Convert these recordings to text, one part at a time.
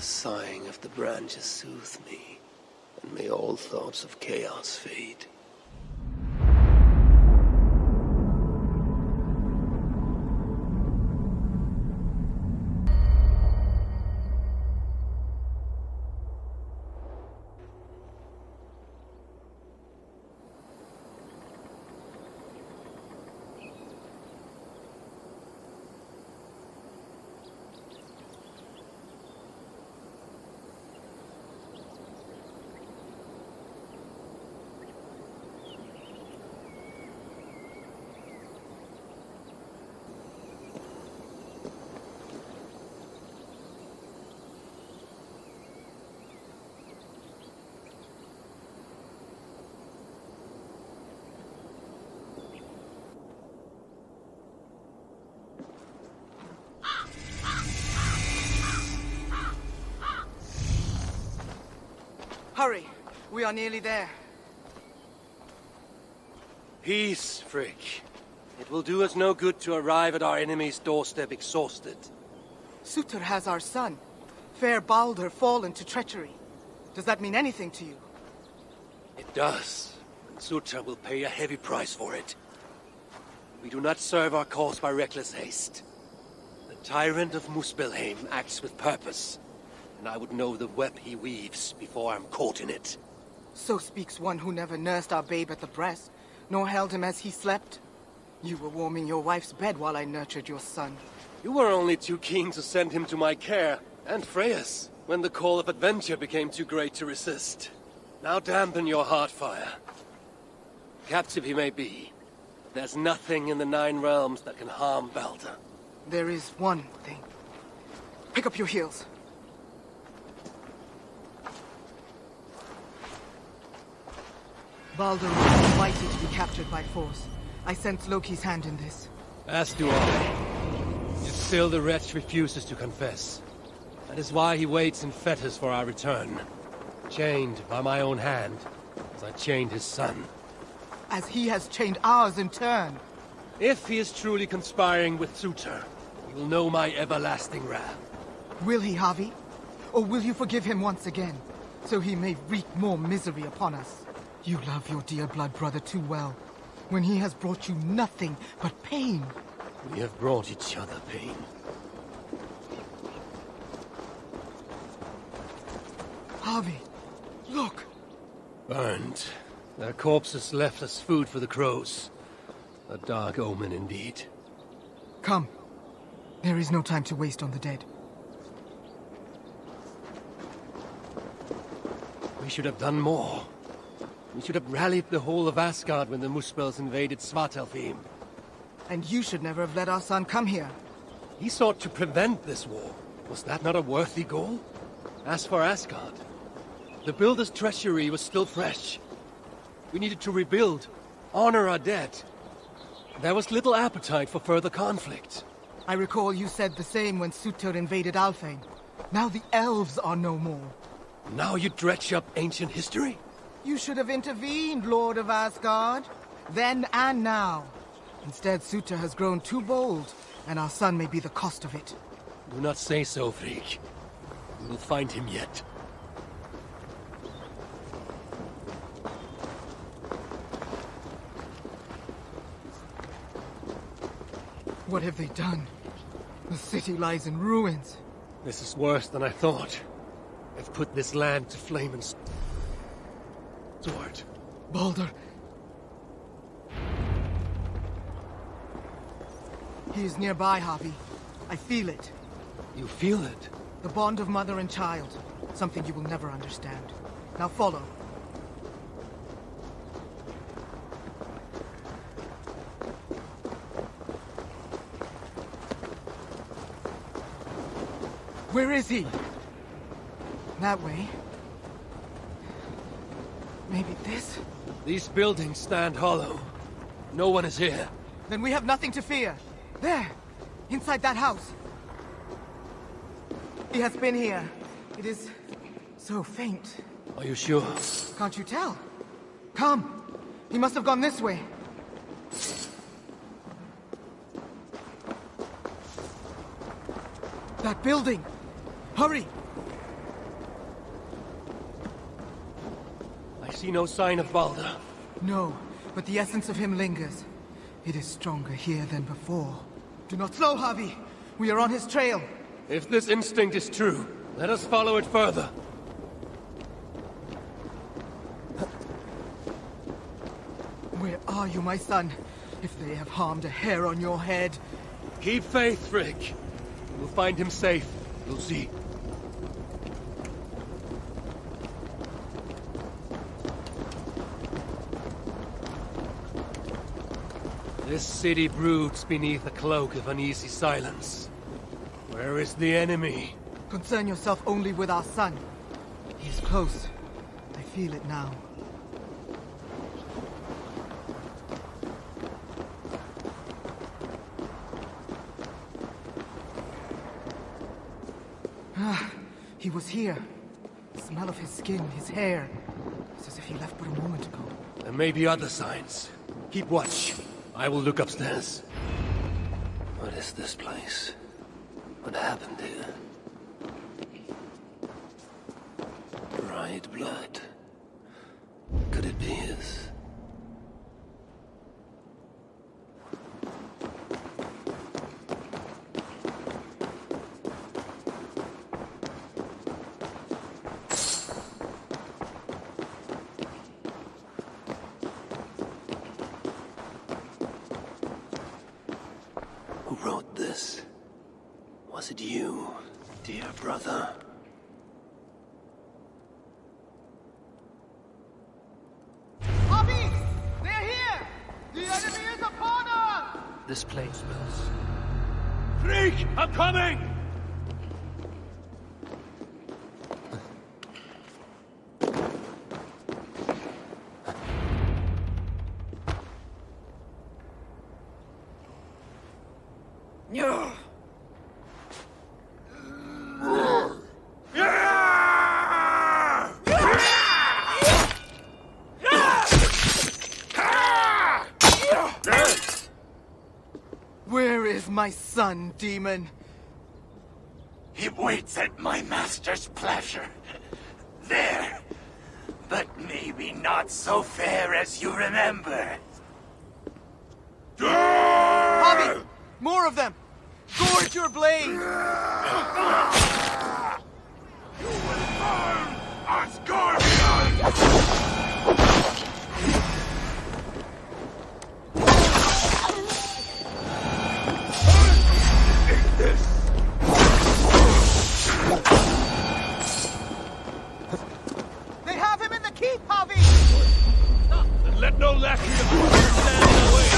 the sighing of the branches soothe me, and may all thoughts of chaos fade. Hurry! We are nearly there. Peace, Frick. It will do us no good to arrive at our enemy's doorstep exhausted. Sutur has our son. Fair Baldur fallen to treachery. Does that mean anything to you? It does. And Sutur will pay a heavy price for it. We do not serve our cause by reckless haste. The tyrant of Muspelheim acts with purpose. And I would know the web he weaves before I'm caught in it. So speaks one who never nursed our babe at the breast, nor held him as he slept. You were warming your wife's bed while I nurtured your son. You were only too keen to send him to my care, and Freya's, when the call of adventure became too great to resist. Now dampen your heart fire. Captive he may be, there's nothing in the Nine Realms that can harm Baldur. There is one thing. Pick up your heels. Baldur was invited to be captured by force. I sense Loki's hand in this. As do I. Yet still the wretch refuses to confess. That is why he waits in fetters for our return. Chained by my own hand, as I chained his son. As he has chained ours in turn. If he is truly conspiring with Sutur, he will know my everlasting wrath. Will he, Harvey? Or will you forgive him once again, so he may wreak more misery upon us? You love your dear blood brother too well, when he has brought you nothing but pain. We have brought each other pain. Harvey, look! Burned. Their corpses left as food for the crows. A dark omen indeed. Come. There is no time to waste on the dead. We should have done more. We should have rallied the whole of Asgard when the Muspels invaded Svartalfheim. And you should never have let our son come here. He sought to prevent this war. Was that not a worthy goal? As for Asgard, the Builder's treachery was still fresh. We needed to rebuild, honor our dead. There was little appetite for further conflict. I recall you said the same when Sutur invaded Alfheim. Now the elves are no more. Now you dredge up ancient history? You should have intervened, Lord of Asgard. Then and now. Instead, Sutur has grown too bold, and our son may be the cost of it. Do not say so, Frigg. We will find him yet. What have they done? The city lies in ruins. This is worse than I thought. They've put this land to flame and sword. Baldur. He is nearby, Harvey. I feel it. You feel it? The bond of mother and child. Something you will never understand. Now follow. Where is he? That way. Maybe this? These buildings stand hollow. No one is here. Then we have nothing to fear. There! Inside that house. He has been here. It is so faint. Are you sure? Can't you tell? Come. He must have gone this way. That building! Hurry! I see no sign of Balder. No, but the essence of him lingers. It is stronger here than before. Do not slow, Javi. We are on his trail. If this instinct is true, let us follow it further. Where are you, my son? If they have harmed a hair on your head... Keep faith, Rick. We'll find him safe. You'll see. This city broods beneath a cloak of uneasy silence. Where is the enemy? Concern yourself only with our son. He is close. I feel it now. He was here. The smell of his skin, his hair. It's as if he left but a moment ago. There may be other signs. Keep watch. I will look upstairs. What is this place? What happened here? Dried blood. Could it be his? Who wrote this? Was it you, dear brother? Javi! They're here! The enemy is upon us! This place smells. Freak! I'm coming! Where is my son, demon? He waits at my master's pleasure. There. But maybe not so fair as you remember. Javi! More of them! Gorge your blade! You will burn as Scorpion! They have him in the keep, Javi! And let no lackey of fire stand in the way!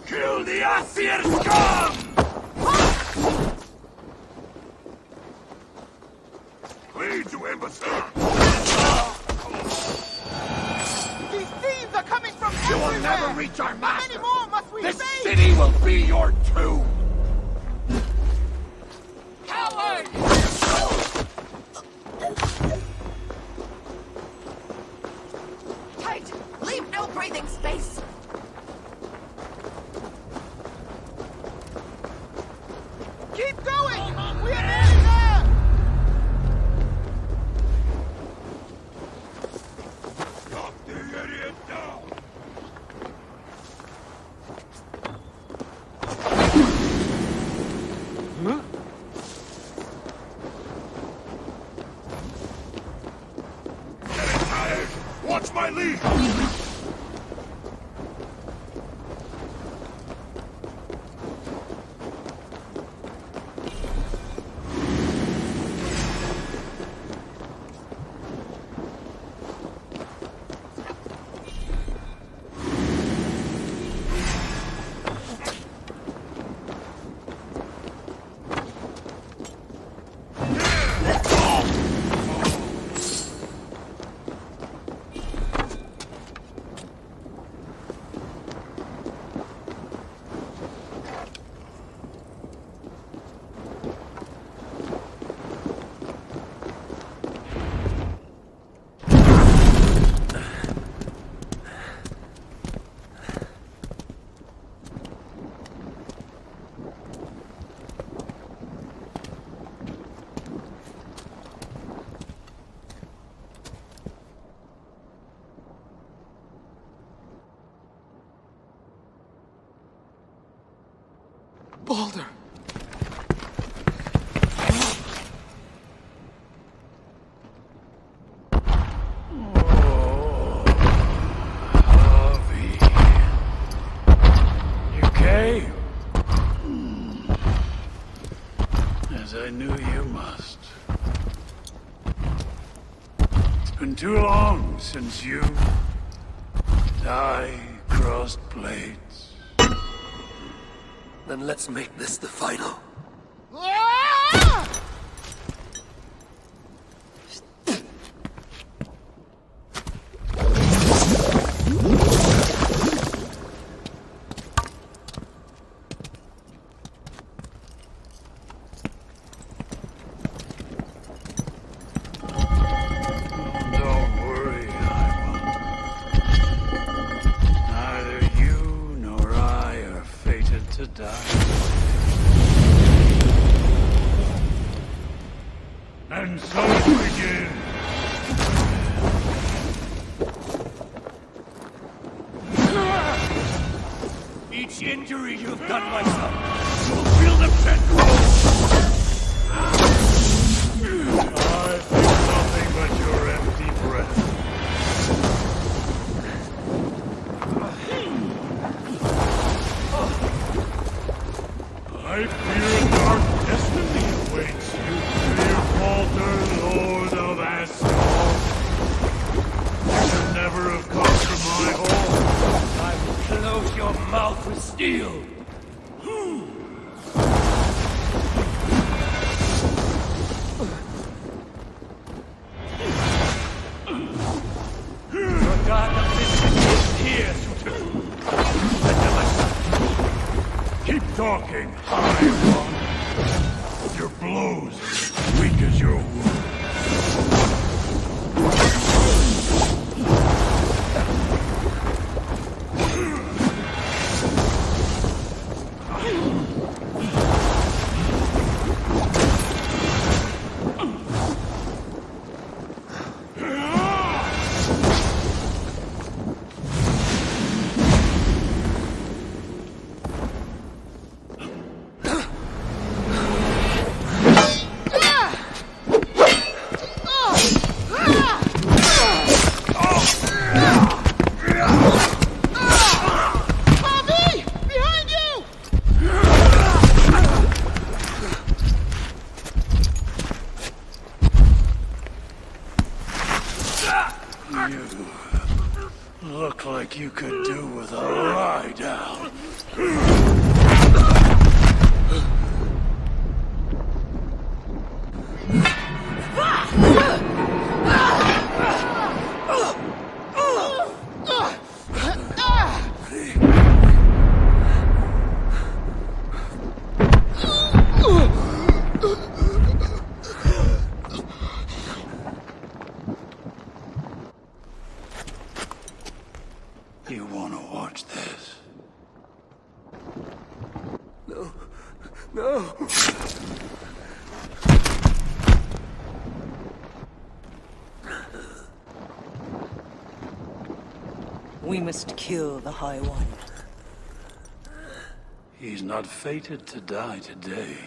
Kill the Aesir scum! Lead, you imbecile! These thieves are coming from You everywhere! will never reach our How master! many more must we This save? city will be your tomb! Coward! Tight! Leave no breathing space! Keep going! We are nearly there! Knock the idiot down! Huh? Getting tired! Watch my lead! I knew you must. It's been too long since you and I crossed blades. Then let's make this the final. Don't worry, neither you nor I are fated to die. And so it begins. Each injury you've done, my son, you will feel the bed grow. I think nothing but your empty breath. I fear a dark destiny awaits you, dear Walter, Lord of Asgard. You should never have come to my hall. I will close your mouth with steel. Your god of vengeance is here, Suitor. Enter my son. Keep talking, High One. Your blows are as weak as your wounds. You look like you could do with a lie down. You want to watch this? No. We must kill the High One. He's not fated to die today.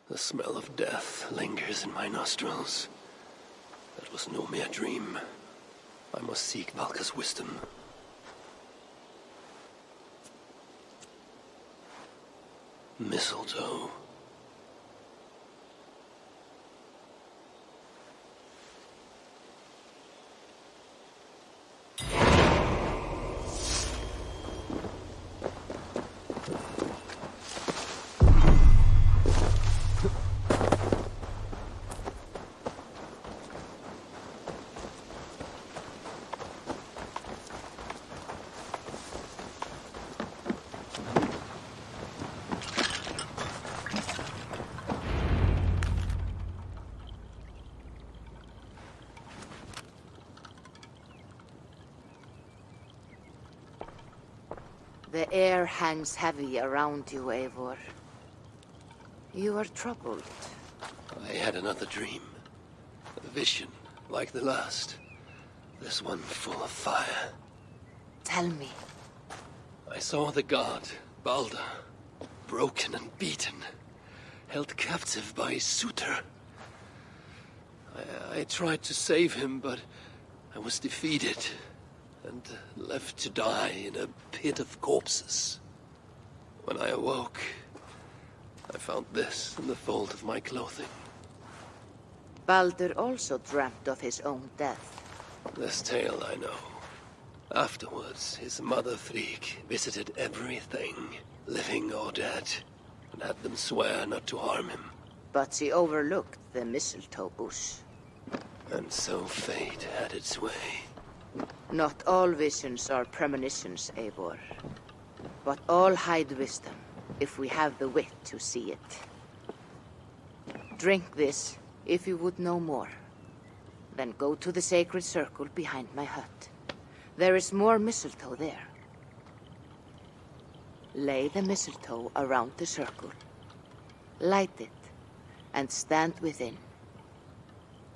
The smell of death lingers in my nostrils. That was no mere dream. I must seek Valka's wisdom. Mistletoe. The air hangs heavy around you, Eivor. You are troubled. I had another dream. A vision, like the last. This one full of fire. Tell me. I saw the god, Balder, broken and beaten, held captive by his suitor. I tried to save him, but I was defeated and left to die in a pit of corpses. When I awoke, I found this in the fold of my clothing. Balder also dreamt of his own death. This tale I know. Afterwards, his mother Frigg visited everything, living or dead, and had them swear not to harm him. But she overlooked the mistletoe bush. And so fate had its way. Not all visions are premonitions, Eivor. But all hide wisdom, if we have the wit to see it. Drink this, if you would know more. Then go to the sacred circle behind my hut. There is more mistletoe there. Lay the mistletoe around the circle. Light it, and stand within.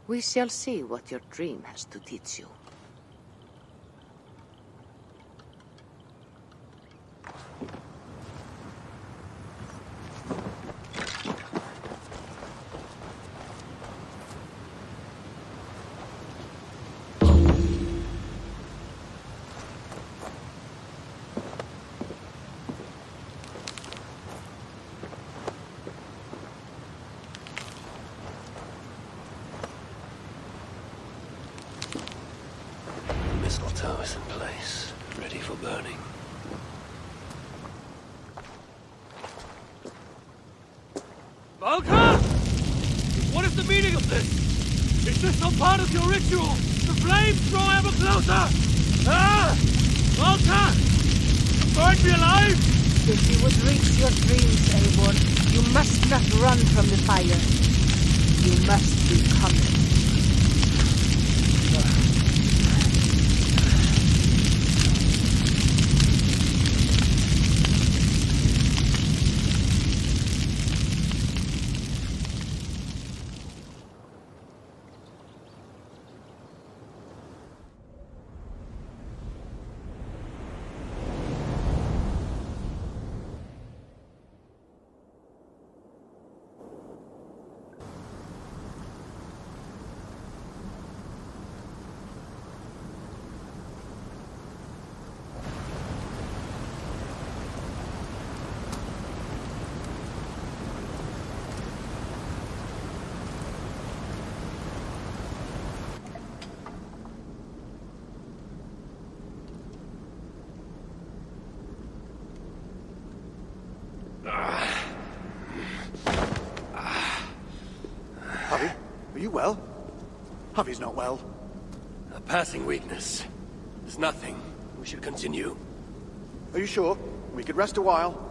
We shall see what your dream has to teach you. Mistletoe is in place, ready for burning. Valka! What is the meaning of this? Is this some part of your ritual? The flames grow ever closer! Ah! Valka! Burn me alive! If you would reach your dreams, Eivor, you must not run from the fire. You must become it. Harvey, are you well? Harvey's not well. A passing weakness. It's nothing. We should continue. Are you sure? We could rest a while.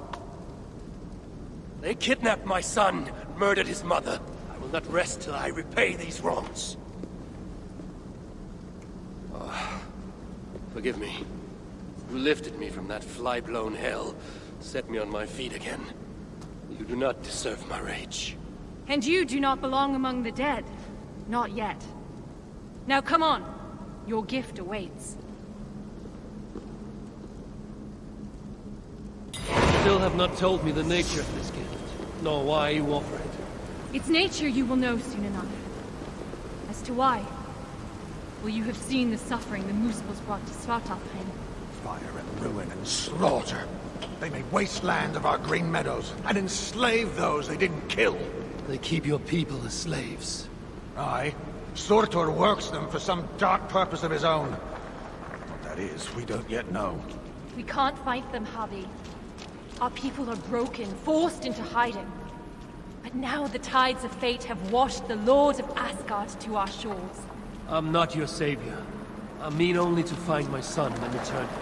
They kidnapped my son, murdered his mother. I will not rest till I repay these wrongs. Oh, forgive me. You lifted me from that fly-blown hell, set me on my feet again. You do not deserve my rage. And you do not belong among the dead. Not yet. Now come on. Your gift awaits. You still have not told me the nature of this gift, nor why you offer it. Its nature you will know soon enough. As to why, well, you have seen the suffering the Muspels brought to Svartalfheim. Fire and ruin and slaughter. They made wasteland of our green meadows and enslaved those they didn't kill. They keep your people as slaves. Aye. Surtur works them for some dark purpose of his own. What that is, we don't yet know. We can't fight them, Javi. Our people are broken, forced into hiding. But now the tides of fate have washed the Lord of Asgard to our shores. I'm not your savior. I mean only to find my son and return him.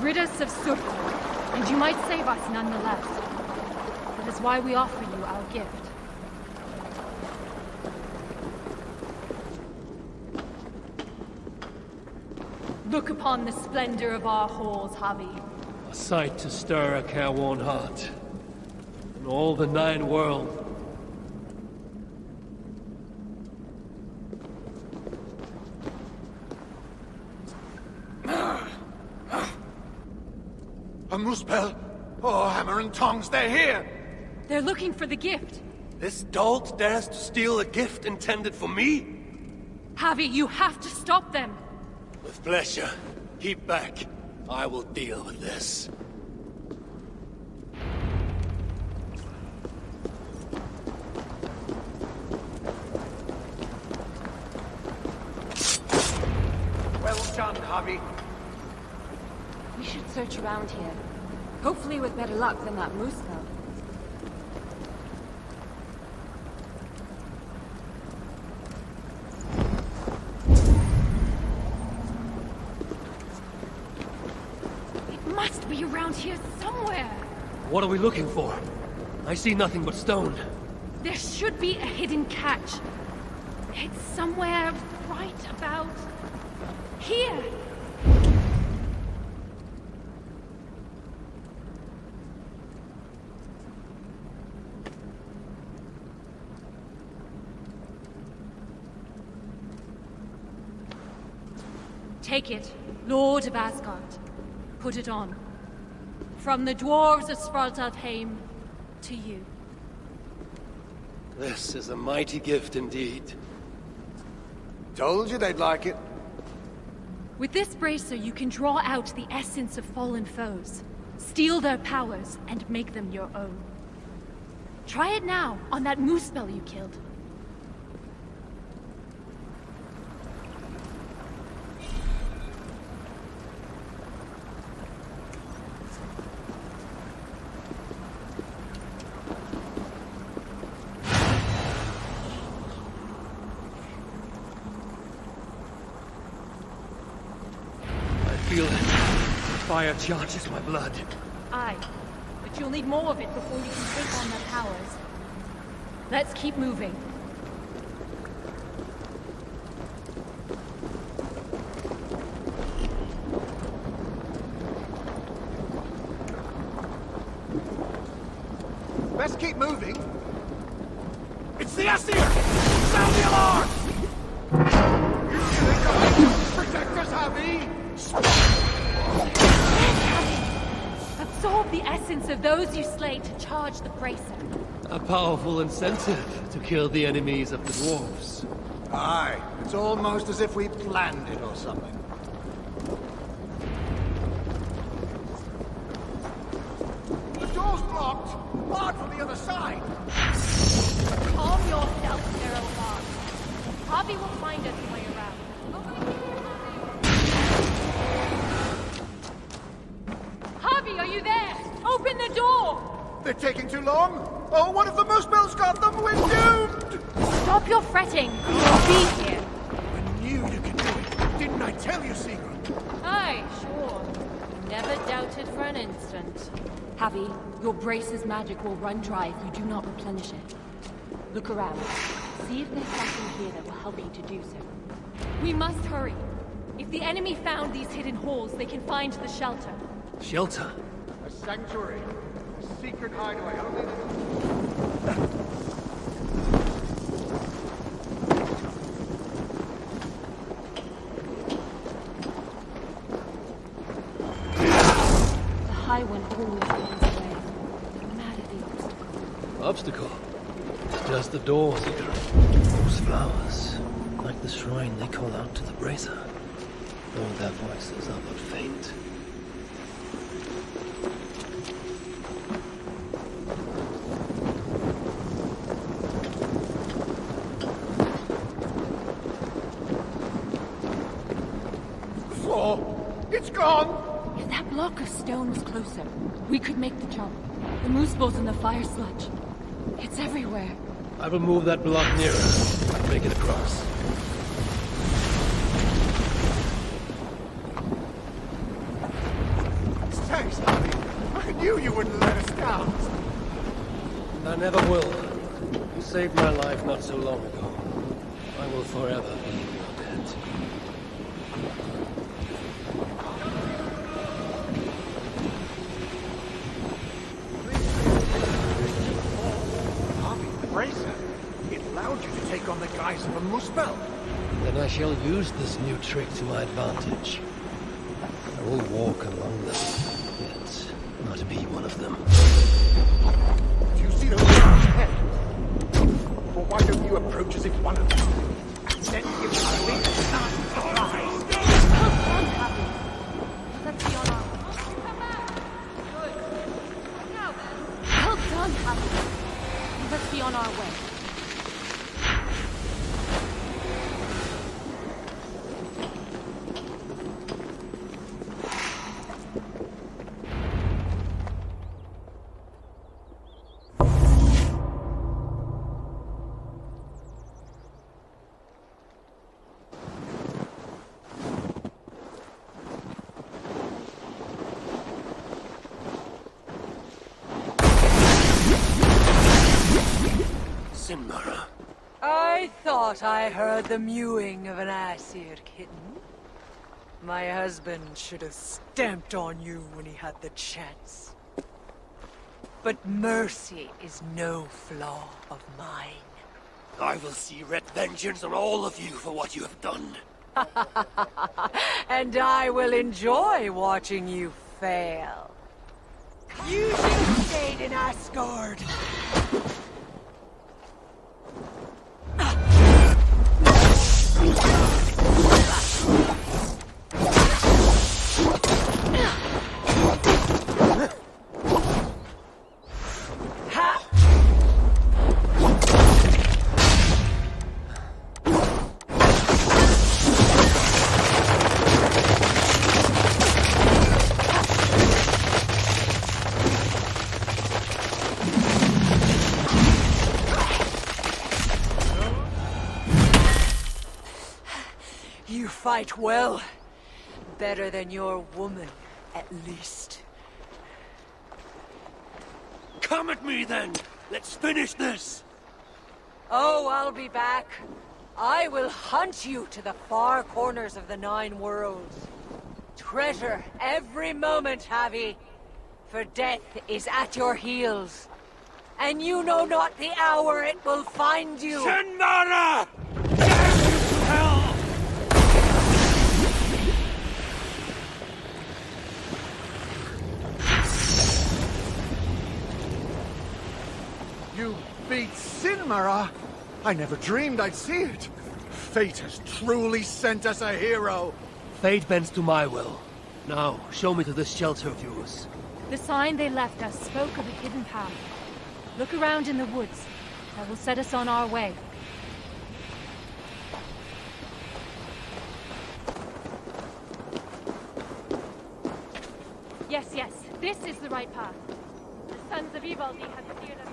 Rid us of Surtur, and you might save us nonetheless. That is why we offer you our gift. Look upon the splendor of our halls, Javi. A sight to stir a careworn heart. In all the 9 worlds. A Muspel? Oh, hammer and tongs, they're here! They're looking for the gift. This dolt dares to steal a gift intended for me? Javi, you have to stop them. With pleasure. Keep back. I will deal with this. Well done, Javi. We should search around here. Hopefully with better luck than that moose fell. It must be around here somewhere. What are we looking for? I see nothing but stone. There should be a hidden catch. It's somewhere right about here. Take it, Lord of Asgard. Put it on. From the dwarves of Svartalfheim to you. This is a mighty gift indeed. Told you they'd like it. With this bracer, you can draw out the essence of fallen foes, steal their powers, and make them your own. Try it now, on that moose spell you killed. Feel it. The fire charges my blood. Aye, but you'll need more of it before you can take on their powers. Let's keep moving. Let's keep moving. It's the Aesir! Sound the alarm! Protect us, Javi! Absorb the essence of those you slay to charge the bracer. A powerful incentive to kill the enemies of the dwarves. Aye, it's almost as if we planned it or something. The door's blocked! Hard from the other side! Calm yourself, Pharaoh Lord. Javi will find us a way around. Javi, are you there? Open the door! They're taking too long? Oh, what if the Muspel's got them? We're doomed! Stop your fretting. We'll be here. I knew you could do it. Didn't I tell you, Seagull? Aye, sure. Never doubted for an instant. Javi, your brace's magic will run dry if you do not replenish it. Look around. See if there's something here that will help you to do so. We must hurry. If the enemy found these hidden halls, they can find the shelter. Shelter? A sanctuary. A secret hideaway. Only The high one always finds a way, no matter the obstacle. Obstacle? It's just the doors here. Those flowers. Like the shrine they call out to the bracer. All their voices are but faint. it's gone! If that block of stone was closer, we could make the jump. The moose balls in the fire sludge. It's everywhere. I will move that block nearer. Make it across. Thanks, Javi. I knew you wouldn't let us down. I never will. You saved my life not so long ago. I will forever be in your debt. on the guise of a Muspel. Then I shall use this new trick to my advantage. I will walk among them, yet not be one of them. Do you see those guys ahead? Well, why don't you approach as if one of them? And then give us a big nice surprise. Let's be on our way. Good. Now then. Well done, Happy. Let's be on our way. I thought I heard the mewing of an Aesir kitten. My husband should have stamped on you when he had the chance. But mercy is no flaw of mine. I will see red vengeance on all of you for what you have done. And I will enjoy watching you fail. You should have stayed in Asgard. You fight well. Better than your woman, at least. Come at me then! Let's finish this! Oh, I'll be back. I will hunt you to the far corners of the 9 worlds. Treasure every moment, Javi, for death is at your heels. And you know not the hour it will find you. Shinmara! You beat Sinmara? I never dreamed I'd see it. Fate has truly sent us a hero. Fate bends to my will. Now, show me to this shelter of yours. The sign they left us spoke of a hidden path. Look around in the woods. That will set us on our way. Yes, this is the right path. The sons of Ivaldi have steered us.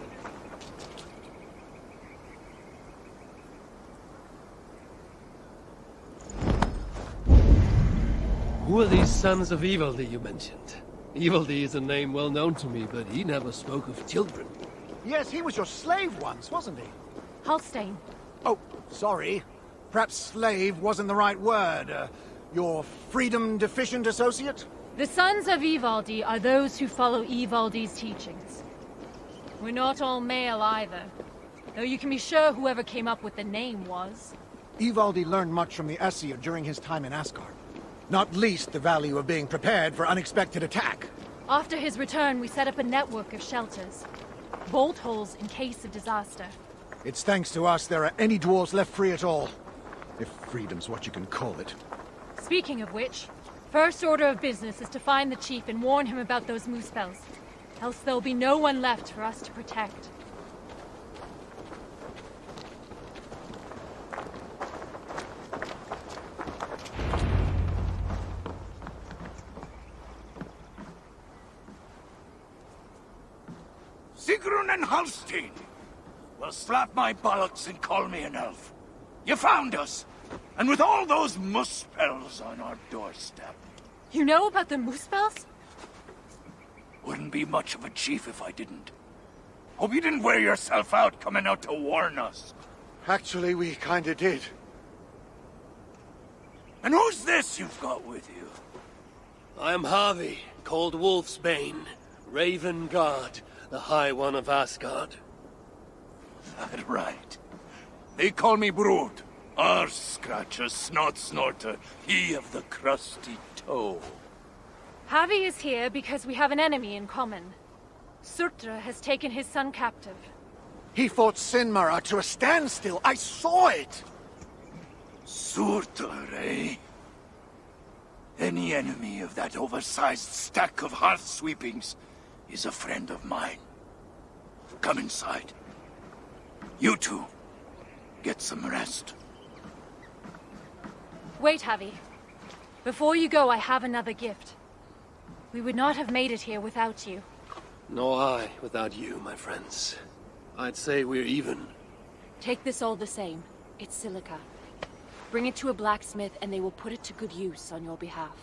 Who are these sons of Ivaldi you mentioned? Ivaldi is a name well known to me, but he never spoke of children. Yes, he was your slave once, wasn't he? Halstein. Oh, sorry. Perhaps slave wasn't the right word. Your freedom-deficient associate? The sons of Ivaldi are those who follow Ivaldi's teachings. We're not all male either, though you can be sure whoever came up with the name was. Ivaldi learned much from the Aesir during his time in Asgard. Not least the value of being prepared for unexpected attack. After his return, we set up a network of shelters. Bolt holes in case of disaster. It's thanks to us there are any dwarves left free at all. If freedom's what you can call it. Speaking of which, first order of business is to find the chief and warn him about those Muspels. Else there'll be no one left for us to protect. Sigrun and Halstein! Well, slap my bollocks and call me an elf. You found us! And with all those Muspels on our doorstep. You know about the Muspels? Wouldn't be much of a chief if I didn't. Hope you didn't wear yourself out coming out to warn us. Actually, we kinda did. And who's this you've got with you? I am Harvey, called Wolfsbane, Raven Guard, the High One of Asgard. That right. They call me Brood. Arse scratcher, snot snorter, he of the crusty toe. Javi is here because we have an enemy in common. Surtra has taken his son captive. He fought Sinmara to a standstill. I saw it! Surtur, eh? Any enemy of that oversized stack of hearth sweepings is a friend of mine. Come inside. You two, get some rest. Wait, Javi. Before you go, I have another gift. We would not have made it here without you. Nor I without you, my friends. I'd say we're even. Take this all the same. It's silica. Bring it to a blacksmith and they will put it to good use on your behalf.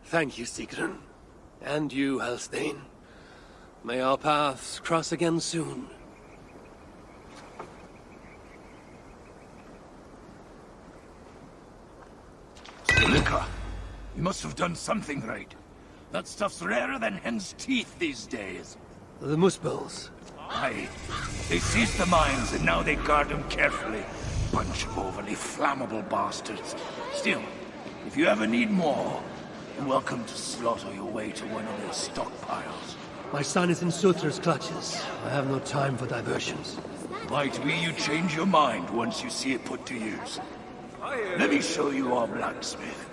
Thank you, Sigrun. And you, Halstein. May our paths cross again soon. Silica, you must have done something right. That stuff's rarer than hen's teeth these days. The Muspels. Aye. They seized the mines and now they guard them carefully. Bunch of overly flammable bastards. Still, if you ever need more, you're welcome to slaughter your way to one of their stockpiles. My son is in Sutra's clutches. I have no time for diversions. Might be you change your mind once you see it put to use. Let me show you our blacksmith.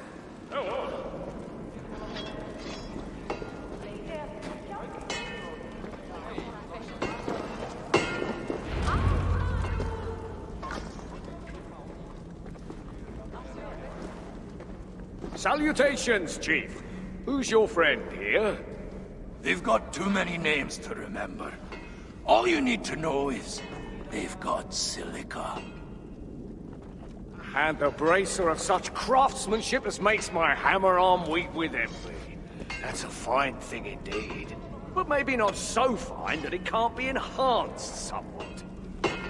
Salutations, Chief. Who's your friend here? They've got too many names to remember. All you need to know is they've got silica. And a bracer of such craftsmanship as makes my hammer arm weep with envy. That's a fine thing indeed. But maybe not so fine that it can't be enhanced somewhat.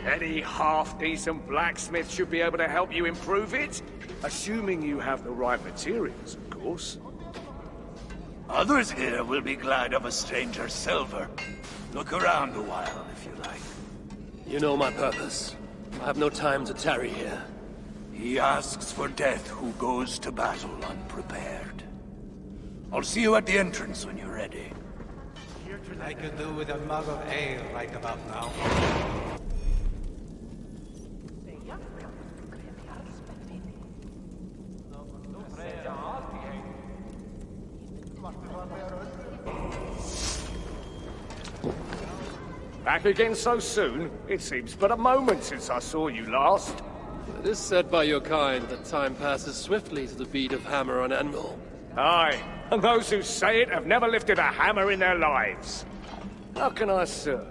Any half-decent blacksmith should be able to help you improve it. Assuming you have the right materials, of course. Others here will be glad of a stranger's silver. Look around a while, if you like. You know my purpose. I have no time to tarry here. He asks for death who goes to battle unprepared. I'll see you at the entrance when you're ready. I could do with a mug of ale right about now. Back again so soon? It seems but a moment since I saw you last. It is said by your kind that time passes swiftly to the beat of hammer on anvil. Aye, and those who say it have never lifted a hammer in their lives. How can I serve?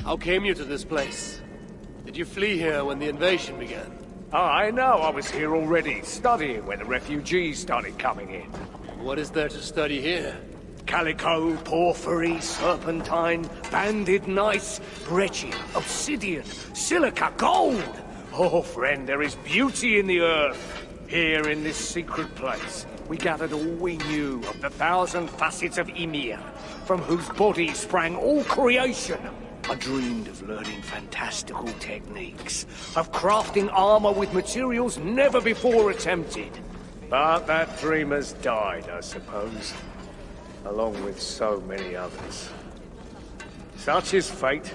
How came you to this place? Did you flee here when the invasion began? I know, I was here already, studying when the refugees started coming in. What is there to study here? Calico, porphyry, serpentine, banded gneiss, breccia, obsidian, silica, gold! Oh, friend, there is beauty in the earth. Here in this secret place, we gathered all we knew of the 1,000 facets of Ymir, from whose body sprang all creation. I dreamed of learning fantastical techniques, of crafting armor with materials never before attempted. But that dream has died, I suppose. Along with so many others. Such is fate.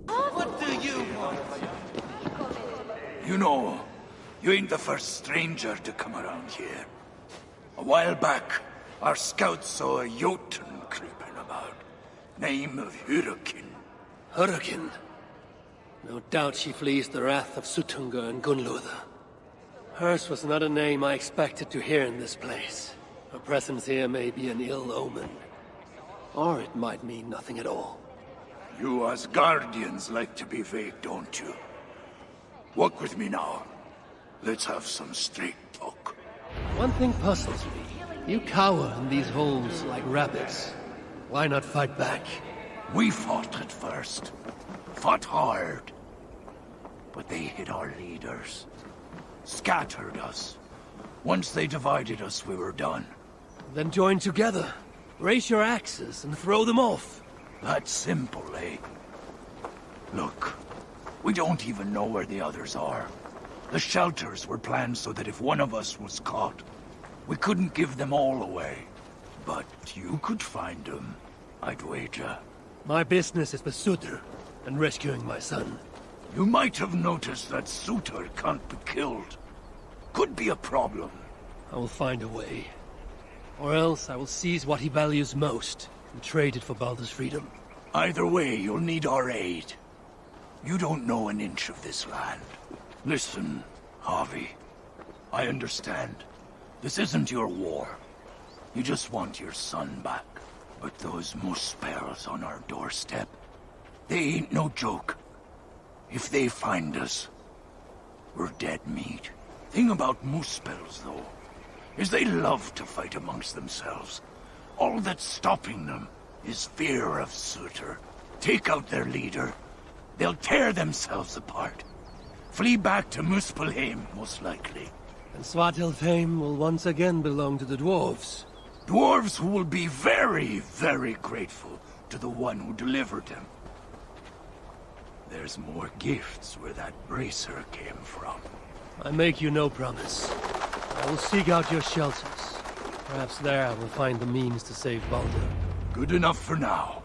What do you want? You know, you ain't the first stranger to come around here. A while back, our scouts saw a Jotun creeping about. Name of Hurricane. Hurricane? No doubt she flees the wrath of Sutunga and Gunluther. Hers was not a name I expected to hear in this place. Her presence here may be an ill omen. Or it might mean nothing at all. You as guardians like to be vague, don't you? Walk with me now. Let's have some straight talk. One thing puzzles me. You cower in these holes like rabbits. Why not fight back? We fought at first. Fought hard. but they hit our leaders. Scattered us. Once they divided us, we were done. Then join together. Raise your axes and throw them off. That's simple, eh? Look, we don't even know where the others are. The shelters were planned so that if one of us was caught, we couldn't give them all away. But you could find them, I'd wager. My business is with Sutter and rescuing my son. You might have noticed that Sutter can't be killed. Could be a problem. I will find a way. Or else I will seize what he values most and trade it for Baldur's freedom. Either way, you'll need our aid. You don't know an inch of this land. Listen, Javi. I understand. This isn't your war. You just want your son back. But those Muspels on our doorstep, they ain't no joke. If they find us, we're dead meat. Thing about Muspels, though, is they love to fight amongst themselves. All that's stopping them is fear of Sutter. Take out their leader, they'll tear themselves apart. Flee back to Muspelheim, most likely. And Svartalfheim will once again belong to the dwarves. Dwarves who will be very, very grateful to the one who delivered them. There's more gifts where that bracer came from. I make you no promise. I will seek out your shelters. Perhaps there I will find the means to save Baldur. Good enough for now.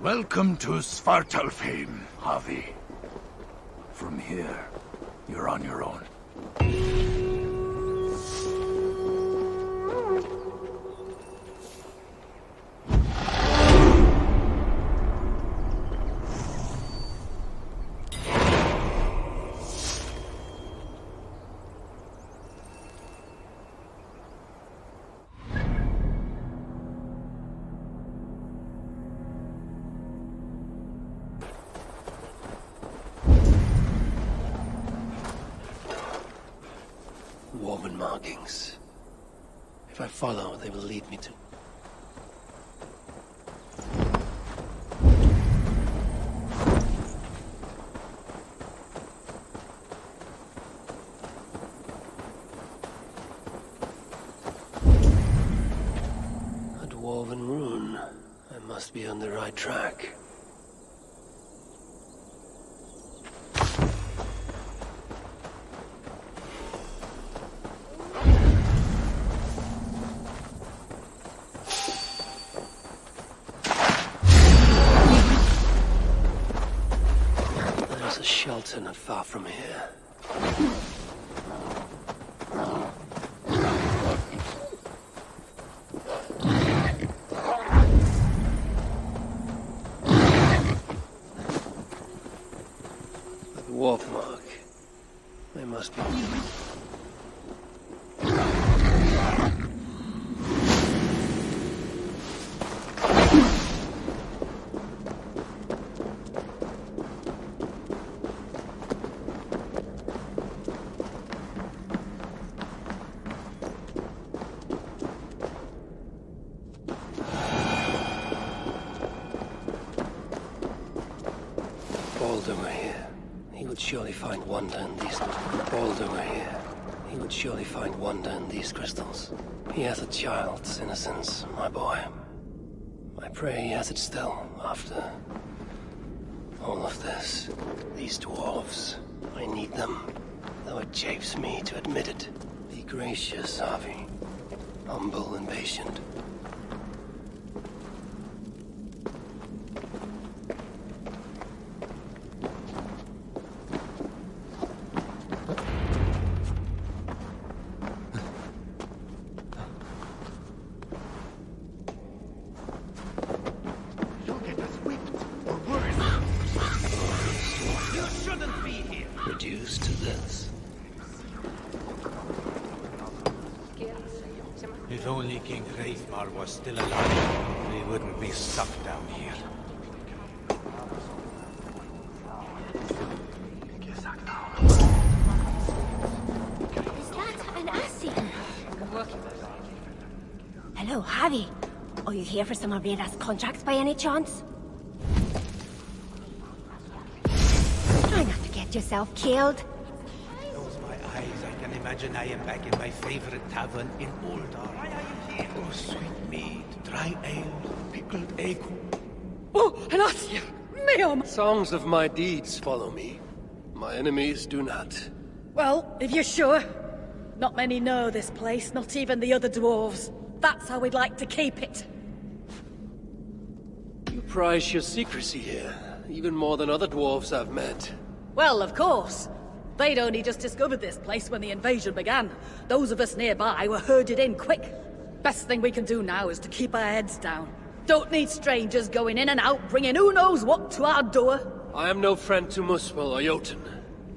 Welcome to Svartalfheim, Javi. From here, you're on your own. Woven markings. If I follow, they will lead me to... a dwarven rune. I must be on the right track. Shelter not far from here. A dwarf mark. They must be. Baldur were here, he would surely find wonder in these... Baldur were here, he would surely find wonder in these crystals. He has a child's innocence, my boy. I pray he has it still, after... all of this. These dwarves, I need them, though it chafes me to admit it. Be gracious, Javi. Humble and patient. King Hreithmar was still alive, we wouldn't be stuck down here. Is that an Assi? Hello, Javi. Are you here for some of Rita's contracts by any chance? Try not to get yourself killed. Close my eyes, I can imagine I am back in my favorite tavern in Uldar. Oh, sweet mead, dry ale, pickled acorn. Oh, an Assi! Songs of my deeds follow me. My enemies do not. Well, if you're sure. Not many know this place, not even the other dwarves. That's how we'd like to keep it. You prize your secrecy here, even more than other dwarves I've met. Well, of course. They'd only just discovered this place when the invasion began. Those of us nearby were herded in quick. Best thing we can do now is to keep our heads down. Don't need strangers going in and out, bringing who knows what to our door. I am no friend to Muspel or Jotun.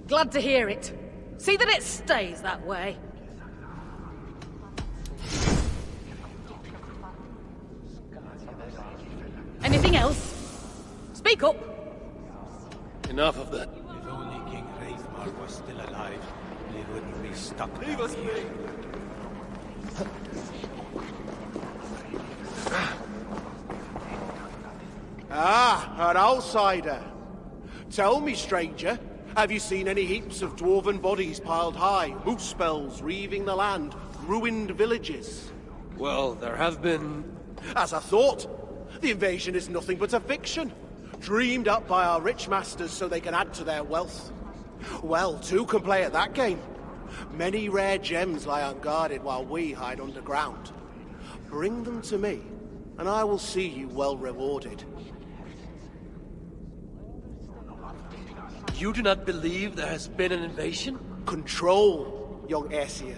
Glad to hear it. See that it stays that way. Anything else? Speak up! Enough of that. If only King Hreithmar was still alive, we wouldn't be stuck down here. Ah, an outsider. Tell me, stranger, have you seen any heaps of dwarven bodies piled high, moose spells reaving the land, ruined villages? Well, there have been... As I thought, the invasion is nothing but a fiction, dreamed up by our rich masters so they can add to their wealth. Well, two can play at that game. Many rare gems lie unguarded while we hide underground. Bring them to me, and I will see you well rewarded. You do not believe there has been an invasion? Control, young Aesir.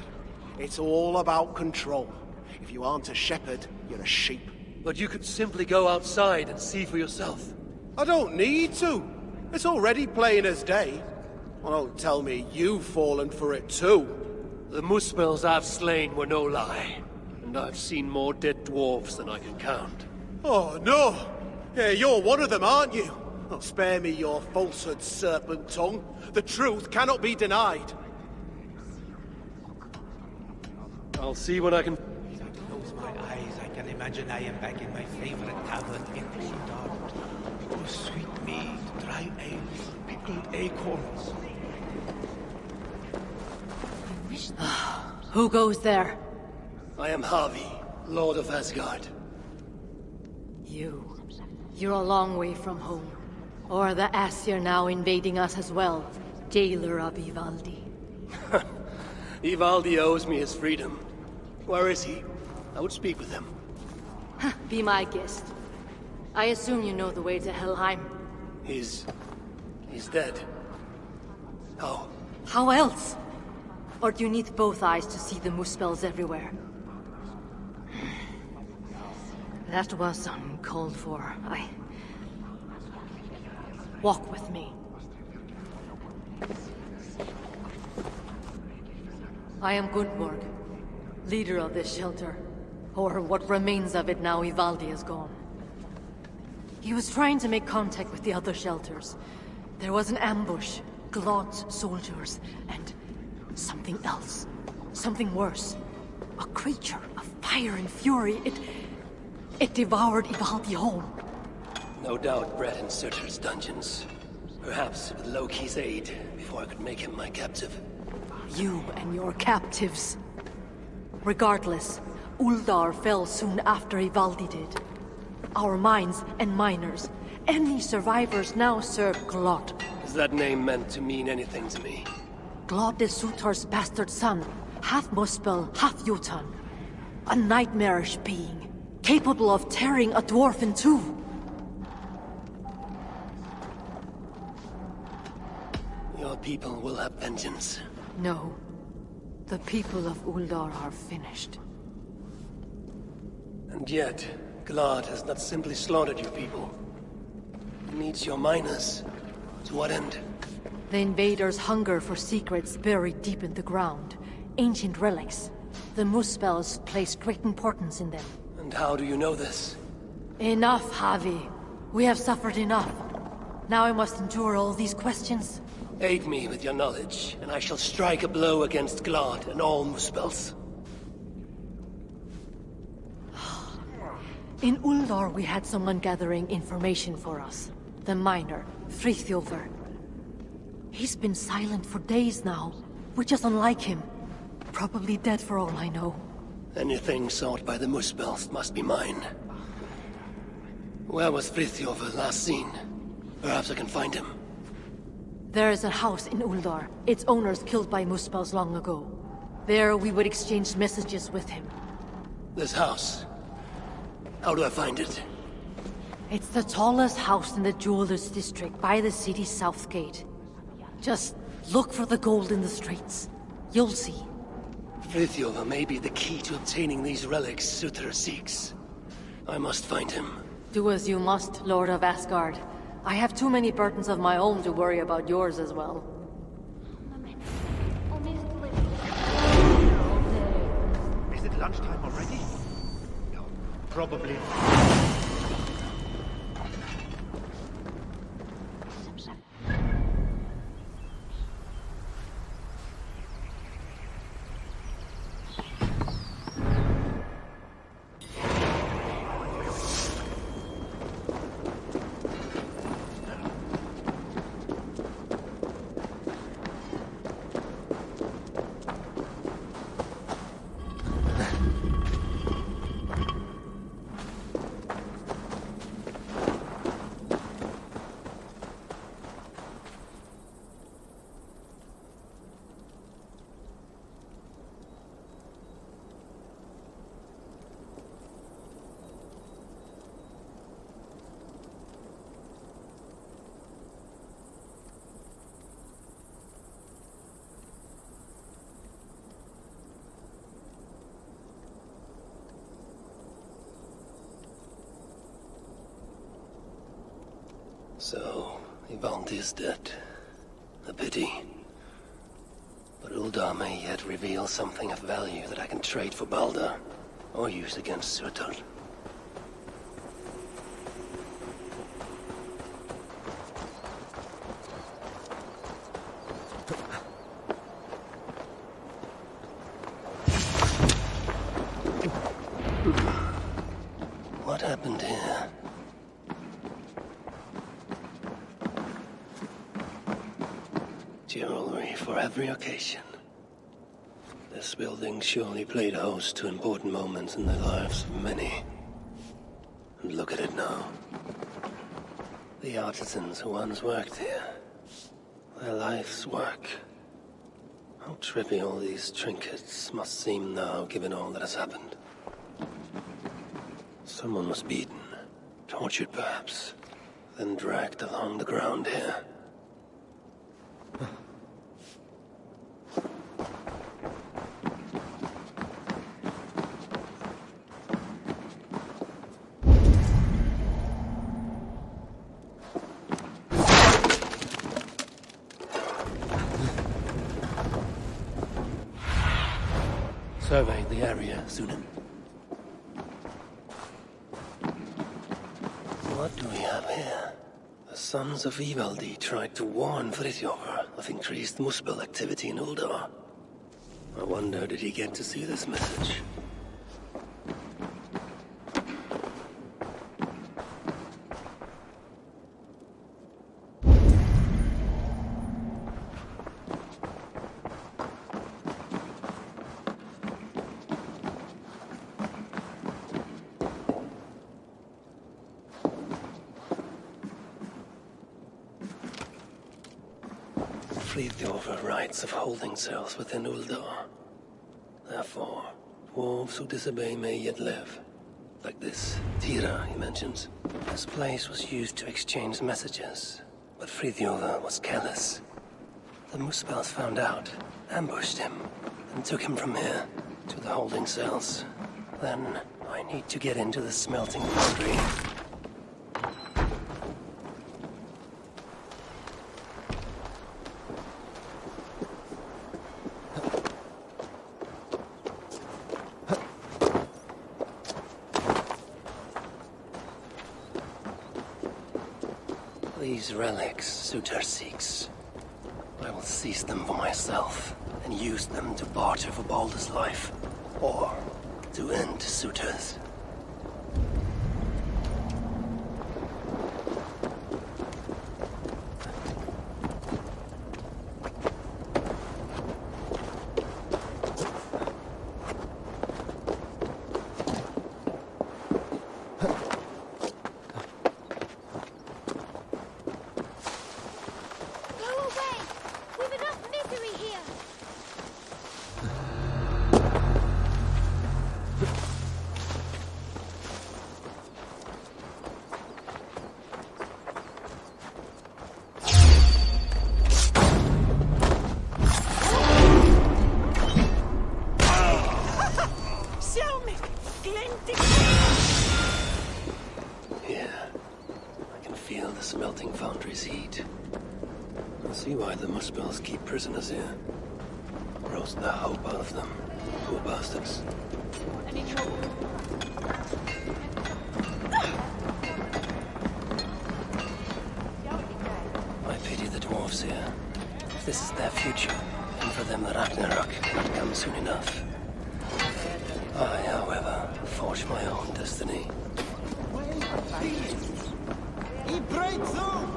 It's all about control. If you aren't a shepherd, you're a sheep. But you could simply go outside and see for yourself. I don't need to. It's already plain as day. Well, don't tell me you've fallen for it too. The Muspels I've slain were no lie. And I've seen more dead dwarves than I can count. Oh, no! Yeah, you're one of them, aren't you? Oh, spare me your falsehood, serpent tongue. The truth cannot be denied. I'll see what I can... As I close my eyes, I can imagine I am back in my favorite tavern in Uldar. Oh, sweet mead, dry ale, pickled acorns. Who goes there? I am Harvey, Lord of Asgard. You're a long way from home. Or the Aesir now invading us as well. Jailer of Ivaldi. Ivaldi owes me his freedom. Where is he? I would speak with him. Be my guest. I assume you know the way to Helheim. He's dead. How? How else? Or do you need both eyes to see the Muspels everywhere? That was uncalled for. Walk with me. I am Gundborg, leader of this shelter. Or what remains of it now Ivaldi is gone. He was trying to make contact with the other shelters. There was an ambush, Glod's soldiers, and something else. Something worse. A creature of fire and fury. It devoured Ivaldi whole. No doubt bred in Surtur's dungeons. Perhaps with Loki's aid, before I could make him my captive. You and your captives. Regardless, Uldar fell soon after Ivaldi did. Our mines and miners, any survivors now serve Glod. Is that name meant to mean anything to me? Glod is Surtur's bastard son, half Muspel, half Jotun. A nightmarish being, capable of tearing a dwarf in two. Your people will have vengeance. No. The people of Uldar are finished. And yet, Glod has not simply slaughtered your people. He needs your miners. To what end? The invaders hunger for secrets buried deep in the ground. Ancient relics. The Muspels place great importance in them. And how do you know this? Enough, Javi. We have suffered enough. Now I must endure all these questions. Aid me with your knowledge, and I shall strike a blow against Glad and all Muspels. In Uldar, we had someone gathering information for us. The miner, Frithjofer. He's been silent for days now, which is unlike him. Probably dead for all I know. Anything sought by the Muspels must be mine. Where was Frithjofer last seen? Perhaps I can find him. There is a house in Uldar. Its owners killed by Muspels long ago. There we would exchange messages with him. This house? How do I find it? It's the tallest house in the Jewelers District by the city's south gate. Just look for the gold in the streets. You'll see. Frithjofer may be the key to obtaining these relics Sutra seeks. I must find him. Do as you must, Lord of Asgard. I have too many burdens of my own to worry about yours as well. Is it lunchtime already? No, probably. So, Ivaldi is dead. A pity. But Uldar may yet reveal something of value that I can trade for Balder, or use against Surtur. What happened here? Jewelry for every occasion. This building surely played host to important moments in the lives of many. And look at it now. The artisans who once worked here. Their life's work. How trivial these trinkets must seem now, given all that has happened. Someone was beaten, tortured perhaps, then dragged along the ground here. Survey the area, Sunan. What do we have here? The sons of Ivaldi tried to warn Frithjofer of increased Muspel activity in Uldar. I wonder, did he get to see this message? Frithjofer writes of holding cells within Uldar. Therefore, dwarves who disobey may yet live. Like this Tira he mentions. This place was used to exchange messages, but Frithjofer was careless. The Muspels found out, ambushed him, and took him from here to the holding cells. Then I need to get into the smelting foundry. These relics Suter seeks. I will seize them for myself and use them to barter for Baldur's life, or to end Suter's. Prisoners here. Roast the hope out of them. Poor bastards. Any trouble? I pity the dwarves here. If this is their future, and for them the Ragnarok cannot come soon enough. I, however, forge my own destiny. Wait, please! He breaks through!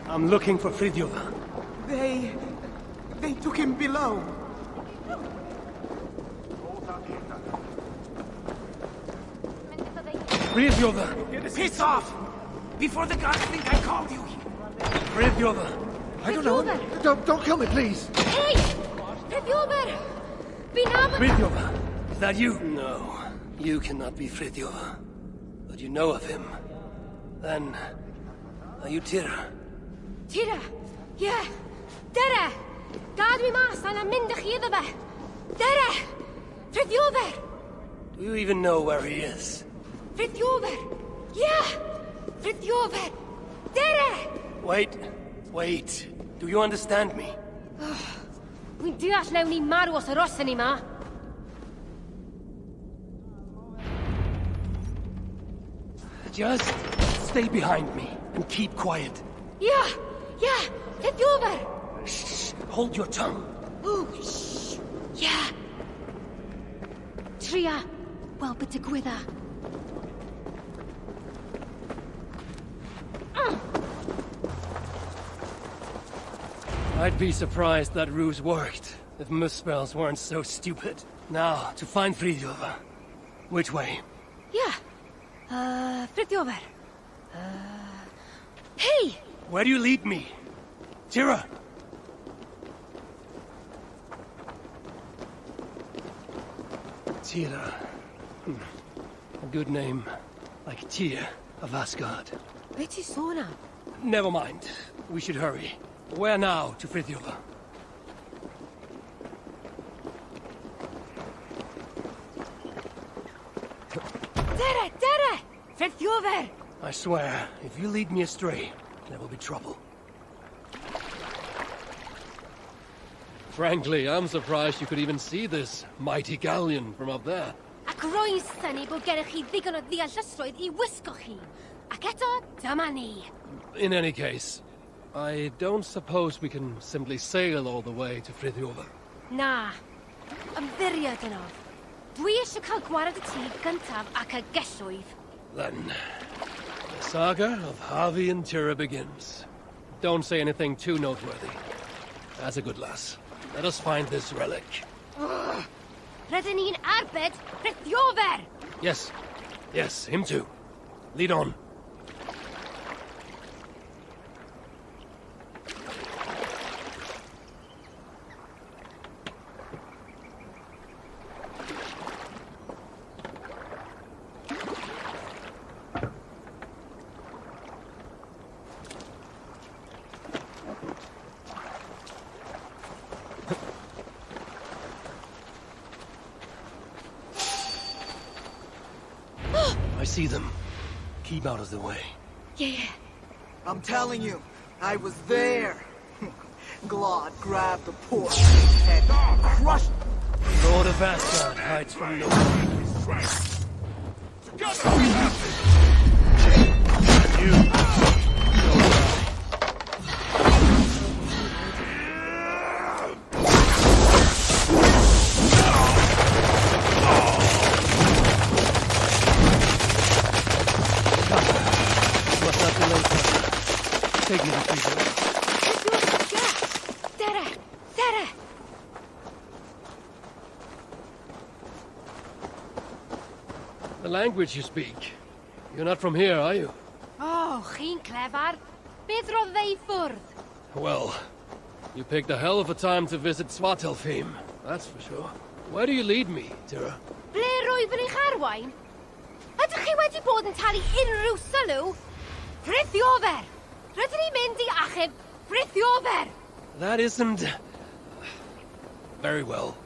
I'm looking for Fridtjof. They took him below. Fridtjof! Piss off! Before the gods think I called you! Fridtjof! I don't know. Don't kill me, please. Hey! Fridtjof! Fridtjof! Is that you? No. You cannot be Fridtjof. But you know of him. Then... are you Tira? Tira? Yeah. Tira! God we must and I'm in the Khidaba. Tira! Fridtjof! Do you even know where he is? Fridtjof! Yeah! Fridtjof! Tira! Wait. Do you understand me? We do not know ni Marwas or Rossanima. Just stay behind me and keep quiet. Yeah! Fridtjof! Shh! Hold your tongue. Oh, shh! Yeah! Tria! Well, but to gwitha. I'd be surprised that ruse worked if Muspels weren't so stupid. Now, to find Fridtjof. Which way? Yeah. Fridtjof. Hey! Where do you lead me? Tira! Tira. A good name. Like Tyr of Asgard. Betty Sona. Never mind. We should hurry. Where now to Fridtjof? Tira! Fridtjof! I swear, if you lead me astray, there will be trouble. Frankly, I'm surprised you could even see this mighty galleon from up there. Ac roi'n syni bod gennych chi ddigon o ddeallusrwydd I wisgo chi. Ac eto, dyma ni. In any case, I don't suppose we can simply sail all the way to Fridtjof. Na. Ymddiried yno. Dwi eisiau cael gwared y tŷ gyntaf ac y gellwydd. Then, the saga of Harvey and Tira begins. Don't say anything too noteworthy. That's a good lass. Let us find this relic. Rydyn ni'n arbed Fridtjof! Yes, him too. Lead on. see them. Keep out of the way. Yeah. I'm telling you, I was there. Glod grabbed the poor and crushed. Lord of Asgard hides from no one. Take me to people. The language you speak. You're not from here, are you? Oh, chi'n clever. Beth roedd ei ffwrdd? Well, you picked a hell of a time to visit Svartalfheim, that's for sure. Where do you lead me, Tira? Ble rwyf yn eich arwain? Ydych chi wedi bod yn talu unrhyw sylw? Frithiofer! Rydyn ni'n mynd i achub Frithiofer! That isn't... very well.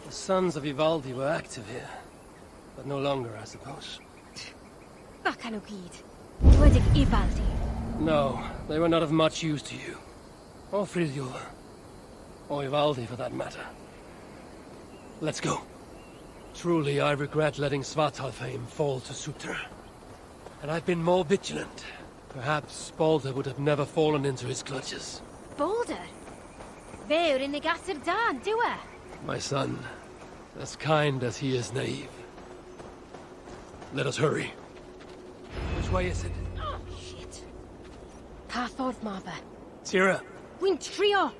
The sons of Ivaldi were active here, but no longer, I suppose. Bacan o gyd. Dwedig Ivaldi. No, they were not of much use to you. Or Frithiofer. Or Ivaldi, for that matter. Let's go. Truly, I regret letting Svartalfheim fall to Sutra. Had I been more vigilant, perhaps Balder would have never fallen into his clutches. Balder? Fe yw'r unig atyr da, dyw e? My son, as kind as he is naive. Let us hurry. Which way is it? Oh, shit. Pa ffordd ma fe? Tira. Wy'n trio.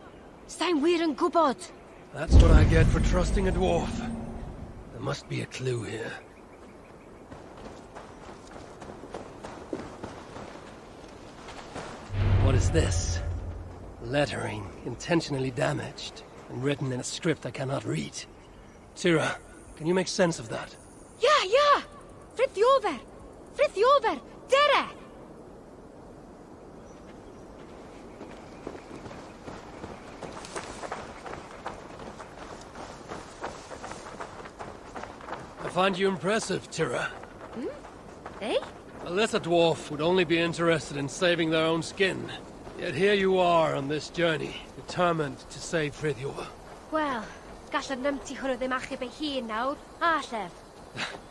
Sa'n wir yn gwybod. That's what I get for trusting a dwarf. There must be a clue here. What is this? Lettering, intentionally damaged, and written in a script I cannot read. Tira, can you make sense of that? Yeah! Frithiofer! Frithiofer! Dere! I find you impressive, Tira. Eh? A lesser dwarf would only be interested in saving their own skin. Yet here you are on this journey, determined to save Frithiofer. Wel, gall y nymti hwnnw ddim achub ei hun nawr, a llef.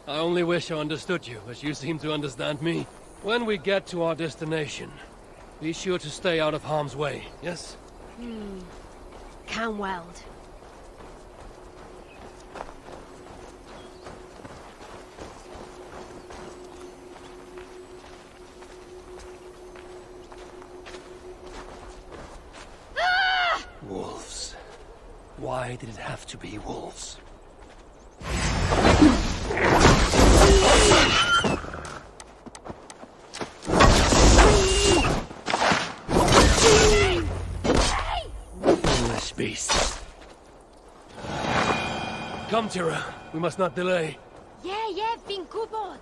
I only wish I understood you, as you seem to understand me. When we get to our destination, be sure to stay out of harm's way, yes? Can weld. Wolves. Why did it have to be wolves? Foolish beasts. Come, Tira. We must not delay. Yeah, fi'n gwybod.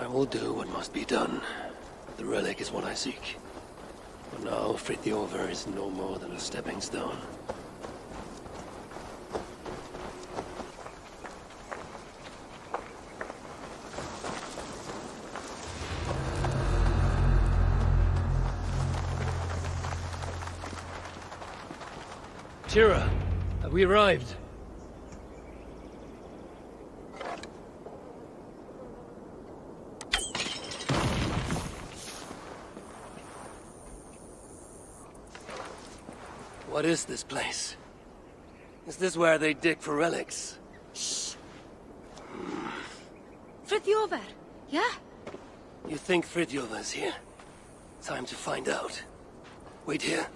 I will do what must be done. The relic is what I seek. For now, Frithiofer is no more than a stepping stone. Tira, have we arrived? What is this place? Is this where they dig for relics? Shh. Frithiofer, yeah? You think Frithiofer's here? Time to find out. Wait here.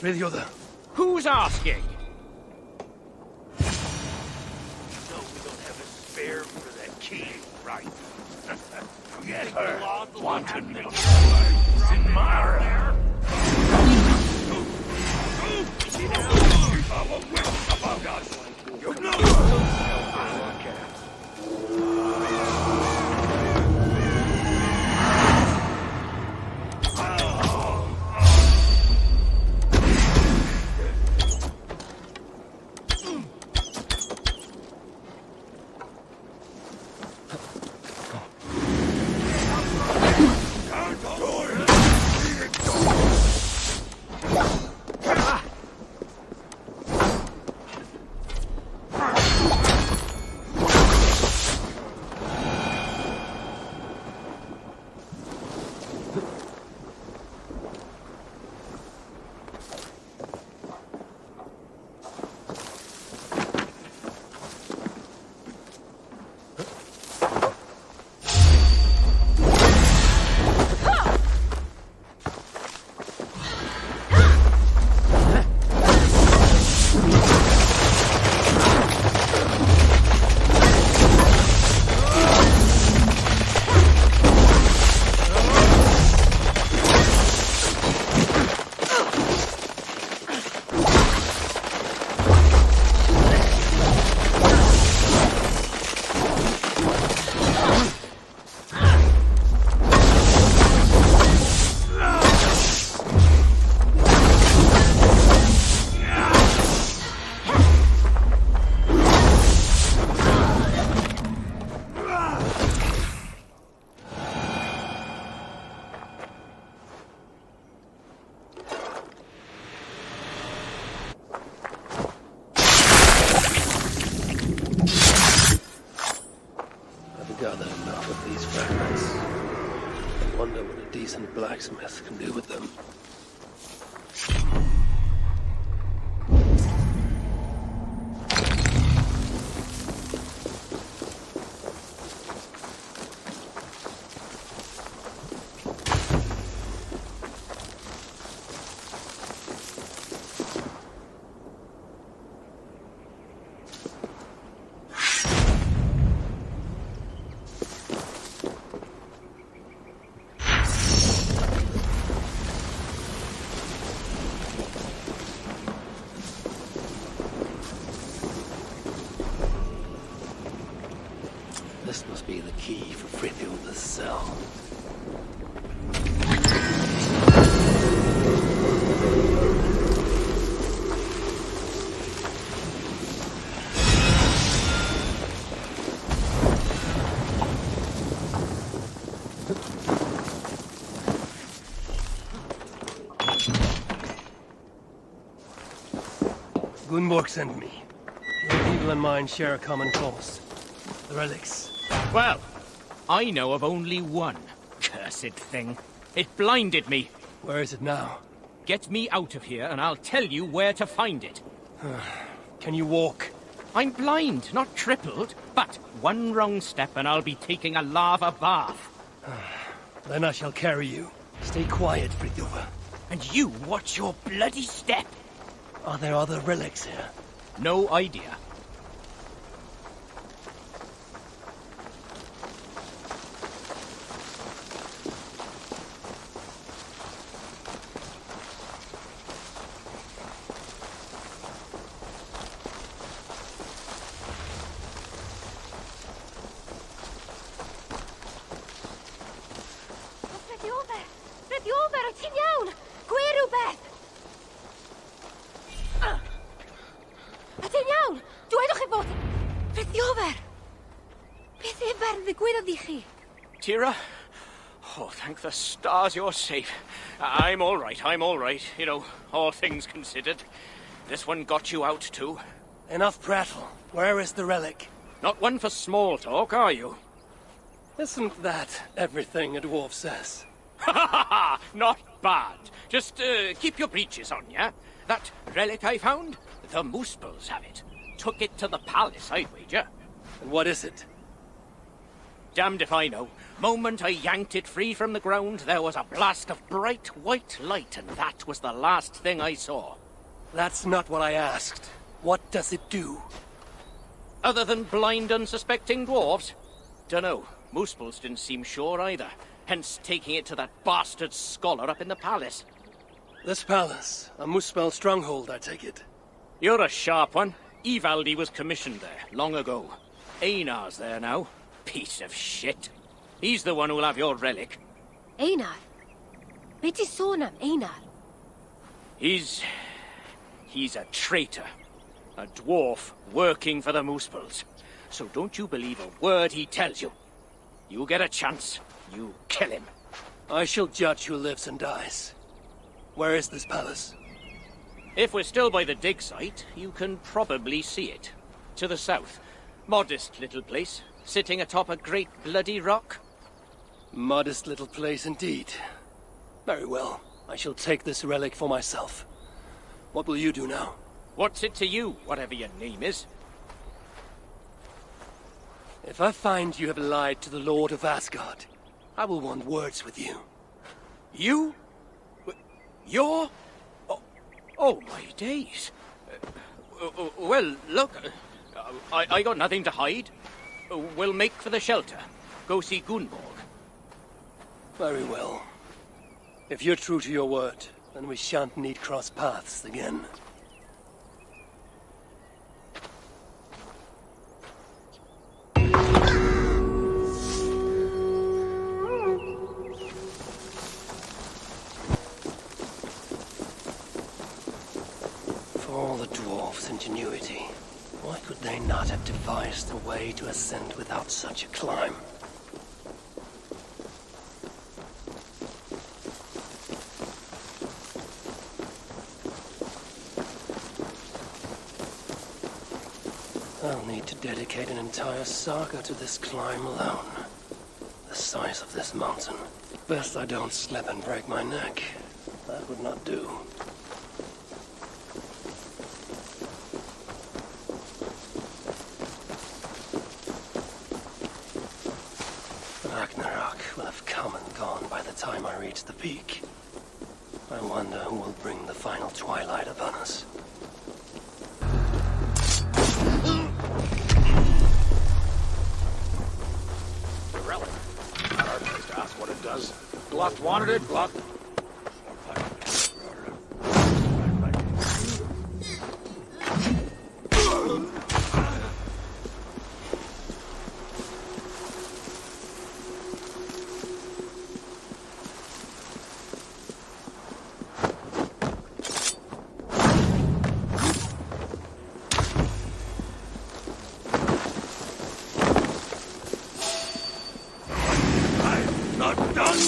Frithioda. Who's asking? No, we don't have a spare for that key, right? Get her. Wanton milk. Sinmar. Our wits about us. You know. Blacksmith can do with them. This must be the key for Frithioda's cell. Gunborg sent me. Your people and mine share a common cause. The relics. Well, I know of only one. Cursed thing. It blinded me. Where is it now? Get me out of here and I'll tell you where to find it. Can you walk? I'm blind, not crippled. But one wrong step and I'll be taking a lava bath. Then I shall carry you. Stay quiet, Frithioda. And you watch your bloody step. Are there other relics here? No idea. Tira? Oh, thank the stars you're safe. I'm all right, I'm all right. You know, all things considered. This one got you out, too. Enough prattle. Where is the relic? Not one for small talk, are you? Isn't that everything a dwarf says? Ha ha ha! Not bad. Just keep your breeches on, yeah? That relic I found? The Muspels have it. Took it to the palace, I'd wager. And what is it? Damned if I know. Moment I yanked it free from the ground, there was a blast of bright white light, and that was the last thing I saw. That's not what I asked. What does it do? Other than blind, unsuspecting dwarves? Dunno. Muspels didn't seem sure either, hence taking it to that bastard scholar up in the palace. This palace, a Muspel stronghold, I take it. You're a sharp one. Ivaldi was commissioned there, long ago. Einar's there now. Piece of shit. He's the one who'll have your relic. Einar? Be ti sôn am Einar? He's a traitor. A dwarf working for the Muspels. So don't you believe a word he tells you. You get a chance, you kill him. I shall judge who lives and dies. Where is this palace? If we're still by the dig site, you can probably see it. To the south. Modest little place, sitting atop a great bloody rock. Modest little place indeed. Very well. I shall take this relic for myself. What will you do now? What's it to you, whatever your name is? If I find you have lied to the Lord of Asgard, I will want words with you. You? You're? Oh my days. Well, look, I got nothing to hide. We'll make for the shelter. Go see Gunborg. Very well. If you're true to your word, then we shan't need cross paths again. For all the dwarves' ingenuity, why could they not have devised a way to ascend without such a climb? I'll need to dedicate an entire saga to this climb alone. The size of this mountain. Best I don't slip and break my neck. That would not do. Ragnarok will have come and gone by the time I reach the peak. I wonder who will bring the final twilight upon us. The relic. Not our place to ask what it does. Glock wanted it, Glock.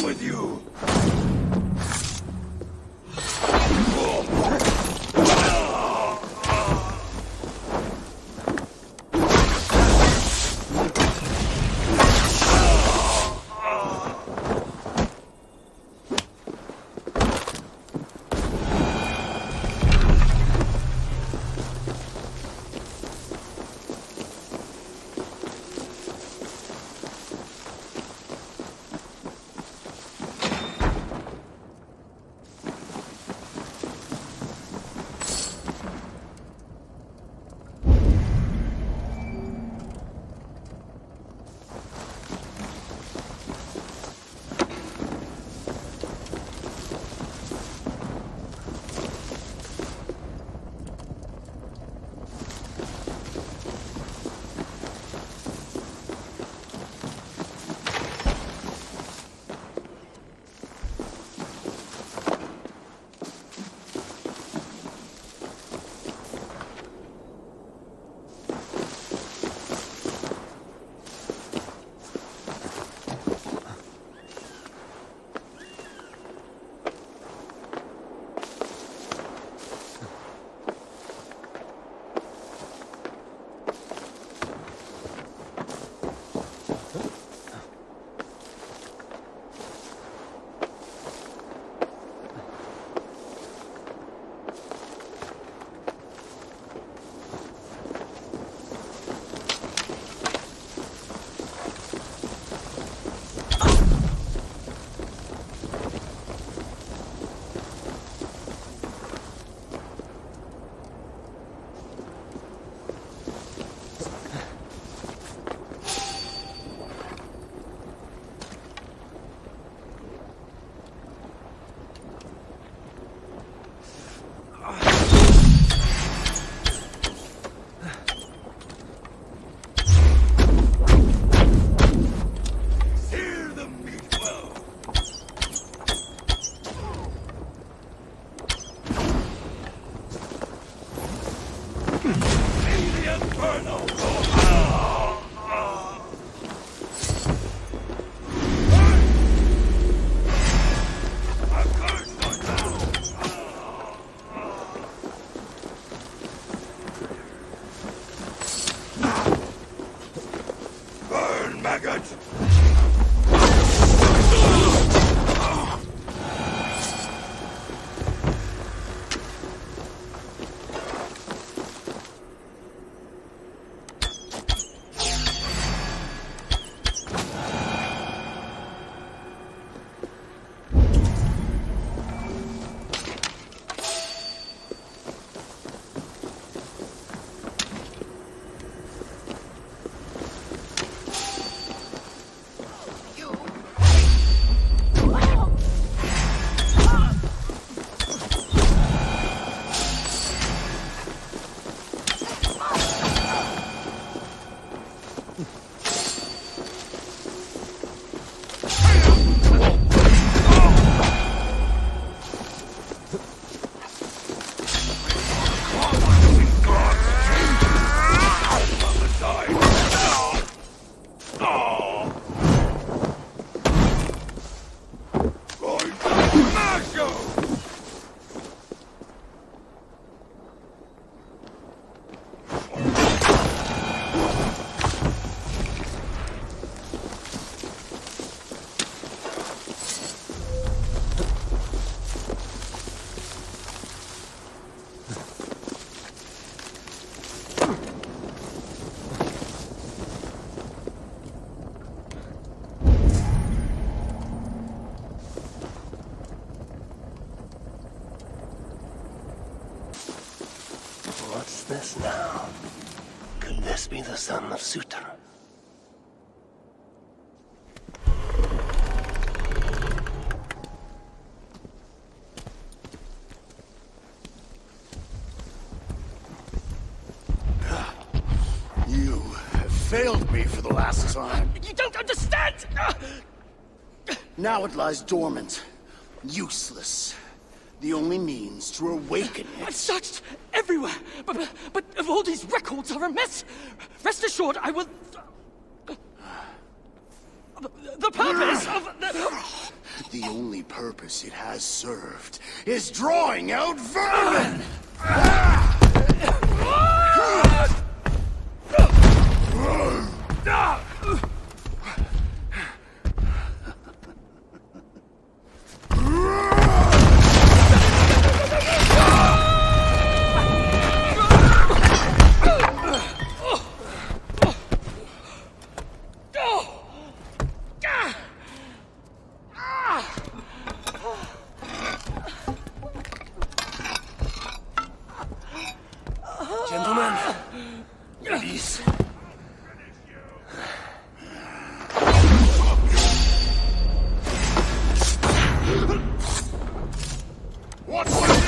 With you. What's this now? Could this be the son of Suter? You have failed me for the last time. You don't understand! Now it lies dormant, useless. The only means to awaken it. I've searched everywhere, but if all these records are a mess, rest assured I will... The purpose of the... The only purpose it has served is drawing out vermin! Gentlemen, ladies. What's this?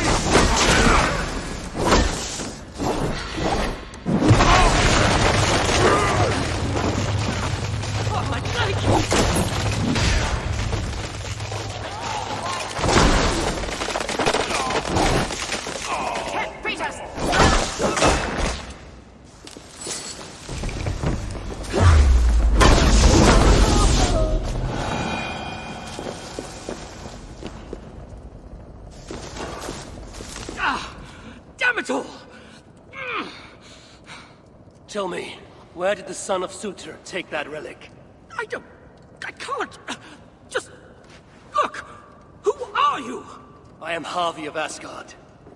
Oh, my leg! Damn it all! Tell me, where did the son of Suter take that relic? I can't! Just... look! Who are you? I am Harvey of Asgard.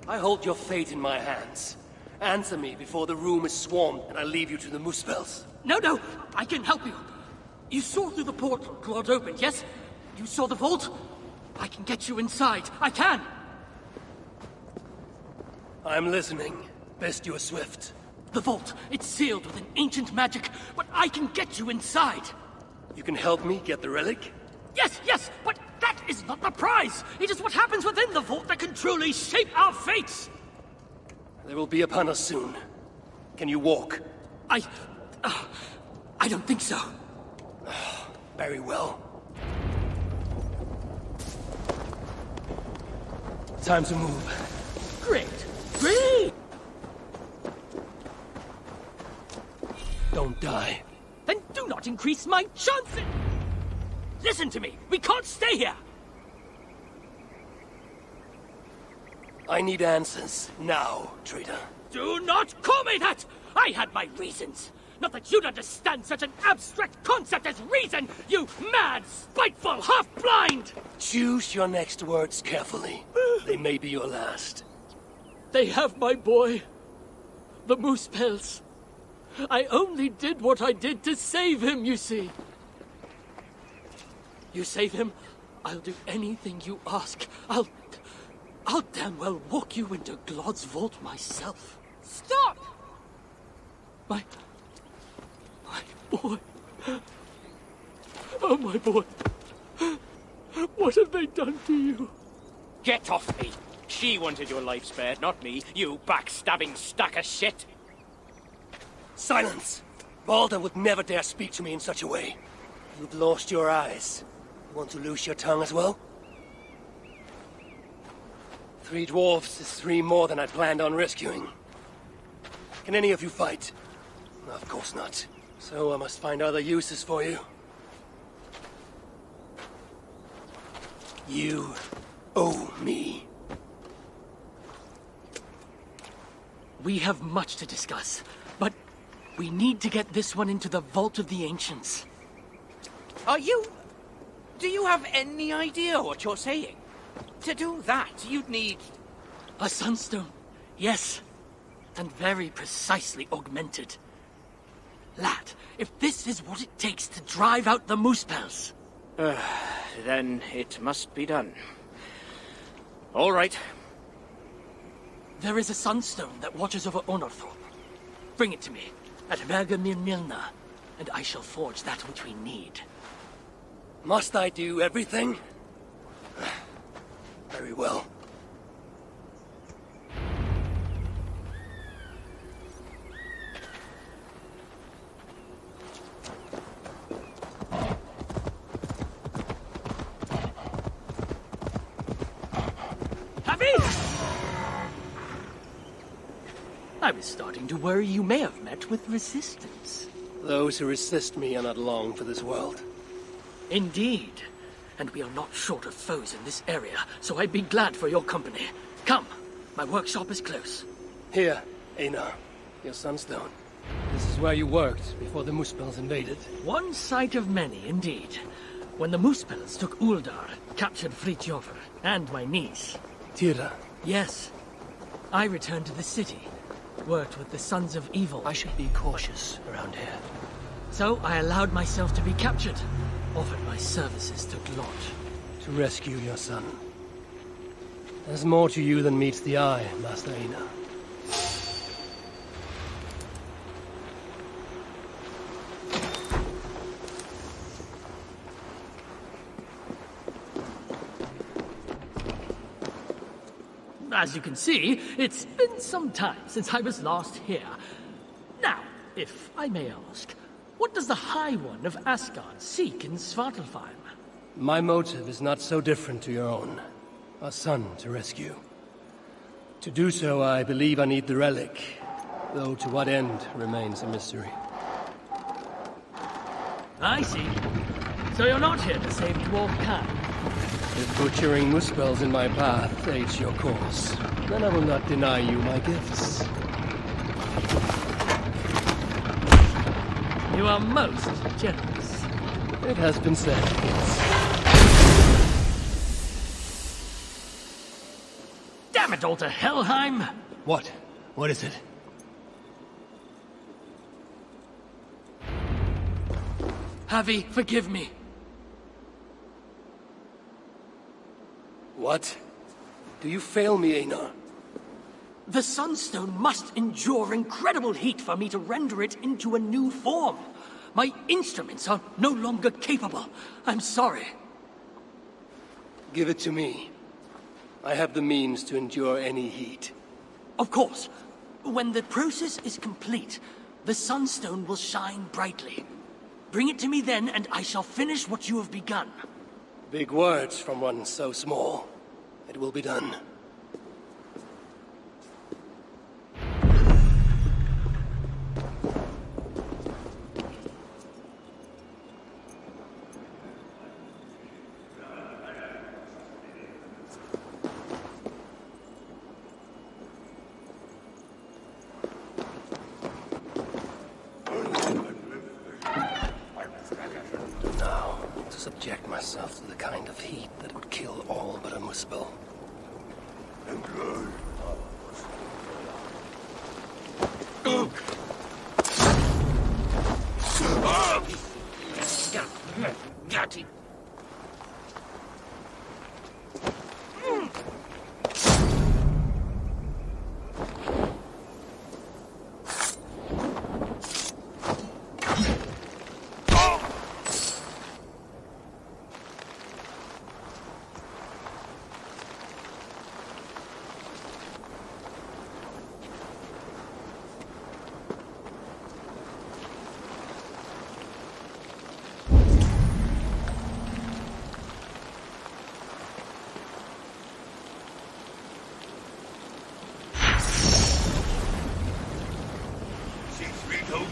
I hold your fate in my hands. Answer me before the room is swarmed and I leave you to the Muspels. No, I can help you. You saw through the portal Claude opened, yes? You saw the vault? I can get you inside. I can! I'm listening. Best you are swift. The vault, it's sealed with an ancient magic, but I can get you inside. You can help me get the relic? Yes, but that is not the prize. It is what happens within the vault that can truly shape our fates. They will be upon us soon. Can you walk? I don't think so. Very well. Time to move. Great! don't die. Then do not increase my chances! Listen to me! We can't stay here! I need answers now, traitor. Do not call me that! I had my reasons! Not that you'd understand such an abstract concept as reason, you mad, spiteful, half-blind! Choose your next words carefully. They may be your last. They have my boy. The moose pelts. I only did what I did to save him, you see. You save him, I'll do anything you ask. I'll damn well walk you into Glod's vault myself. Stop! My boy. Oh, my boy. What have they done to you? Get off me! She wanted your life spared, not me, you backstabbing stack of shit! Silence! Balder would never dare speak to me in such a way. You've lost your eyes. You want to lose your tongue as well? 3 dwarves is 3 more than I planned on rescuing. Can any of you fight? No, of course not. So I must find other uses for you. You owe me. We have much to discuss, but we need to get this one into the Vault of the Ancients. Do you have any idea what you're saying? To do that, you'd need... A sunstone, yes. And very precisely augmented. Lad, if this is what it takes to drive out the moose pelts... then it must be done. All right. There is a sunstone that watches over Onorthorpe. Bring it to me, at Vergamir Milna, and I shall forge that which we need. Must I do everything? Very well. I was starting to worry you may have met with resistance. Those who resist me are not long for this world. Indeed. And we are not short of foes in this area, so I'd be glad for your company. Come, my workshop is close. Here, Einar, your sunstone. This is where you worked before the Muspels invaded. One sight of many, indeed. When the Muspels took Uldar, captured Fritjofr, and my niece. Tira. Yes. I returned to the city. Worked with the Sons of Evil. I should be cautious around here. So I allowed myself to be captured. Offered my services to Glod. To rescue your son. There's more to you than meets the eye, Master Einar. As you can see, it's been some time since I was last here. Now, if I may ask, what does the High One of Asgard seek in Svartalfheim? My motive is not so different to your own. A son to rescue. To do so, I believe I need the relic, though to what end remains a mystery. I see. So you're not here to save Dwarf Khan? If butchering Muspels in my path aids your cause, then I will not deny you my gifts. You are most generous. It has been said, yes. Damn it all to Helheim! What? What is it? Javi, forgive me. What? Do you fail me, Einar? The Sunstone must endure incredible heat for me to render it into a new form. My instruments are no longer capable. I'm sorry. Give it to me. I have the means to endure any heat. Of course. When the process is complete, the Sunstone will shine brightly. Bring it to me then, and I shall finish what you have begun. Big words from one so small. It will be done. to subject myself to the kind of heat that would kill all but a Muspel. Got it.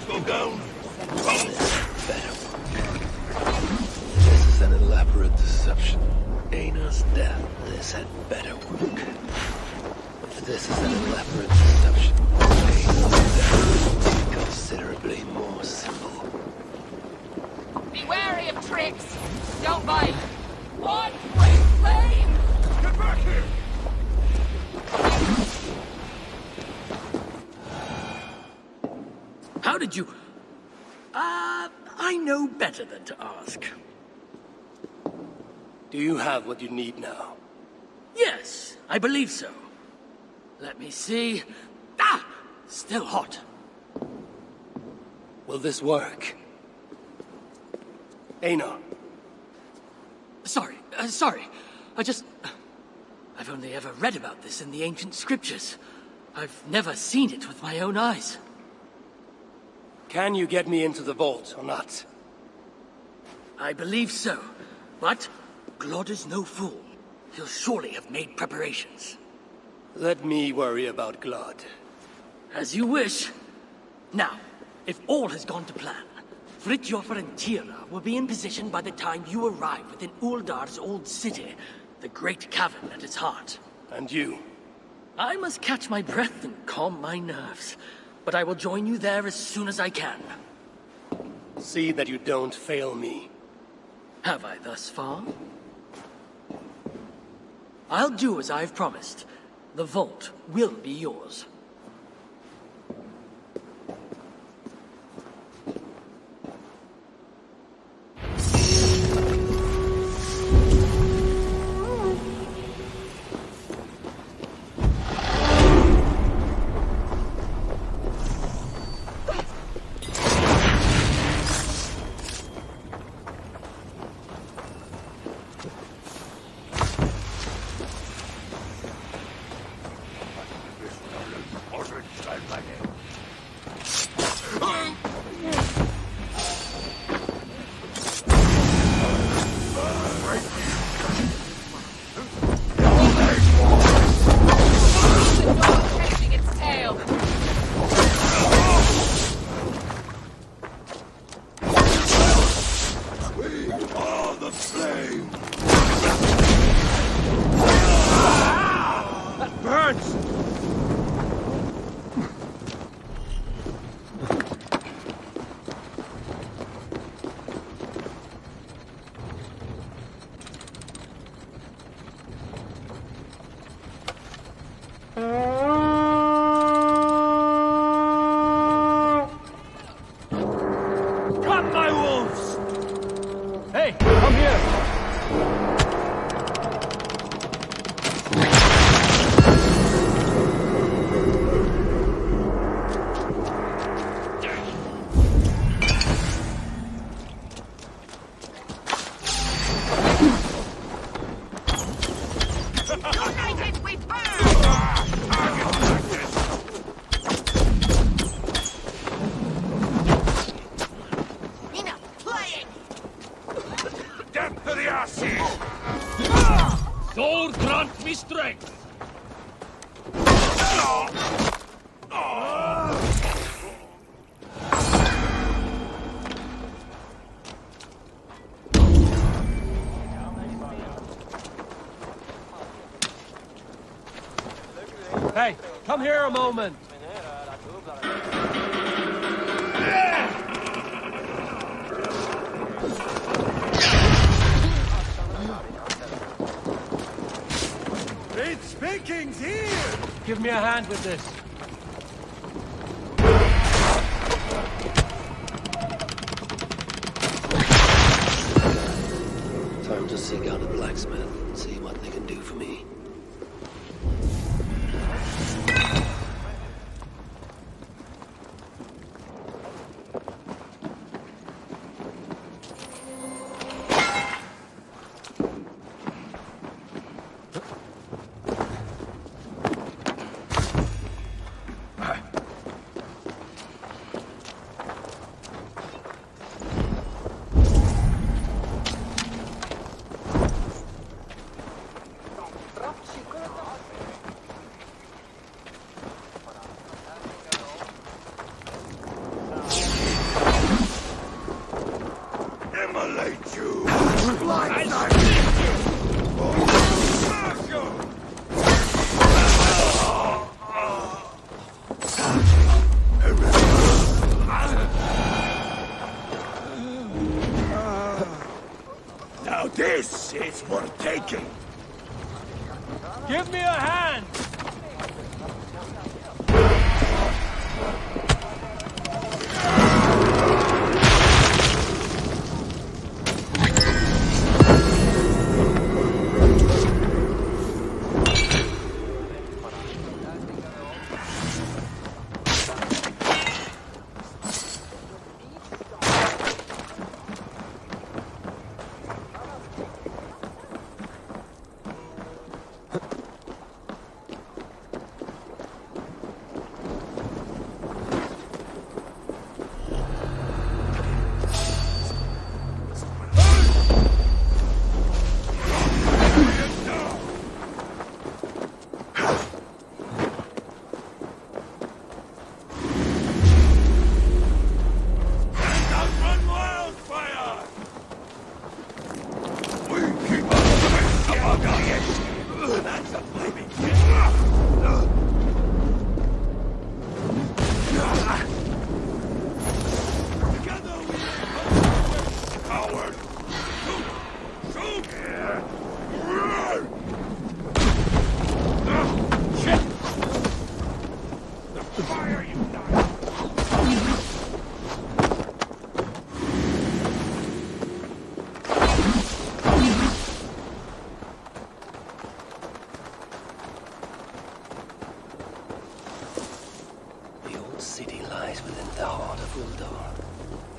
Go down. Better work. This is an elaborate deception. Aina's death, this had better work. If this is an elaborate deception, Aina's death is considerably more simple. Be wary of tricks. Don't bite. One great flame! Get back here! How did you... I know better than to ask. Do you have what you need now? Yes, I believe so. Let me see. Still hot. Will this work? Aina. Sorry. I've only ever read about this in the ancient scriptures. I've never seen it with my own eyes. Can you get me into the vault or not? I believe so. But Glod is no fool. He'll surely have made preparations. Let me worry about Glod. As you wish. Now, if all has gone to plan, Fritjofer and Tira will be in position by the time you arrive within Uldar's old city, the great cavern at its heart. And you? I must catch my breath and calm my nerves, but I will join you there as soon as I can. See that you don't fail me. Have I thus far? I'll do as I've promised. The vault will be yours. Sword grant me strength! Hey, come here a moment! me a hand with this. Time to seek out a blacksmith and see what they can do for me. Now this is worth taking. Give me a hand!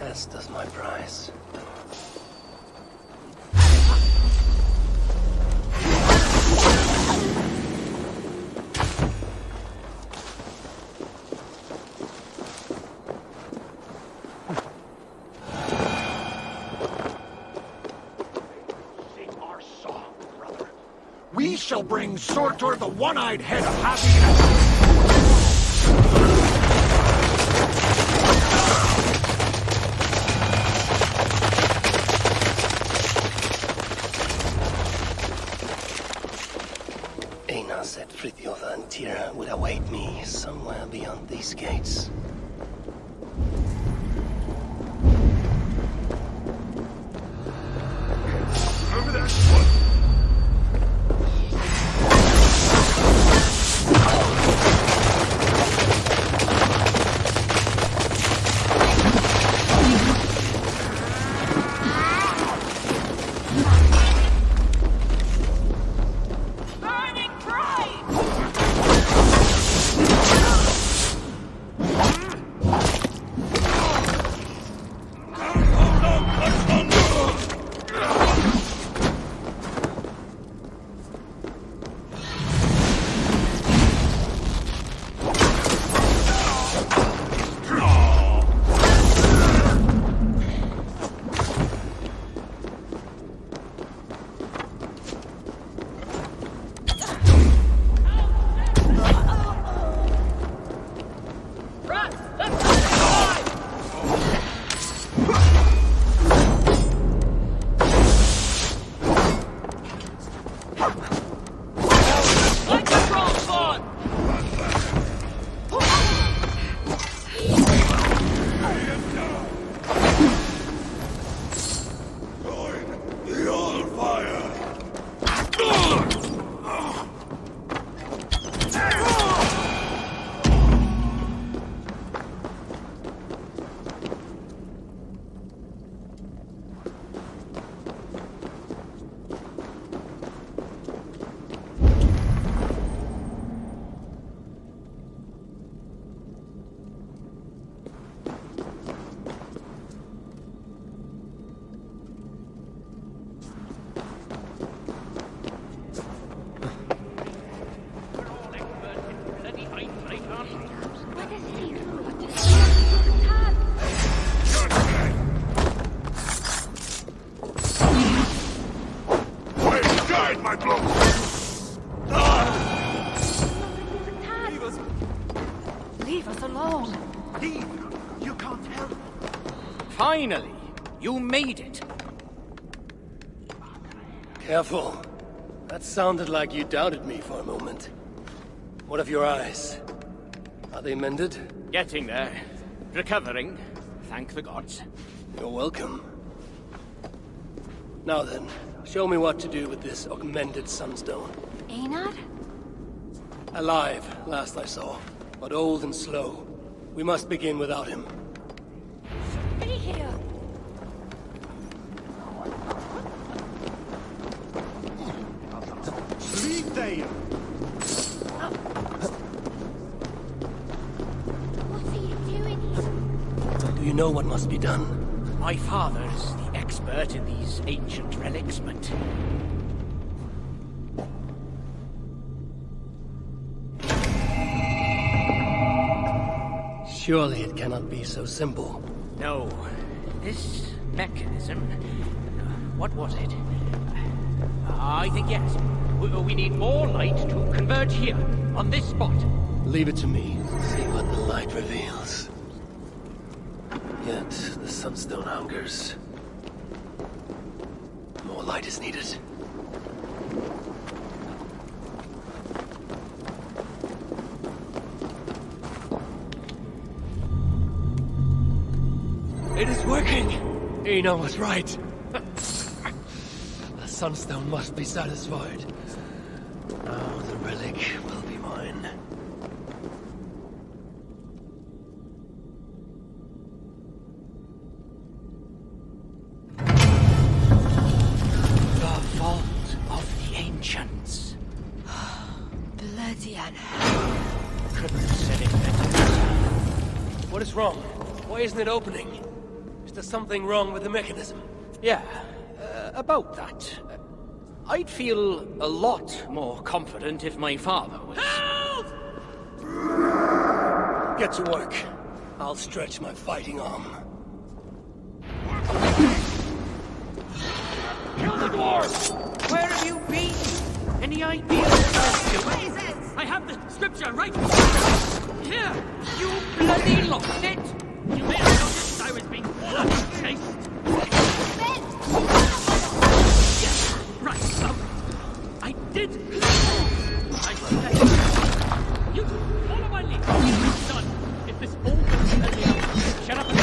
As does my prize. Sing our song, brother. We shall bring Surtur the one-eyed head of happiness. Said Frithjofa and Tira would await me somewhere beyond these gates. Over that foot. Finally! You made it! Careful. That sounded like you doubted me for a moment. What of your eyes? Are they mended? Getting there. Recovering. Thank the gods. You're welcome. Now then, show me what to do with this augmented sunstone. Einar? Alive, last I saw, but old and slow. We must begin without him. Be here. Leave there! What are you doing here? Do you know what must be done? My father's the expert in these ancient relics, but... Surely it cannot be so simple. No. This mechanism... What was it? I think yes. We need more light to converge here, on this spot. Leave it to me. See what the light reveals. Yet the sunstone hungers. More light is needed. It is working! Einar was right. The sunstone must be satisfied. Now the relic will be mine. The vault of the ancients. Bloody hell. Couldn't have said it better. What is wrong? Why isn't it opening? Is there something wrong with the mechanism? Yeah, about that. I'd feel a lot more confident if my father was... Help! Get to work. I'll stretch my fighting arm. Kill the dwarf! Where have you been? Any ideas? I have the scripture right here! You bloody lost it! You may have noticed I was being bloody chased. Yes, right, I did. I said, you follow my lead. Son, if this all goes early, shut up and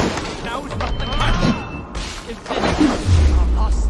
now is not the time. If this our last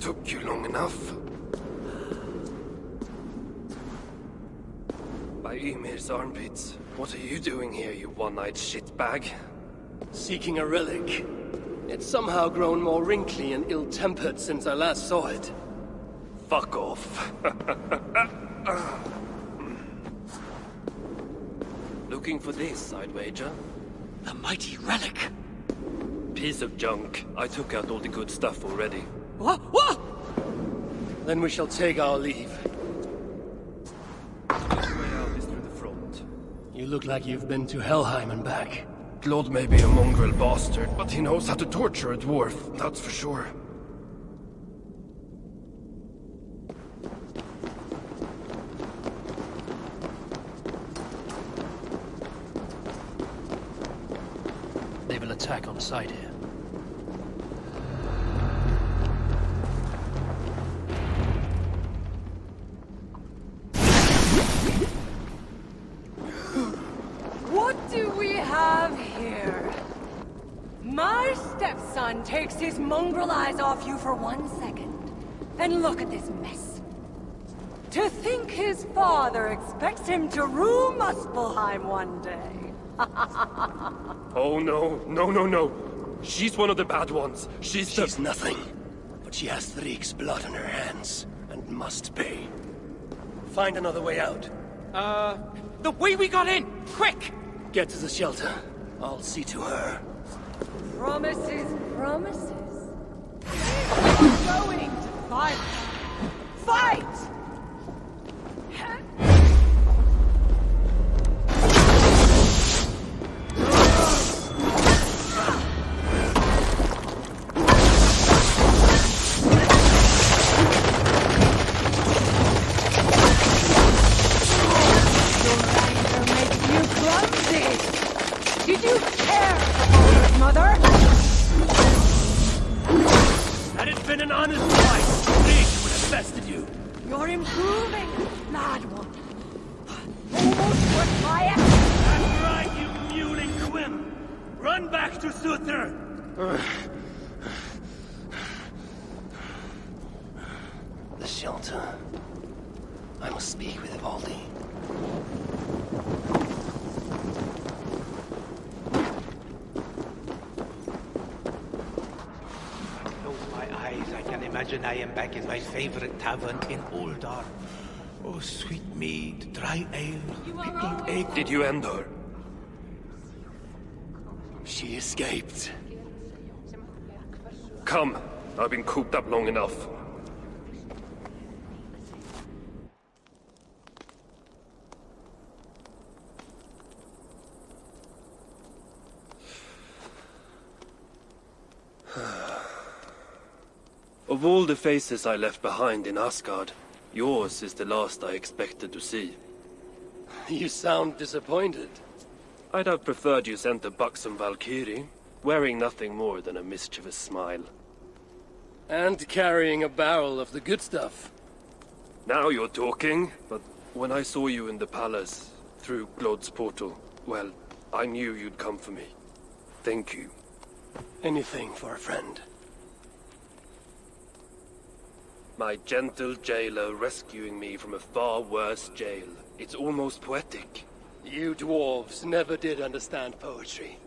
Took you long enough. By Ymir's armpits. What are you doing here, you one-eyed shitbag? Seeking a relic. It's somehow grown more wrinkly and ill-tempered since I last saw it. Fuck off. Looking for this, I'd wager. The mighty relic. Piece of junk. I took out all the good stuff already. What? What? Then we shall take our leave. This way out is through the front. You look like you've been to Helheim and back. Glod may be a mongrel bastard, but he knows how to torture a dwarf, that's for sure. They will attack on sight here. What do we have here? My stepson takes his mongrel eyes off you for 1 second. And look at this mess. To think his father expects him to rule Muspelheim one day. Oh no, no, no, no. She's one of the bad ones. She's nothing. But she has Threek's blood on her hands, and must pay. Find another way out. The way we got in! Quick! Get to the shelter. I'll see to her. Promises, promises. We're going to fight. Fight! Did you care about your mother? Had it been an honest fight, Threek would have bested you. You're improving, mad one. Almost worth my effort. That's right, you mewling quim. Run back to Suther. The shelter. I must speak with Valdi. Imagine I am back in my favorite tavern in Uldar. Oh, sweet mead, dry ale, pickled egg. Did you end her? She escaped. Come, I've been cooped up long enough. Of all the faces I left behind in Asgard, yours is the last I expected to see. You sound disappointed. I'd have preferred you sent a buxom Valkyrie, wearing nothing more than a mischievous smile. And carrying a barrel of the good stuff. Now you're talking, but when I saw you in the palace, through Glod's portal, well, I knew you'd come for me. Thank you. Anything for a friend. My gentle jailer rescuing me from a far worse jail. It's almost poetic. You dwarves never did understand poetry.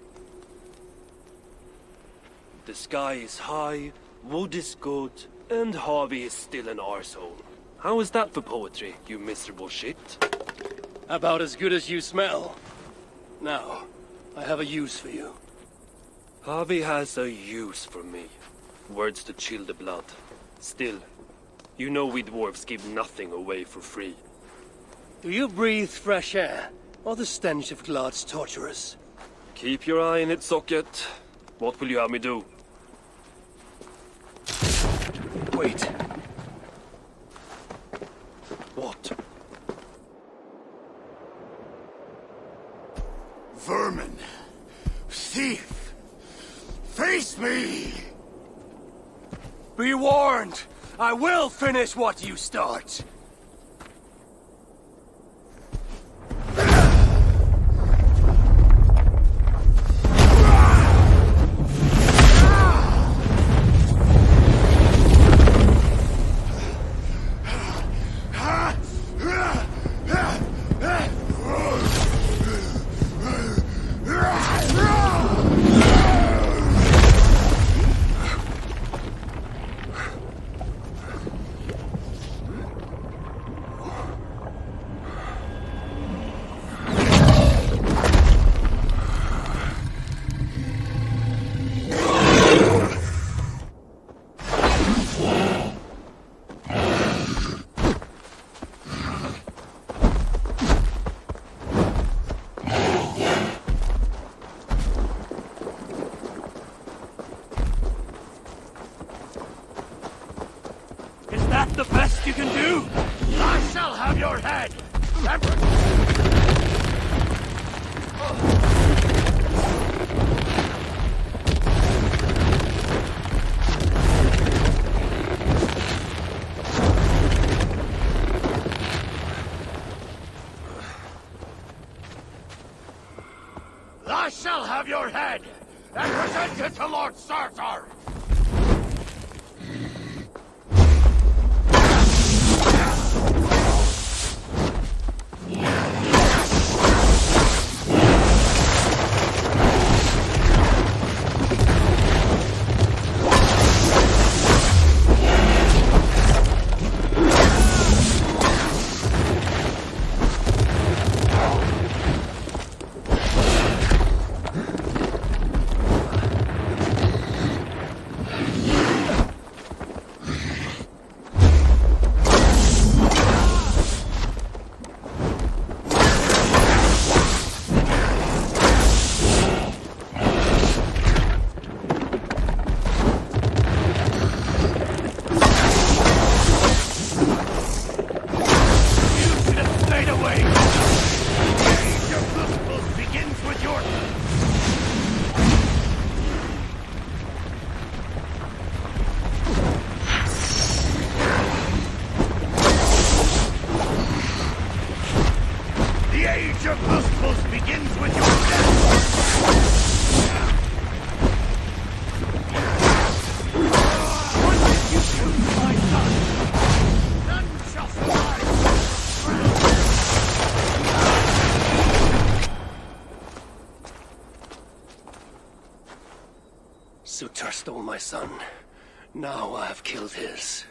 The sky is high, wood is good, and Harvey is still an arsehole. How is that for poetry, you miserable shit? About as good as you smell. Now, I have a use for you. Harvey has a use for me. Words to chill the blood. Still, you know we dwarves give nothing away for free. Do you breathe fresh air, or the stench of Glad's torturers? Keep your eye in its socket. What will you have me do? Wait. What? Vermin. Thief. Face me! Be warned! I will finish what you start! can do? I shall have your head! I shall have your head and present it to Lord Sartar! Sutar stole my son. Now I have killed his.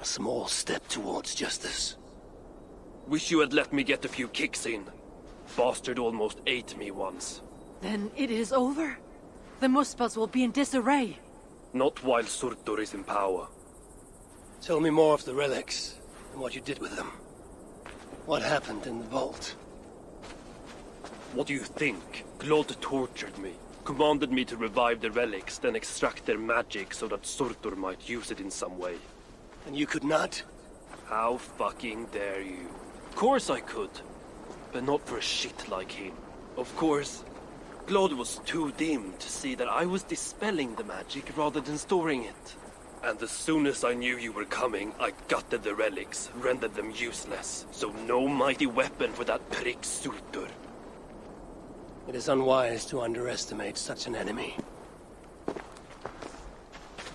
A small step towards justice. Wish you had let me get a few kicks in. Bastard almost ate me once. Then it is over? The Muspels will be in disarray. Not while Surtur is in power. Tell me more of the relics, and what you did with them. What happened in the vault? What do you think? Glod tortured me. Commanded me to revive the relics, then extract their magic so that Surtur might use it in some way. And you could not? How fucking dare you? Of course I could. But not for a shit like him. Of course, Glod was too dim to see that I was dispelling the magic rather than storing it. And as soon as I knew you were coming, I gutted the relics, rendered them useless. So no mighty weapon for that prick Surtur. It is unwise to underestimate such an enemy.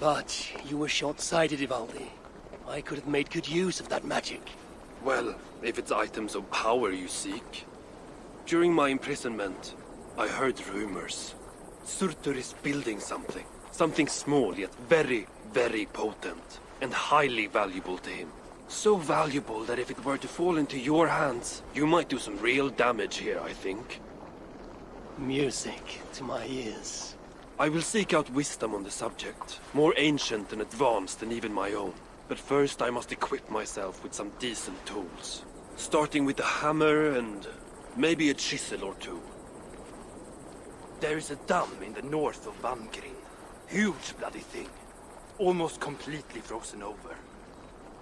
But you were short-sighted, Ivaldi. I could have made good use of that magic. Well, if it's items of power you seek. During my imprisonment, I heard rumors. Surtur is building something. Something small, yet very, very potent. And highly valuable to him. So valuable that if it were to fall into your hands, you might do some real damage here, I think. Music to my ears. I will seek out wisdom on the subject. More ancient and advanced than even my own. But first I must equip myself with some decent tools. Starting with a hammer and maybe a chisel or two. There is a dam in the north of Vangrin. Huge bloody thing. Almost completely frozen over.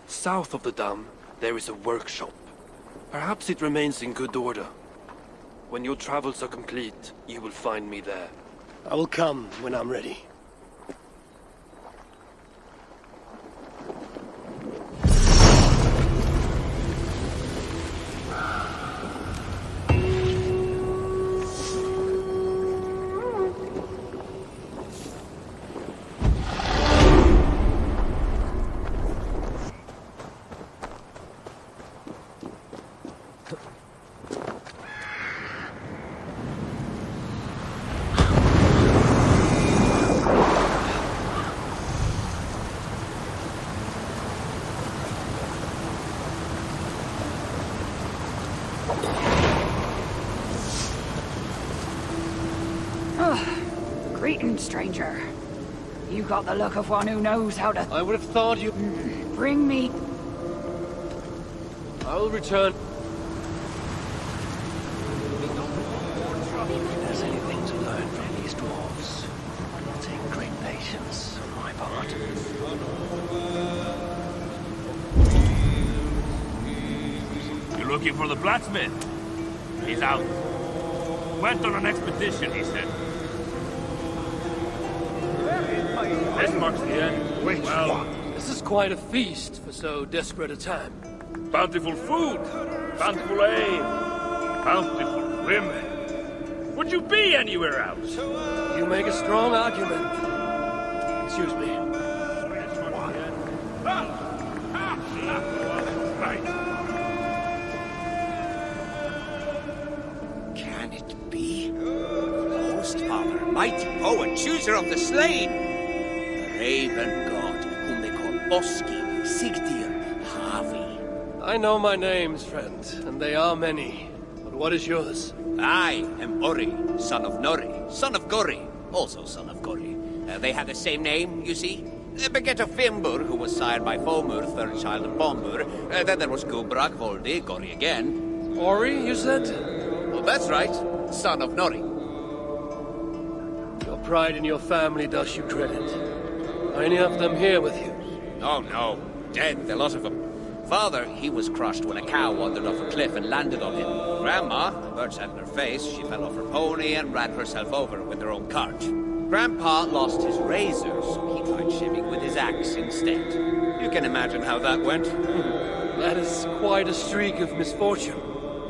South of the dam, there is a workshop. Perhaps it remains in good order. When your travels are complete, you will find me there. I will come when I'm ready. Greetings, stranger. You got the look of one who knows how to... I would have thought you... Bring me... I will return. If there's anything to learn from these dwarves, it will take great patience on my part. Looking for the blacksmith? He's out. Went on an expedition, he said. This marks the end. Wait, well, this is quite a feast for so desperate a time. Bountiful food, bountiful ale, bountiful women. Would you be anywhere else? You make a strong argument. Excuse me. Can it be? The host father, mighty poet, chooser of the slain. The raven god, whom they call Oski, Sigdir, Havi. I know my names, friend, and they are many. But what is yours? I am Ori, son of Nori, son of Gori, also son of Gori. They have the same name, you see. Beget of Fimbur, who was sired by Fomur, third child of Bombur. Then there was Gubrak, Voldi, Gori again. Ori, you said? Well, that's right, son of Nori. Your pride in your family does you credit. Are any of them here with you? Oh, no. Dead, a lot of them. Father, he was crushed when a cow wandered off a cliff and landed on him. Grandma, the birds had in her face, she fell off her pony and ran herself over with her own cart. Grandpa lost his razor, so he tried shimming with his axe instead. You can imagine how that went. That is quite a streak of misfortune.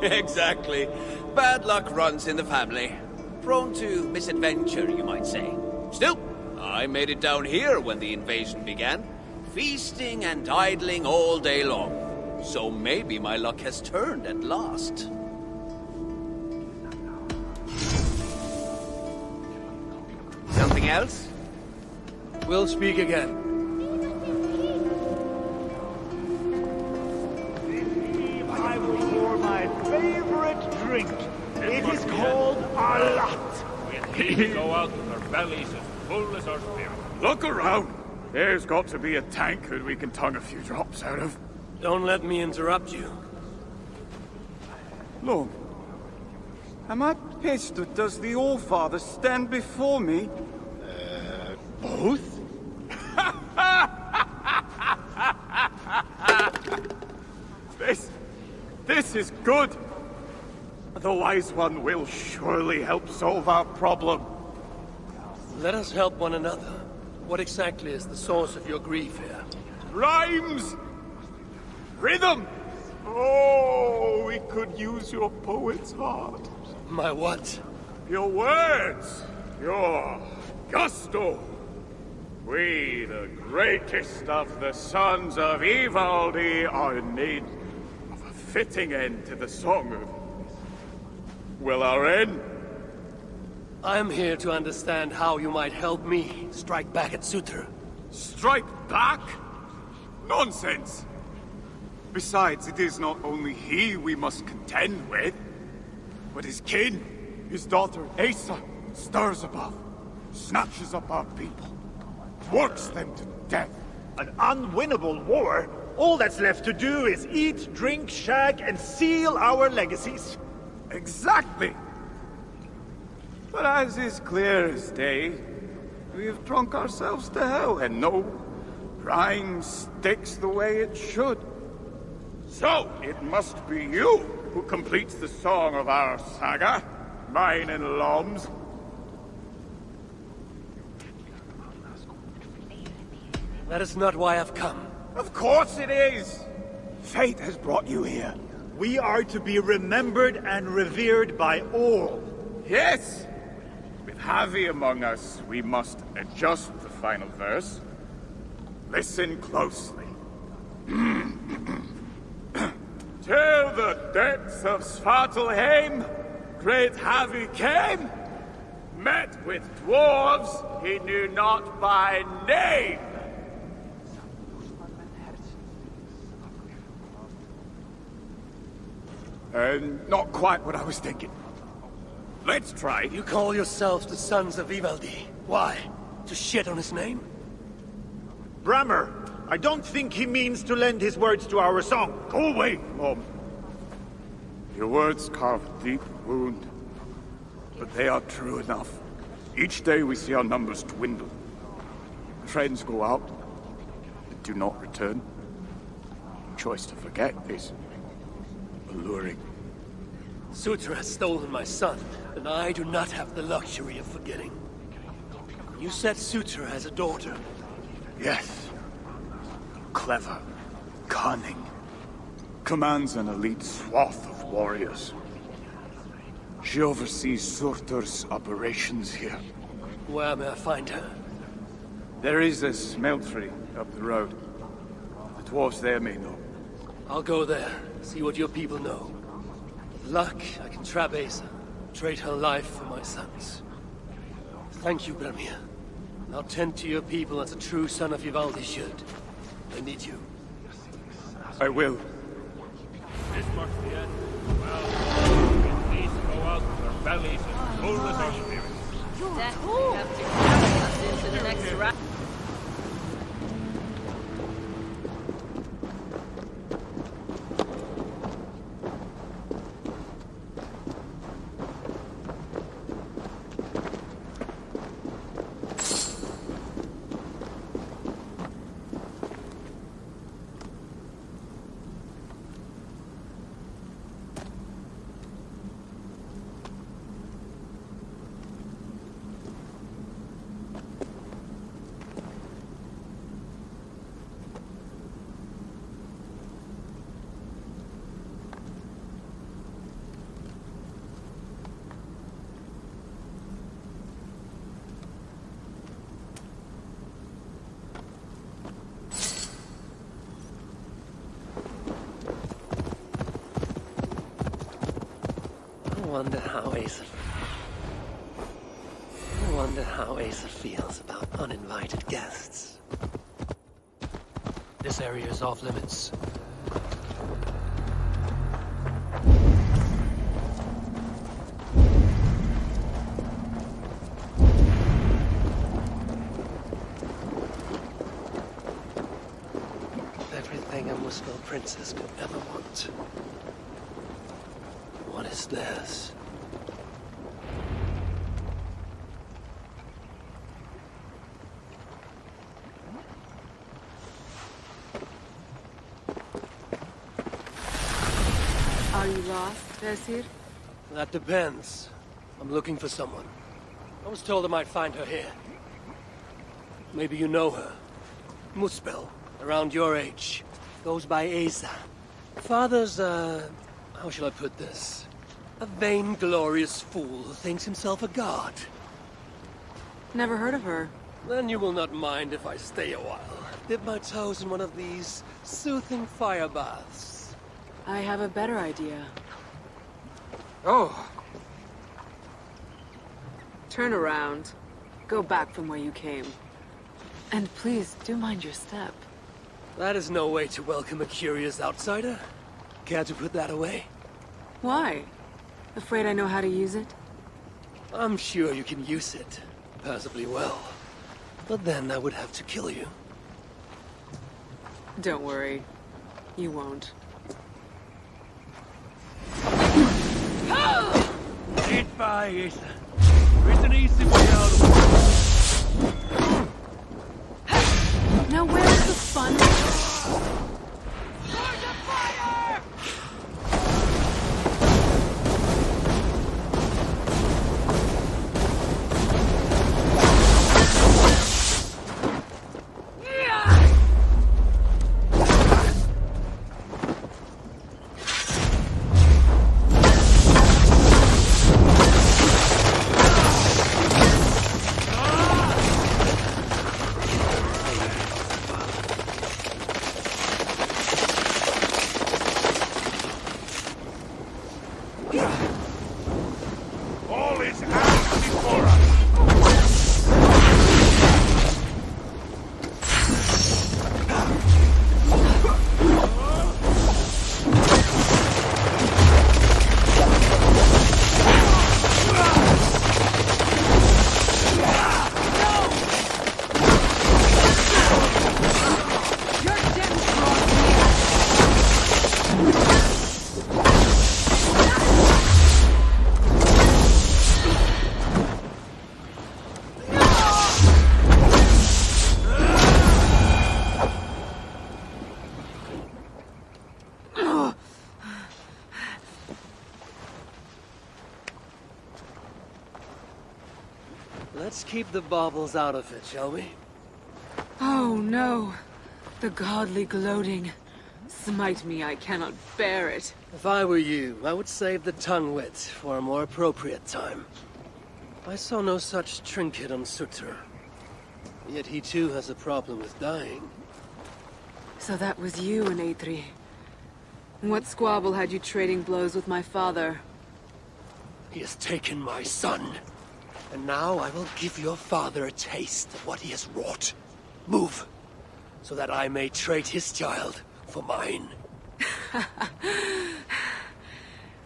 Exactly. Bad luck runs in the family. Prone to misadventure, you might say. Still, I made it down here when the invasion began. Feasting and idling all day long. So maybe my luck has turned at last. Something else? We'll speak again. I will pour my favorite drink. It is called Allah. We go out with our bellies as full as our spirit. Look around. There's got to be a tankard we can tongue a few drops out of. Don't let me interrupt you. Lord, am I pissed or does the All-Father stand before me? Both? This is good. The Wise One will surely help solve our problem. Let us help one another. What exactly is the source of your grief here? Rhymes! Rhythm! Oh, we could use your poet's heart. My what? Your words! Your gusto! We, the greatest of the sons of Ivaldi, are in need of a fitting end to the song of... well, our end. I'm here to understand how you might help me strike back at Sutra. Strike back? Nonsense! Besides, it is not only he we must contend with, but his kin, his daughter Asa, stirs above, snatches up our people, works them to death. An unwinnable war? All that's left to do is eat, drink, shag, and seal our legacies. Exactly! But as is clear as day, we have drunk ourselves to hell, and no rhyme sticks the way it should. So, it must be you who completes the song of our saga, mine and Lom's. That is not why I've come. Of course it is! Fate has brought you here. We are to be remembered and revered by all. Yes! With Javi among us, we must adjust the final verse. Listen closely. Till the depths of Svartalheim, great Javi came, met with dwarves he knew not by name. Not quite what I was thinking. Let's try. You call yourselves the sons of Ivaldi. Why? To shit on his name? Brammer, I don't think he means to lend his words to our song. Go away, Mom. Your words carve a deep wound, but they are true enough. Each day we see our numbers dwindle. Friends go out, but do not return. Choice to forget is alluring. Sutra has stolen my son, and I do not have the luxury of forgetting. You said Sutra has a daughter. Yes. Clever. Cunning. Commands an elite swath of warriors. She oversees Surtur's operations here. Where may I find her? There is a smeltery up the road. The dwarves there may know. I'll go there, see what your people know. With luck, I can trap Asa, trade her life for my son's. Thank you, Gramir. I'll tend to your people as a true son of Ivaldi should. I need you. I will. This marks the end. Well, these go out with their bellies as full as our spirits. Definitely have to carry us into the next round. I wonder how Asa feels about uninvited guests. This area is off limits. Everything a Muspel princess could ever want. What is this? Are you lost, Vesir? That depends. I'm looking for someone. I was told I might find her here. Maybe you know her. Muspel, around your age. Goes by Asa. Father's, how shall I put this? A vainglorious fool who thinks himself a god. Never heard of her. Then you will not mind if I stay a while. Dip my toes in one of these soothing fire baths. I have a better idea. Oh. Turn around. Go back from where you came. And please, do mind your step. That is no way to welcome a curious outsider. Care to put that away? Why? Afraid I know how to use it? I'm sure you can use it. Passably well. But then I would have to kill you. Don't worry. You won't. Get by, Asa. There's an easy way out of it. Now where's the fun? Let's keep the baubles out of it, shall we? Oh no. The godly gloating. Smite me, I cannot bear it. If I were you, I would save the tongue wit for a more appropriate time. I saw no such trinket on Sutter. Yet he too has a problem with dying. So that was you and Aethri. What squabble had you trading blows with my father? He has taken my son. And now I will give your father a taste of what he has wrought. Move, so that I may trade his child for mine.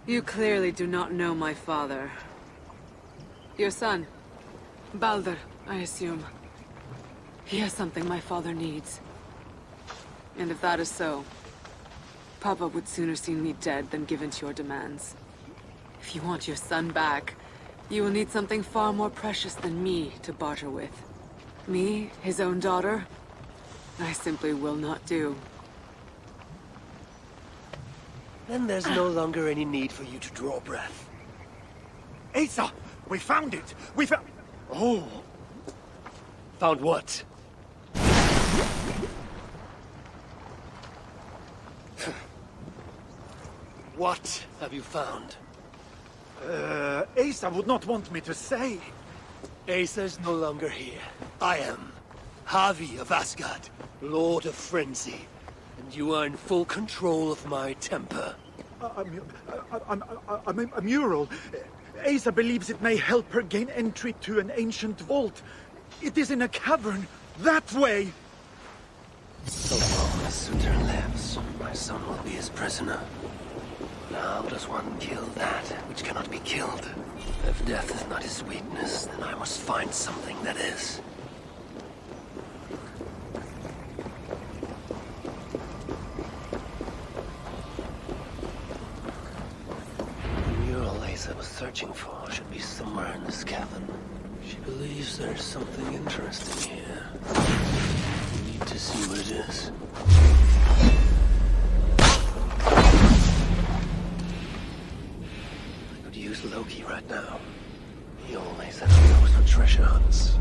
You clearly do not know my father. Your son, Baldur, I assume. He has something my father needs. And if that is so, Papa would sooner see me dead than give in to your demands. If you want your son back, you will need something far more precious than me to barter with. Me, his own daughter? I simply will not do. Then there's no longer any need for you to draw breath. Asa! We found it! We found... Oh! Found what? What have you found? Asa would not want me to say. Asa's no longer here. I am. Havi of Asgard, Lord of Frenzy. And you are in full control of my temper. A mural. Asa believes it may help her gain entry to an ancient vault. It is in a cavern. That way! So long as Sutter lives, my son will be his prisoner. How does one kill that which cannot be killed? If death is not his weakness, then I must find something that is. The mural Asa was searching for should be somewhere in this cavern. She believes there's something interesting here. We need to see what it is. Use Loki right now. He always has goes for treasure hunts.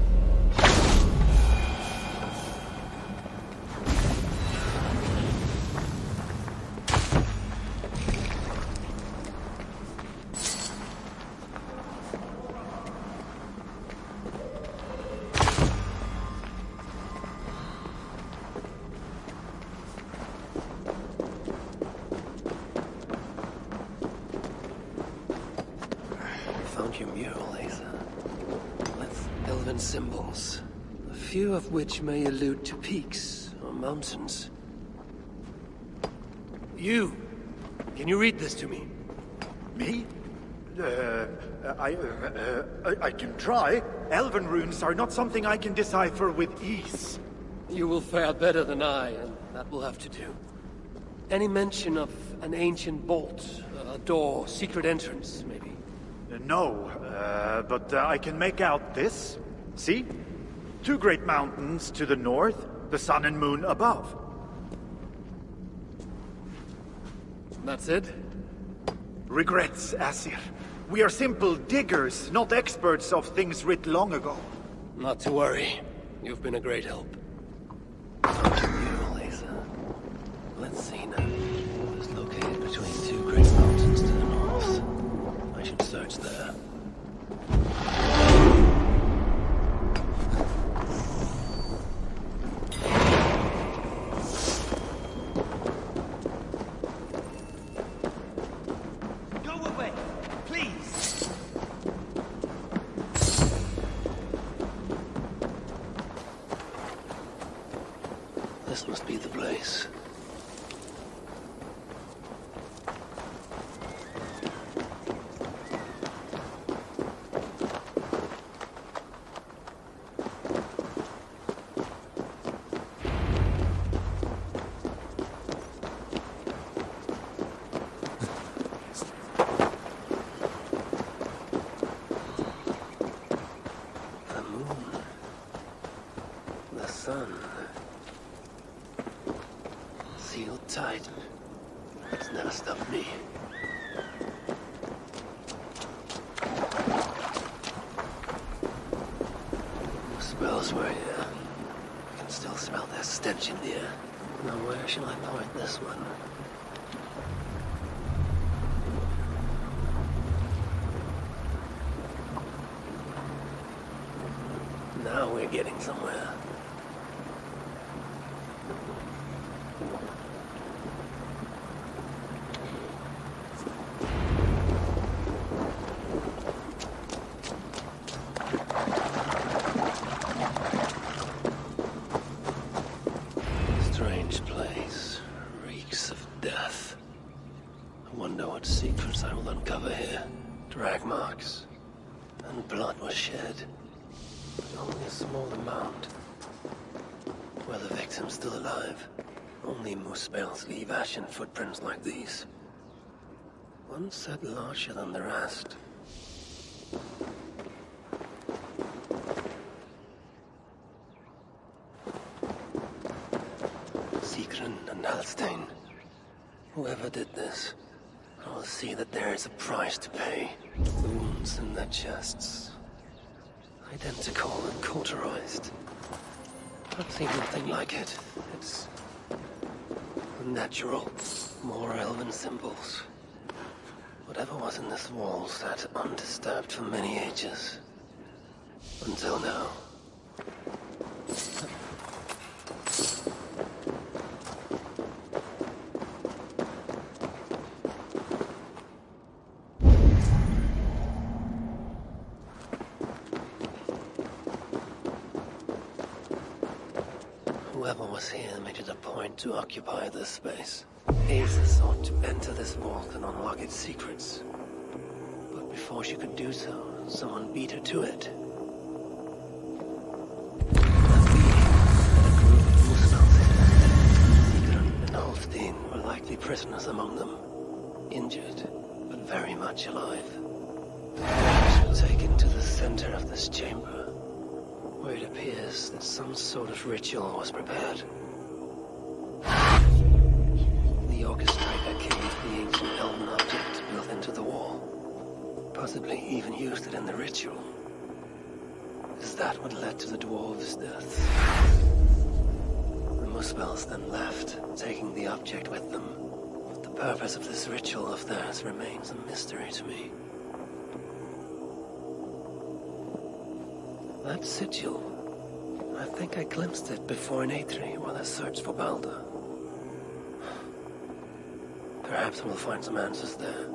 Symbols, a few of which may allude to peaks or mountains. You! Can you read this to me? Me? I can try. Elven runes are not something I can decipher with ease. You will fare better than I, and that will have to do. Any mention of an ancient vault, a door, secret entrance, maybe? No, but I can make out this. See? 2 great mountains to the north, the sun and moon above. That's it? Regrets, Asir. We are simple diggers, not experts of things writ long ago. Not to worry. You've been a great help. Let's see now. It's located between 2 great mountains to the north. I should search there. This must be the place. The moon. The sun. Sealed tight. It's never stopped me. Muspels were here. I can still smell their stench in the air. Now where shall I point this one? Now we're getting somewhere. Strange place. Reeks of death. I wonder what secrets I will uncover here. Drag marks. And blood was shed. But only a small amount. Were the victims still alive? Only Muspels leave ashen footprints like these. One set larger than the rest. Sigrun and Halstein. Whoever did this, I will see that there is a price to pay. Wounds in their chests. Identical and cauterized. I've seen nothing like it. It's unnatural. More elven symbols. Whatever was in this wall sat undisturbed for many ages. Until now. Whoever was here made it a point to occupy this space. Asa sought to enter this vault and unlock its secrets. But before she could do so, someone beat her to it. A group of Muspels hid. Sigrun and Halstein were likely prisoners among them. Injured, but very much alive. They were taken to the center of this chamber, where it appears that some sort of ritual was prepared. The orchestrator caved the ancient elven object built into the wall. Possibly even used it in the ritual. Is that what led to the dwarves' deaths? The Muspels then left, taking the object with them. But the purpose of this ritual of theirs remains a mystery to me. That sigil. I think I glimpsed it before in Aetri while I searched for Baldur. Perhaps we'll find some answers there.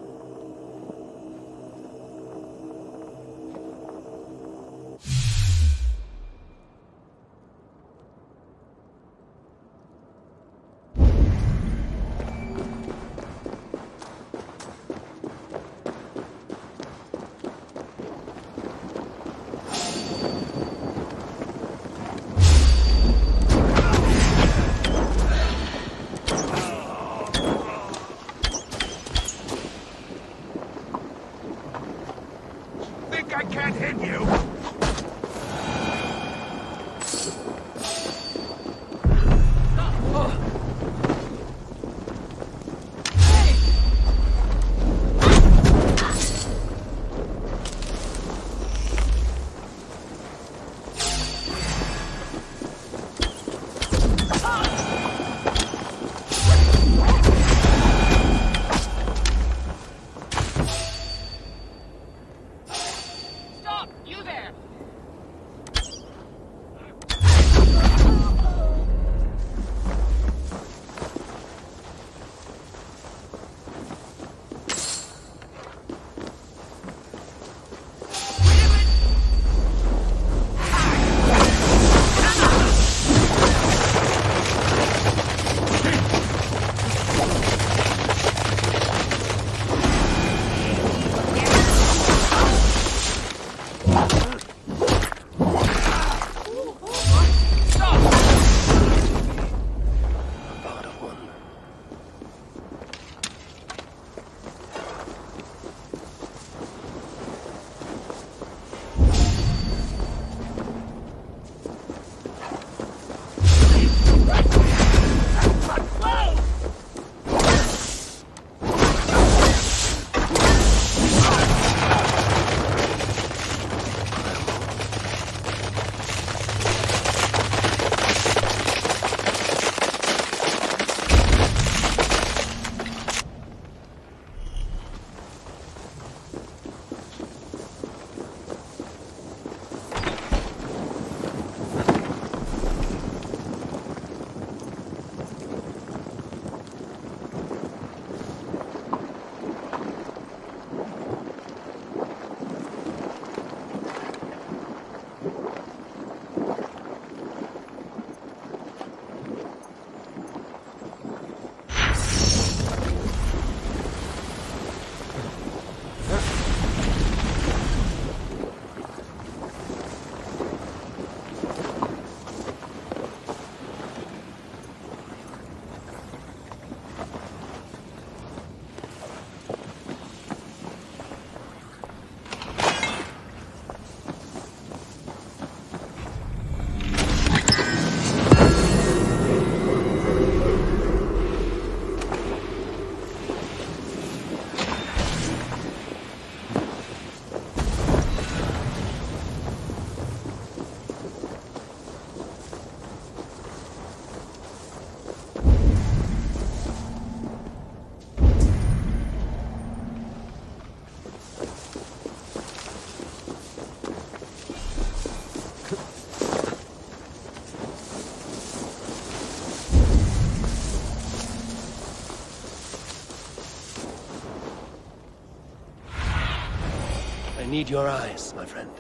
need your eyes, my friend.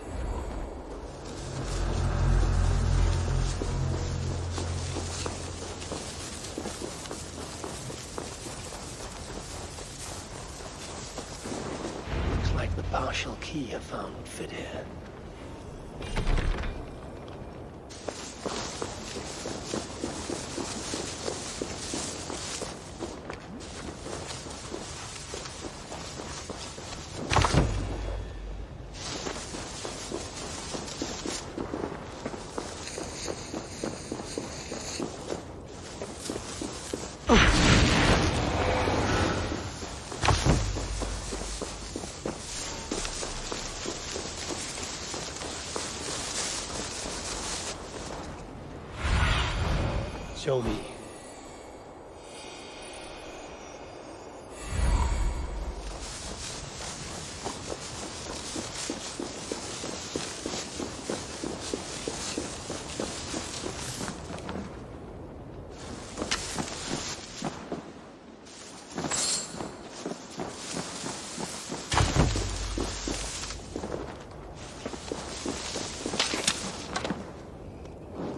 Looks like the partial key I found would fit here. Show me.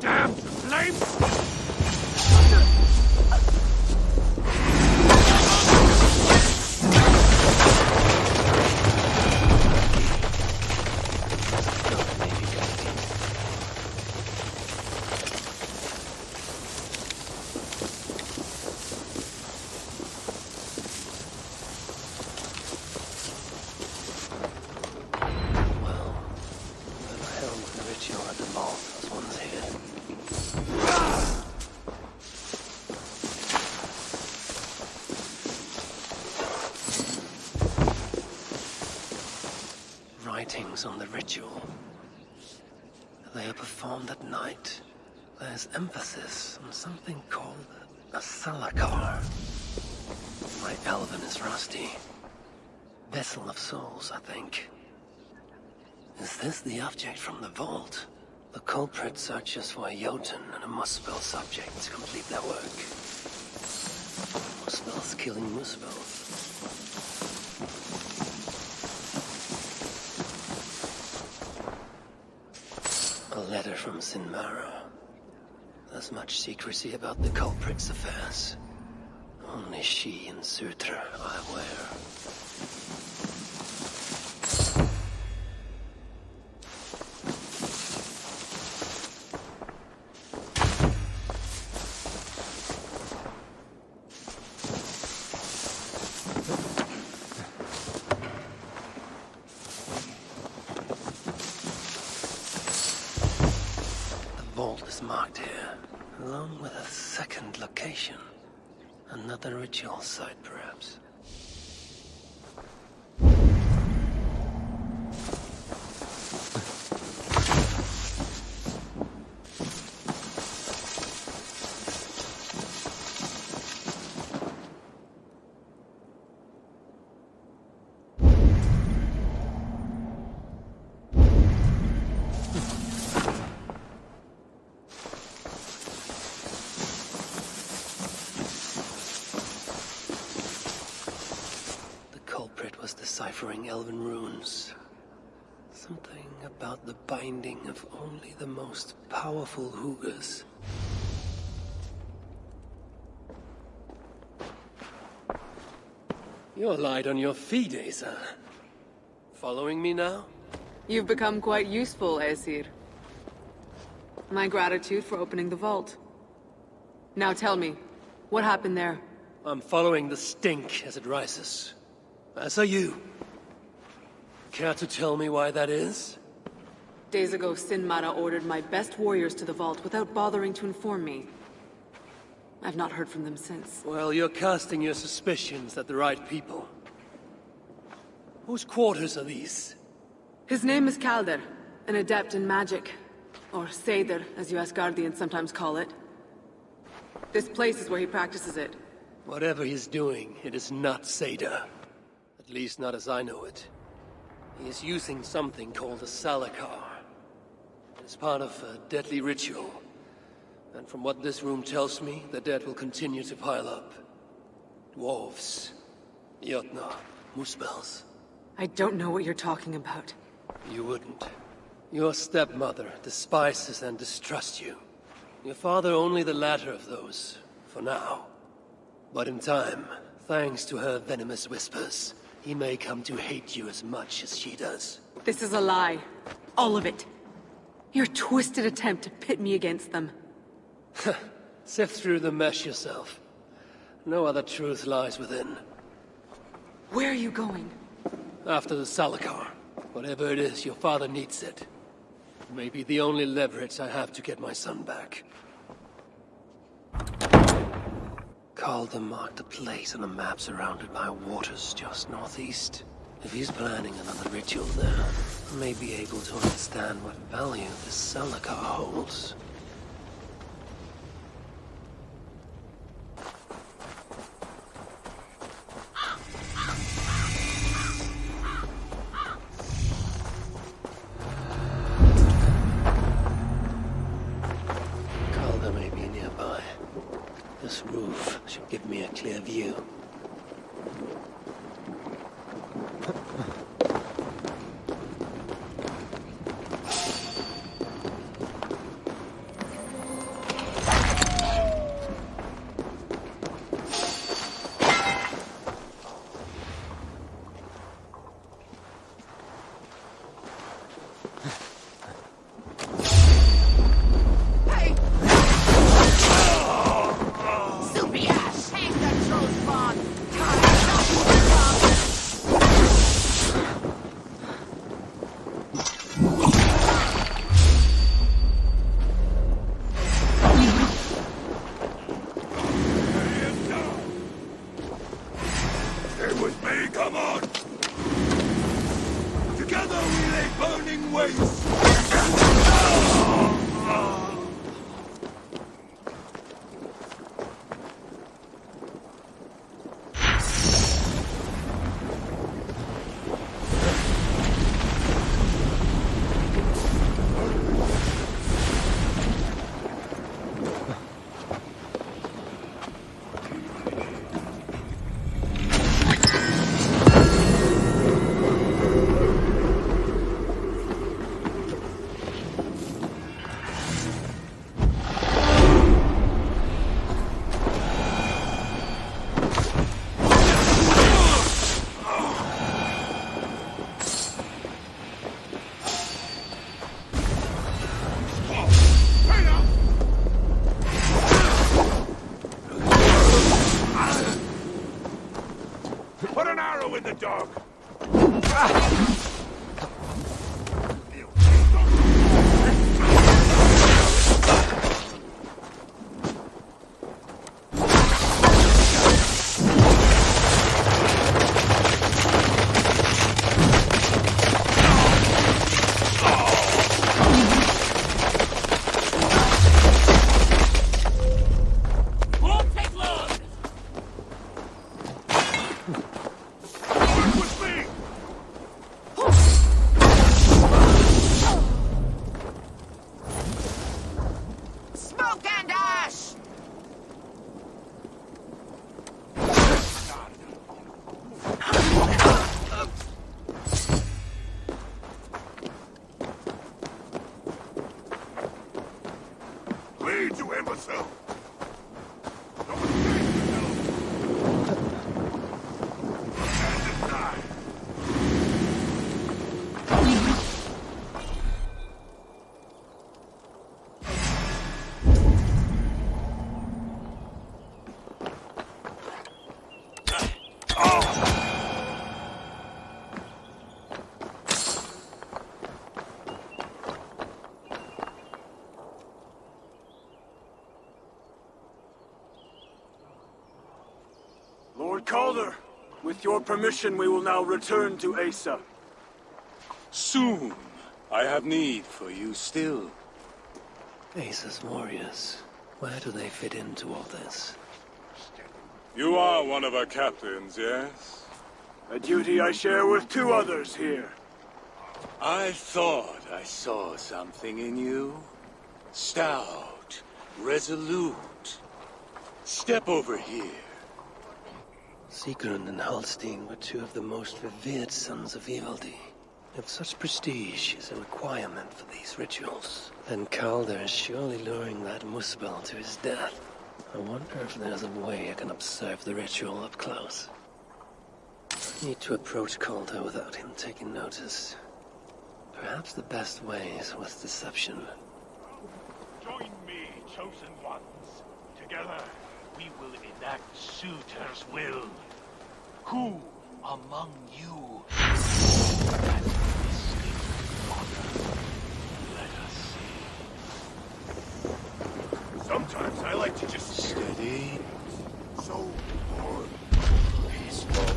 Damn flame! Writings on the ritual. They are performed at night. There's emphasis on something called a salakar. My elven is rusty. Vessel of souls, I think. Is this the object from the vault? The culprit searches for a Jotun and a Muspel subject to complete their work. Muspels killing Muspels. A letter from Sinmara. There's much secrecy about the culprit's affairs. Only she and Sutra are aware. Marked here, along with a second location. Another ritual site, perhaps. Deciphering elven runes. Something about the binding of only the most powerful Hugas. You're light on your feet, Asa. Following me now? You've become quite useful, Aesir. My gratitude for opening the vault. Now tell me, what happened there? I'm following the stink as it rises. As are you. Care to tell me why that is? Days ago, Sinmara ordered my best warriors to the vault without bothering to inform me. I've not heard from them since. Well, you're casting your suspicions at the right people. Whose quarters are these? His name is Kalder, an adept in magic. Or Seder, as you Asgardians sometimes call it. This place is where he practices it. Whatever he's doing, it is not Seder. At least not as I know it. He is using something called a salakar. It's part of a deadly ritual. And from what this room tells me, the dead will continue to pile up. Dwarves, Jotnar, Muspels. I don't know what you're talking about. You wouldn't. Your stepmother despises and distrusts you. Your father only the latter of those, for now. But in time, thanks to her venomous whispers, he may come to hate you as much as she does. This is a lie. All of it. Your twisted attempt to pit me against them. Sift through the mesh yourself. No other truth lies within. Where are you going? After the Salakar. Whatever it is, your father needs it. It may be the only leverage I have to get my son back. Calder marked a place on a map surrounded by waters just northeast. If he's planning another ritual there, I may be able to understand what value this Salakar holds. Calder may be nearby. This roof should give me a clear view. Calder, with your permission, we will now return to Asa. Soon. I have need for you still. Asa's warriors. Where do they fit into all this? You are one of our captains, yes? A duty I share with two others here. I thought I saw something in you. Stout, resolute. Step over here. Sigrun and Halstein were two of the most revered sons of Ivaldi. If such prestige is a requirement for these rituals, then Calder is surely luring that Muspel to his death. I wonder if there's a way I can observe the ritual up close. I need to approach Calder without him taking notice. Perhaps the best way is with deception. Join me, chosen ones. Together, we will enact Suitor's will. Who among you can escape honor? Let us see. Sometimes I like to just steady. So bored. Peaceful.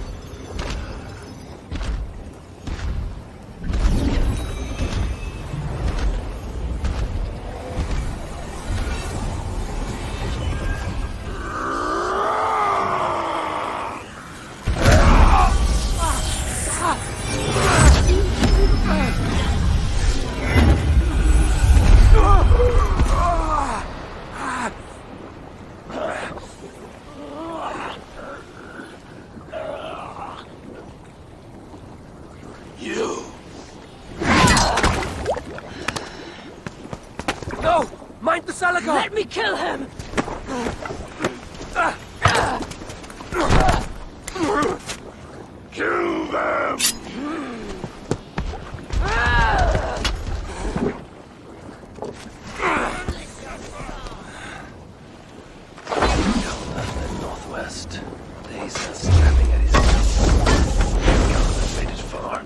Let me kill him! Kill them! Northwest. Days stabbing at his Calder made it far.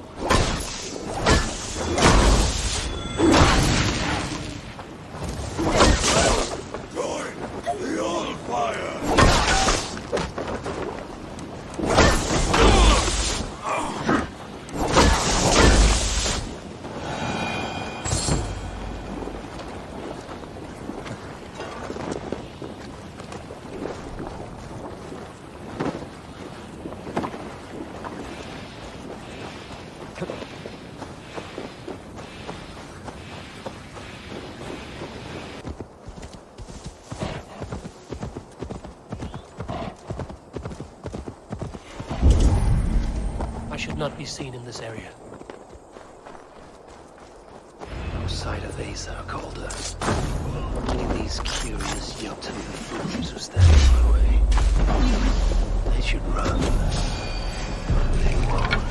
I should not be seen in this area. No sight of Asa or Calder. Only these curious Jotun fools who stand in my way. They should run. They won't.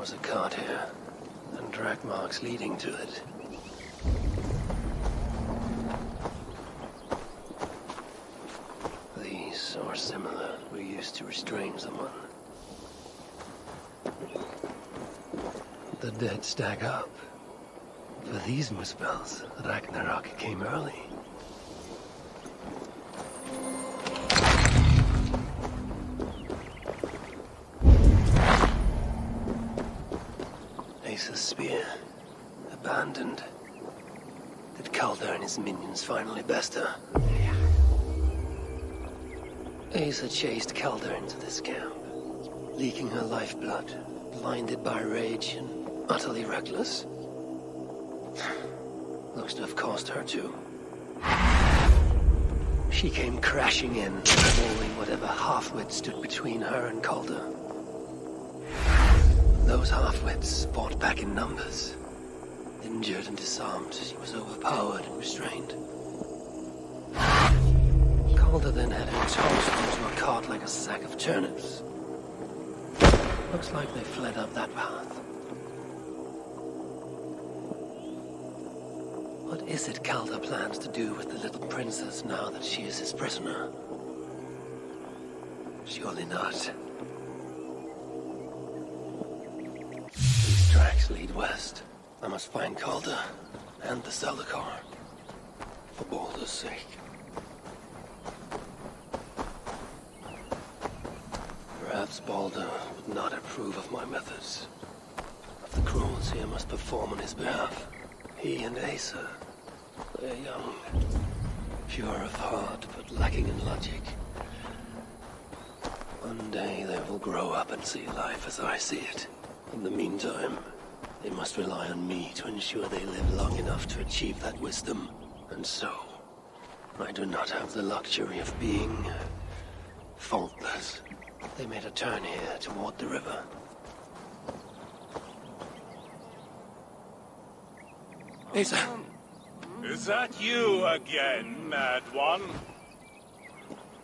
A cart here, and drag marks leading to it. These, or similar, were used to restrain someone. The dead stack up. For these Muspels, Ragnarok came early. Asa's spear. Abandoned. Did Calder and his minions finally best her? Asa chased Calder into this camp, leaking her lifeblood, blinded by rage and utterly reckless. Looks to have cost her too. She came crashing in, mauling whatever half-wit stood between her and Calder. Those half-wits fought back in numbers. Injured and disarmed, she was overpowered and restrained. Calder then had her tossed into a cart like a sack of turnips. Looks like they fled up that path. What is it Calder plans to do with the little princess now that she is his prisoner? Surely not. tracks lead west. I must find Calder and the Salakar. For Balder's sake. Perhaps Balder would not approve of my methods. Of the cruelty I must perform on his behalf. He and Asa, they're young. Pure of heart, but lacking in logic. One day they will grow up and see life as I see it. In the meantime, they must rely on me to ensure they live long enough to achieve that wisdom. And so, I do not have the luxury of being faultless. They made a turn here toward the river. Asa! Is that you again, Mad One?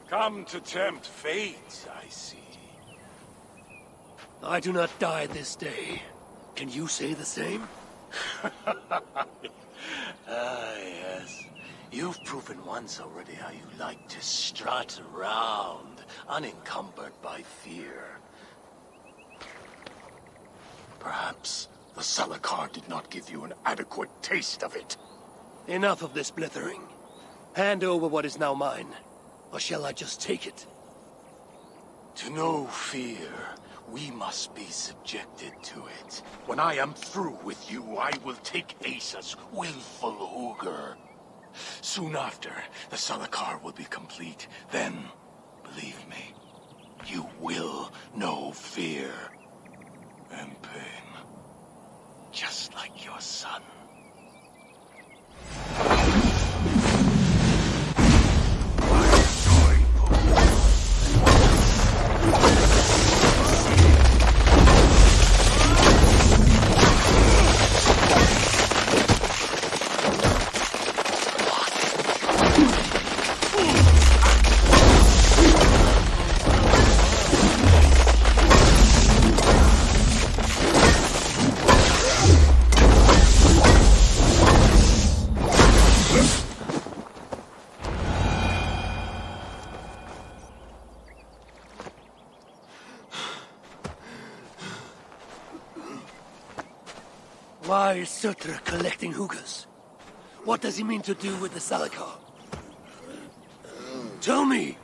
Come to tempt fate, I see. I do not die this day. Can you say the same? Yes. You've proven once already how you like to strut around, unencumbered by fear. Perhaps the Salakar did not give you an adequate taste of it. Enough of this blithering. Hand over what is now mine, or shall I just take it? To know fear, we must be subjected to it. When I am through with you, I will take Asa's willful Hooger. Soon after, the Salakar will be complete. Then, believe me, you will know fear and pain. Just like your son. Why is Sutra collecting hookahs? What does he mean to do with the Salakar? Tell me!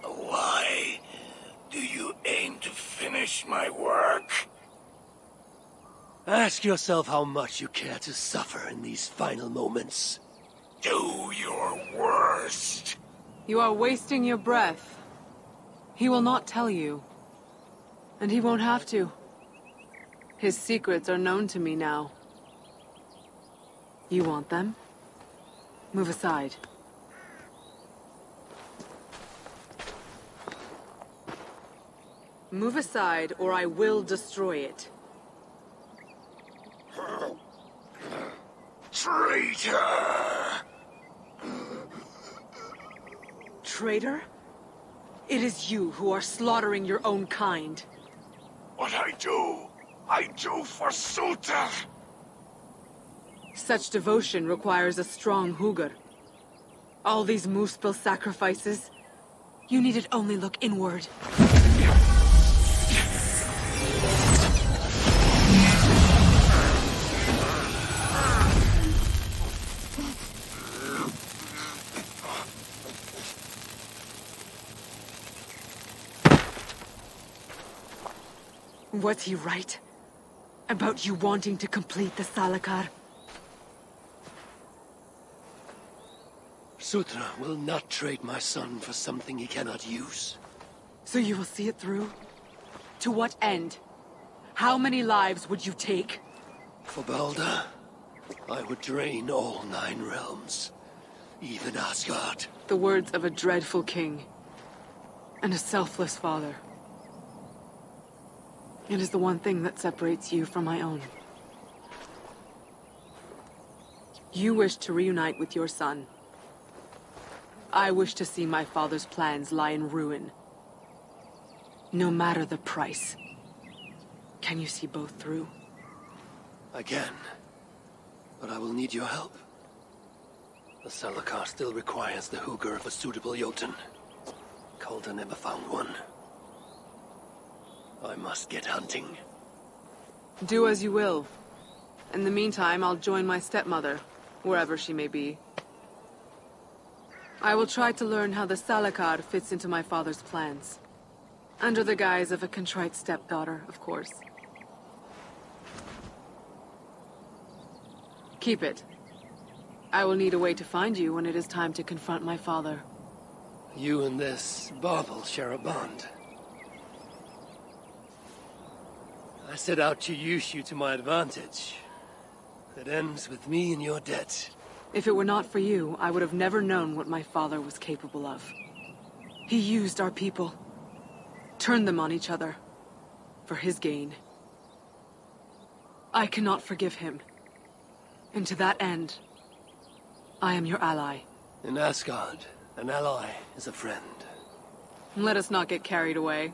Why do you aim to finish my work? Ask yourself how much you care to suffer in these final moments. Do your worst. You are wasting your breath. He will not tell you. And he won't have to. His secrets are known to me now. You want them? Move aside. Move aside, or I will destroy it. Traitor! Traitor? It is you who are slaughtering your own kind. What I do for Sutra! Such devotion requires a strong Hugr. All these Muspel sacrifices, you needed only look inward. Was he right? About you wanting to complete the Salakar? Sutra will not trade my son for something he cannot use. So you will see it through? To what end? How many lives would you take? For Balder, I would drain all 9 realms. Even Asgard. The words of a dreadful king. And a selfless father. It is the one thing that separates you from my own. You wish to reunite with your son. I wish to see my father's plans lie in ruin. No matter the price. Can you see both through? I can. But I will need your help. The Salakar still requires the Hugr of a suitable Jotun. Calder never found one. I must get hunting. Do as you will. In the meantime, I'll join my stepmother, wherever she may be. I will try to learn how the Salakar fits into my father's plans. Under the guise of a contrite stepdaughter, of course. Keep it. I will need a way to find you when it is time to confront my father. You and this bauble share a bond. I set out to use you to my advantage. It ends with me in your debt. If it were not for you, I would have never known what my father was capable of. He used our people. Turned them on each other. For his gain. I cannot forgive him. And to that end, I am your ally. In Asgard, an ally is a friend. Let us not get carried away.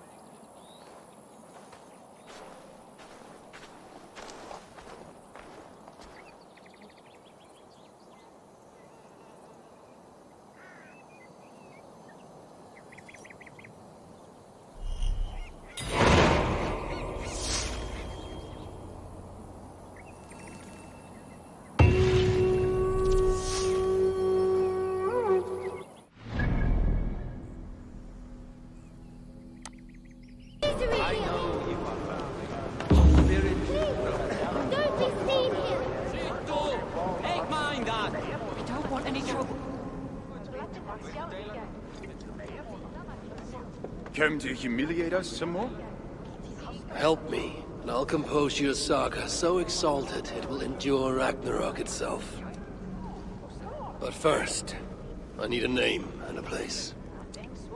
Come to humiliate us some more? Help me, and I'll compose you a saga so exalted it will endure Ragnarok itself. But first, I need a name and a place.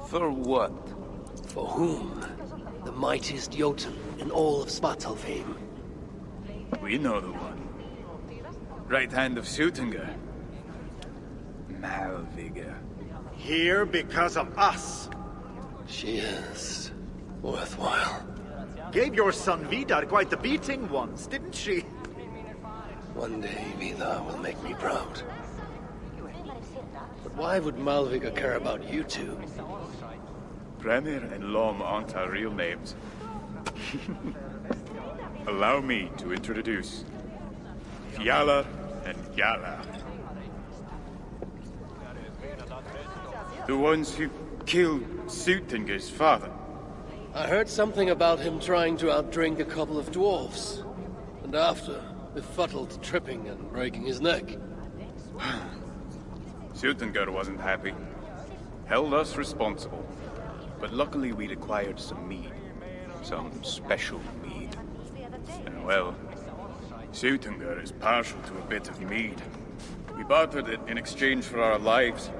For what? For whom? The mightiest Jotun in all of Svartalfheim. We know the one. Right hand of Suttungr. Malvigr. Here because of us. She is worthwhile. Gave your son Vidar quite the beating once, didn't she? One day Vidar will make me proud. But why would Malvigr care about you two? Premier and Lom aren't our real names. Allow me to introduce Fjalar and Yala. The ones who killed Suttungr's father. I heard something about him trying to outdrink a couple of dwarves. And after, befuddled tripping and breaking his neck. Suttungr wasn't happy. Held us responsible. But luckily we'd acquired some mead. Some special mead. And well, Suttungr is partial to a bit of mead. We bartered it in exchange for our lives.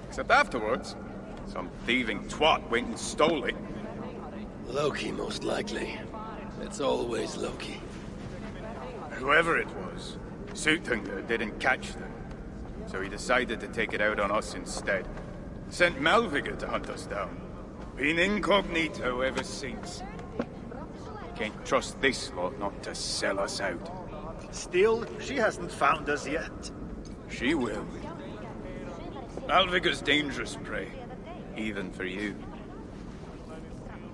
Except afterwards, some thieving twat went and stole it. Loki, most likely. It's always Loki. Whoever it was, Suttungr didn't catch them. So he decided to take it out on us instead. Sent Malvigr to hunt us down. Been incognito ever since. Can't trust this lot not to sell us out. Still, she hasn't found us yet. She will. Malvigr's dangerous prey, even for you.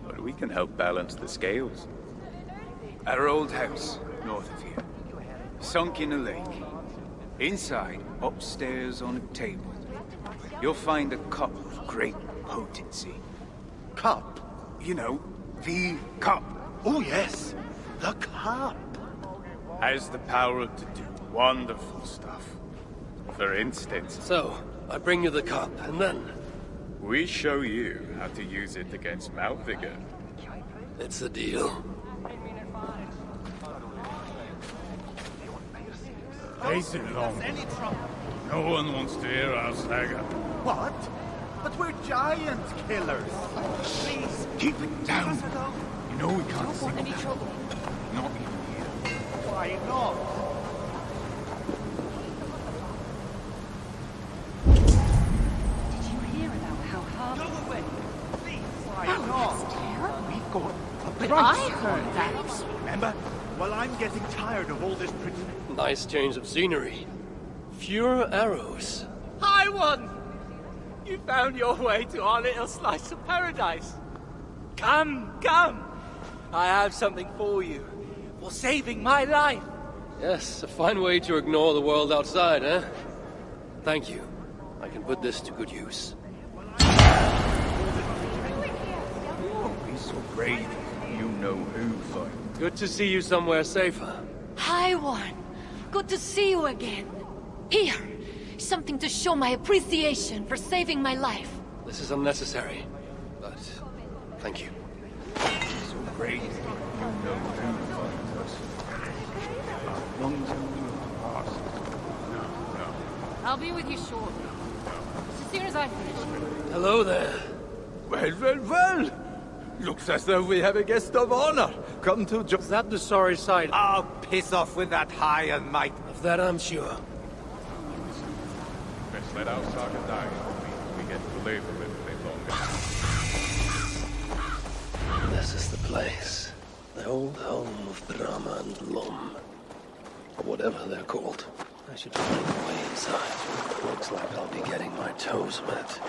But we can help balance the scales. At our old house, north of here. Sunk in a lake. Inside, upstairs on a table, you'll find a cup of great potency. Cup? You know, the cup. Oh yes, the cup. Has the power to do wonderful stuff. For instance... So, I bring you the cup, and then... we show you how to use it against Malvigr. It's a deal. Face it, Long. No one wants to hear our saga. What? But we're giant killers. Please, keep it down. You know we can't see any trouble. Not even here. Why not? Did you hear about how hard... Go away! Please! Why not? We've got a But price. I heard that. Remember? Well, I'm getting tired of all this pretend. Nice change of scenery. Fewer arrows. Hi, one! You found your way to our little slice of paradise. Come, come! I have something for you. For saving my life. Yes, a fine way to ignore the world outside, eh? Thank you. I can put this to good use. Don't be so brave. You know who fight. Good to see you somewhere safer. Hi, One. Good to see you again. Here, something to show my appreciation for saving my life. This is unnecessary, but thank you. So brave. You know who fights us. One's past. No. I'll be with you shortly. As soon as I finish. Hello there. Well. Looks as though we have a guest of honor. Come to Is that the sorry side? Oh, piss off with that high and might. Of that I'm sure. Let's let our saga die. We get to live a little bit longer. This is the place. The old home of Brahma and Lom. Or whatever they're called. I should find a way inside. Looks like I'll be getting my toes wet.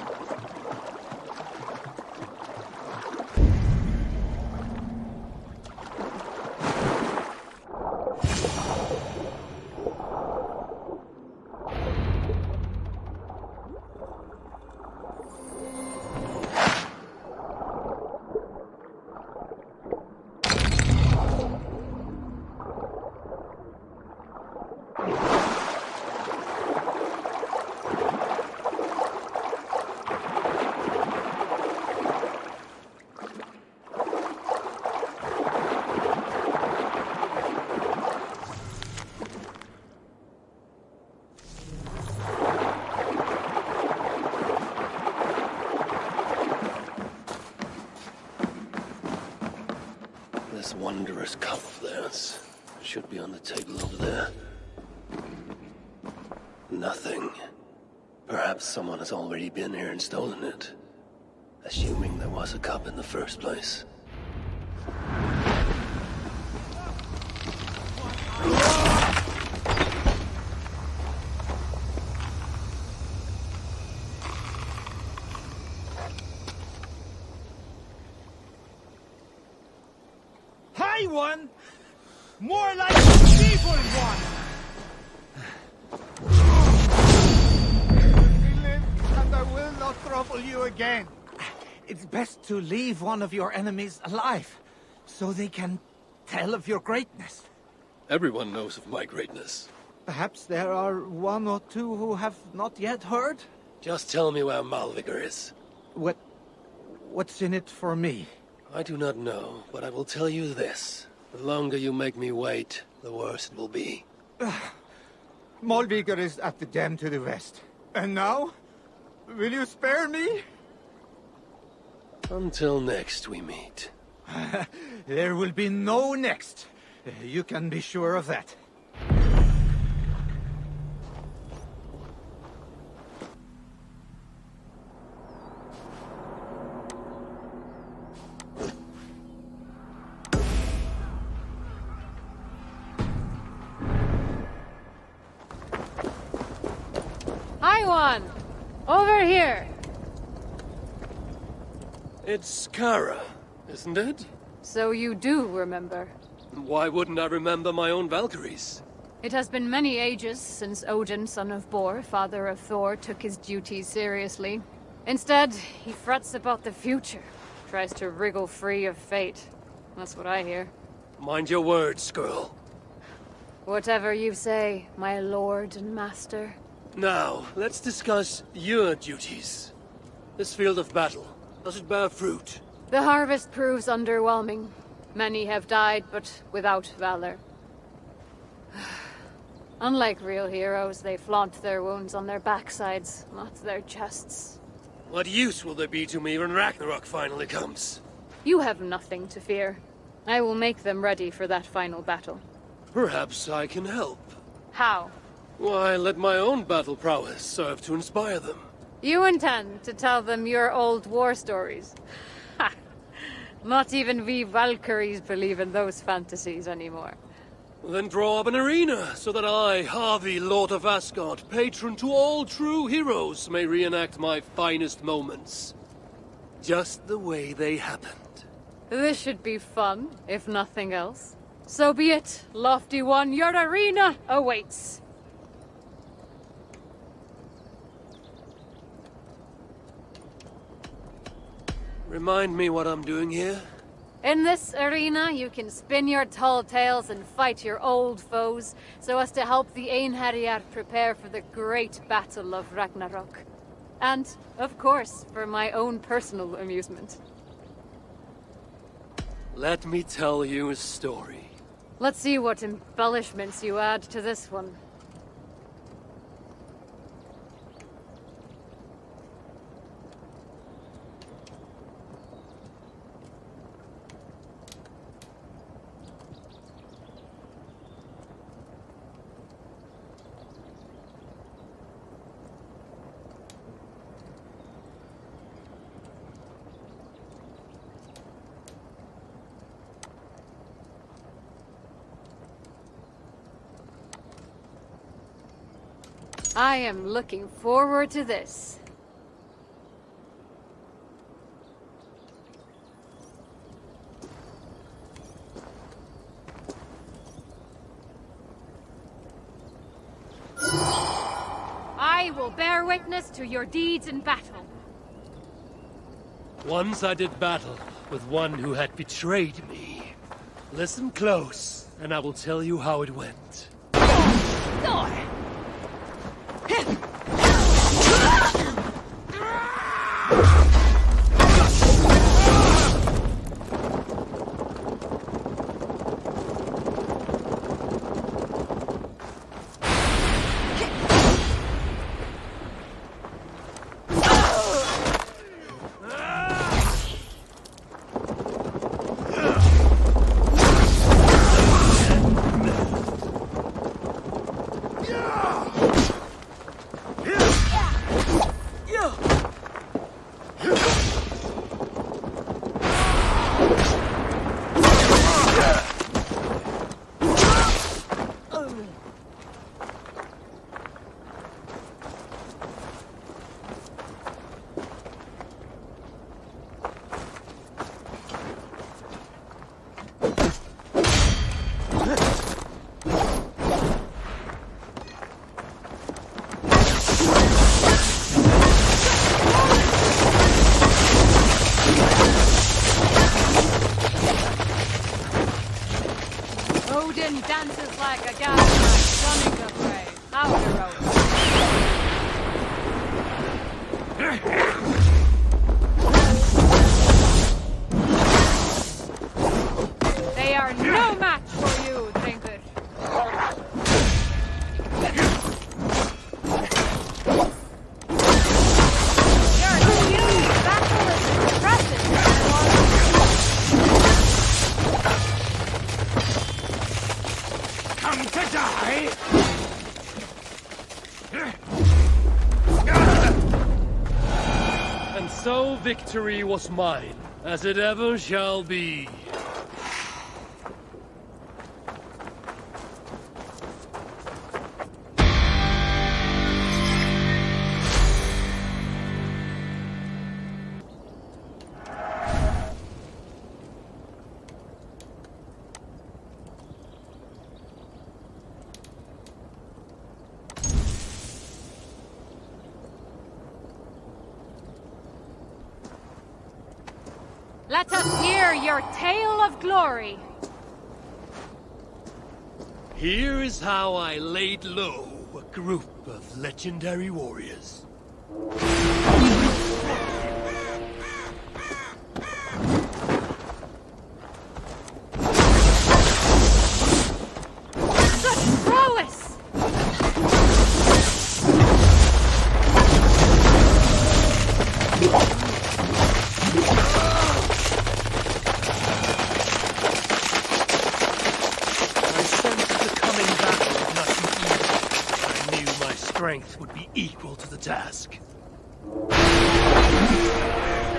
This wondrous cup of theirs should be on the table over there. Nothing. Perhaps someone has already been here and stolen it. Assuming there was a cup in the first place. High one! More like an evil one! We live, and I will not trouble you again. It's best to leave one of your enemies alive, so they can tell of your greatness. Everyone knows of my greatness. Perhaps there are one or two who have not yet heard? Just tell me where Malvigar is. What's in it for me? I do not know, but I will tell you this. The longer you make me wait, the worse it will be. Malvigar is at the dam to the west. And now? Will you spare me? Until next we meet. There will be no next. You can be sure of that. Hi, One! Over here! It's Kara, isn't it? So you do remember. Why wouldn't I remember my own Valkyries? It has been many ages since Odin, son of Bor, father of Thor, took his duties seriously. Instead, he frets about the future, tries to wriggle free of fate. That's what I hear. Mind your words, girl. Whatever you say, my lord and master. Now, let's discuss your duties. This field of battle, does it bear fruit? The harvest proves underwhelming. Many have died, but without valor. Unlike real heroes, they flaunt their wounds on their backsides, not their chests. What use will there be to me when Ragnarok finally comes? You have nothing to fear. I will make them ready for that final battle. Perhaps I can help. How? Why, let my own battle prowess serve to inspire them. You intend to tell them your old war stories? Ha! Not even we Valkyries believe in those fantasies anymore. Then draw up an arena, so that I, Harvey, Lord of Asgard, patron to all true heroes, may reenact my finest moments. Just the way they happened. This should be fun, if nothing else. So be it, Lofty One, your arena awaits. Remind me what I'm doing here? In this arena, you can spin your tall tales and fight your old foes, so as to help the Einherjar prepare for the great battle of Ragnarok. And, of course, for my own personal amusement. Let me tell you a story. Let's see what embellishments you add to this one. I am looking forward to this. I will bear witness to your deeds in battle. Once I did battle with one who had betrayed me. Listen close, and I will tell you how it went. Dances like a guy stunning the prey. How heroic. They are no match for you, Trinker. Your huge battle is impressive. Come to die! And so victory was mine, as it ever shall be. Let us hear your tale of glory. Here is how I laid low a group of legendary warriors. Such prowess! Strength would be equal to the task. They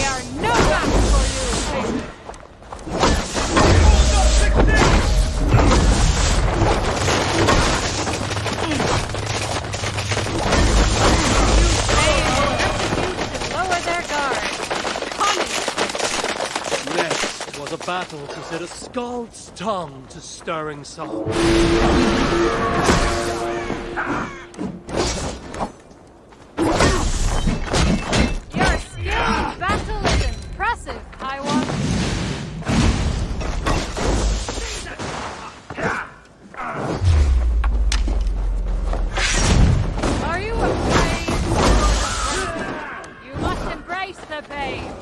are no match for you, Satan. battle to set a scald's tongue to stirring song. Your skill in battle is impressive, I want. Are you afraid? You must embrace the pain.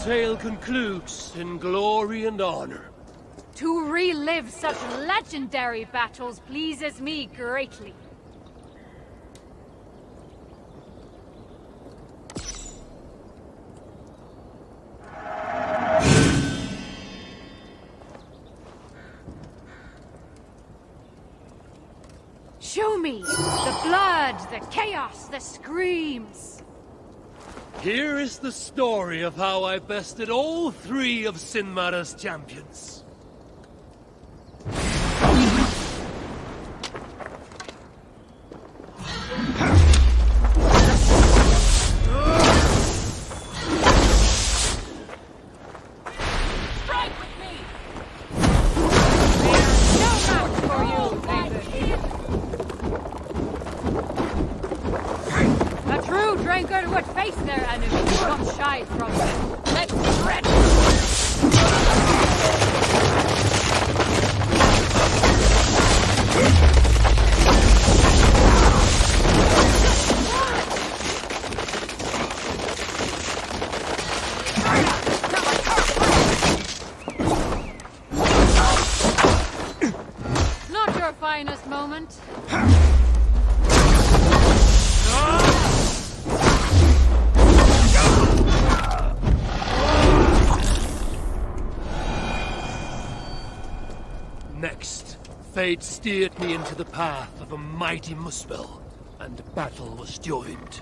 Tale concludes in glory and honor. To relive such legendary battles pleases me greatly. Show me the blood, the chaos, the screams. Here is the story of how I bested all three of Sinmara's champions. Strike with me! There's no match for you, Nathan. A true drinker would face their enemies, not shy from them. Let's shred! Not your finest moment. Next, fate steered me into the path of a mighty Muspel, and battle was joined.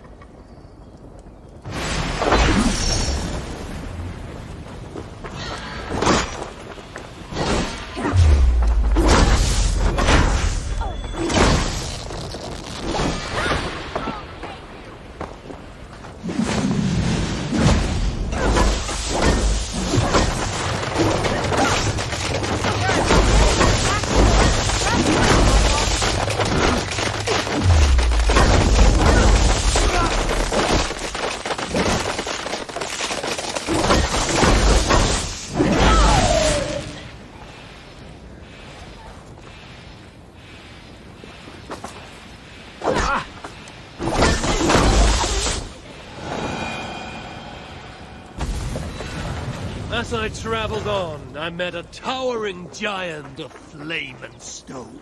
As I traveled on, I met a towering giant of flame and stone.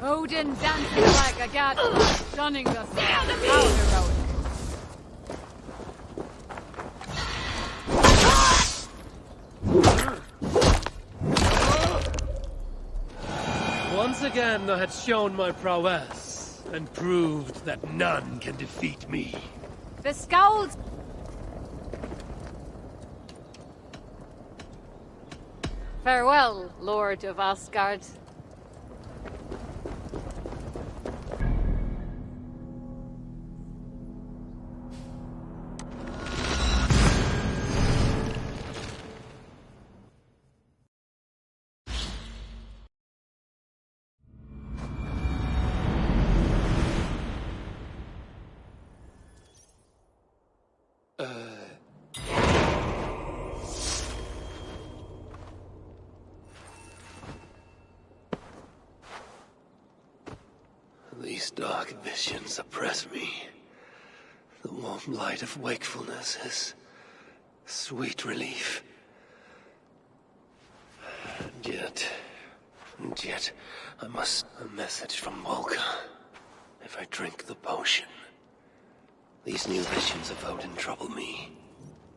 Odin dancing like a god, stunning the sun. How heroic. Once again, I had shown my prowess, and proved that none can defeat me. The Scowls! Farewell, Lord of Asgard. These dark visions oppress me. The warm light of wakefulness is sweet relief. And yet, I must... A message from Volker. If I drink the potion. These new visions of Odin trouble me.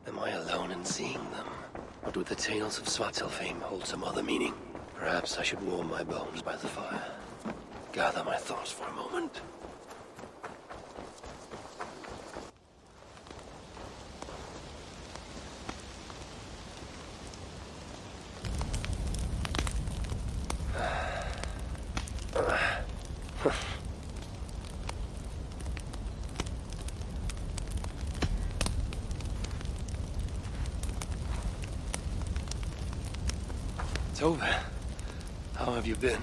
Am I alone in seeing them? Or do the tales of Svartalfheim hold some other meaning? Perhaps I should warm my bones by the fire. Gather my thoughts for a moment. Tove, how have you been?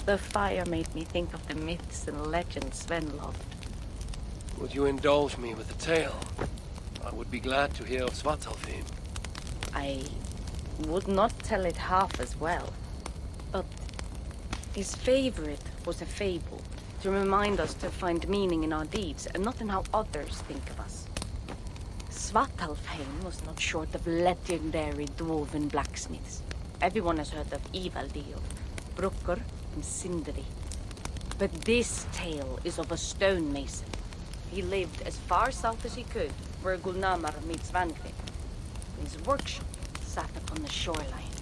The fire made me think of the myths and legends Sven loved. Would you indulge me with a tale? I would be glad to hear of Svartalfheim. I would not tell it half as well, but his favorite was a fable, to remind us to find meaning in our deeds and not in how others think of us. Svartalfheim was not short of legendary dwarven blacksmiths. Everyone has heard of Ivaldi, of Brucker, and Sindri. But this tale is of a stonemason. He lived as far south as he could, where Gulnamar meets Svanhvit. His workshop sat upon the shoreline.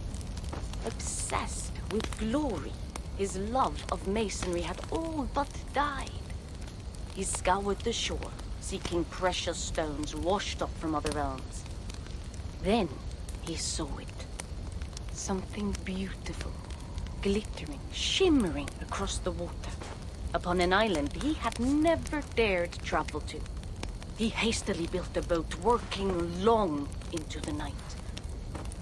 Obsessed with glory, his love of masonry had all but died. He scoured the shore, seeking precious stones washed up from other realms. Then he saw it. Something beautiful. Glittering, shimmering across the water, upon an island he had never dared travel to. He hastily built a boat, working long into the night.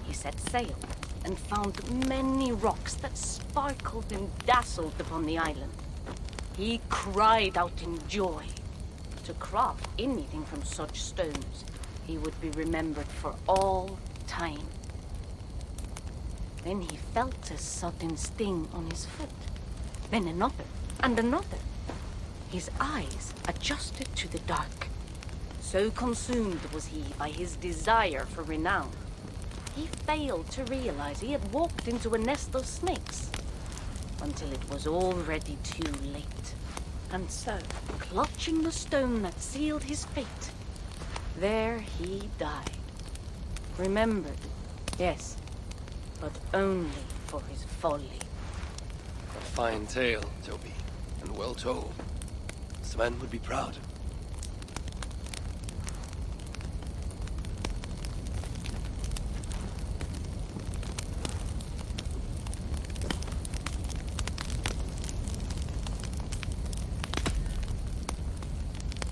He set sail and found many rocks that sparkled and dazzled upon the island. He cried out in joy. To craft anything from such stones, he would be remembered for all time. Then he felt a sudden sting on his foot. Then another, and another. His eyes adjusted to the dark. So consumed was he by his desire for renown, he failed to realize he had walked into a nest of snakes, until it was already too late. And so, clutching the stone that sealed his fate, there he died. Remembered, yes, but only for his folly. A fine tale, Toby, and well told. Sven would be proud.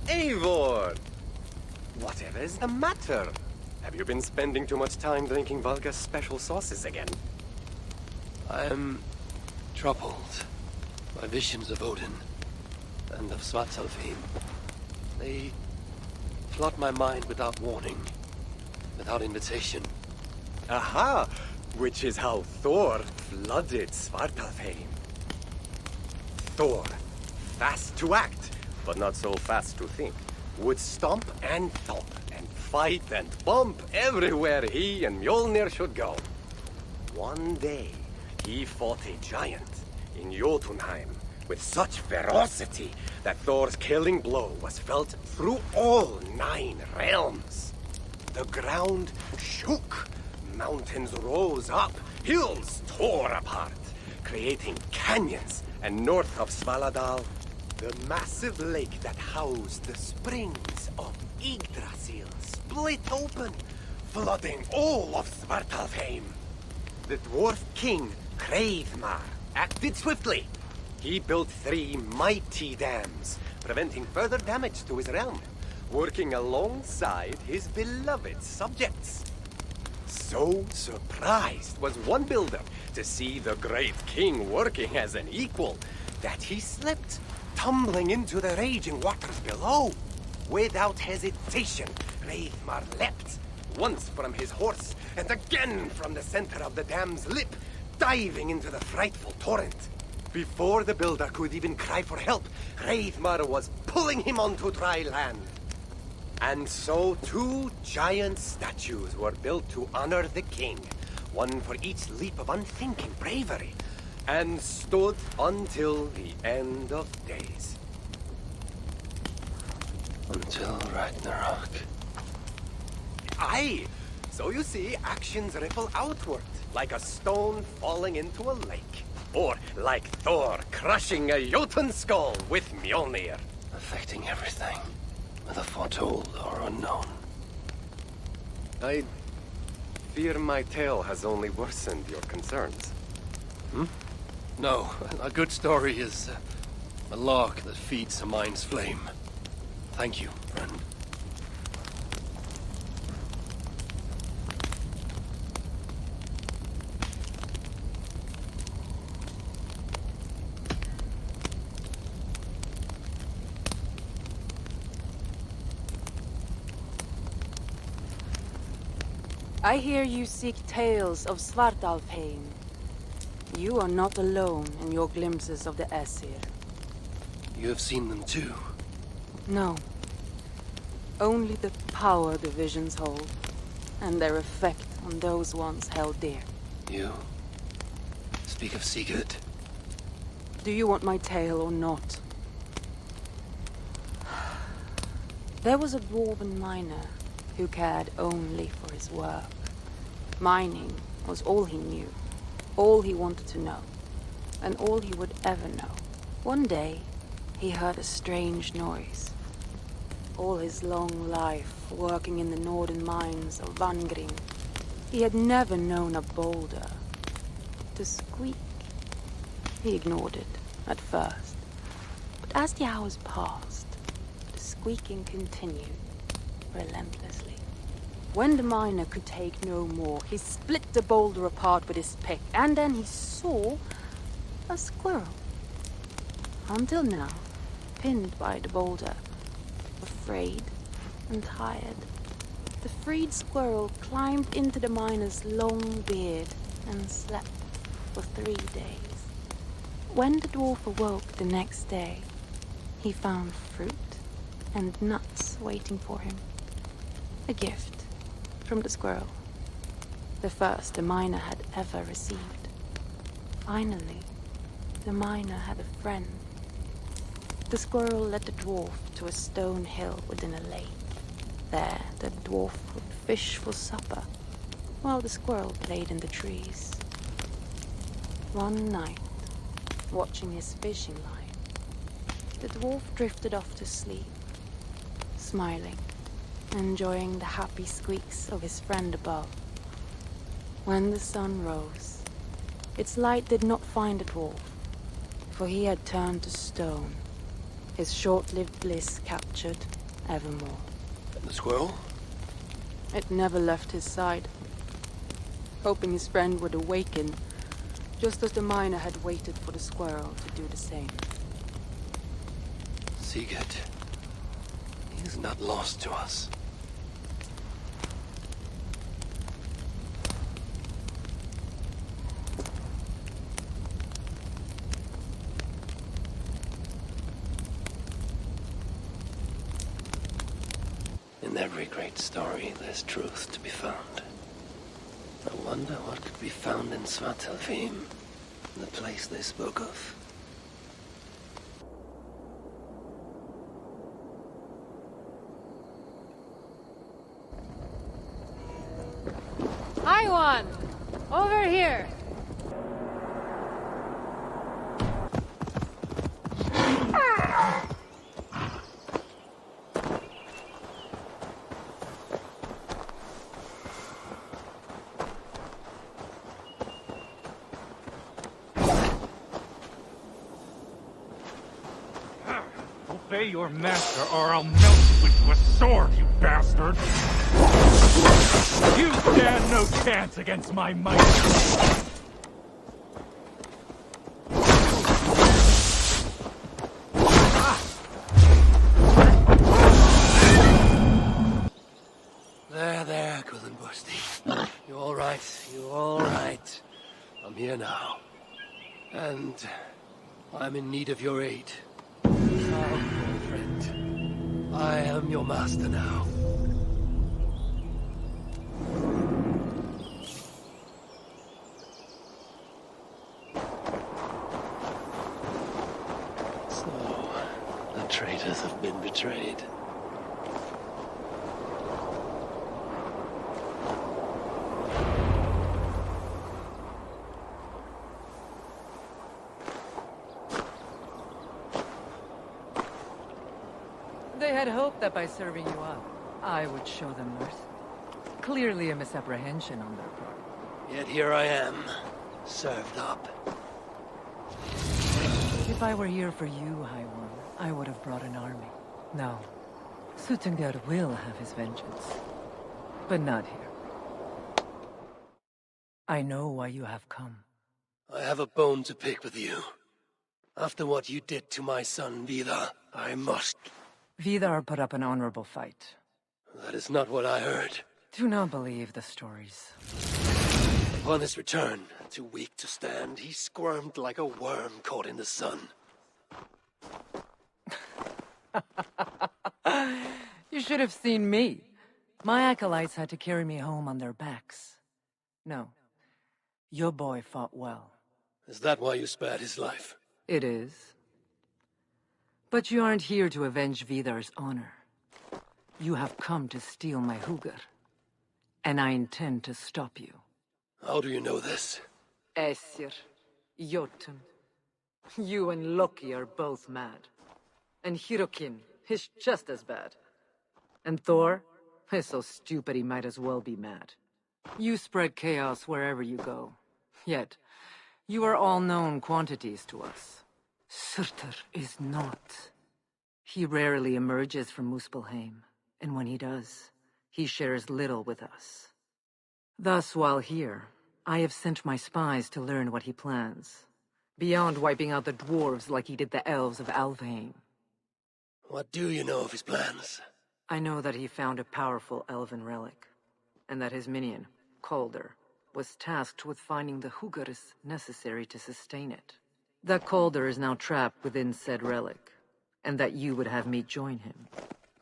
Eivor! Whatever is the matter? Have you been spending too much time drinking Valga's special sauces again? I am troubled by visions of Odin and of Svartalfheim. They flood my mind without warning, without invitation. Aha! Which is how Thor flooded Svartalfheim. Thor, fast to act, but not so fast to think, would stomp and thump and fight and bump everywhere he and Mjolnir should go. One day, he fought a giant in Jotunheim with such ferocity that Thor's killing blow was felt through all 9 realms. The ground shook, mountains rose up, hills tore apart, creating canyons, and north of Svaladal, The massive lake that housed the springs of Yggdrasil split open, flooding all of Svartalfheim. The dwarf king, Hreidmar, acted swiftly. He built 3 mighty dams, preventing further damage to his realm, working alongside his beloved subjects. So surprised was one builder to see the great king working as an equal that he slipped, tumbling into the raging waters below. Without hesitation, Hreidmar leapt, once from his horse and again from the center of the dam's lip, diving into the frightful torrent. Before the builder could even cry for help, Hreidmar was pulling him onto dry land. And so 2 giant statues were built to honor the king, one for each leap of unthinking bravery, and stood until the end of days. Until Ragnarok. Aye! So you see, actions ripple outward, like a stone falling into a lake. Or like Thor crushing a Jotun skull with Mjolnir. Affecting everything, whether foretold or unknown. I fear my tale has only worsened your concerns. No, a good story is a lark that feeds a mind's flame. Thank you, friend. I hear you seek tales of Svartalfheim. You are not alone in your glimpses of the Aesir. You have seen them too. No. Only the power the visions hold, and their effect on those once held dear. You speak of Sigurd. Do you want my tale or not? There was a dwarven miner who cared only for his work. Mining was all he knew, all he wanted to know, and all he would ever know. One day, he heard a strange noise. All his long life, working in the northern mines of Vangrin, he had never known a boulder to squeak. He ignored it at first, but as the hours passed, the squeaking continued relentlessly. When the miner could take no more, he split the boulder apart with his pick, and then he saw a squirrel. Until now, pinned by the boulder, afraid and tired, the freed squirrel climbed into the miner's long beard and slept for 3 days. When the dwarf awoke the next day, he found fruit and nuts waiting for him. A gift from the squirrel, the first the miner had ever received. Finally, the miner had a friend. The squirrel led the dwarf to a stone hill within a lake. There, the dwarf would fish for supper, while the squirrel played in the trees. One night, watching his fishing line, the dwarf drifted off to sleep, smiling, enjoying the happy squeaks of his friend above. When the sun rose, its light did not find the dwarf, for he had turned to stone, his short-lived bliss captured evermore. And the squirrel? It never left his side, hoping his friend would awaken, just as the miner had waited for the squirrel to do the same. Sigurd, he is not lost to us. In every great story, there's truth to be found. I wonder what could be found in Svartalfheim, the place they spoke of. Hi, one! Over here! Obey your master, or I'll melt you into a sword, you bastard! You stand no chance against my might! There, Quillenbursty. You all right? You all right? I'm here now. And I'm in need of your aid. Oh, friend. I am your master now. So, the traitors have been betrayed. They had hoped that by serving you up, I would show them mercy. Clearly a misapprehension on their part. Yet here I am, served up. If I were here for you, High One, I would have brought an army. No. Suttungr will have his vengeance. But not here. I know why you have come. I have a bone to pick with you. After what you did to my son, Vidar, I must... Vidar put up an honorable fight. That is not what I heard. Do not believe the stories. Upon his return, too weak to stand, he squirmed like a worm caught in the sun. You should have seen me. My acolytes had to carry me home on their backs. No. Your boy fought well. Is that why you spared his life? It is. But you aren't here to avenge Vidar's honor. You have come to steal my hugr. And I intend to stop you. How do you know this? Esir, Jotun. You and Loki are both mad. And Hirokin is just as bad. And Thor is so stupid he might as well be mad. You spread chaos wherever you go. Yet, you are all known quantities to us. Surtur is not. He rarely emerges from Muspelheim, and when he does, he shares little with us. Thus, while here, I have sent my spies to learn what he plans, beyond wiping out the dwarves like he did the elves of Alfheim. What do you know of his plans? I know that he found a powerful elven relic, and that his minion, Calder, was tasked with finding the hugrs necessary to sustain it. That Calder is now trapped within said relic, and that you would have me join him.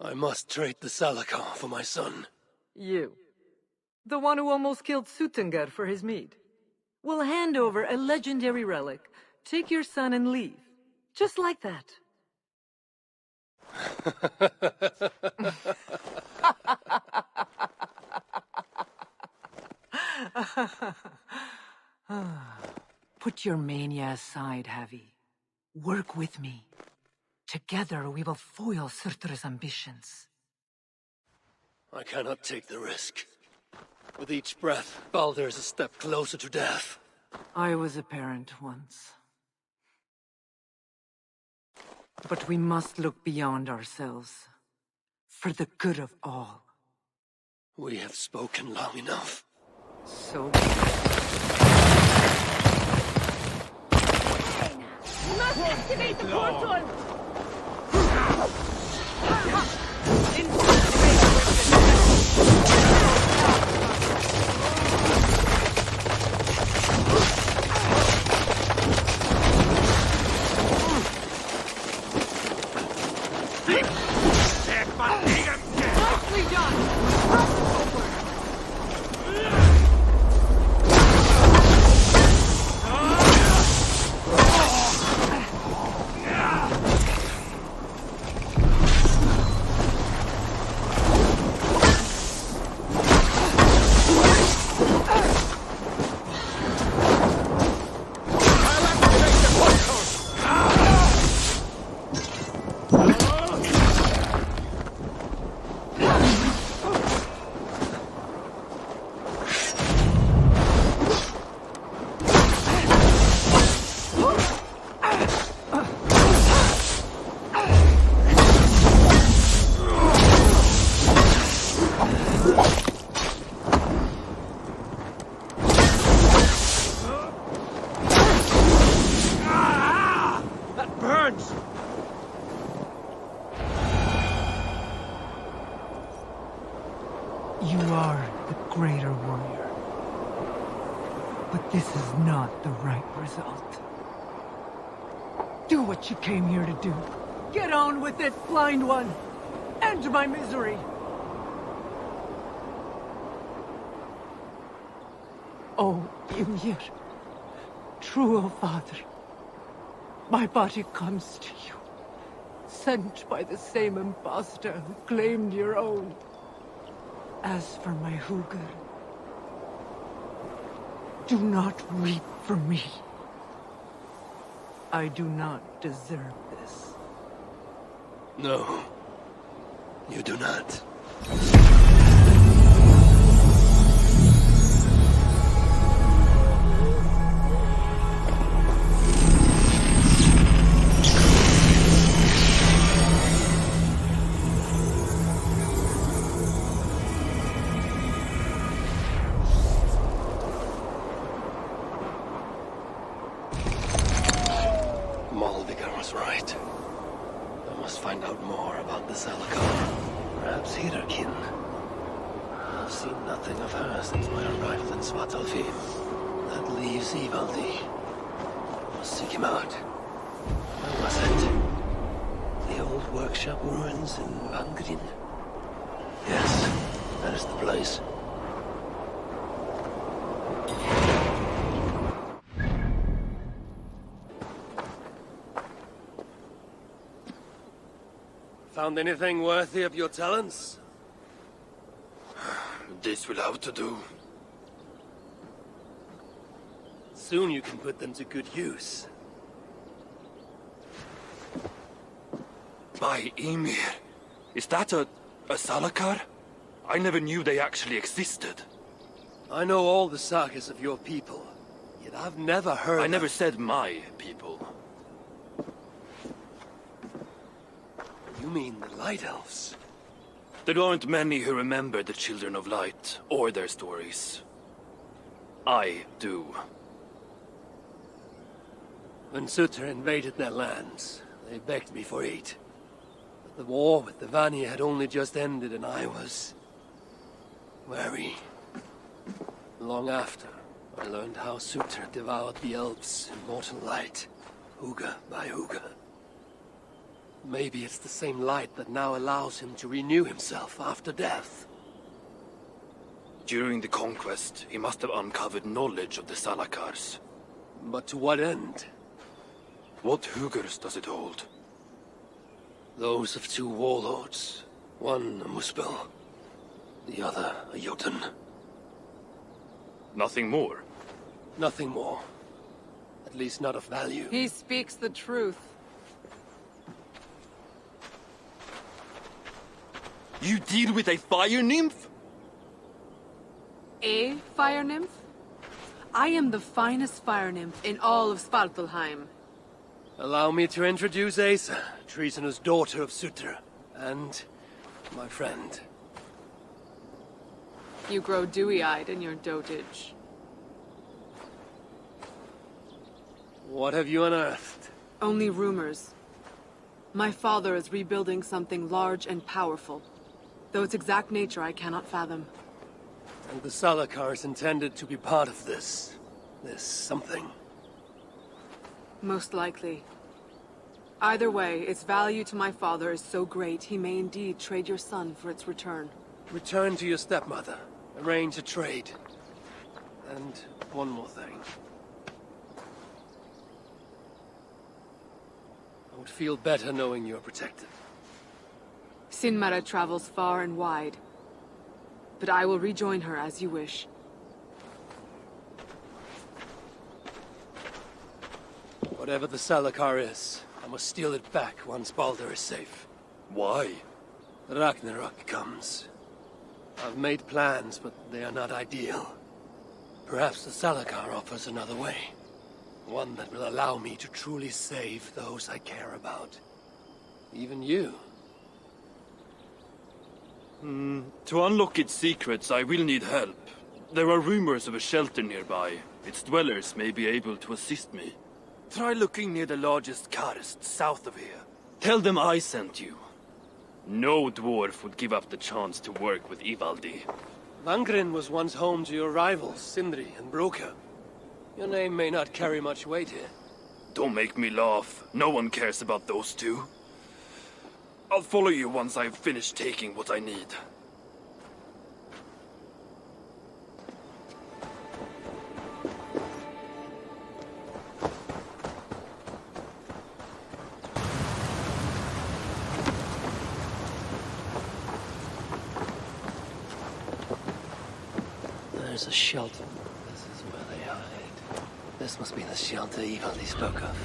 I must trade the Salakar for my son. You, the one who almost killed Suttungr for his mead, will hand over a legendary relic, take your son and leave. Just like that. Put your mania aside, Havi. Work with me. Together we will foil Surtur's ambitions. I cannot take the risk. With each breath, Baldur is a step closer to death. I was a parent once. But we must look beyond ourselves. For the good of all. We have spoken long enough. So... You must activate the portal! Nicely done! This is not the right result. Do what you came here to do. Get on with it, blind one! End my misery! Oh, Ymir. True, O Father. My body comes to you, sent by the same impostor who claimed your own. As for my Hugr, do not weep for me. I do not deserve this. No, you do not. Found anything worthy of your talents? This will have to do. Soon you can put them to good use. By Ymir. Is that a Salakar? I never knew they actually existed. I know all the sagas of your people, yet I've never heard I never said my people. You mean the Light Elves? There aren't many who remember the Children of Light, or their stories. I do. When Sutter invaded their lands, they begged me for aid. But the war with the Vanir had only just ended and I was... wary. Long after, I learned how Sutter devoured the elves' immortal light, Hugr by Hugr. Maybe it's the same light that now allows him to renew himself after death. During the conquest, he must have uncovered knowledge of the Salakars. But to what end? What Hugrs does it hold? Those of two warlords. One a Muspel, the other a Jotun. Nothing more? Nothing more. At least not of value. He speaks the truth. You deal with a fire nymph? A fire nymph? I am the finest fire nymph in all of Svartalheim. Allow me to introduce Asa, treasonous daughter of Sutter, and my friend. You grow dewy-eyed in your dotage. What have you unearthed? Only rumors. My father is rebuilding something large and powerful, though its exact nature I cannot fathom. And the Salakar is intended to be part of this something. Most likely. Either way, its value to my father is so great he may indeed trade your son for its return. Return to your stepmother. Arrange a trade. And one more thing. I would feel better knowing you're protected. Sinmara travels far and wide, but I will rejoin her as you wish. Whatever the Salakar is, I must steal it back once Baldur is safe. Why? Ragnarok comes. I've made plans, but they are not ideal. Perhaps the Salakar offers another way. One that will allow me to truly save those I care about. Even you. To unlock its secrets, I will need help. There are rumors of a shelter nearby. Its dwellers may be able to assist me. Try looking near the largest karst south of here. Tell them I sent you. No dwarf would give up the chance to work with Ivaldi. Vangrin was once home to your rivals, Sindri and Broka. Your name may not carry much weight here. Don't make me laugh. No one cares about those two. I'll follow you once I've finished taking what I need. There's a shelter. This is where they hide. This must be the shelter Ivaldi spoke of.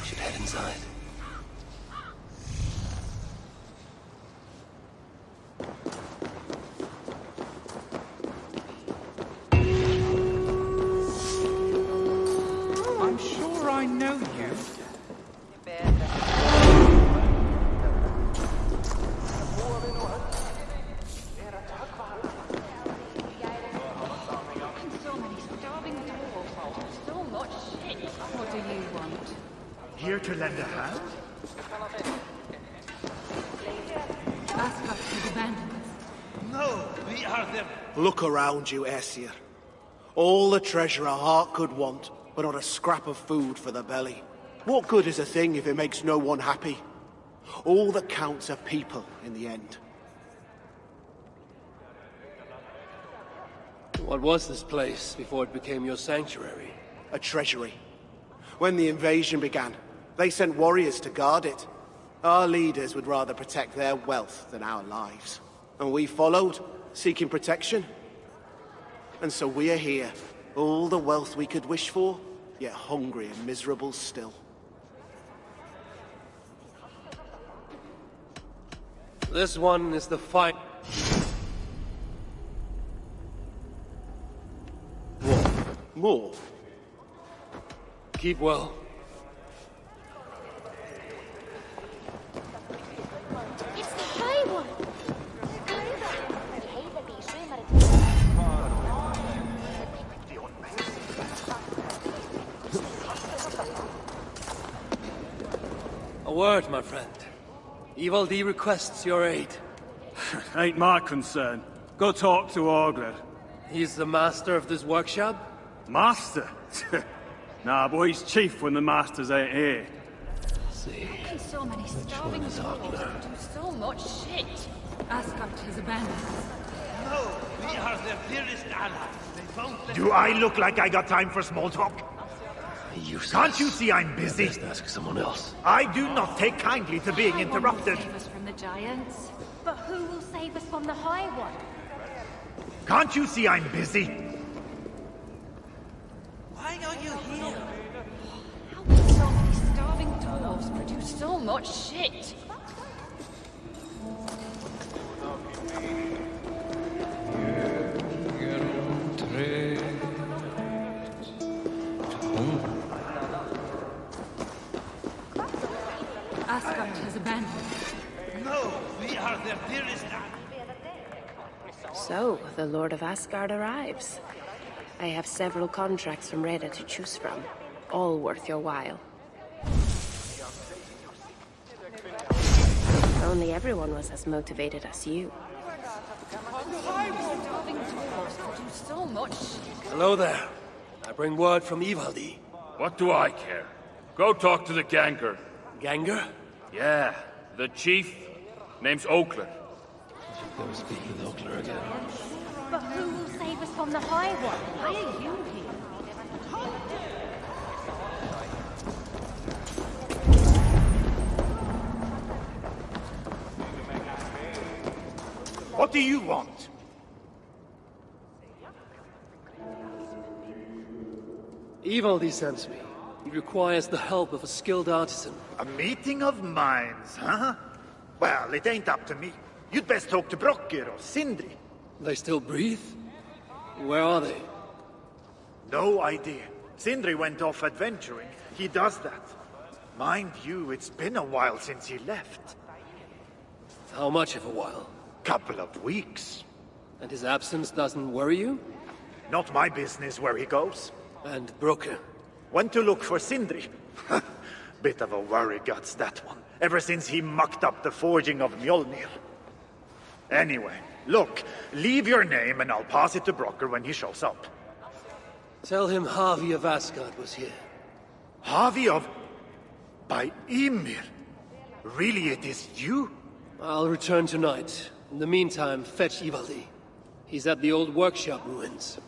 Should head inside. I'm sure I know you. What do you want? Here to lend a hand? Asgard has abandoned us. No, we are them. Look around you, Aesir. All the treasure a heart could want, but not a scrap of food for the belly. What good is a thing if it makes no one happy? All that counts are people in the end. What was this place before it became your sanctuary? A treasury. When the invasion began, they sent warriors to guard it. Our leaders would rather protect their wealth than our lives. And we followed, seeking protection. And so we are here, all the wealth we could wish for, yet hungry and miserable still. This one is the fight. More? Keep well. It's the high one! A word, my friend. Ivaldi requests your aid. Ain't my concern. Go talk to Orgler. He's the master of this workshop? Master? Nah, boy, he's chief when the masters ain't here. See. So many starving people do so much shit. Asgard has abandoned us. No, we are their dearest allies. They won't. Do I look like I got time for small talk? Useless. Can't you see I'm busy? Just ask someone else. I do not take kindly to being interrupted. Save us from the giants. But who will save us from the high one? Can't you see I'm busy? Why are you here? How can so many starving dwarves produce so much shit? Asgard has abandoned us. No, we are their dearest allies. So, the Lord of Asgard arrives. I have several contracts from Reda to choose from, all worth your while. If only everyone was as motivated as you. Starving dwarves produce so much shit. Hello there. I bring word from Ivaldi. What do I care? Go talk to the Ganger. Ganger? Yeah, the chief. Name's Oakler. Go speak with Oakler again. But who will save us from the high one? Why are you here? What do you want? Ivaldi sends me. He requires the help of a skilled artisan. A meeting of minds, huh? Well, it ain't up to me. You'd best talk to Brokkr or Sindri. They still breathe? Where are they? No idea. Sindri went off adventuring. He does that. Mind you, it's been a while since he left. How much of a while? Couple of weeks. And his absence doesn't worry you? Not my business where he goes. And Brokkr? Went to look for Sindri. Bit of a worry guts, that one. Ever since he mucked up the forging of Mjolnir. Anyway, look, leave your name and I'll pass it to Brokkr when he shows up. Tell him Harvey of Asgard was here. Harvey of... by Ymir? Really, it is you? I'll return tonight. In the meantime, fetch Ivaldi. He's at the old workshop ruins.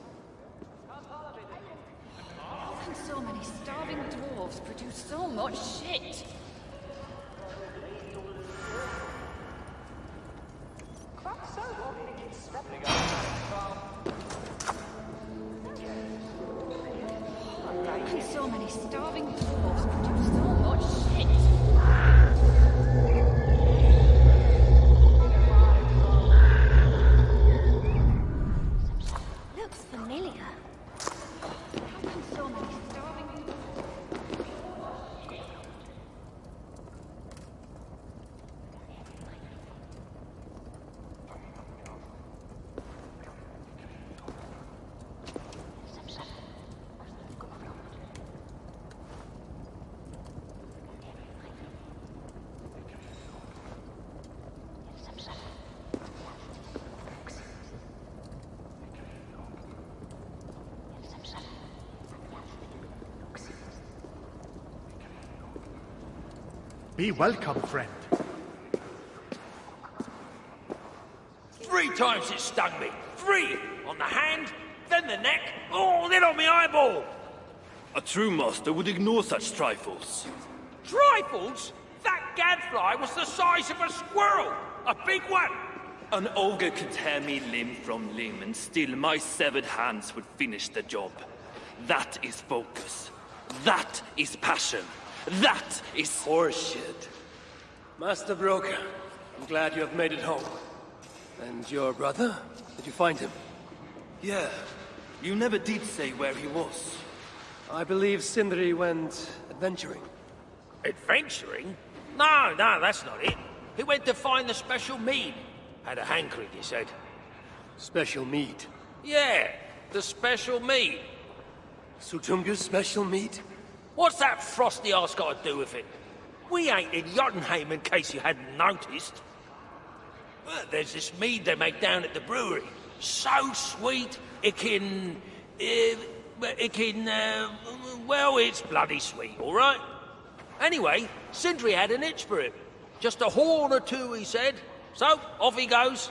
How can so many starving dwarves produce so much shit? How can so many starving dwarves produce so much shit? Looks familiar. How can so many starving Be welcome, friend. 3 times it stung me. 3! On the hand, then the neck, oh, then on my eyeball. A true master would ignore such trifles. Trifles? That gadfly was the size of a squirrel. A big one. An ogre could tear me limb from limb, and still my severed hands would finish the job. That is focus. That is passion. That is horseshit. Master Broker, I'm glad you have made it home. And your brother? Did you find him? Yeah. You never did say where he was. I believe Sindri went adventuring. Adventuring? No, that's not it. He went to find the special mead. Had a hankering, he said. Special mead? Yeah, the special mead. Sutunga's special mead? What's that frosty arse got to do with it? We ain't in Jotunheim, in case you hadn't noticed. There's this mead they make down at the brewery. So sweet, well, it's bloody sweet, all right? Anyway, Sindri had an itch for it. Just a horn or 2, he said. So, off he goes.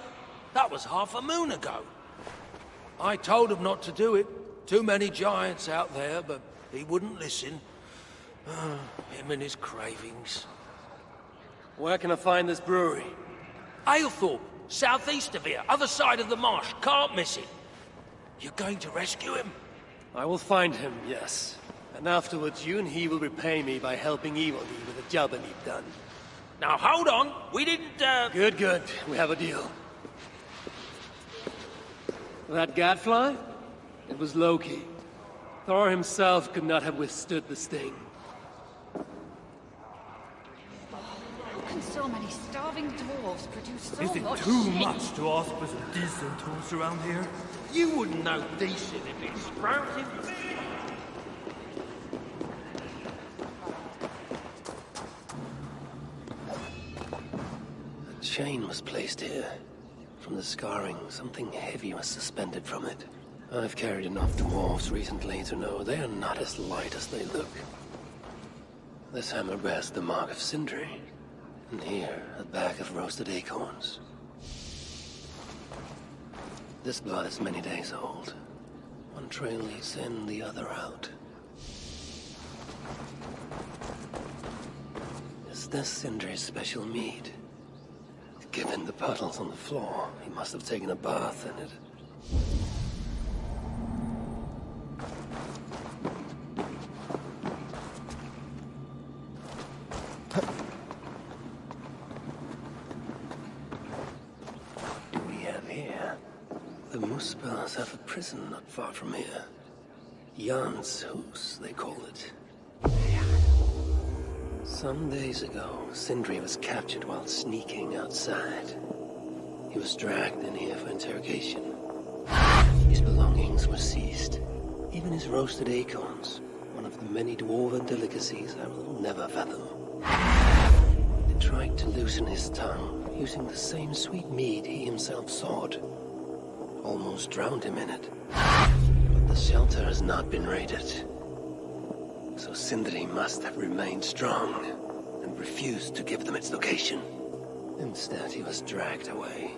That was half a moon ago. I told him not to do it. Too many giants out there, but he wouldn't listen. Him and his cravings. Where can I find this brewery? Aylthorpe, southeast of here, other side of the marsh. Can't miss it. You going to rescue him? I will find him, yes. And afterwards, you and he will repay me by helping Ivaldi with the job I need done. Now, hold on. We didn't, Good. We have a deal. That gadfly? It was Loki. Thor himself could not have withstood the sting. How can so many starving dwarves produce so Is it much too shit? much to ask for some decent tools around here? You wouldn't know decent if it sprouted. A chain was placed here. From the scarring, something heavy was suspended from it. I've carried enough dwarves recently to know they are not as light as they look. This hammer bears the mark of Sindri. And here, a bag of roasted acorns. This blood is many days old. One trail leads in, the other out. Is this Sindri's special mead? Given the puddles on the floor, he must have taken a bath in it. What do we have here? The Muspels have a prison not far from here. Jan's Hus, they call it. Some days ago, Sindri was captured while sneaking outside. He was dragged in here for interrogation. His belongings were seized. Even his roasted acorns, one of the many dwarven delicacies I will never fathom. They tried to loosen his tongue, using the same sweet mead he himself sought. Almost drowned him in it. But the The shelter has not been raided. So Sindri must have remained strong and refused to give them its location. Instead, he was dragged away.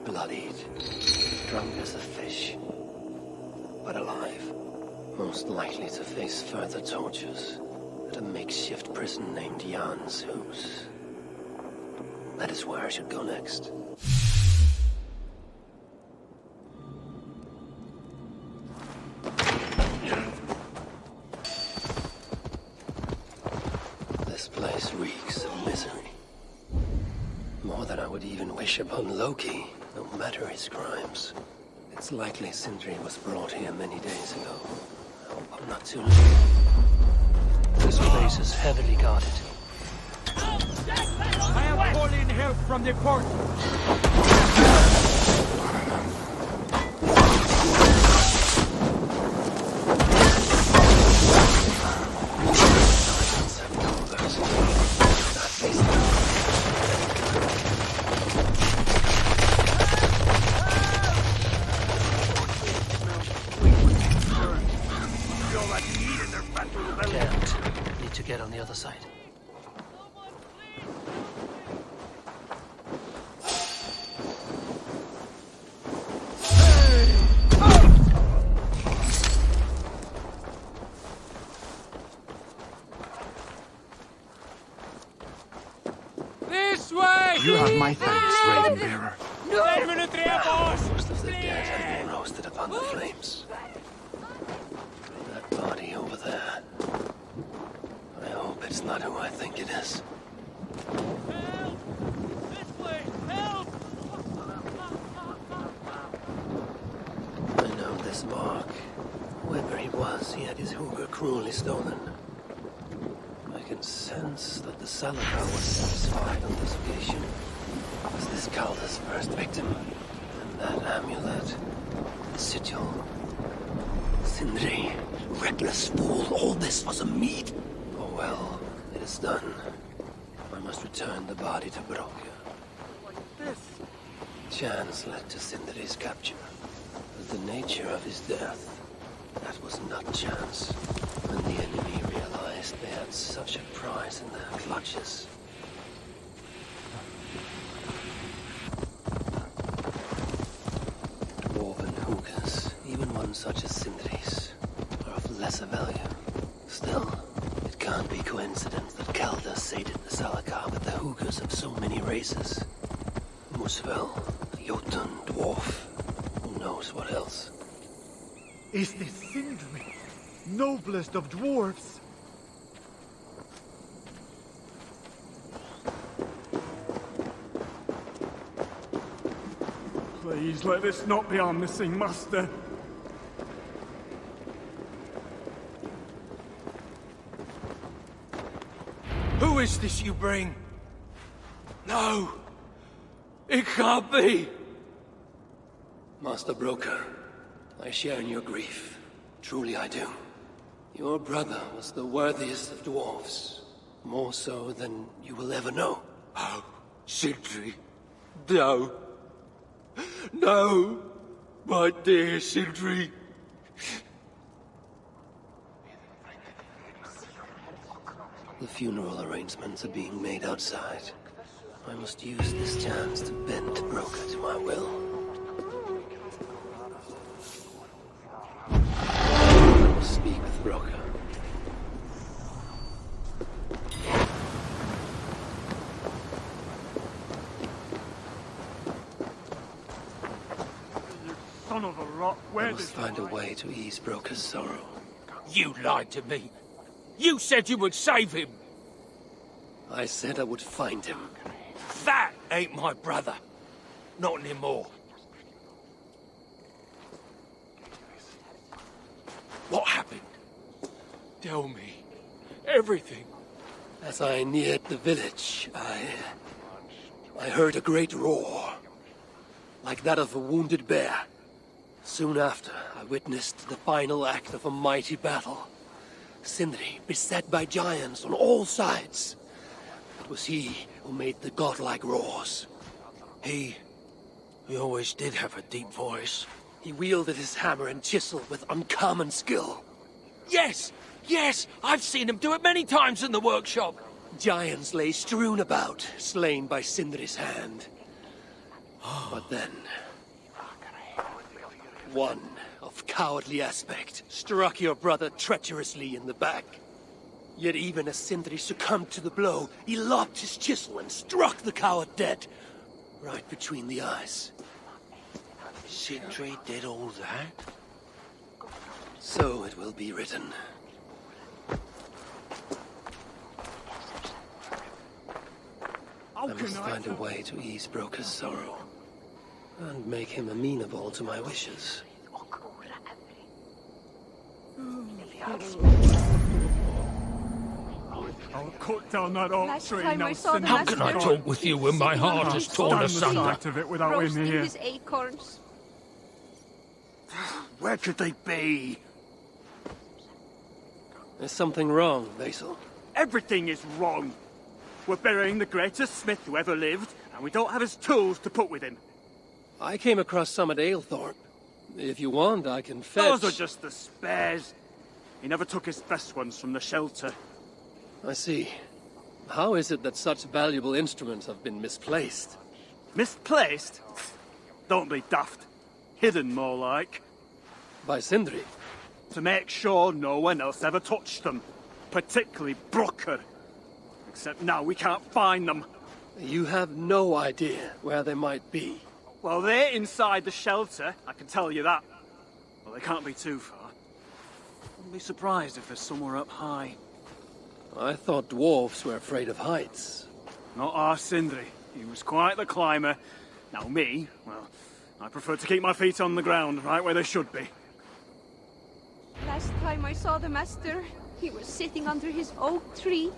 Bloodied, drunk as a fish, but alive. Most likely to face further tortures at a makeshift prison named Jan's House. That is where I should go next. This place reeks of misery. More than I would even wish upon Loki, no matter his crimes. It's likely Sindri was brought here many days ago. I hope I'm not too late. This place is heavily guarded. I am calling help from the port. Need to get on the other side. This way! You have my thanks, Raven Bearer. Most of the dead have been roasted upon the flames. That body over there. I hope it's not who I think it is. Help! This way! Help! I know this mark. Whoever he was, he had his hooker cruelly stolen. I can sense that the Salaka was satisfied on this occasion. Was this Calder's first victim? And that amulet, the sigil. Sindri, reckless fool, all this was a meat. Oh well, it is done. I must return the body to Brokke. Chance led to Sindri's capture. But the nature of his death, that was not chance. When the enemy realized they had such a prize in their clutches. Dwarven hookahs, even one such as Sindri's, are of lesser value. Still, it can't be coincidence that Calder sated the Salaka with the hookahs of so many races. Muspel, Jotun, Dwarf, who knows what else. Is this Sindri, noblest of dwarves? Please let this not be our missing master. Who is this you bring? No! It can't be! Master Broker, I share in your grief. Truly I do. Your brother was the worthiest of dwarves. More so than you will ever know. Oh, Sindri. No. No! My dear Sindri. The funeral arrangements are being made outside. I must use this chance to bend Broker to my will. I must speak with Broker. Son of a rock, where I must find a way to ease Broker's sorrow. You lied to me. You said you would save him. I said I would find him. That ain't my brother. Not anymore. What happened? Tell me. Everything. As I neared the village, I heard a great roar. Like that of a wounded bear. Soon after, I witnessed the final act of a mighty battle. Sindri beset by giants on all sides. It was he who made the godlike roars. He always did have a deep voice. He wielded his hammer and chisel with uncommon skill. Yes! Yes! I've seen him do it many times in the workshop! Giants lay strewn about, slain by Sindri's hand. But then... one of cowardly aspect struck your brother treacherously in the back. Yet even as Sindri succumbed to the blow, he lopped his chisel and struck the coward dead, right between the eyes. Sindri did all that? So it will be written. I must find a way to ease Broker's sorrow, and make him amenable to my wishes. I'll cut down that oak tree now. How can I talk with you when my heart is torn asunder? Of it without him Roasting here. his acorns. Where could they be? There's something wrong, Basil. Everything is wrong. We're burying the greatest smith who ever lived, and we don't have his tools to put with him. I came across some at Aylthorpe. If you want, I can fetch... Those are just the spares. He never took his best ones from the shelter. I see. How is it that such valuable instruments have been misplaced? Misplaced? Don't be daft. Hidden, more like. By Sindri? To make sure no one else ever touched them. Particularly Brooker. Except now we can't find them. You have no idea where they might be. Well, they're inside the shelter, I can tell you that. Well, they can't be too far. Wouldn't be surprised if they're somewhere up high. I thought dwarves were afraid of heights. Not our Sindri. He was quite the climber. Now me, well, I prefer to keep my feet on the ground, right where they should be. Last time I saw the master, he was sitting under his oak tree,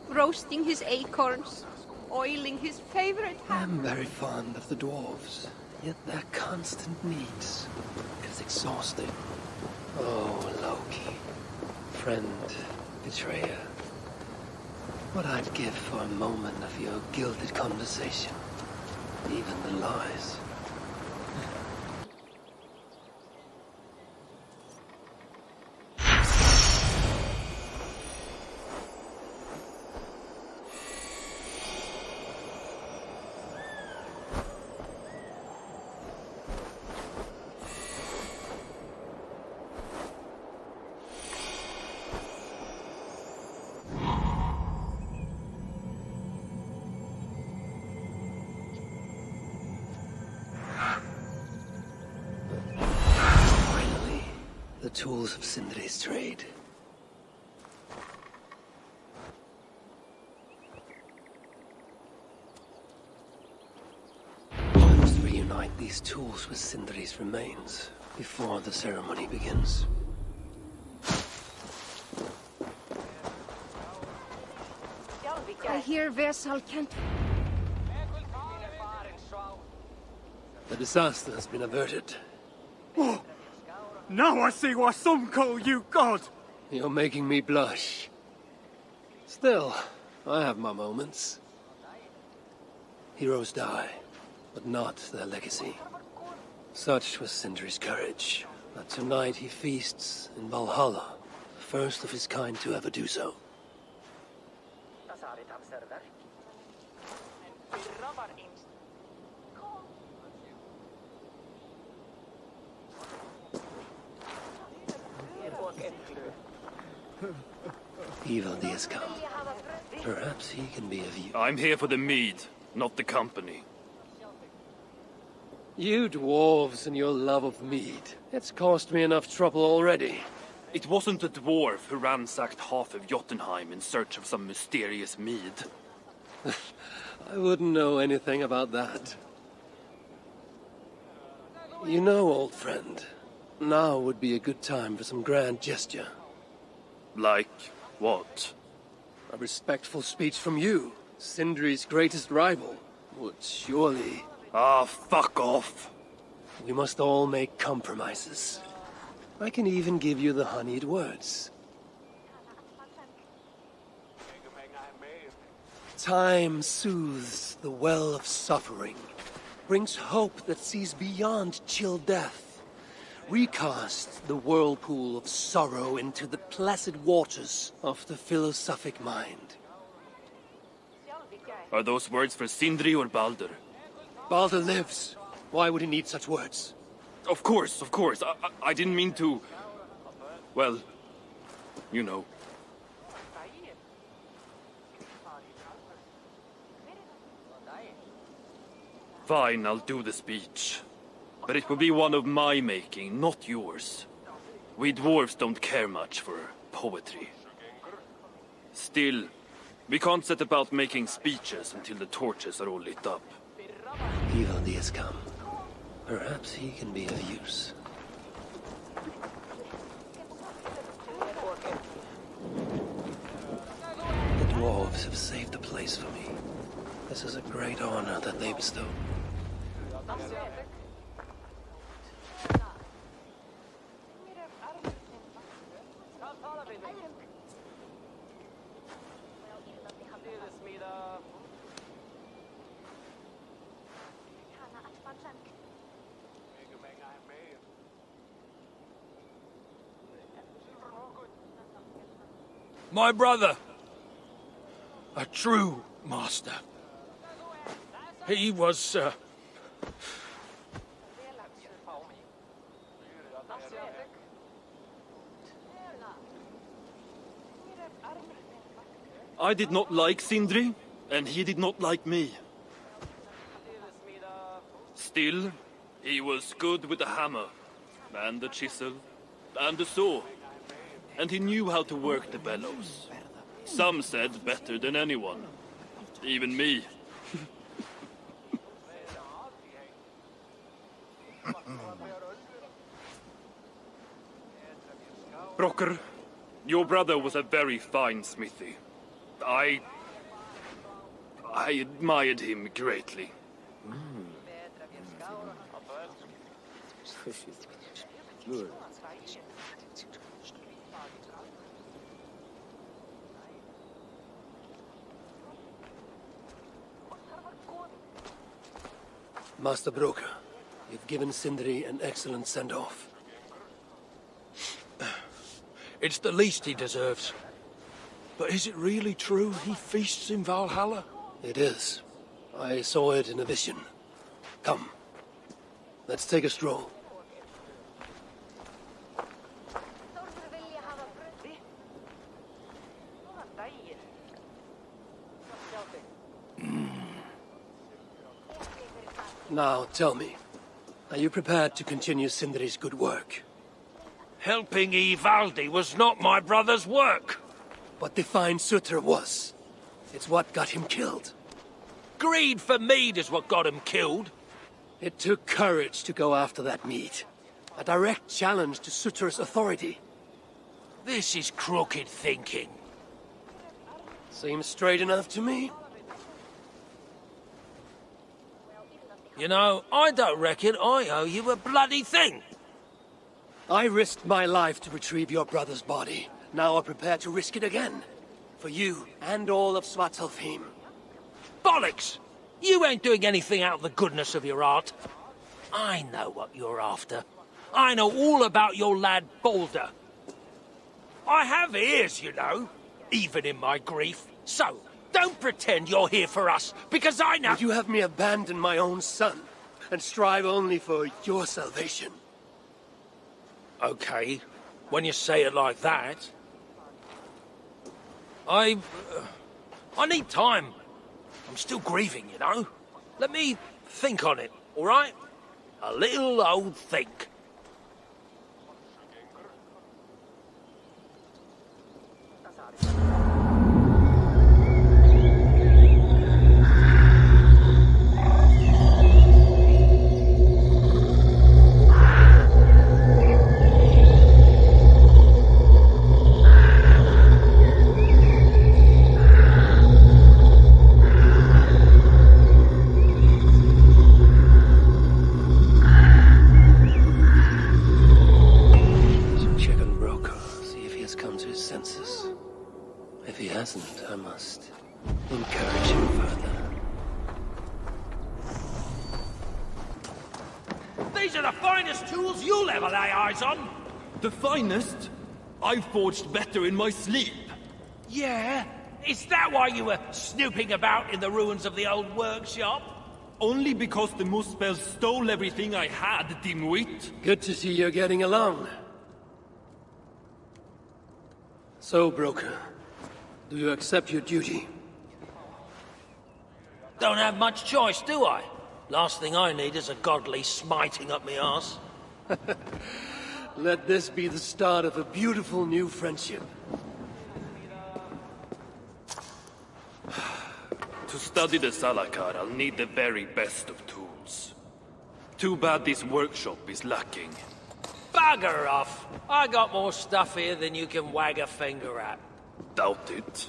roasting his acorns, oiling his favorite ham. I'm very fond of the dwarves, yet their constant needs is exhausting. Oh, Loki, friend, betrayer. What I'd give for a moment of your gilded conversation, even the lies. The tools of Sindri's trade. I must reunite these tools with Sindri's remains before the ceremony begins. I hear Vesal can't... The disaster has been averted. Oh, now I see why some call you God! You're making me blush. Still, I have my moments. Heroes die, but not their legacy. Such was Sindri's courage, that tonight he feasts in Valhalla, the first of his kind to ever do so. Evil has come. Perhaps he can be of use. I'm here for the mead, not the company. You dwarves and your love of mead. It's cost me enough trouble already. It wasn't a dwarf who ransacked half of Jotunheim in search of some mysterious mead. I wouldn't know anything about that. You know, old friend, now would be a good time for some grand gesture. Like what? A respectful speech from you, Sindri's greatest rival, would surely... Ah, fuck off. We must all make compromises. I can even give you the honeyed words. Time soothes the well of suffering, brings hope that sees beyond chill death, We cast the whirlpool of sorrow into the placid waters of the philosophic mind. Are those words for Sindri or Baldur? Baldur lives. Why would he need such words? Of course. I didn't mean to... Well, you know. Fine, I'll do the speech. But it will be one of my making, not yours. We dwarves don't care much for poetry. Still, we can't set about making speeches until the torches are all lit up. Ivaldi has come. Perhaps he can be of use. The dwarves have saved the place for me. This is a great honor that they bestow. My brother. A true master. He was, I did not like Sindri, and he did not like me. Still, he was good with the hammer, and the chisel, and the saw. And he knew how to work the bellows. Some said better than anyone. Even me. Brocker, your brother was a very fine smithy. I admired him greatly. Master Broker, you've given Sindri an excellent send-off. it's the least he deserves. But is it really true he feasts in Valhalla? It is. I saw it in a vision. Come, let's take a stroll. Now, tell me, are you prepared to continue Sindri's good work? Helping Ivaldi was not my brother's work. What defined Sutra was. It's what got him killed. Greed for mead is what got him killed. It took courage to go after that mead. A direct challenge to Sutra's authority. This is crooked thinking. Seems straight enough to me. You know, I don't reckon I owe you a bloody thing. I risked my life to retrieve your brother's body. Now I'm prepared to risk it again. For you and all of Svartalfheim. Bollocks! You ain't doing anything out of the goodness of your heart. I know what you're after. I know all about your lad Baldur. I have ears, you know, even in my grief. So, don't pretend you're here for us, because I know— Would you have me abandon my own son, and strive only for your salvation? Okay, when you say it like that. I need time. I'm still grieving, you know. Let me think on it, all right? A little old think. I must encourage him further. These are the finest tools you'll ever lay eyes on. The finest? I forged better in my sleep. Yeah? Is that why you were snooping about in the ruins of the old workshop? Only because the Muspel stole everything I had, dimwit. Good to see you're getting along. So, broker, do you accept your duty? Don't have much choice, do I? Last thing I need is a godly smiting up me arse. Let this be the start of a beautiful new friendship. To study the Salakar, I'll need the very best of tools. Too bad this workshop is lacking. Bugger off! I got more stuff here than you can wag a finger at. Doubt it.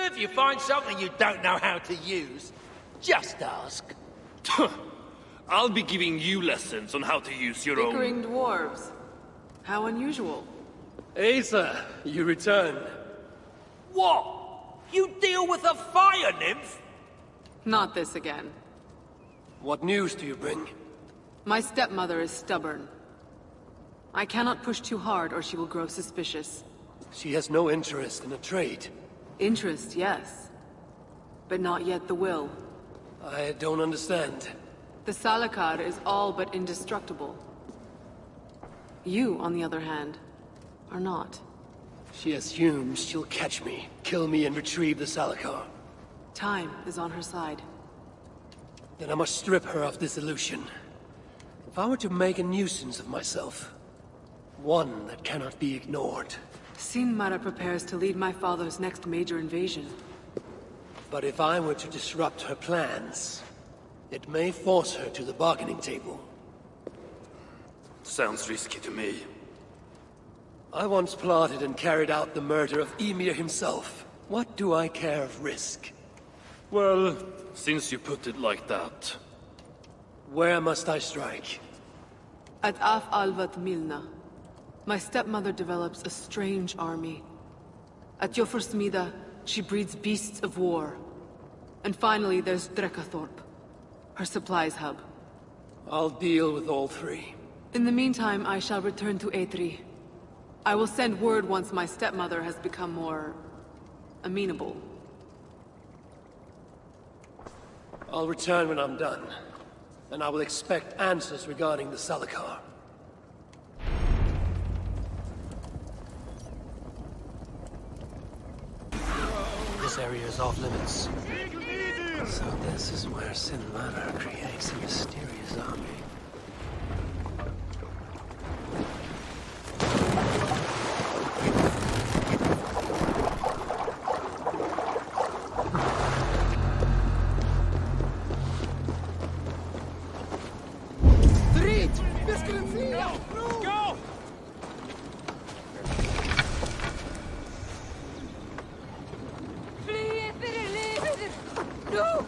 If you find something you don't know how to use, just ask. I'll be giving you lessons on how to use your Bickering dwarves. How unusual. Asa, you returned. What? You deal with a fire nymph? Not this again. What news do you bring? My stepmother is stubborn. I cannot push too hard or she will grow suspicious. She has no interest in a trade. Interest, yes. But not yet the will. I don't understand. The Salakar is all but indestructible. You, on the other hand, are not. She assumes she'll catch me, kill me, and retrieve the Salakar. Time is on her side. Then I must strip her of this illusion. If I were to make a nuisance of myself, one that cannot be ignored. Sinmara prepares to lead my father's next major invasion. But if I were to disrupt her plans, it may force her to the bargaining table. Sounds risky to me. I once plotted and carried out the murder of Emir himself. What do I care of risk? Well, since you put it like that... Where must I strike? At Af Alvat Milna, my stepmother develops a strange army. At Jofursmida, she breeds beasts of war. And finally, there's Drekathorp, her supplies hub. I'll deal with all three. In the meantime, I shall return to Eitri. I will send word once my stepmother has become more... amenable. I'll return when I'm done. And I will expect answers regarding the Salakar. This area is off limits. So this is where Sinmara creates a mysterious army. Go! No!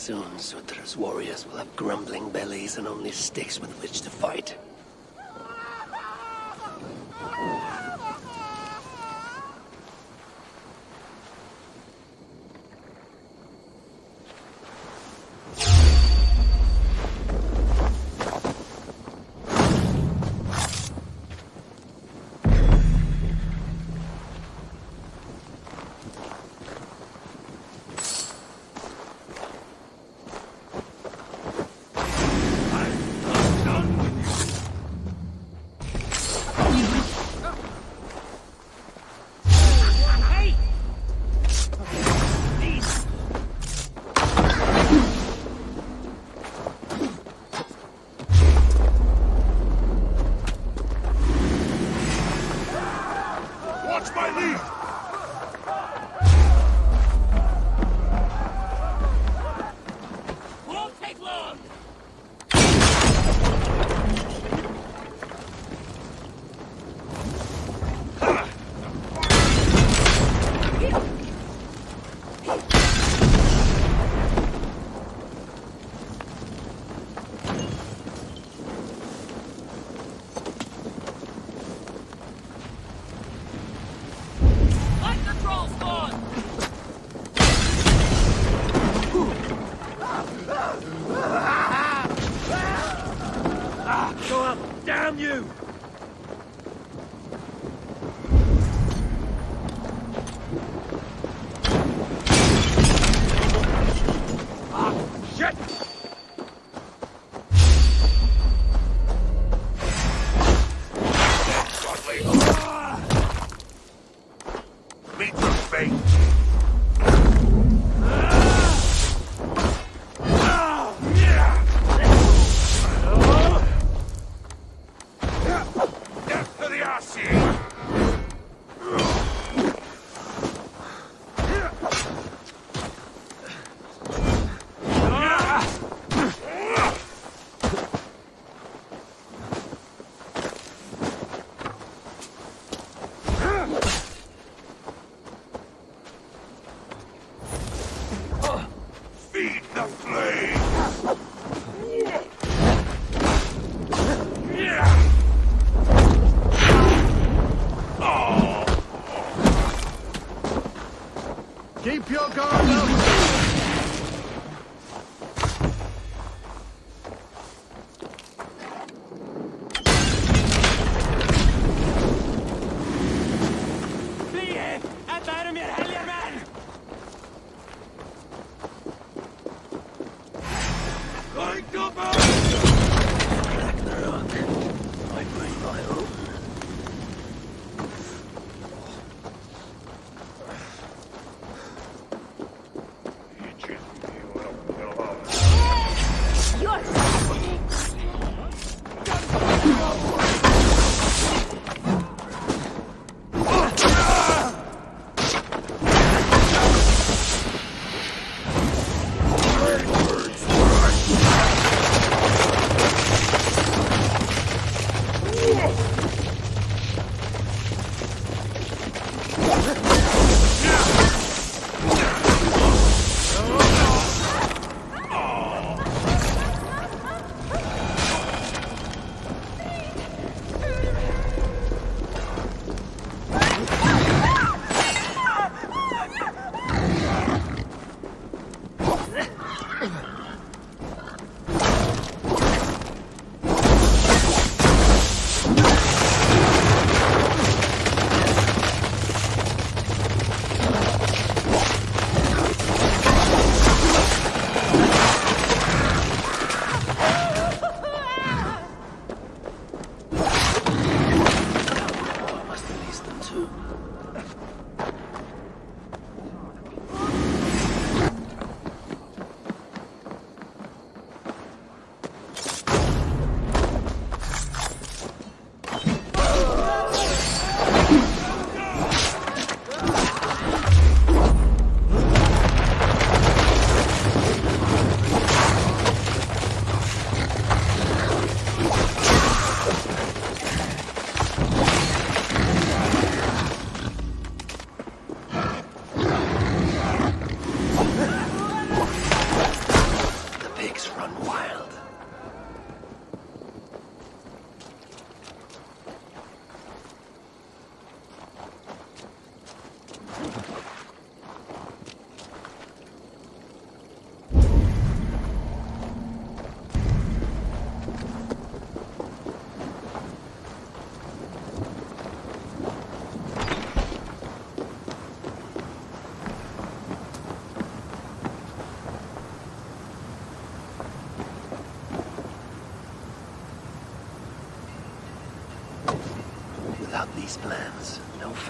Soon, Sutra's warriors will have grumbling bellies and only sticks with which to fight. Keep your guard up!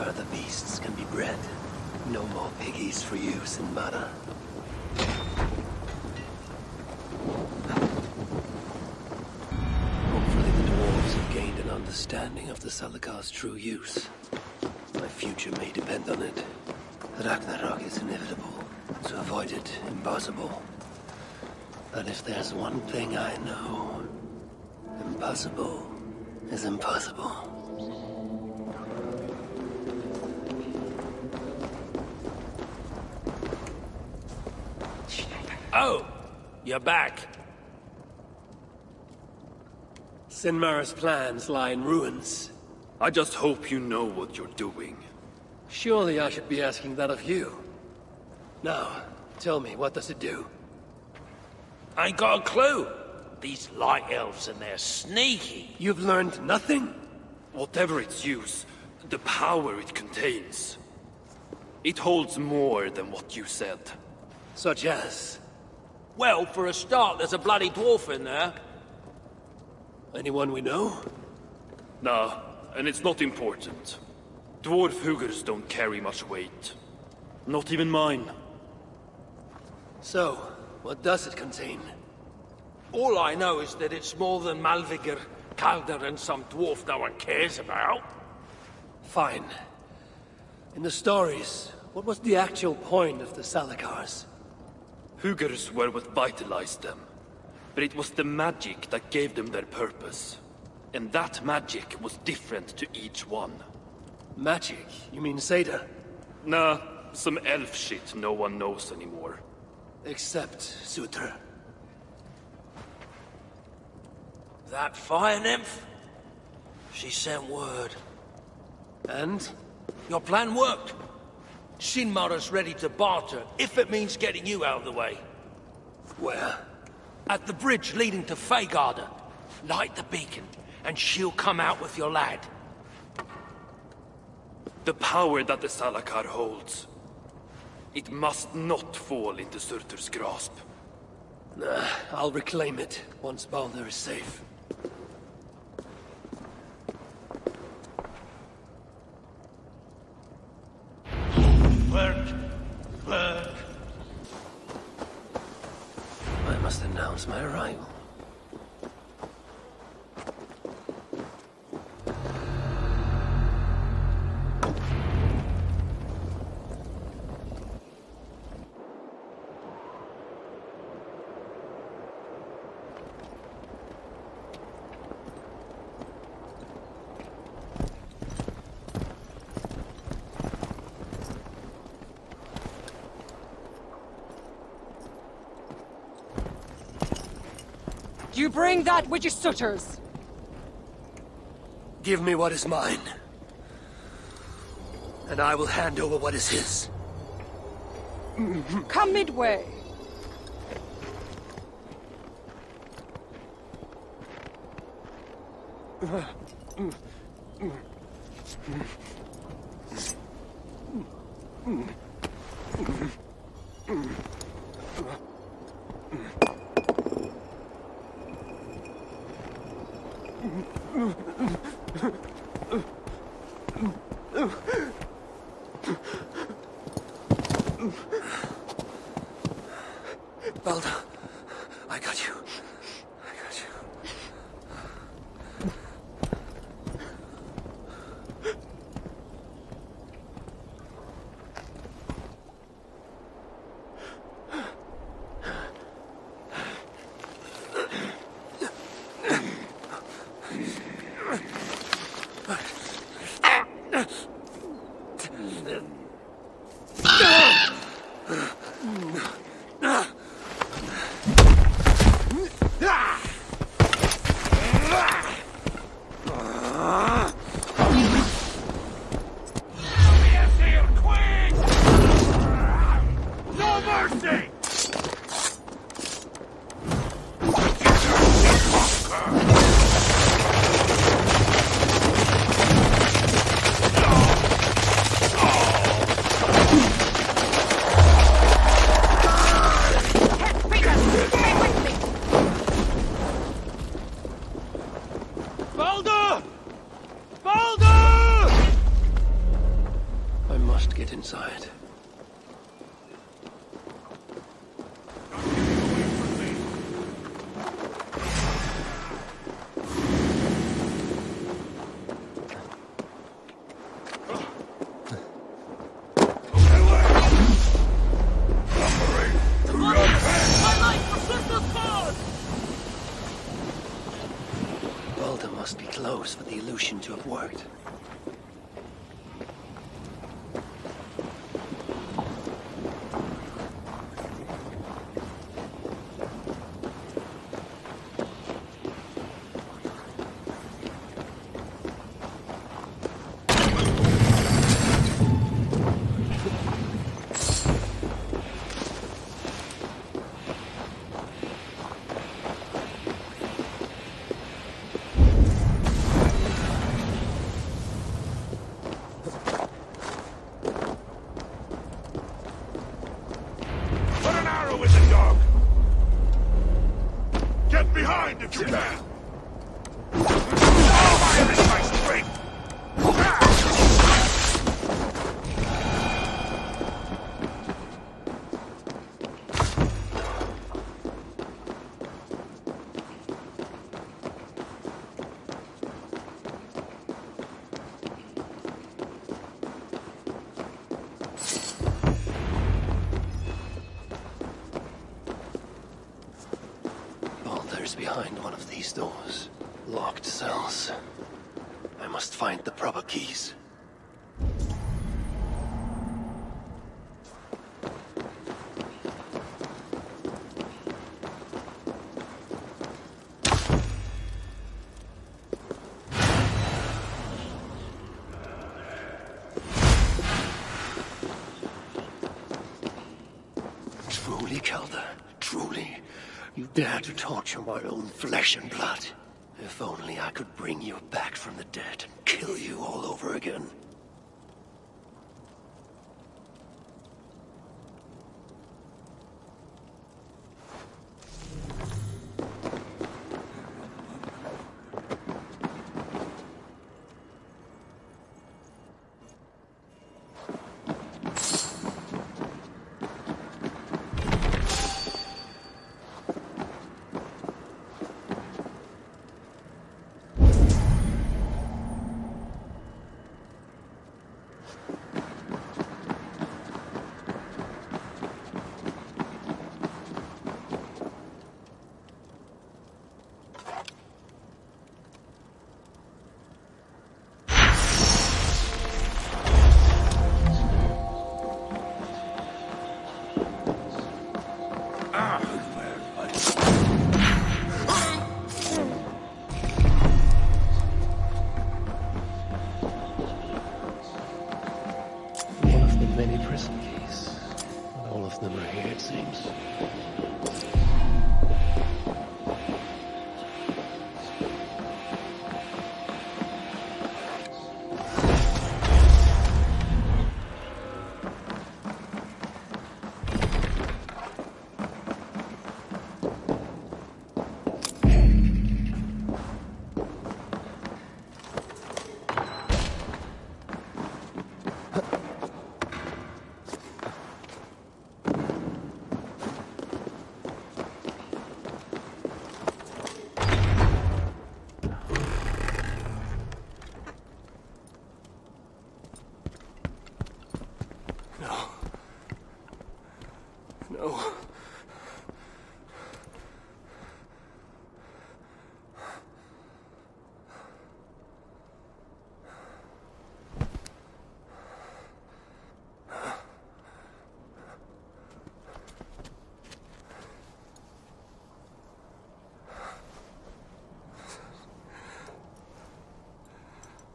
further beasts can be bred. No more piggies for you, Sinbada. Hopefully the dwarves have gained an understanding of the Salakar's true use. My future may depend on it. Ragnarok is inevitable. To avoid it, impossible. But if there's one thing I know, impossible is impossible. Oh, you're back. Sinmar's plans lie in ruins. I just hope you know what you're doing. Surely I should be asking that of you. Now, tell me, what does it do? I ain't got a clue. These light elves and they're sneaky. You've learned nothing? Whatever its use, the power it contains, it holds more than what you said. Such as? Well, for a start, there's a bloody dwarf in there. Anyone we know? Nah, and it's not important. Dwarf Hugers don't carry much weight. Not even mine. So, what does it contain? All I know is that it's more than Malvigr, Calder, and some dwarf no one cares about. Fine. In the stories, what was the actual point of the Salakars? Hugers were what vitalized them. But it was the magic that gave them their purpose. And that magic was different to each one. Magic? You mean Seda? Nah, some elf shit no one knows anymore. Except Sutra. That fire nymph? She sent word. And? Your plan worked. Sinmara's ready to barter, if it means getting you out of the way. Where? At the bridge leading to Feygarda. Light the beacon, and she'll come out with your lad. The power that the Salakar holds, it must not fall into Surtur's grasp. Nah, I'll reclaim it once Baldur is safe. Work. I must announce my arrival. You bring that with your sutters. Give me what is mine, and I will hand over what is his. Come midway. Baldur, I got you. I got you. must get inside. Balder must be close for the illusion to have worked. If you can! Behind one of these doors. Locked cells. I must find the proper keys. Truly, Kelda, truly. You dare to torture my own flesh and blood. If only I could bring you back from the dead and kill you all over again.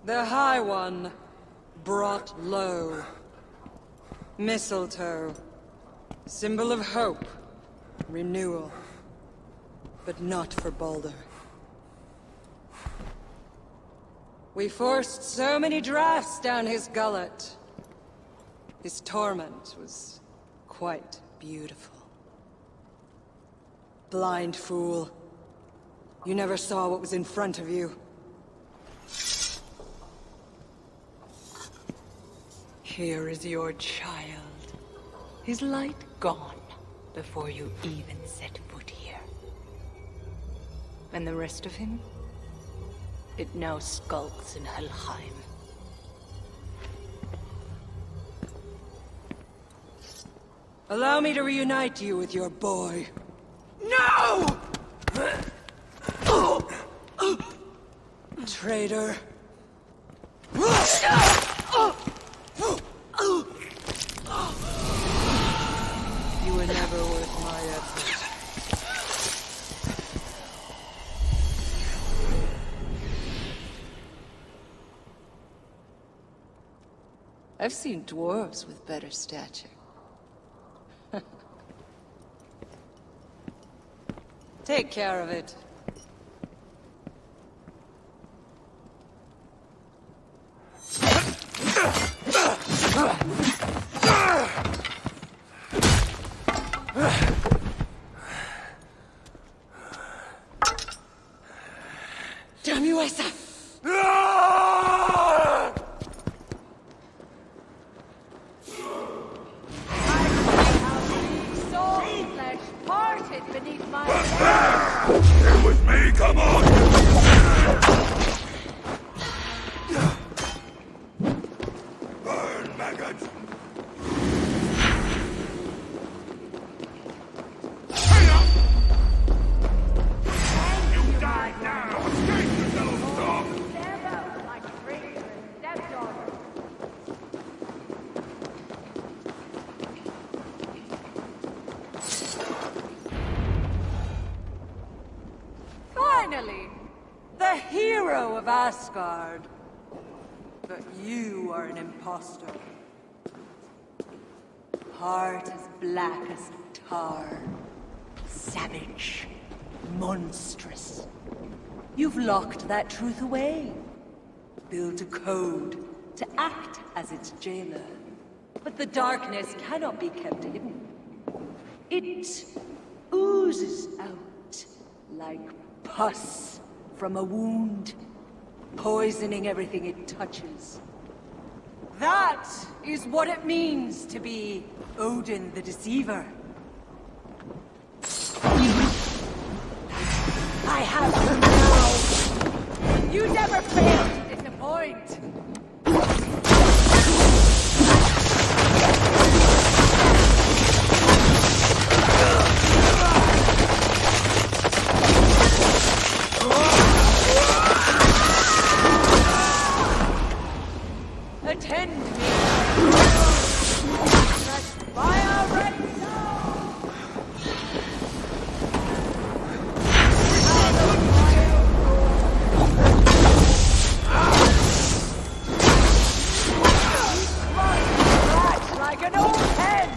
The High One brought low. Mistletoe, symbol of hope, renewal, but not for Balder. We forced so many drafts down his gullet. His torment was quite beautiful. Blind fool. You never saw what was in front of you. Here is your child. His light gone before you even set foot here. And the rest of him? It now skulks in Helheim. Allow me to reunite you with your boy. No! Traitor. You were never worth my effort. I've seen dwarves with better stature. Take care of it. Damn you, Asa! Beneath my Here with me, come on! Burn, maggots! You die now! Escape yourself, dog! Stand out like a traitor and stepdaughter. Finally! The hero of Asgard. But you are an imposter. Heart as black as tar. Savage. Monstrous. You've locked that truth away. Built a code to act as its jailer. But the darkness cannot be kept hidden. It oozes out like pus from a wound, poisoning everything it touches. That is what it means to be Odin the Deceiver. I have you now. You never fail to disappoint. Attend me. Let fire ready now. Like an old hen.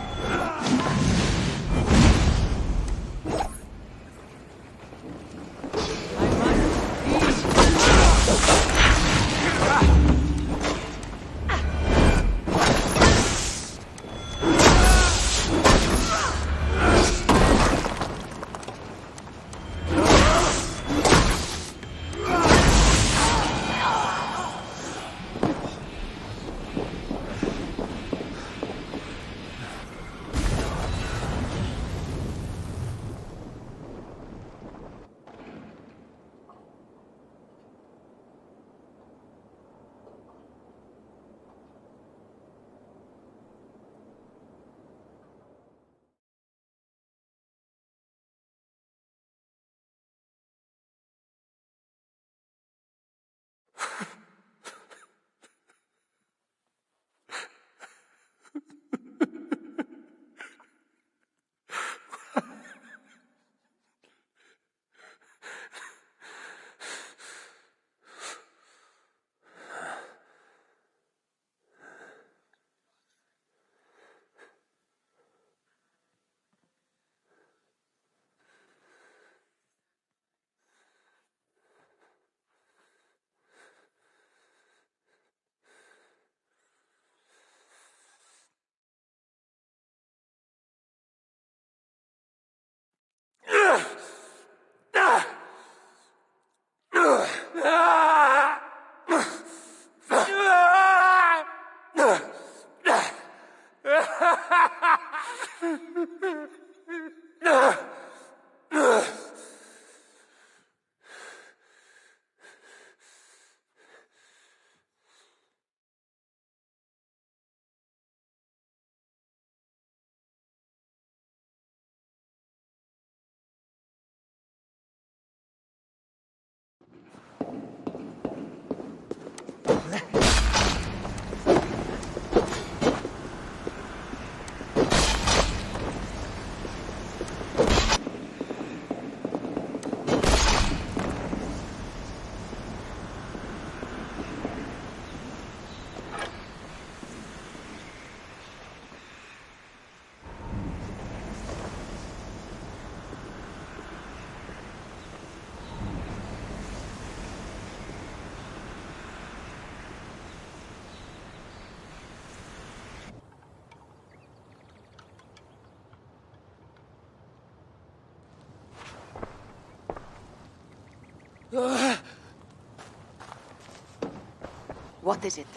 What is it?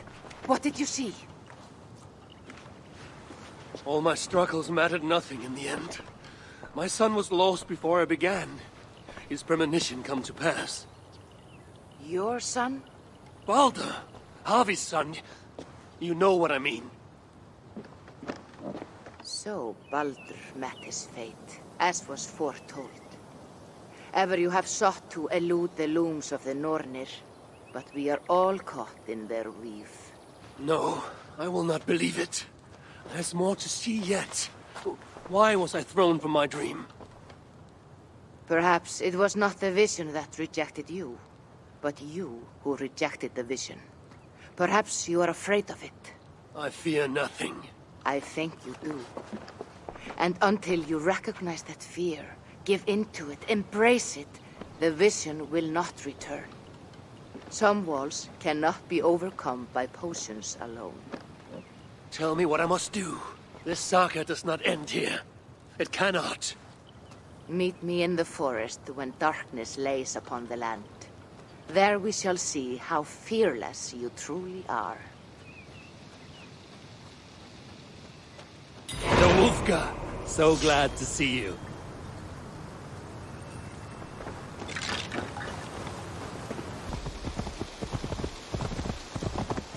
What did you see? All my struggles mattered nothing in the end. My son was lost before I began. His premonition come to pass. Your son? Baldur! Harvey's son. You know what I mean. So Baldur met his fate, as was foretold. Ever you have sought to elude the looms of the Nornir, but we are all caught in their weave. No, I will not believe it. There's more to see yet. Why was I thrown from my dream? Perhaps it was not the vision that rejected you, but you who rejected the vision. Perhaps you are afraid of it. I fear nothing. I think you do. And until you recognize that fear, give in to it, embrace it, the vision will not return. Some walls cannot be overcome by potions alone. Tell me what I must do. This saga does not end here. It cannot. Meet me in the forest when darkness lays upon the land. There we shall see how fearless you truly are. The Wolfka! So glad to see you.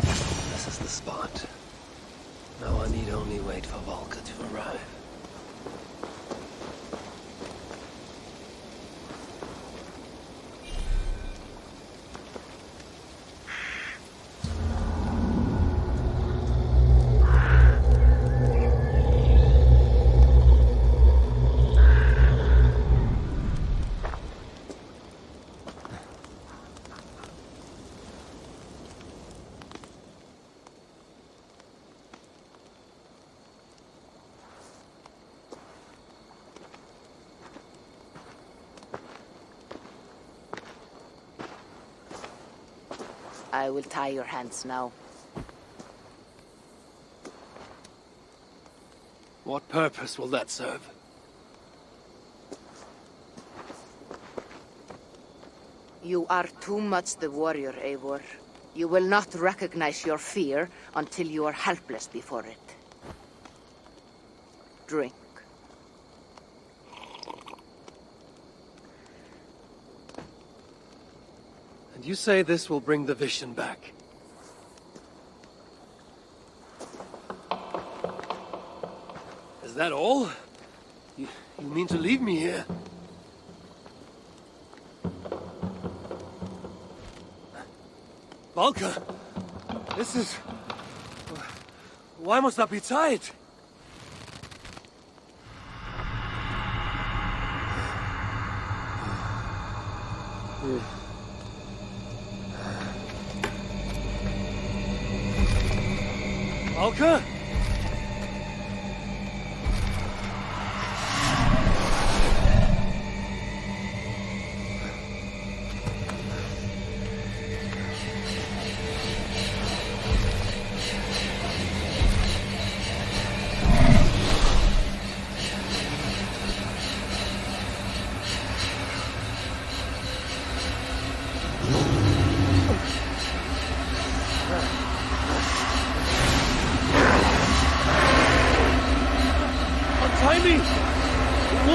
This is the spot. Now I need only wait for Volker to arrive. I will tie your hands now. What purpose will that serve? You are too much the warrior, Eivor. You will not recognize your fear until you are helpless before it. Drink. And you say this will bring the vision back? Is that all? You mean to leave me here? Volker! This is... Why must I be tied? Volker?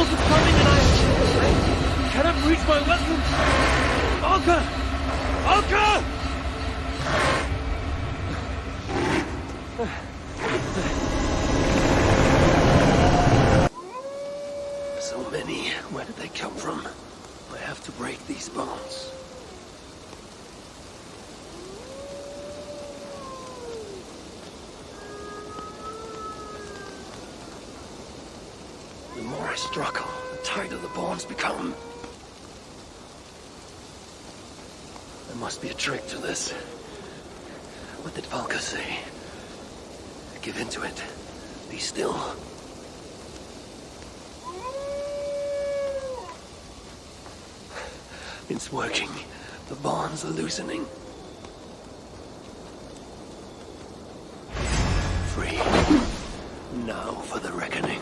walls are coming and I cannot reach my weapon! Alka! Alka! So many. Where did they come from? I have to break these bonds. The more I struggle, the tighter the bonds become. There must be a trick to this. What did Valka say? Give in to it. Be still. It's working. The bonds are loosening. Free. Now for the reckoning.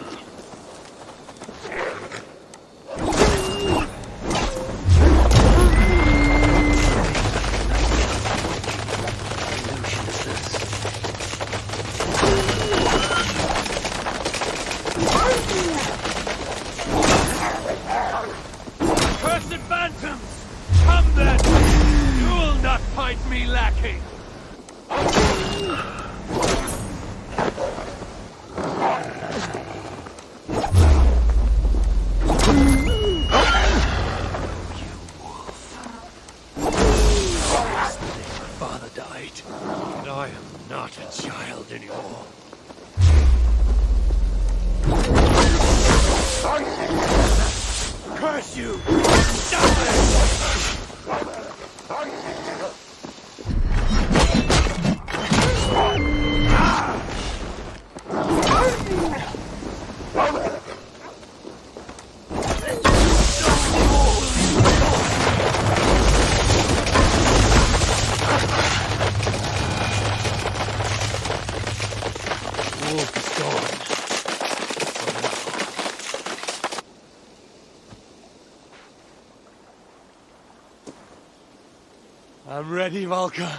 I'm ready, Valka.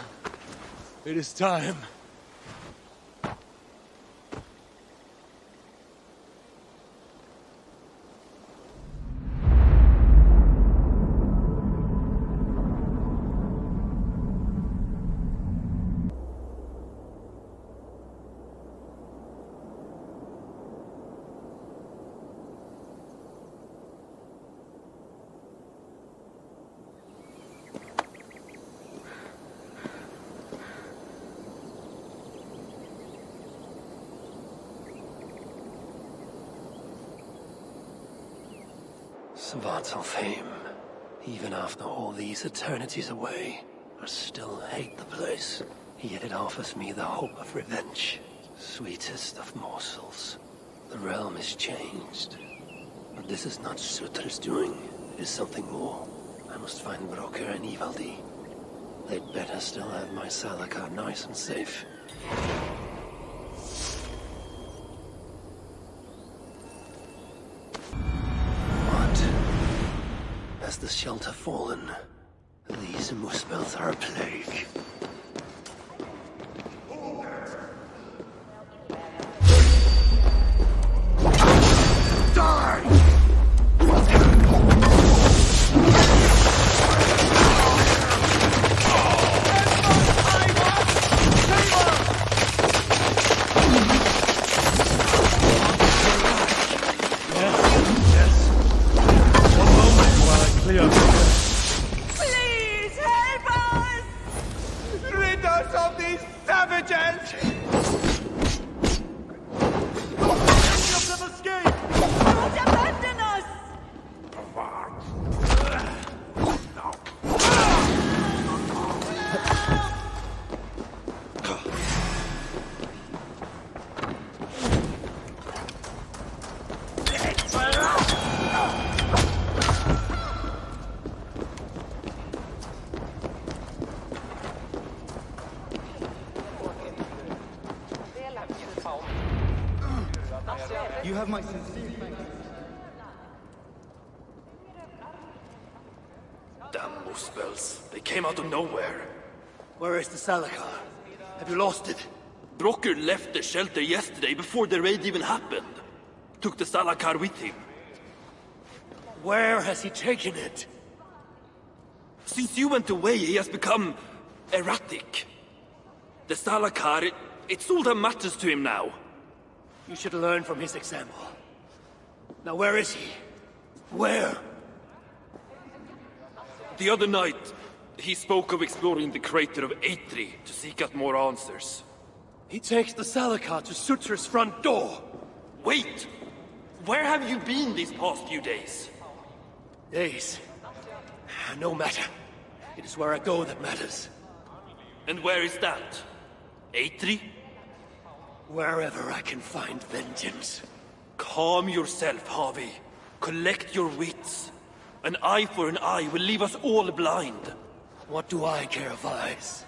It is time. Savants of fame, even after all these eternities away, I still hate the place. Yet it offers me the hope of revenge. Sweetest of morsels. The realm is changed. But this is not Sutra's doing. It is something more. I must find Broker and Ivaldi. They'd better still have my Salakar nice and safe. Has the shelter fallen? These Muspels are a plague. Die! Please help us! Rid us of these savages! Help them escape! Don't abandon us! You have my sincere thanks. Damn Muspels. They came out of nowhere. Where is the Salakar? Have you lost it? Broker left the shelter yesterday before the raid even happened. Took the Salakar with him. Where has he taken it? Since you went away, he has become erratic. The Salakar, it's all that matters to him now. You should learn from his example. Now where is he? Where? The other night, he spoke of exploring the crater of Eitri to seek out more answers. He takes the Salakar to Sutra's front door. Wait! Where have you been these past few days? Days? No matter. It is where I go that matters. And where is that? Eitri? Wherever I can find vengeance. Calm yourself, Harvey. Collect your wits. An eye for an eye will leave us all blind. What do I care of eyes?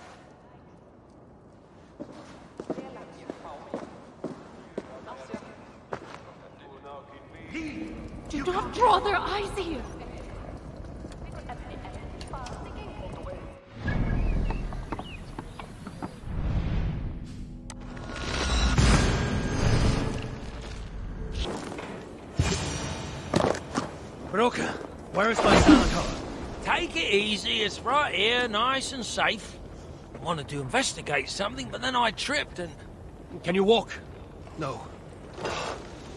Do not draw their eyes here. Broker, where is my Salakar? Take it easy, it's right here, nice and safe. I wanted to investigate something, but then I tripped and... Can you walk? No.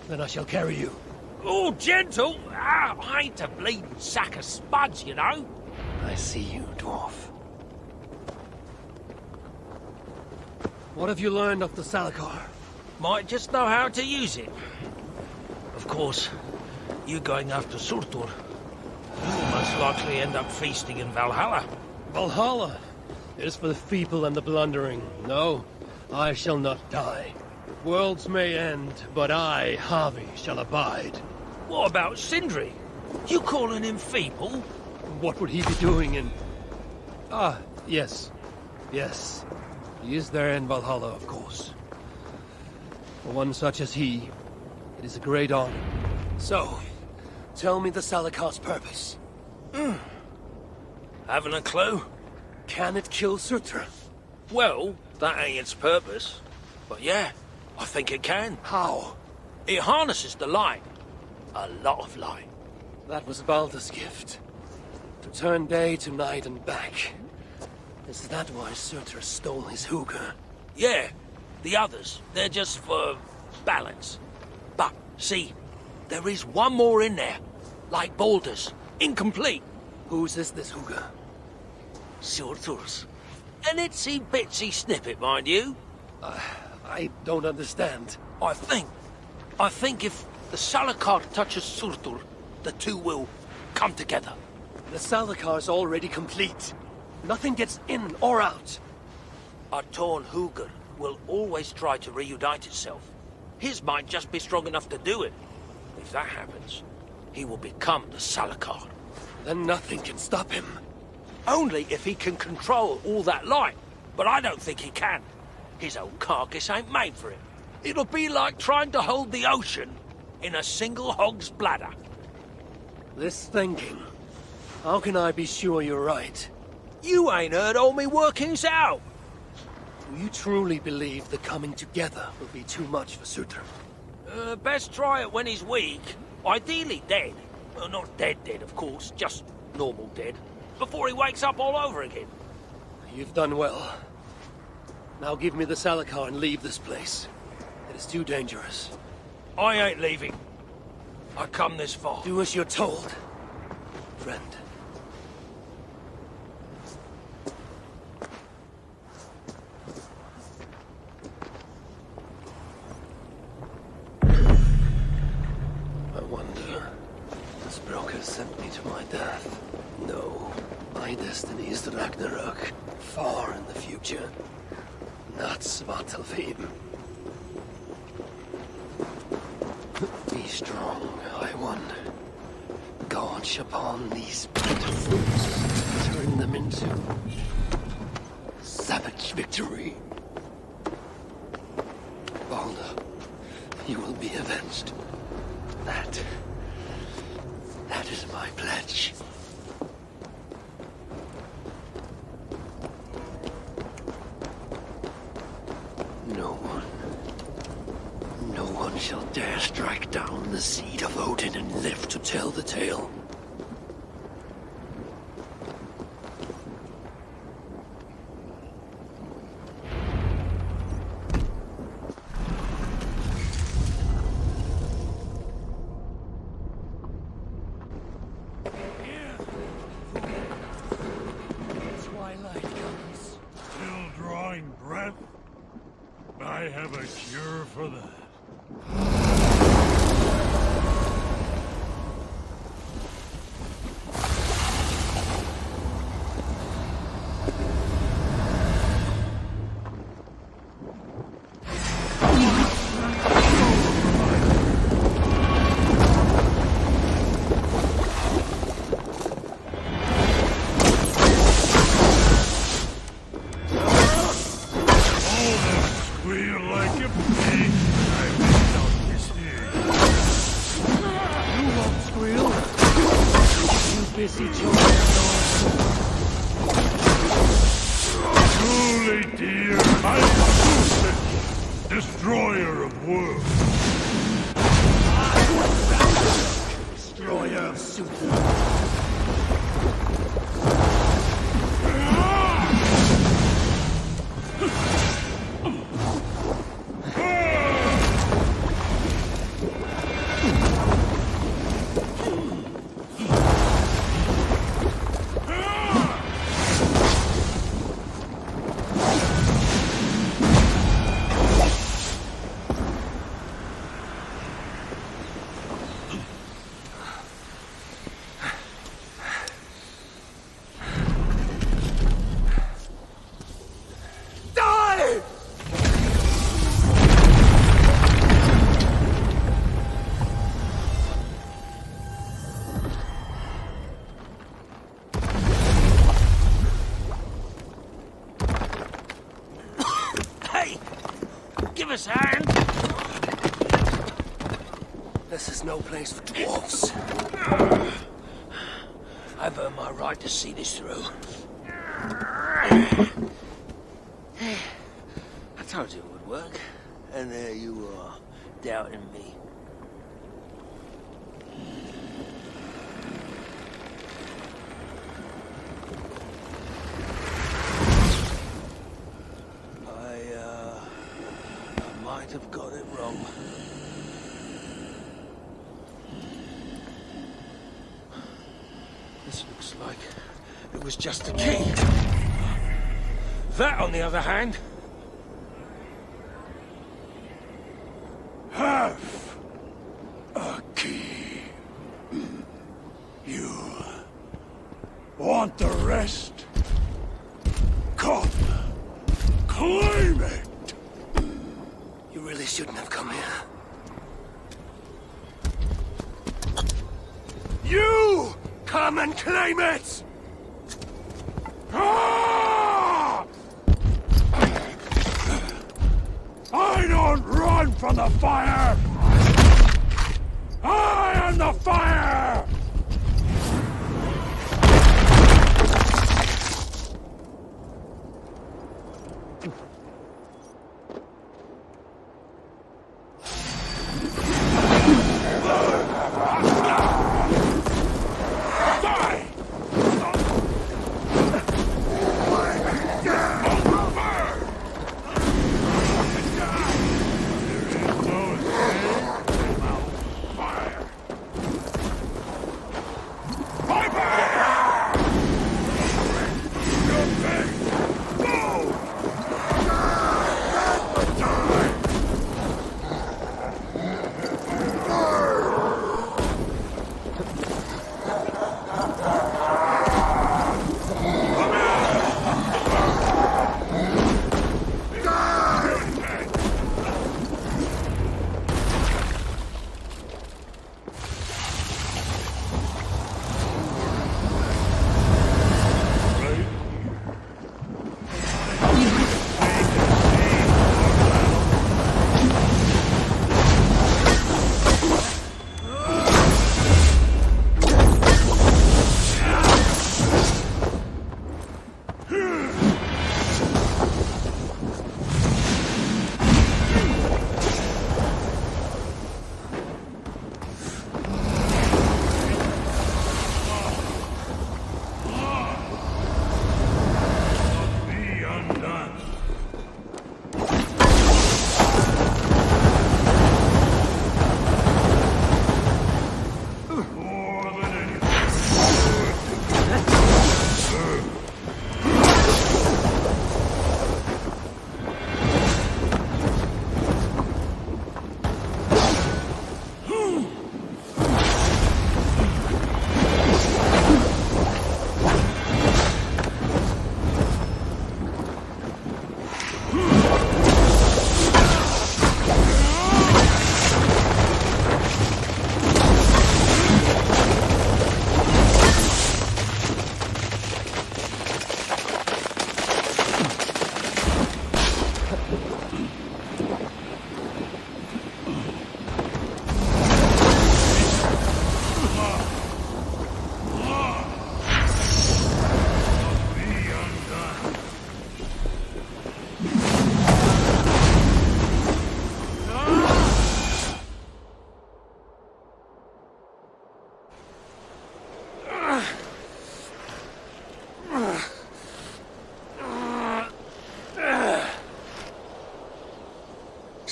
Then I shall carry you. Oh, gentle! I ain't a bleeding sack of spuds, you know. I see you, dwarf. What have you learned of the Salakar? Might just know how to use it. Of course, you going after Surtur, you'll most likely end up feasting in Valhalla. Valhalla? It is for the feeble and the blundering. No, I shall not die. Worlds may end, but I, Harvey, shall abide. What about Sindri? You calling him feeble? What would he be doing in... Ah, yes. Yes. He is there in Valhalla, of course. For one such as he, it is a great honor. So, tell me the Salakar's purpose. Haven't a clue? Can it kill Sutra? Well, that ain't its purpose. But yeah, I think it can. How? It harnesses the light. A lot of light. That was Baldur's gift. To turn day to night and back. Is that why Sutra stole his hooker? Yeah, the others, they're just for balance. But, see, there is one more in there. Like Baldur's. Incomplete. Whose is this hooker? Surtur's. An itsy bitsy snippet, mind you. I don't understand. I think if the Salakar touches Surtur, the two will come together. The Salakar's already complete. Nothing gets in or out. A torn hooker will always try to reunite itself. His might just be strong enough to do it. If that happens, he will become the Salakar. Then nothing can stop him. Only if he can control all that light. But I don't think he can. His old carcass ain't made for it. It'll be like trying to hold the ocean in a single hog's bladder. This thinking. How can I be sure you're right? You ain't heard all me workings out. Do you truly believe the coming together will be too much for Sutra? Best try it when he's weak. Ideally dead. Well, not dead, of course. Just normal dead. Before he wakes up all over again. You've done well. Now give me the Salakar and leave this place. It is too dangerous. I ain't leaving. I come this far. Do as you're told, friend. I wonder, this broker sent me to my death. No, my destiny is the Ragnarok, far in the future. Not Svartalfheim. Be strong, I wonder. Gorge upon these bitter fruits, turn them into savage victory. Balder, you will be avenged. That is my pledge. No one shall dare strike down the seed of Odin and live to tell the tale. piss each other off. Truly, dear, I am Suffolk, destroyer of worlds. Destroyer of Suffolk. Give us a hand! This is no place for dwarfs. I've earned my right to see this through. I told you it would work, and there you are, doubting me. I might have got it wrong. This looks like it was just a key. That, on the other hand, Have a key. You want the rest? Come, claim it. You really shouldn't have come here. You come and claim it! Ah! I don't run from the fire! I am the fire!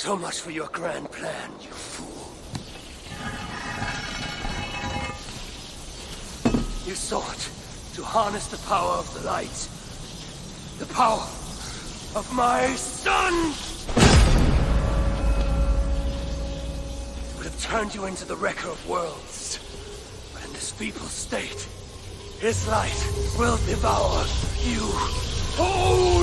So much for your grand plan, you fool. You sought to harness the power of the light. The power of my son! It would have turned you into the wrecker of worlds. But in this feeble state, his light will devour you whole!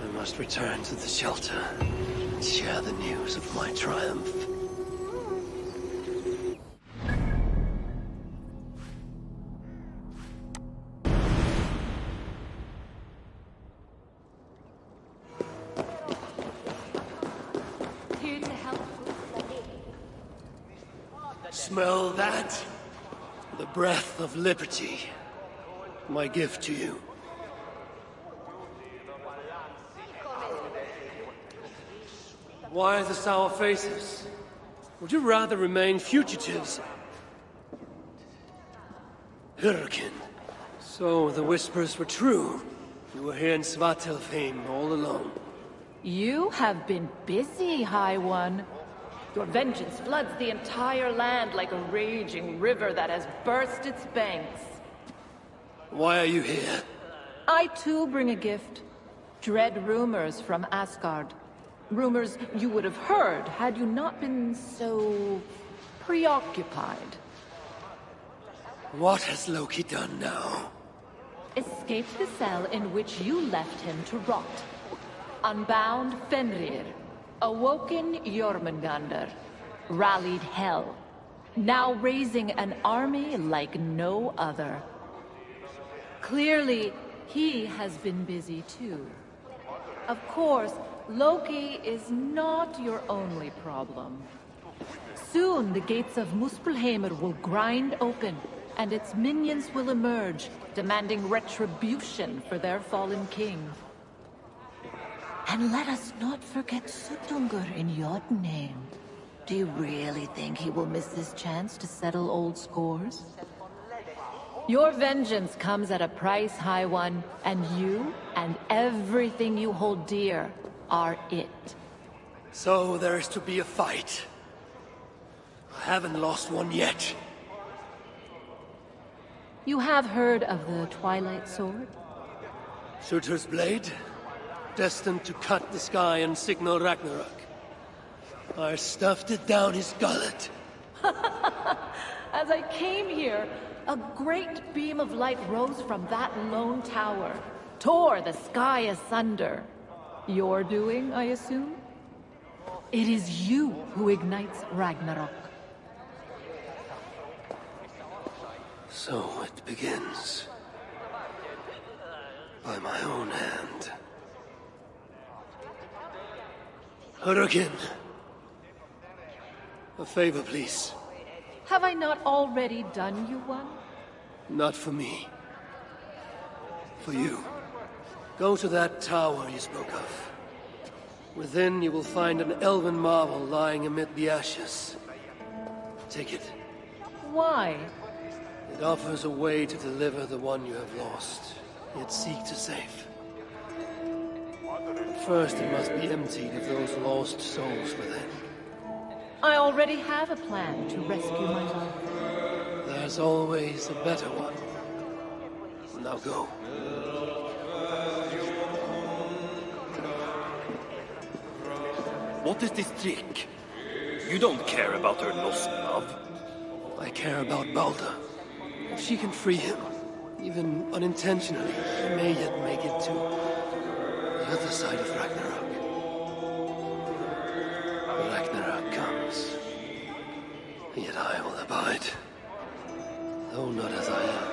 I must return to the shelter and share the news of my triumph. Here to help. Smell that? The breath of liberty. My gift to you. Why the sour faces? Would you rather remain fugitives? Hurricane. So the whispers were true. You were here in Svartalfheim all alone. You have been busy, High One. Your vengeance floods the entire land like a raging river that has burst its banks. Why are you here? I too bring a gift. Dread rumors from Asgard. Rumors you would have heard had you not been so preoccupied. What has Loki done now? Escaped the cell in which you left him to rot. Unbound Fenrir. Awoken Jormungandr. Rallied Hel. Now raising an army like no other. Clearly, he has been busy too. Of course, Loki is not your only problem. Soon, the gates of Muspelheim will grind open, and its minions will emerge, demanding retribution for their fallen king. And let us not forget Sutungur in Jotunheim. Do you really think he will miss this chance to settle old scores? Your vengeance comes at a price, High One, and you and everything you hold dear are it. So there is to be a fight. I haven't lost one yet. You have heard of the Twilight Sword? Surtur's blade, destined to cut the sky and signal Ragnarok. I stuffed it down his gullet. As I came here, a great beam of light rose from that lone tower, tore the sky asunder. Your doing, I assume? It is you who ignites Ragnarok. So it begins. By my own hand. Hurricane. A favor, please. Have I not already done you one? Not for me. For you. Go to that tower you spoke of. Within, you will find an elven marvel lying amid the ashes. Take it. Why? It offers a way to deliver the one you have lost, yet seek to save. But first, it must be emptied of those lost souls within. I already have a plan to rescue my love. There's always a better one. Now go. What is this trick? You don't care about her lost love. I care about Balder. If she can free him, even unintentionally, he may yet make it to the other side of Ragnarok. Ragnarok comes, yet I will abide. Though not as I am,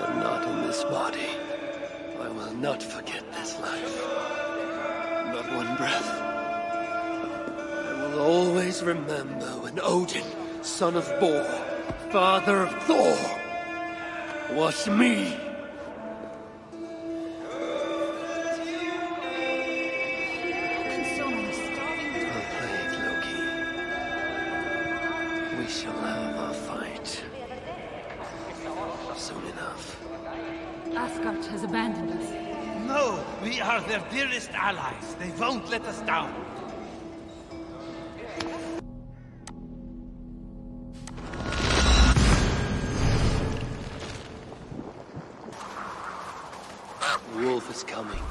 and not in this body, I will not forget this life. Not one breath. I will always remember when Odin, son of Bor, father of Thor, was me. Well played, Loki. We shall have our fight. Soon enough. Asgard has abandoned us. No, we are their dearest allies. They won't let us down. The wolf is coming,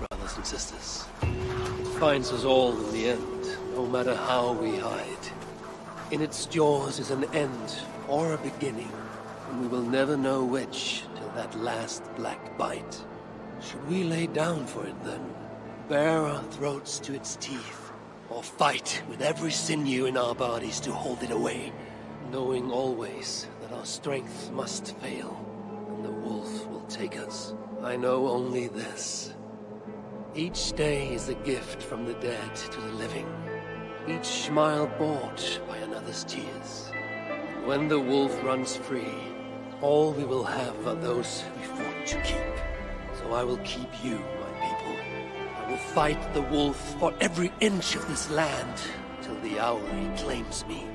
brothers and sisters. It finds us all in the end, no matter how we hide. In its jaws is an end or a beginning, and we will never know which till that last black bite. Should we lay down for it then? Bare our throats to its teeth, or fight with every sinew in our bodies to hold it away, knowing always that our strength must fail, and the wolf will take us. I know only this. Each day is a gift from the dead to the living. Each smile bought by another's tears. And when the wolf runs free, all we will have are those we fought to keep. So I will keep you, my people. I will fight the wolf for every inch of this land till the hour he claims me.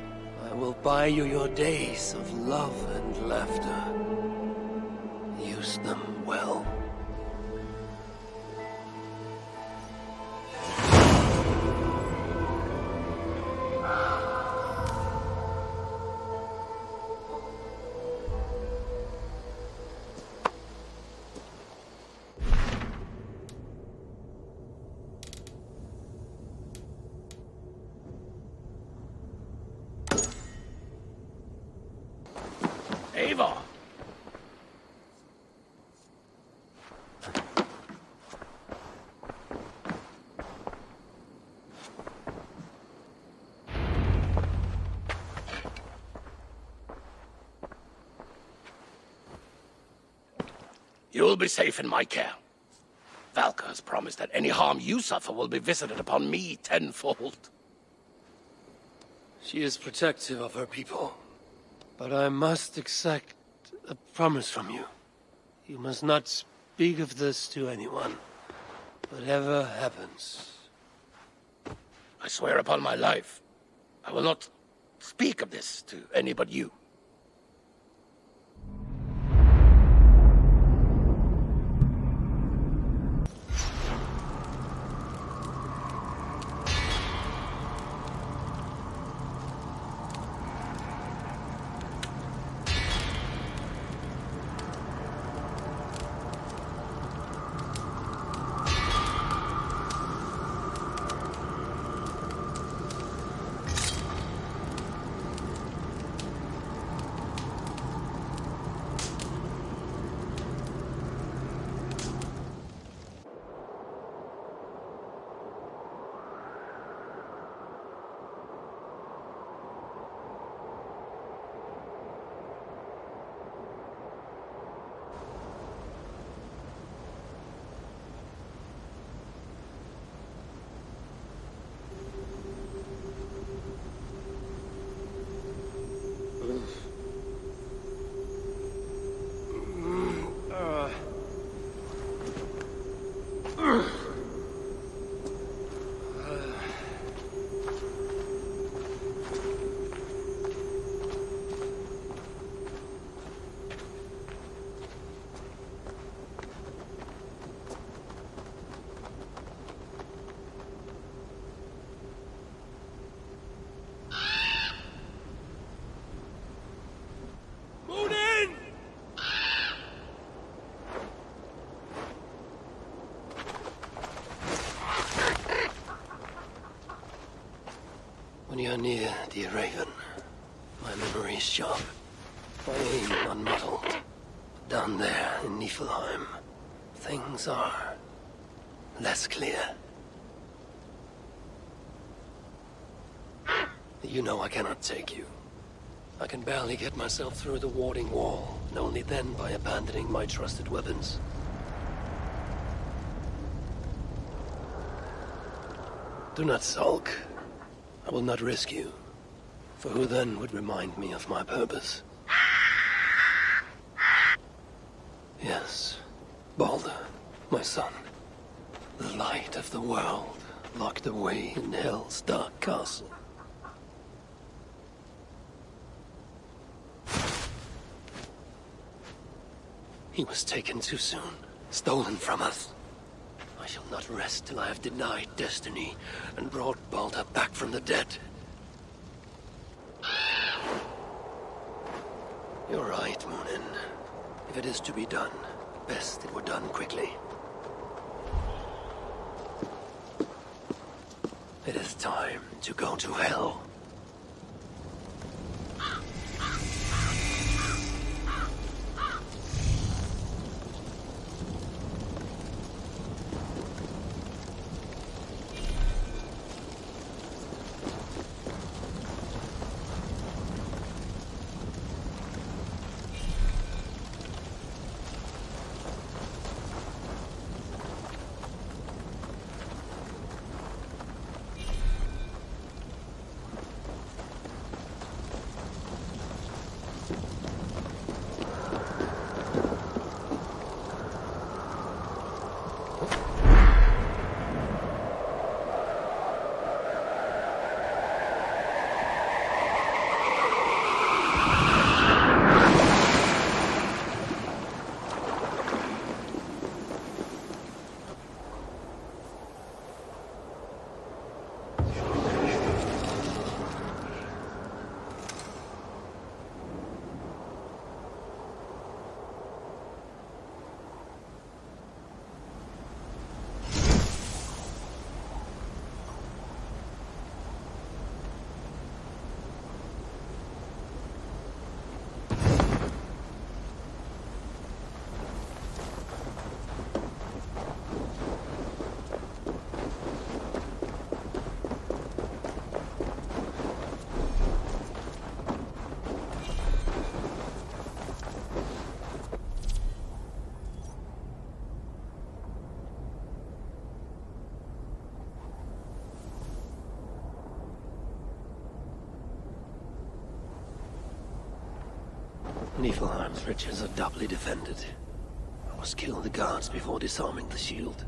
I will buy you your days of love and laughter. Use them well. Ava! You'll be safe in my care. Valka has promised that any harm you suffer will be visited upon me tenfold. She is protective of her people. But I must exact a promise from you. You must not speak of this to anyone. Whatever happens. I swear upon my life, I will not speak of this to any but you. When you're near, dear Raven, my memory is sharp, my aim unmuddled. Down there in Niflheim, things are less clear. You know I cannot take you. I can barely get myself through the warding wall, and only then by abandoning my trusted weapons. Do not sulk. I will not risk you. For who then would remind me of my purpose? Yes, Balder, my son. The light of the world, locked away in Hell's dark castle. He was taken too soon, stolen from us. I shall not rest till I have denied destiny and brought Balder back from the dead. You're right, Moonin. If it is to be done, best it were done quickly. It is time to go to Hell. Niflheim's riches are doubly defended. I must kill the guards before disarming the shield.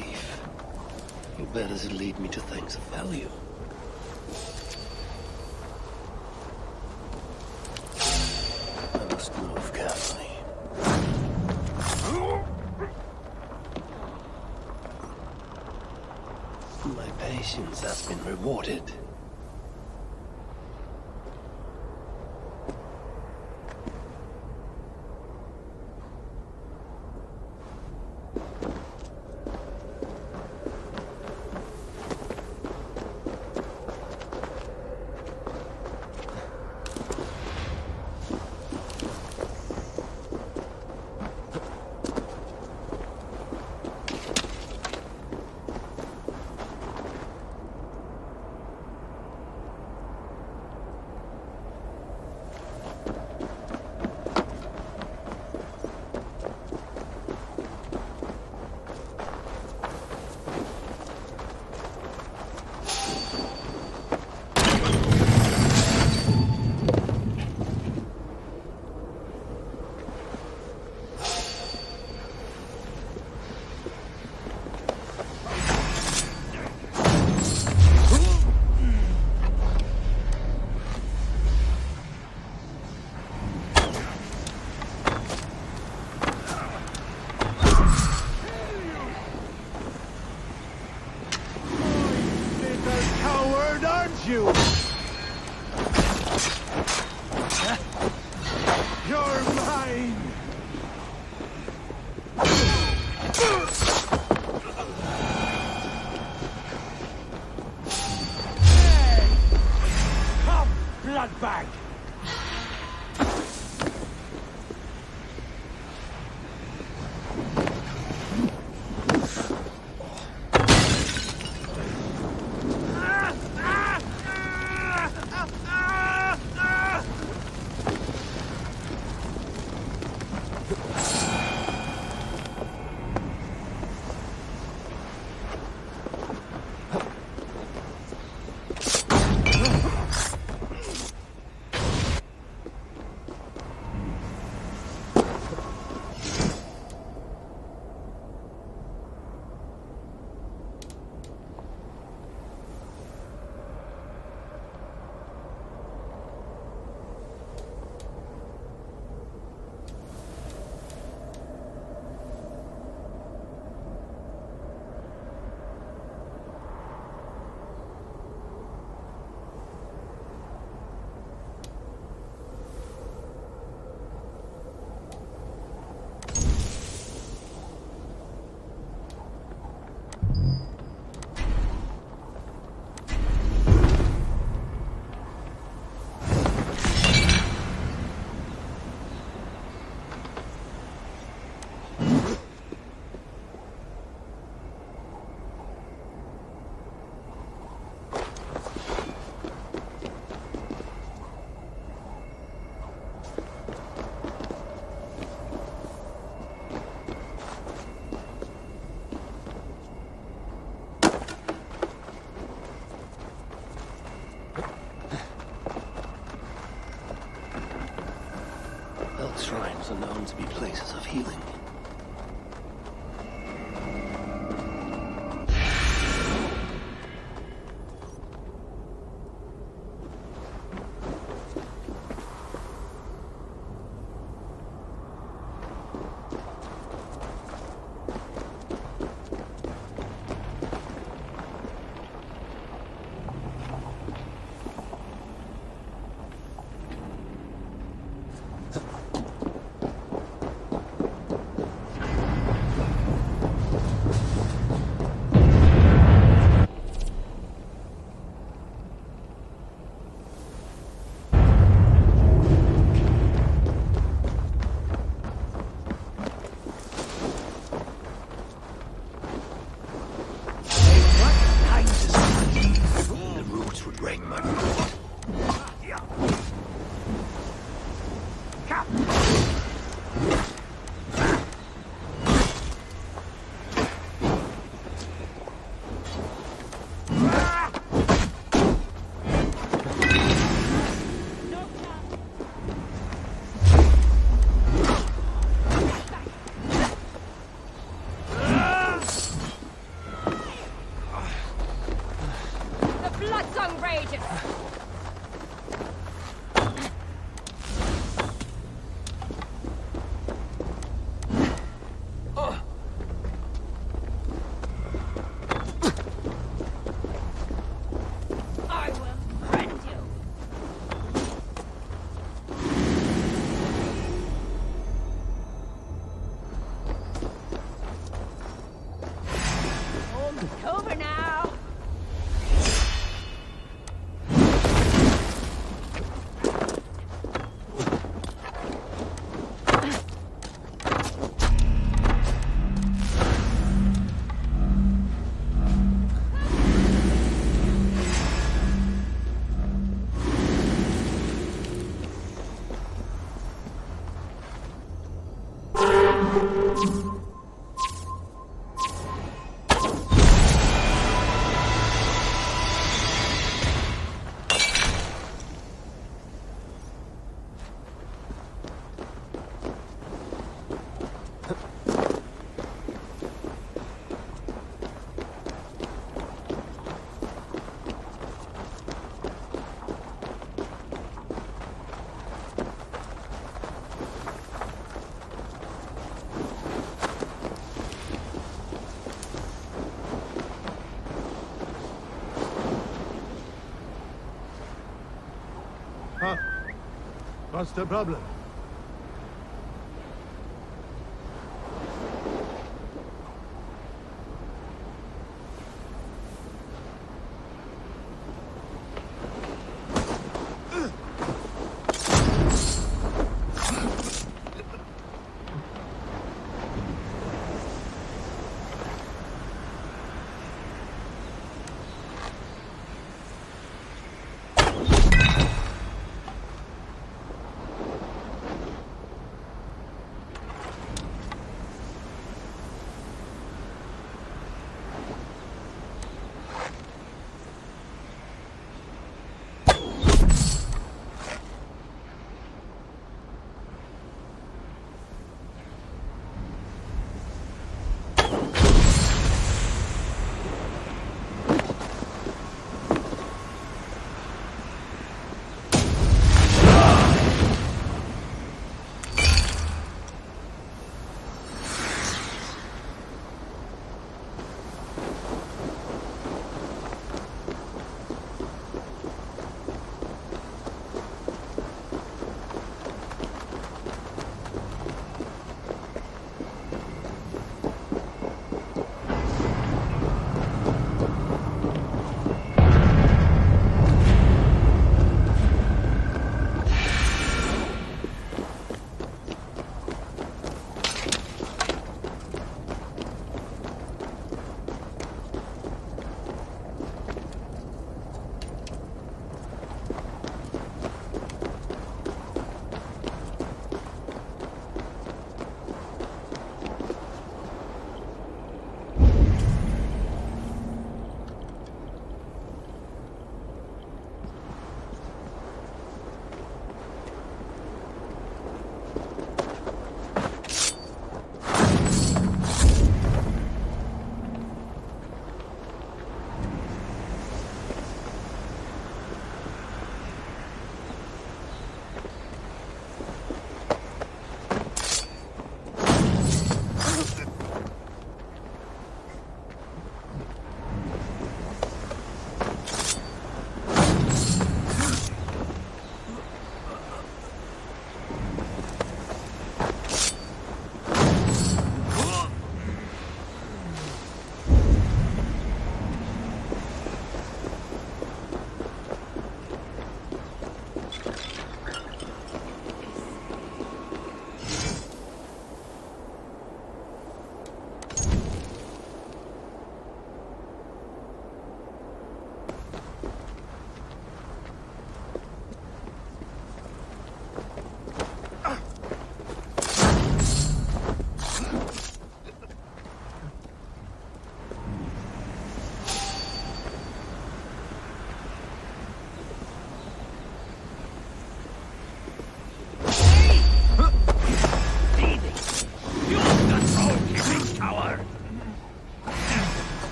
thief. Where does it lead me to things of value? I must move carefully. My patience has been rewarded. You! You're mine! Hey! Come, bloodbag! Shrines are known to be places of healing. Song Rages! I will find you. It's over now. Huh? What's the problem?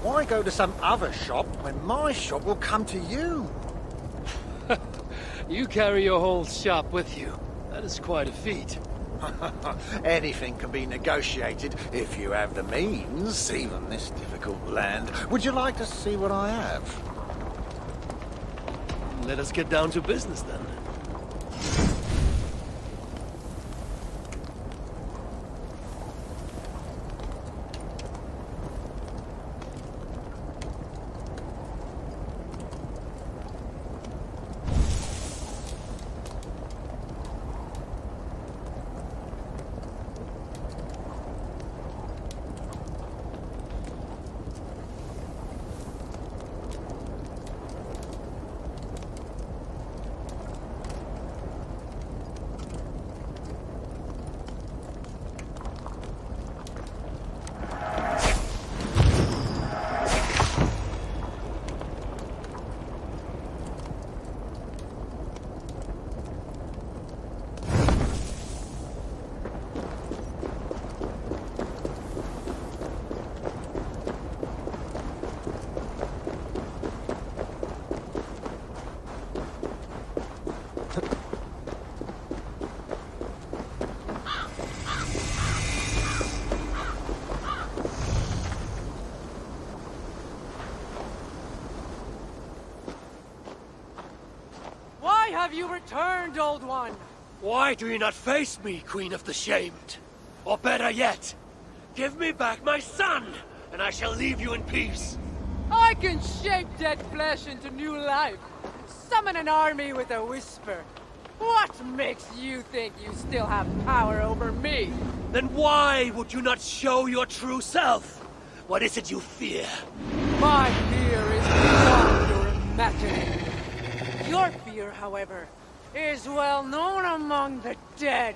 Why go to some other shop when my shop will come to you? You carry your whole shop with you. That is quite a feat. Anything can be negotiated if you have the means, even this difficult land. Would you like to see what I have? Let us get down to business then. Have you returned, old one? Why do you not face me, Queen of the Shamed? Or better yet, give me back my son, and I shall leave you in peace. I can shape dead flesh into new life. Summon an army with a whisper. What makes you think you still have power over me? Then why would you not show your true self? What is it you fear? My fear is beyond your imagining. Your fear, however, is well known among the dead.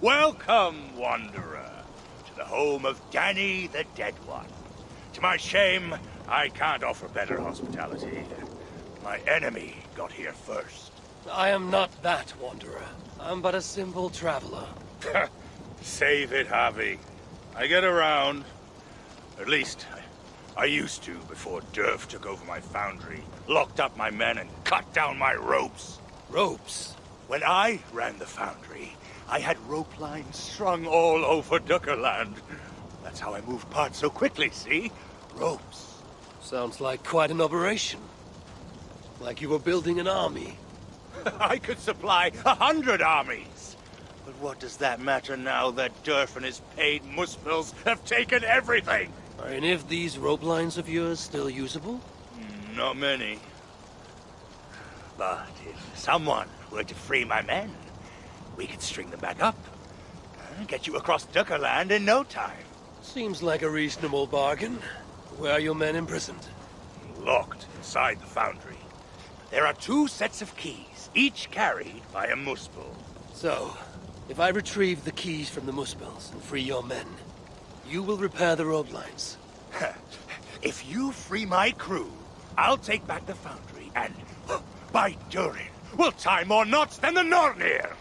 Welcome, Wanderer, to the home of Danny the Dead One. To my shame, I can't offer better hospitality. My enemy got here first. I am not that, Wanderer. I'm but a simple traveler. Save it, Harvey. I get around. At least, I used to before Durf took over my foundry, locked up my men, and cut down my ropes. Ropes? When I ran the foundry, I had rope lines strung all over Duckerland. That's how I moved parts so quickly, see? Ropes. Sounds like quite an operation. Like you were building an army. I could supply 100 armies. But what does that matter now that Durf and his paid muspels have taken everything? Are any of these rope lines of yours still usable? Not many. But if someone were to free my men, we could string them back up and get you across Duckerland in no time. Seems like a reasonable bargain. Where are your men imprisoned? Locked inside the foundry. There are 2 sets of keys, each carried by a muspel. So, if I retrieve the keys from the muspels and free your men, you will repair the rope lines. If you free my crew, I'll take back the foundry and, by Durin, we'll tie more knots than the Nornir!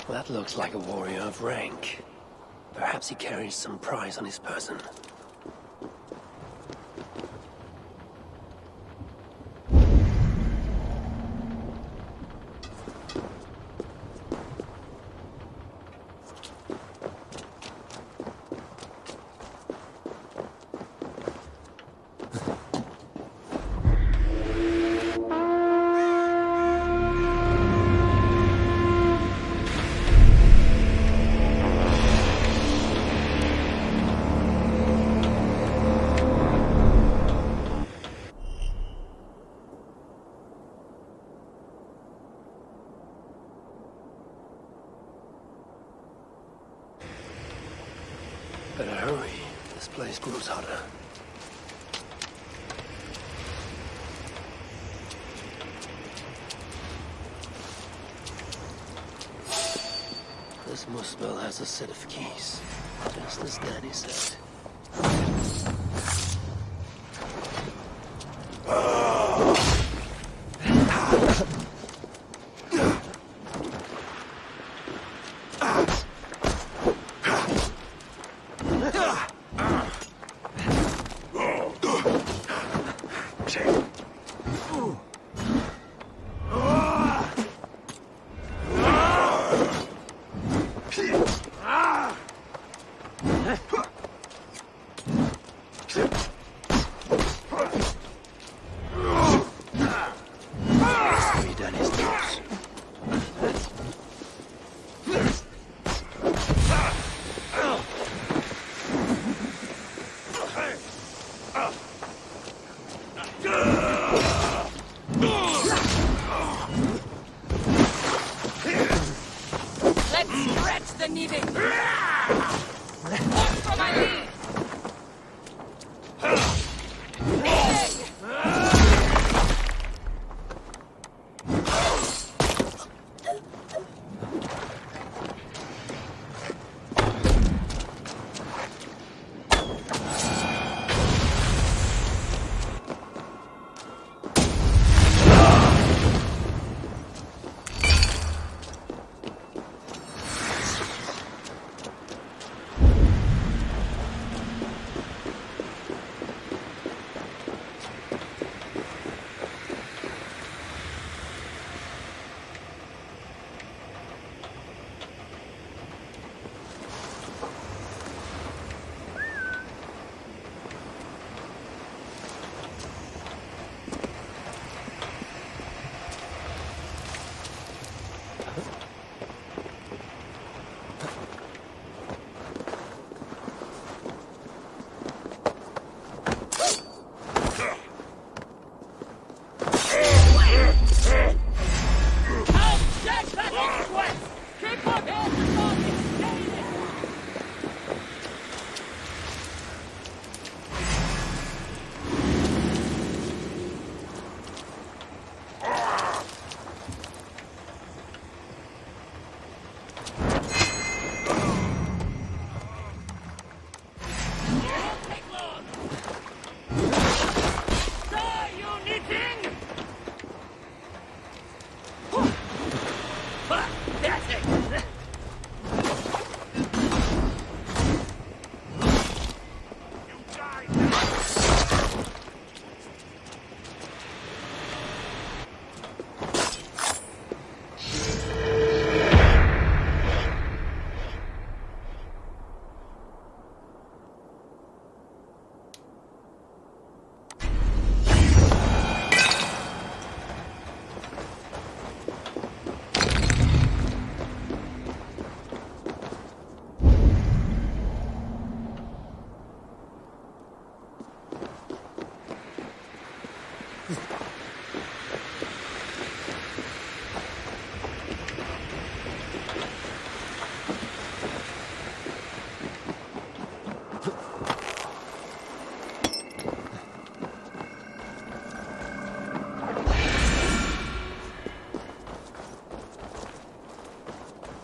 That looks like a warrior of rank. Perhaps he carries some prize on his person. Better hurry. This place grows hotter. This muspel has a set of keys, just as Danny said.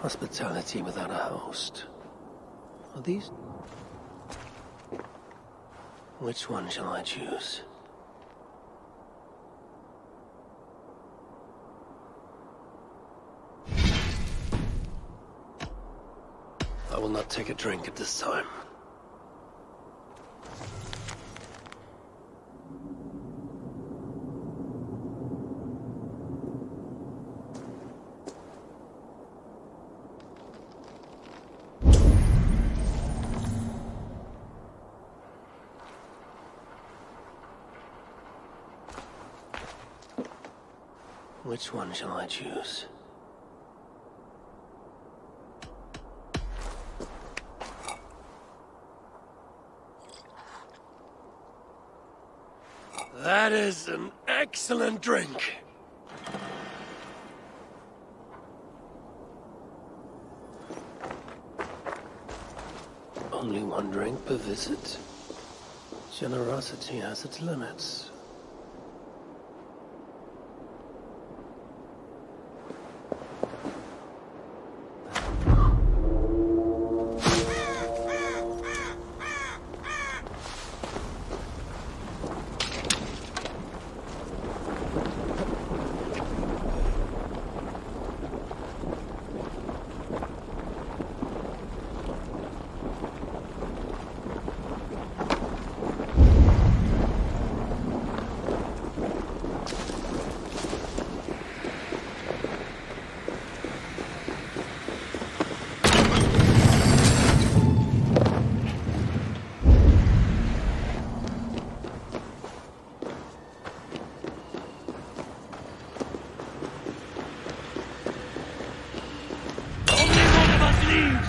Hospitality without a host. Are these... Which one shall I choose? I will not take a drink at this time. Which one shall I choose? That is an excellent drink. Only one drink per visit. Generosity has its limits.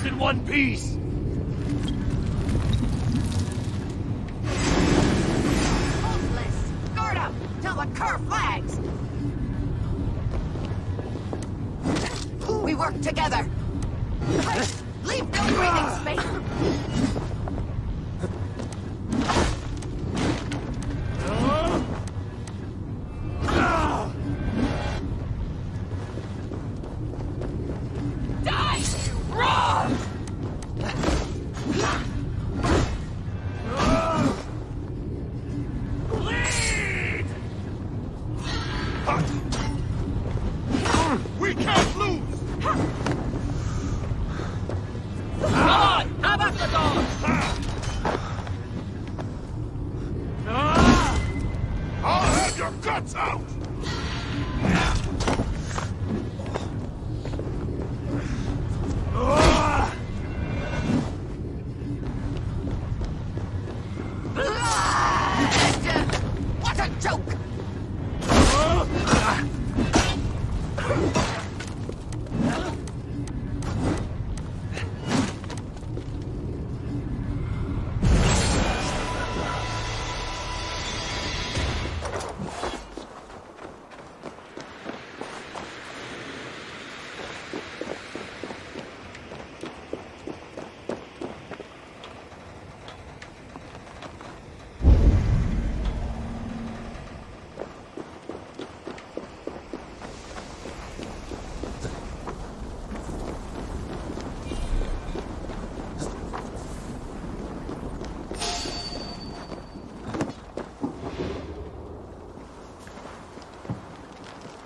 In one piece! Hopeless! Guard up till the curve flags! We work together! Leave no breathing space! We can't lose! I'll have your guts out! What a joke!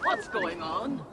What's going on?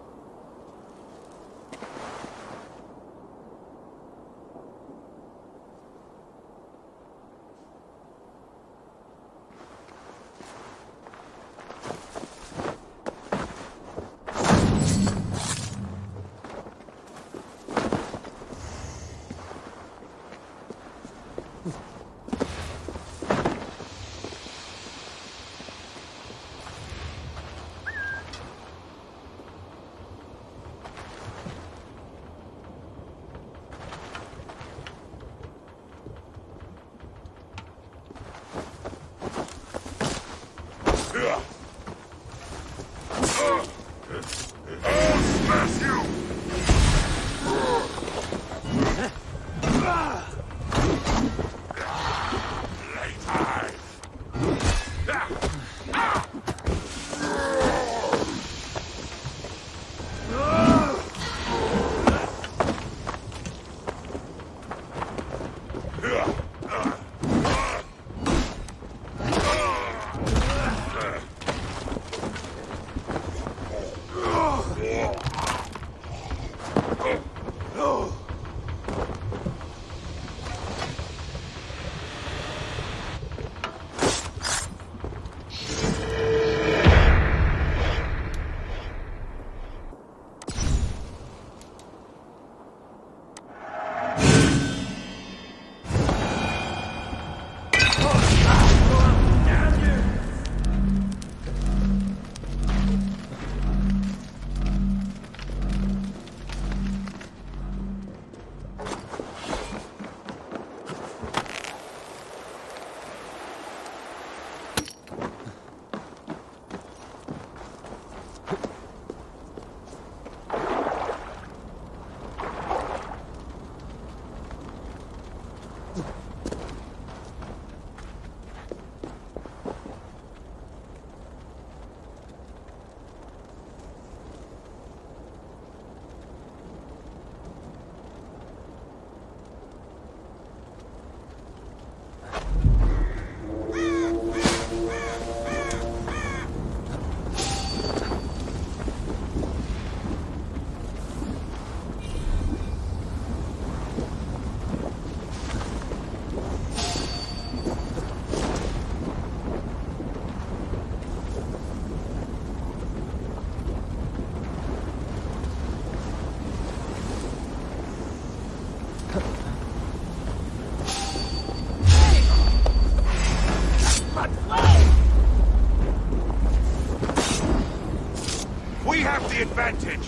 advantage!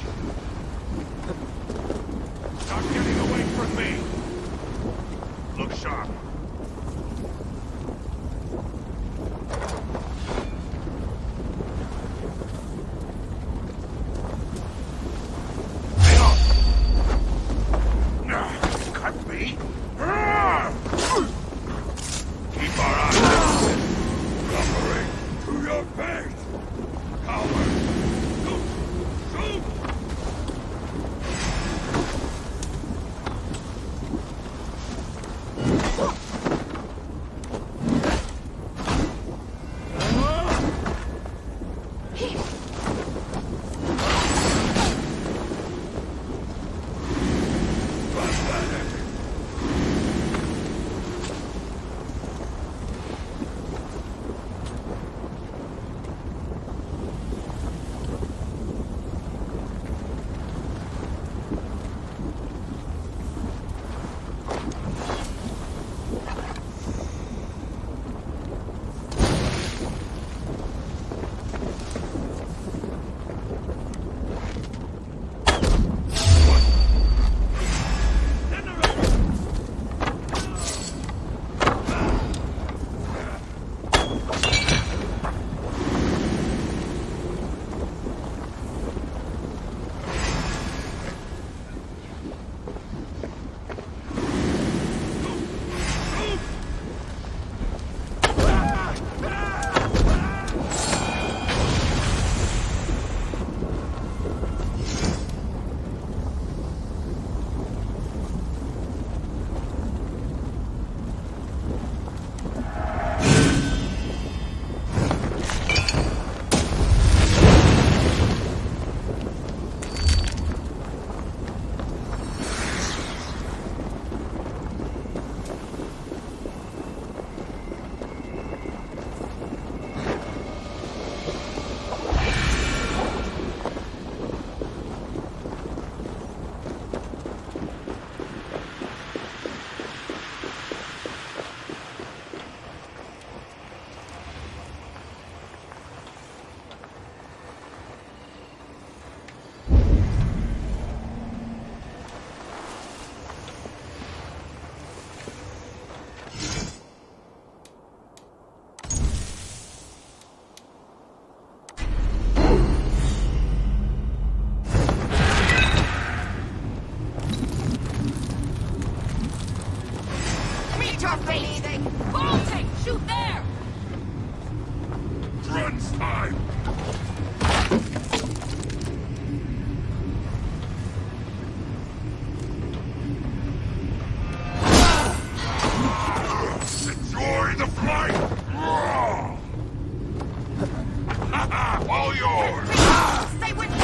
Start getting away from me! Look sharp. Cut me? Keep our eyes open. Cooperate to your fate! Coward! Shoot! Shoot there! Runs time! Enjoy the flight! All yours! Stay with me!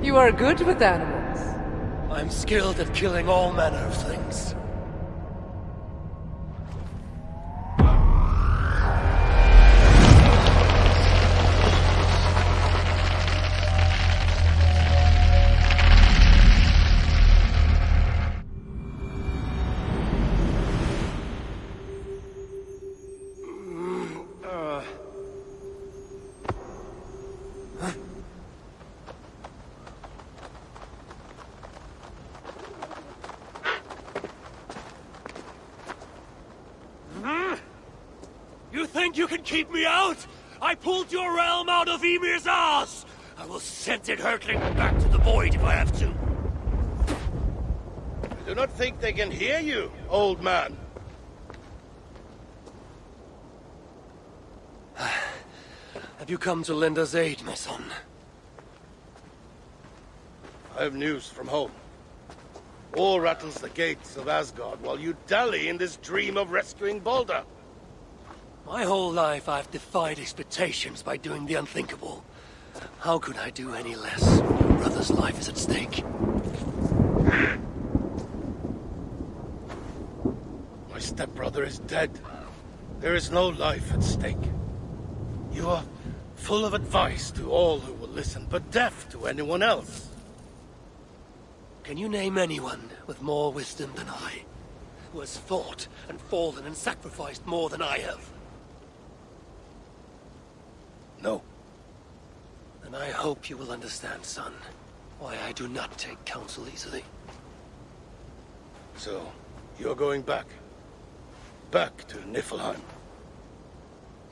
You are good with animals. I'm skilled at killing all manner of things. think you can keep me out? I pulled your realm out of Ymir's ass! I will send it hurtling back to the void if I have to. I do not think they can hear you, old man. Have you come to lend us aid, my son? I have news from home. War rattles the gates of Asgard while you dally in this dream of rescuing Baldur. My whole life I've defied expectations by doing the unthinkable. How could I do any less when your brother's life is at stake? My stepbrother is dead. There is no life at stake. You are full of advice to all who will listen, but deaf to anyone else. Can you name anyone with more wisdom than I, who has fought and fallen and sacrificed more than I have? No. And I hope you will understand, son, why I do not take counsel easily. So, you're going back? Back to Niflheim?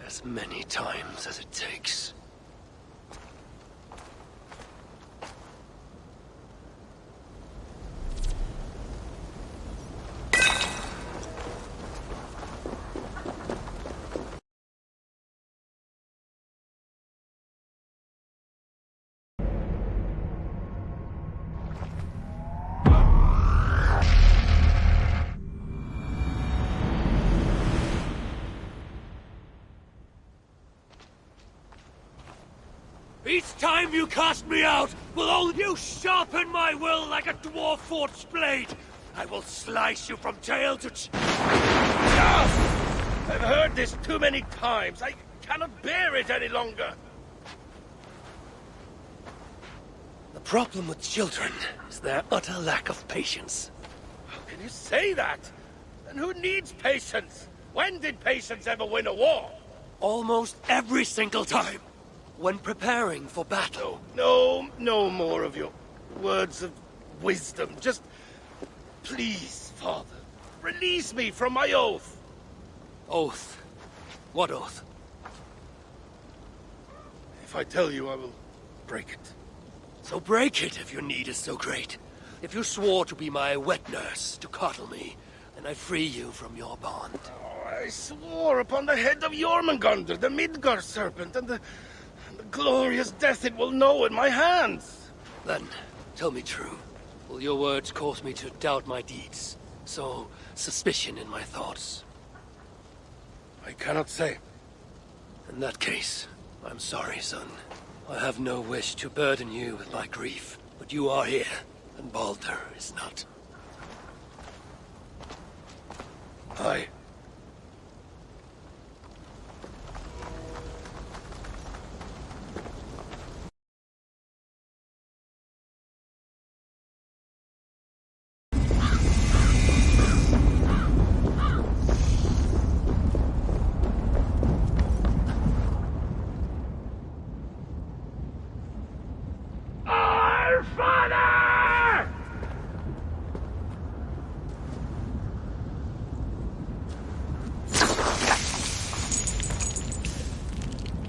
As many times as it takes. Each time you cast me out, will only you sharpen my will like a dwarf forge's blade. I will slice you from tail to I've heard this too many times. I cannot bear it any longer. The problem with children is their utter lack of patience. How can you say that? And who needs patience? When did patience ever win a war? Almost every single time. When preparing for battle. No more of your words of wisdom. Just, please, Father, release me from my oath. Oath? What oath? If I tell you, I will break it. So break it if your need is so great. If you swore to be my wet nurse, to coddle me, then I free you from your bond. Oh, I swore upon the head of Jormungandr, the Midgard serpent, and the glorious death it will know in my hands. Then, tell me true. Will your words cause me to doubt my deeds? Sow suspicion in my thoughts? I cannot say. In that case, I'm sorry, son. I have no wish to burden you with my grief, but you are here, and Baldur is not. Aye.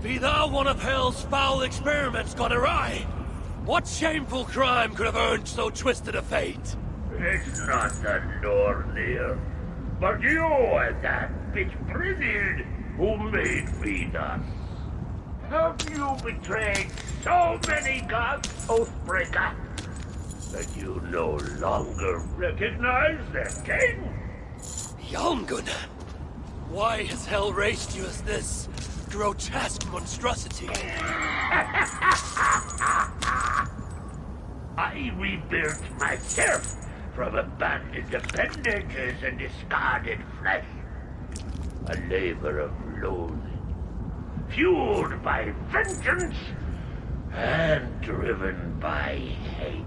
Be thou one of hell's foul experiments gone awry? What shameful crime could have earned so twisted a fate? It's not the Nornir, but you and that bitch Brynhild who made me thus. Have you betrayed so many gods, Oathbreaker, that you no longer recognize their king? Yalmgun, why has hell raised you as this grotesque monstrosity? I rebuilt myself from abandoned appendages and discarded flesh. A labor of loathing, fueled by vengeance and driven by hate.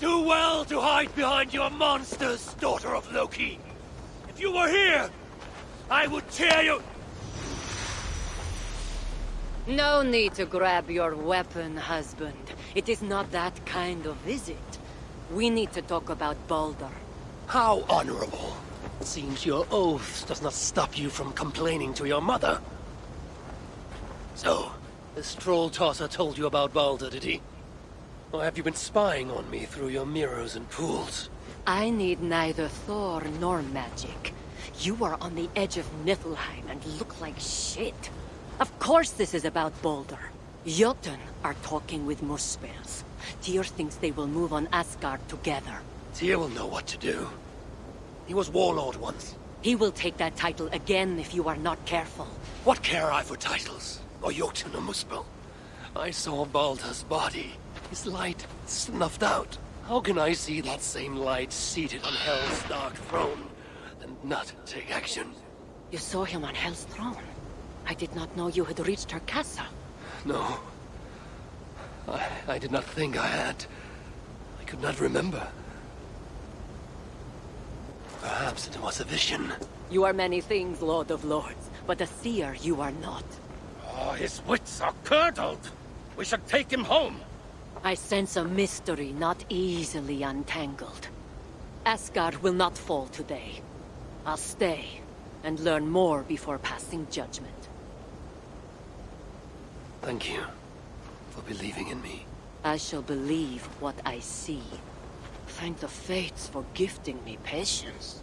do well to hide behind your monsters, daughter of Loki. If you were here, I would tear you... No need to grab your weapon, husband. It is not that kind of visit. We need to talk about Baldur. How honorable. Seems your oath does not stop you from complaining to your mother. So, this troll-tosser told you about Baldur, did he? Or have you been spying on me through your mirrors and pools? I need neither Thor nor magic. You are on the edge of Niflheim and look like shit. Of course this is about Baldur. Jotun are talking with Muspels. Tyr thinks they will move on Asgard together. Tyr will know what to do. He was warlord once. He will take that title again if you are not careful. What care I for titles? Or Jotun or Muspel? I saw Baldur's body. His light snuffed out. How can I see that same light seated on Hell's dark throne and not take action? You saw him on Hell's throne? I did not know you had reached her castle. No. I did not think I had. I could not remember. Perhaps it was a vision. You are many things, Lord of Lords, but a seer you are not. Oh, his wits are curdled. We should take him home. I sense a mystery not easily untangled. Asgard will not fall today. I'll stay and learn more before passing judgment. Thank you for believing in me. I shall believe what I see. Thank the fates for gifting me patience.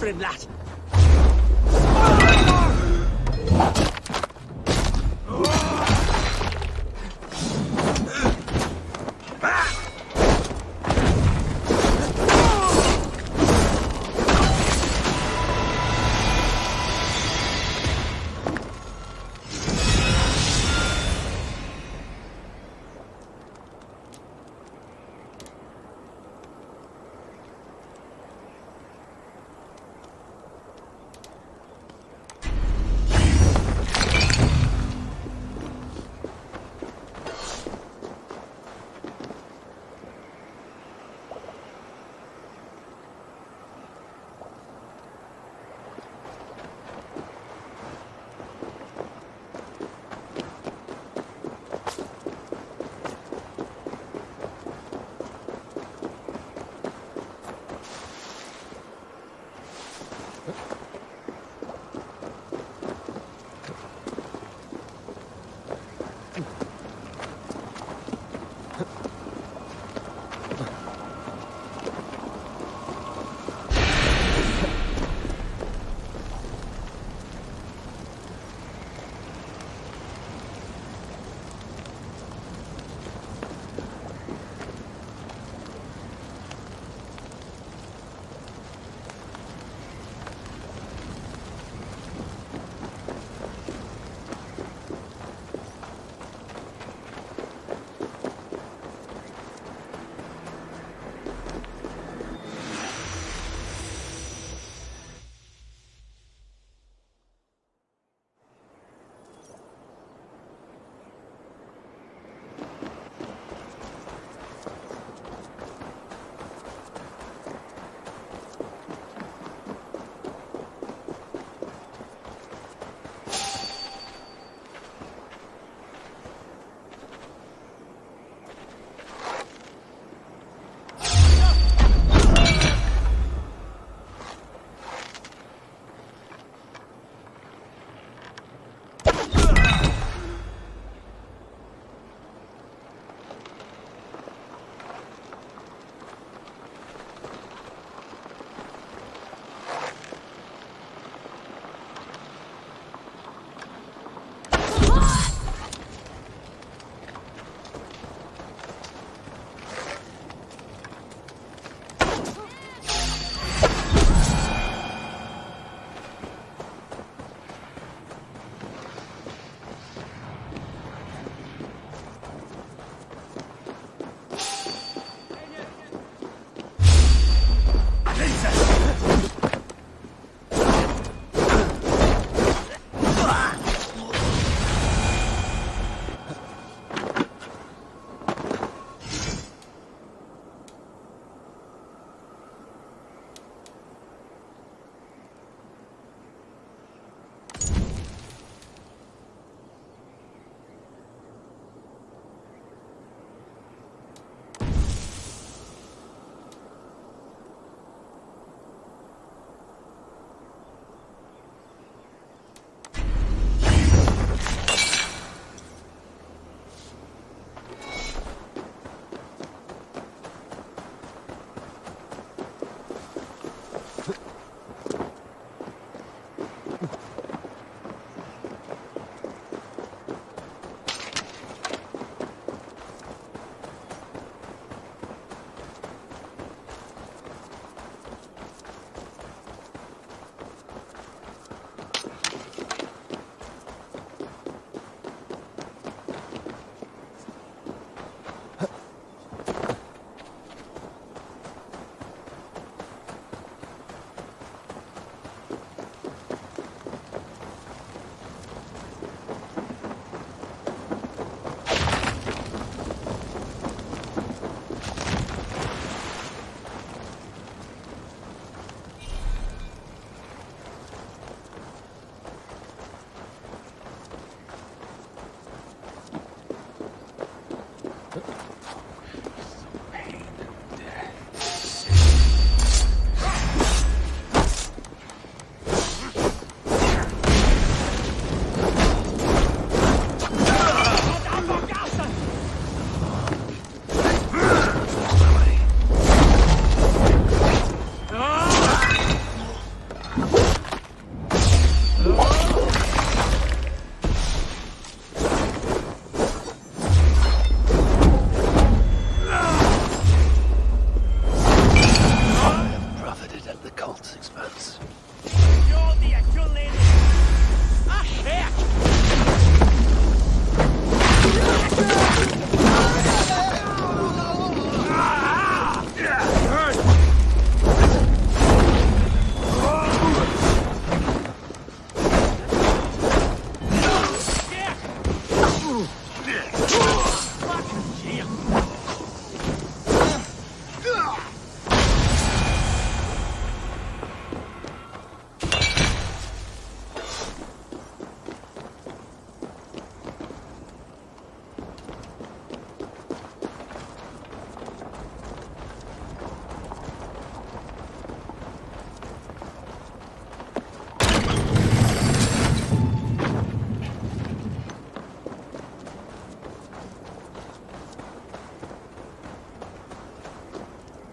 him, lad.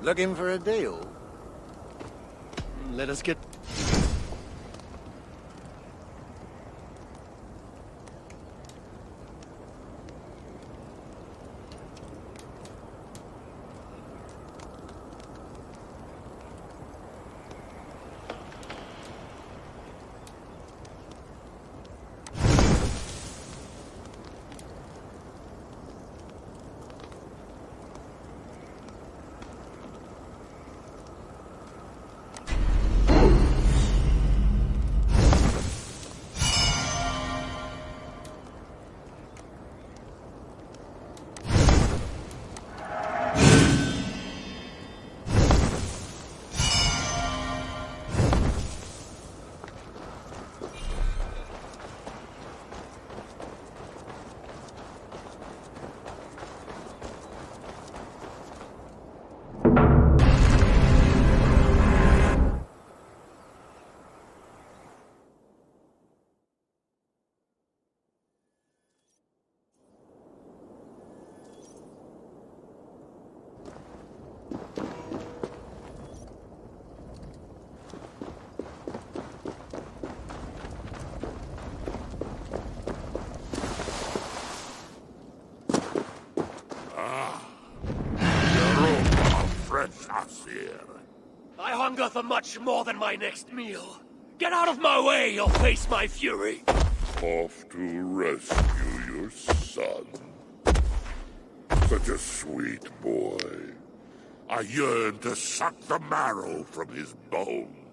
Looking for a deal? Let us get... I hunger for much more than my next meal. Get out of my way or face my fury. Off to rescue your son. Such a sweet boy. I yearn to suck the marrow from his bones.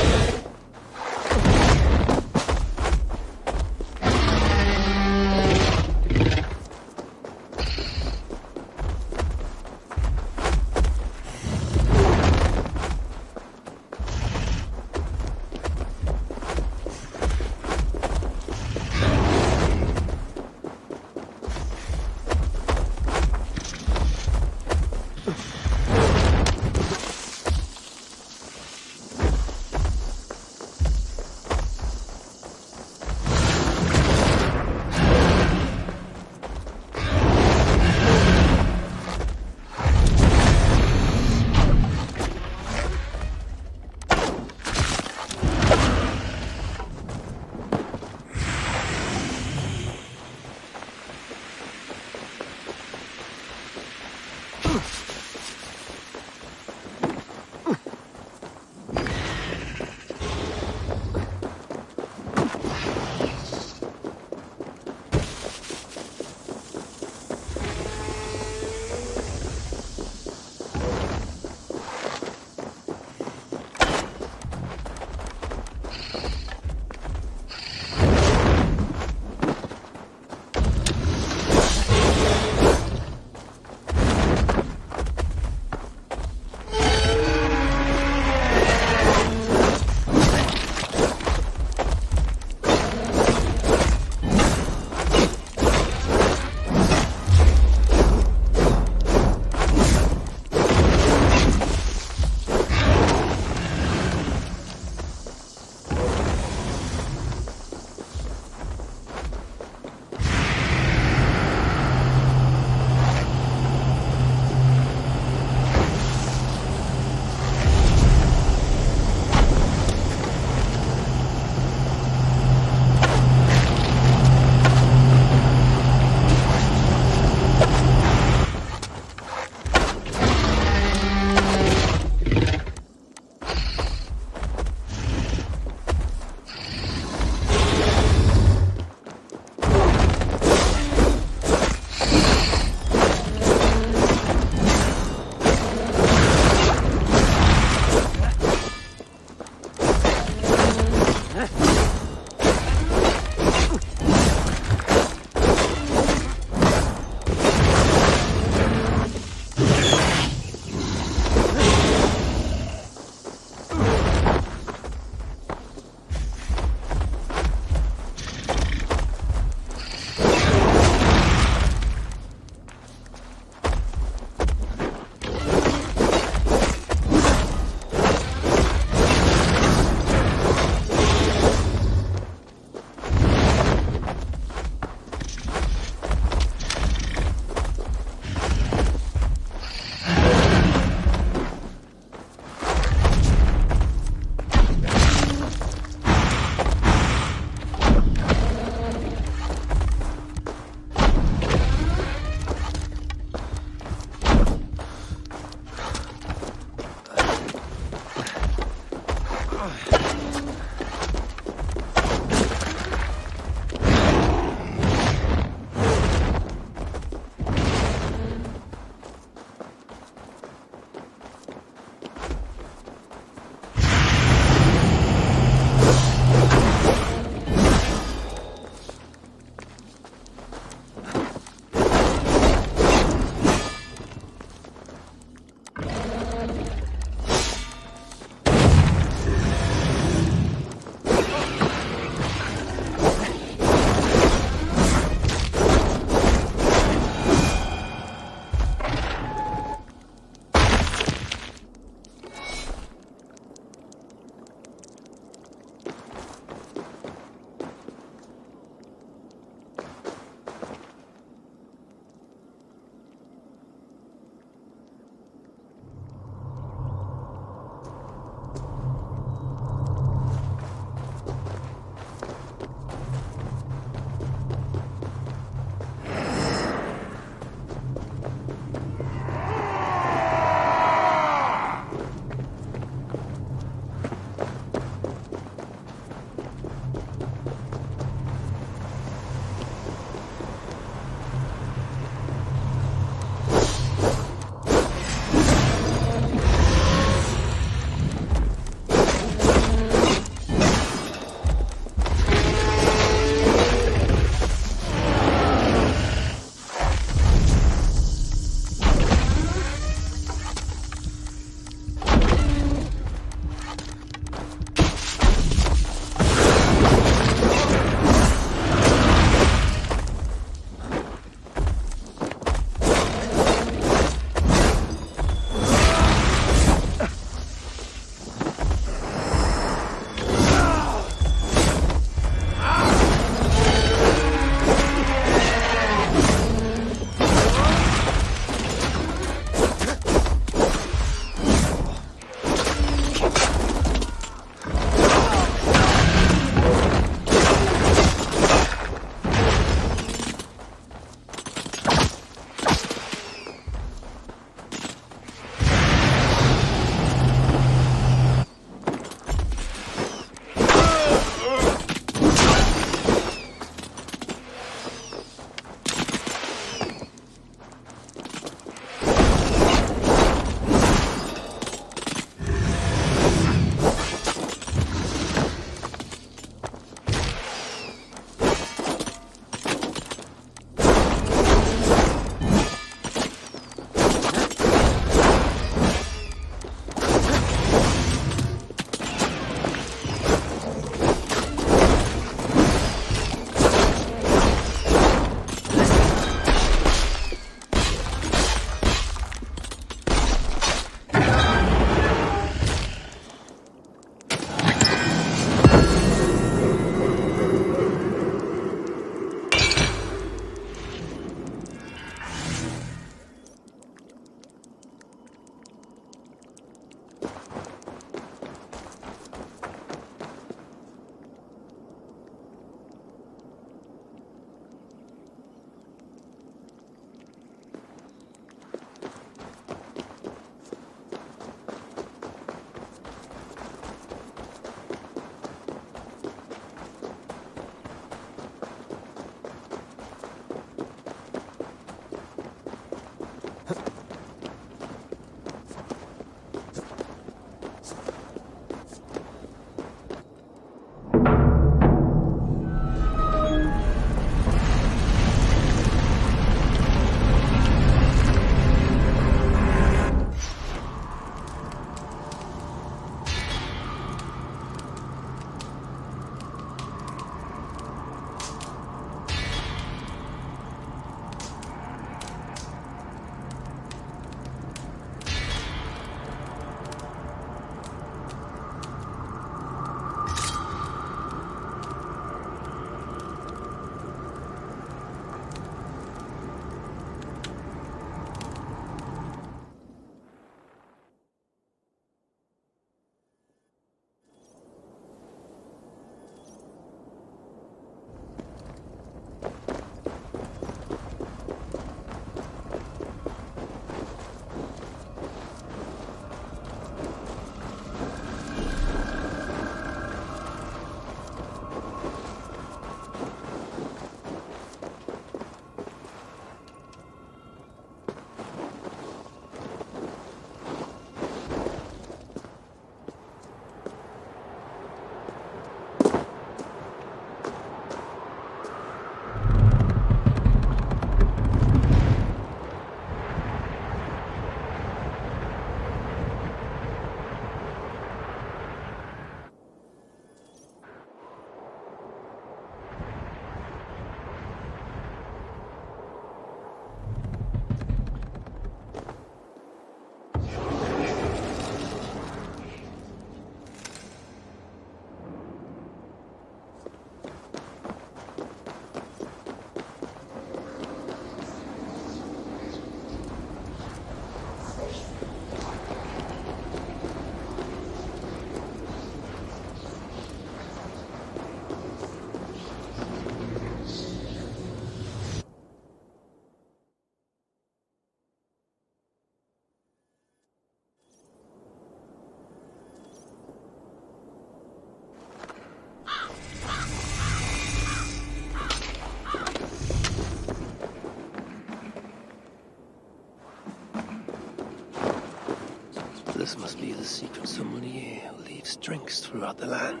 This must be the secret sommelier who leaves drinks throughout the land.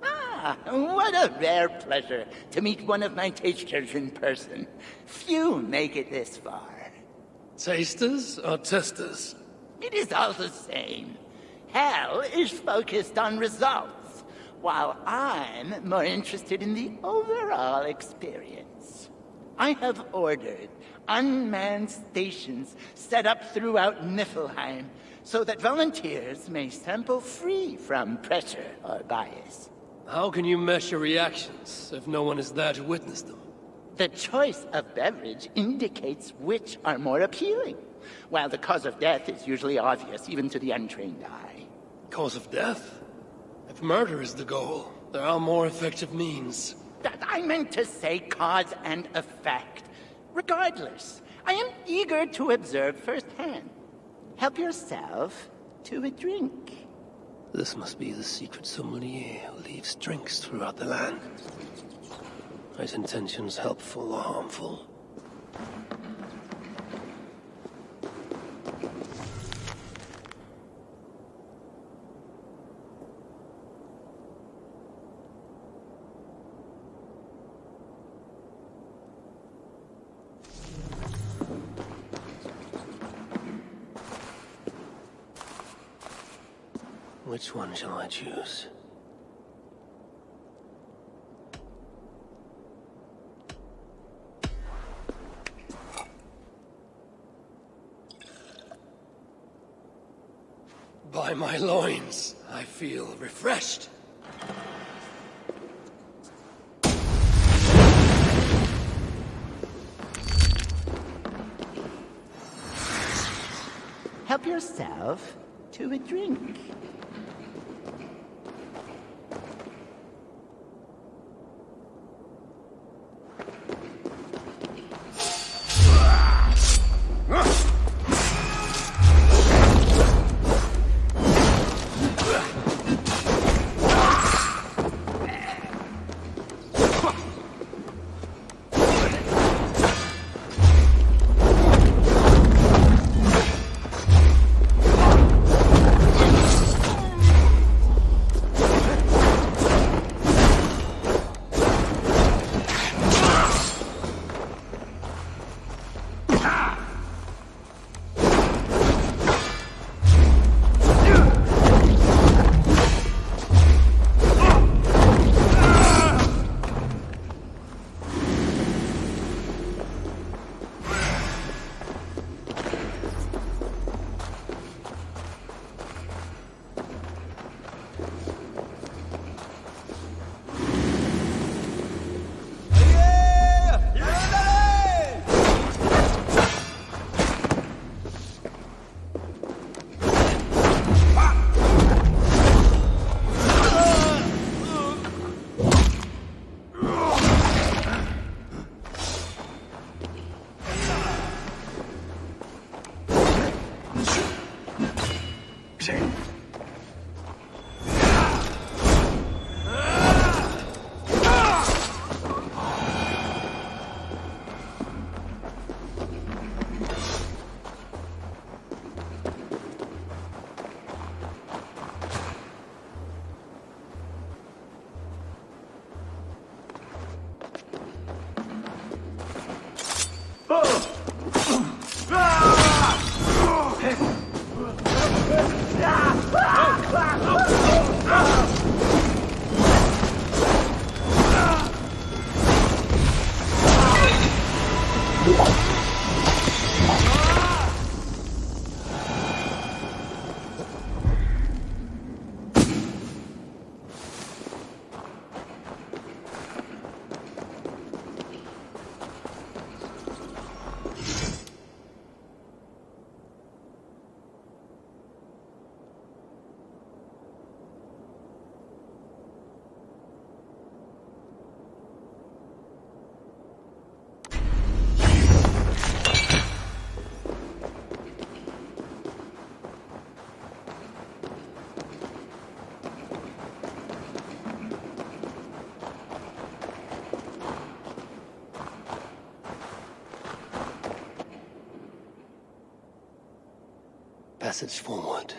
Ah, what a rare pleasure to meet one of my tasters in person. Few make it this far. Tasters or testers? It is all the same. Hal is focused on results, while I'm more interested in the overall experience. I have ordered unmanned stations set up throughout Niflheim so that volunteers may sample free from pressure or bias. How can you measure reactions if no one is there to witness them? The choice of beverage indicates which are more appealing, while the cause of death is usually obvious even to the untrained eye. Cause of death? If murder is the goal, there are more effective means. That I meant to say cause and effect. Regardless, I am eager to observe firsthand. Help yourself to a drink. This must be the secret sommelier who leaves drinks throughout the land. His intentions helpful or harmful? Which one shall I choose? By my loins, I feel refreshed. Help yourself to a drink. Passage forward.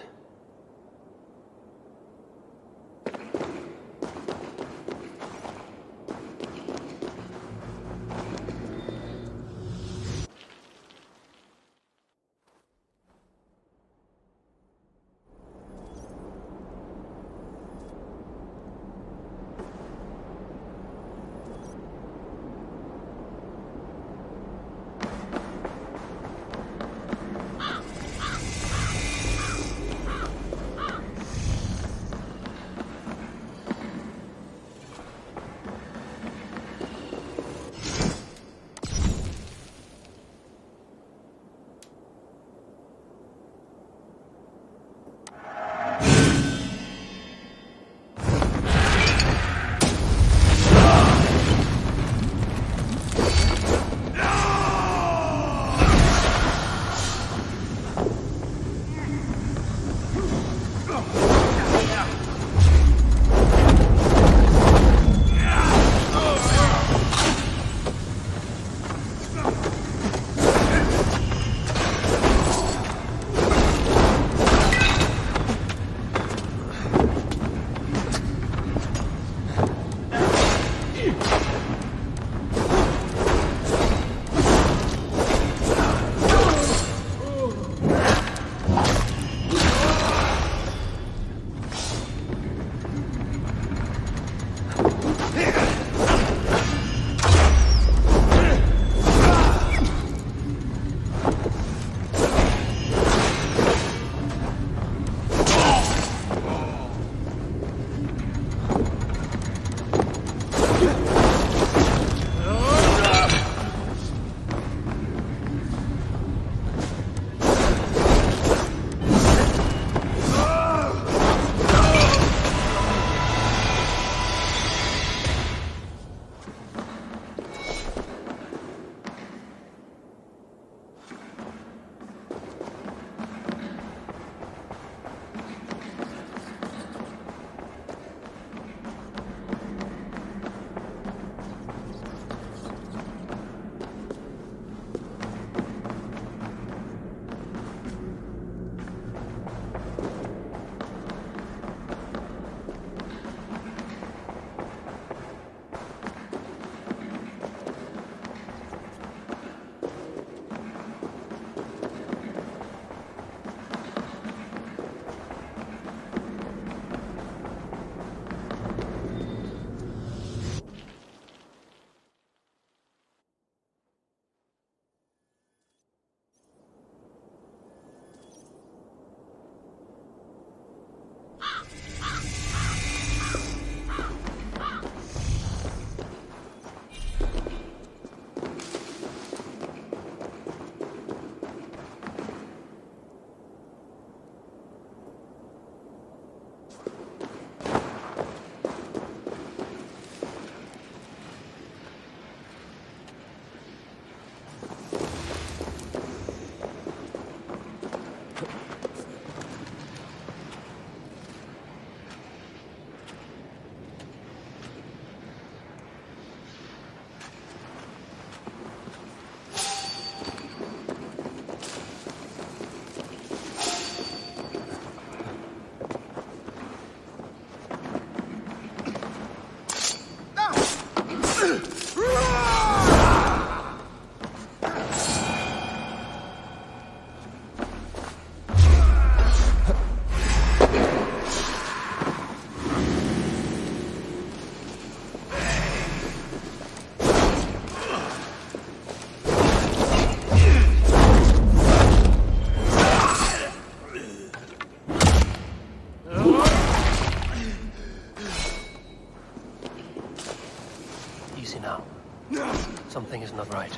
Something is not right.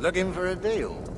Looking for a deal?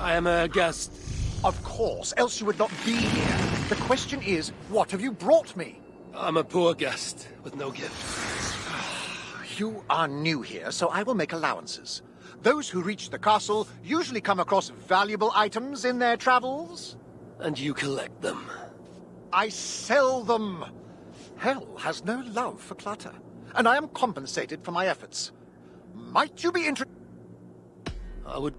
I am a guest. Of course, else you would not be here. The question is, what have you brought me? I'm a poor guest with no gift. You are new here, so I will make allowances. Those who reach the castle usually come across valuable items in their travels. And you collect them? I sell them. Hell has no love for clutter, and I am compensated for my efforts. Might you be interested? I would...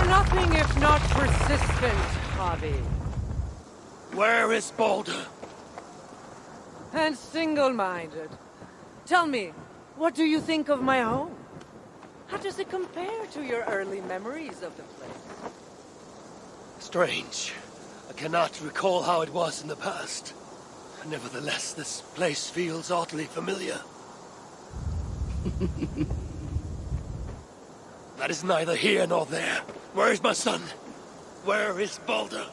Nothing if not persistent, Hobby. Where is Baldur? And single-minded. Tell me, what do you think of my home? How does it compare to your early memories of the place? Strange. I cannot recall how it was in the past. Nevertheless, this place feels oddly familiar. That is neither here nor there. Where is my son? Where is Baldur?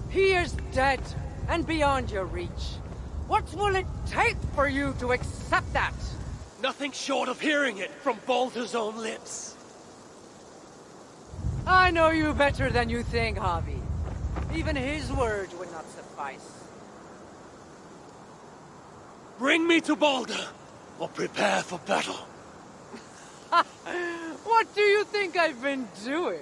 He is dead, and beyond your reach. What will it take for you to accept that? Nothing short of hearing it from Baldur's own lips. I know you better than you think, Hobby. Even his word would not suffice. Bring me to Baldur, or prepare for battle. What do you think I've been doing?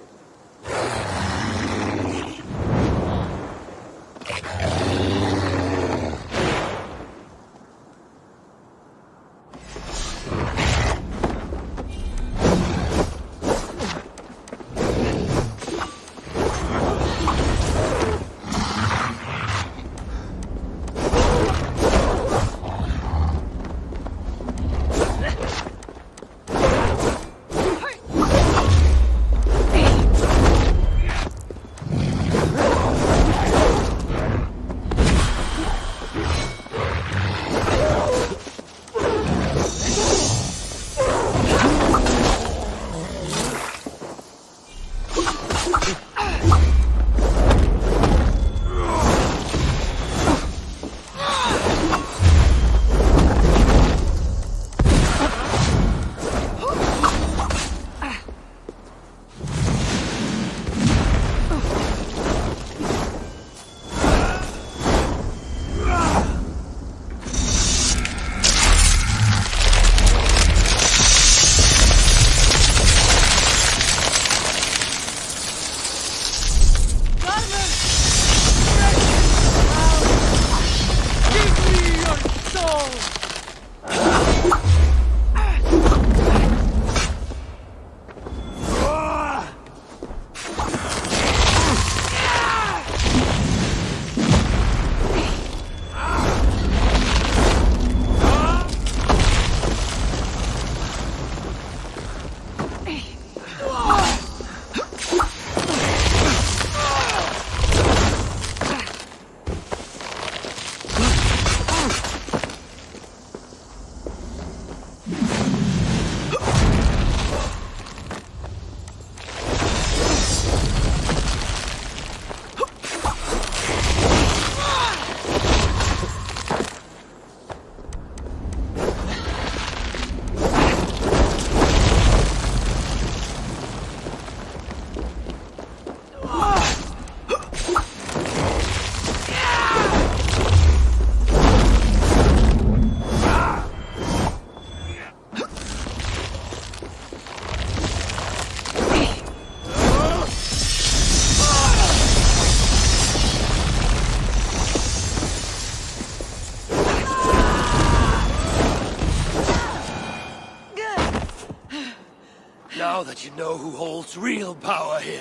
Now that you know who holds real power here,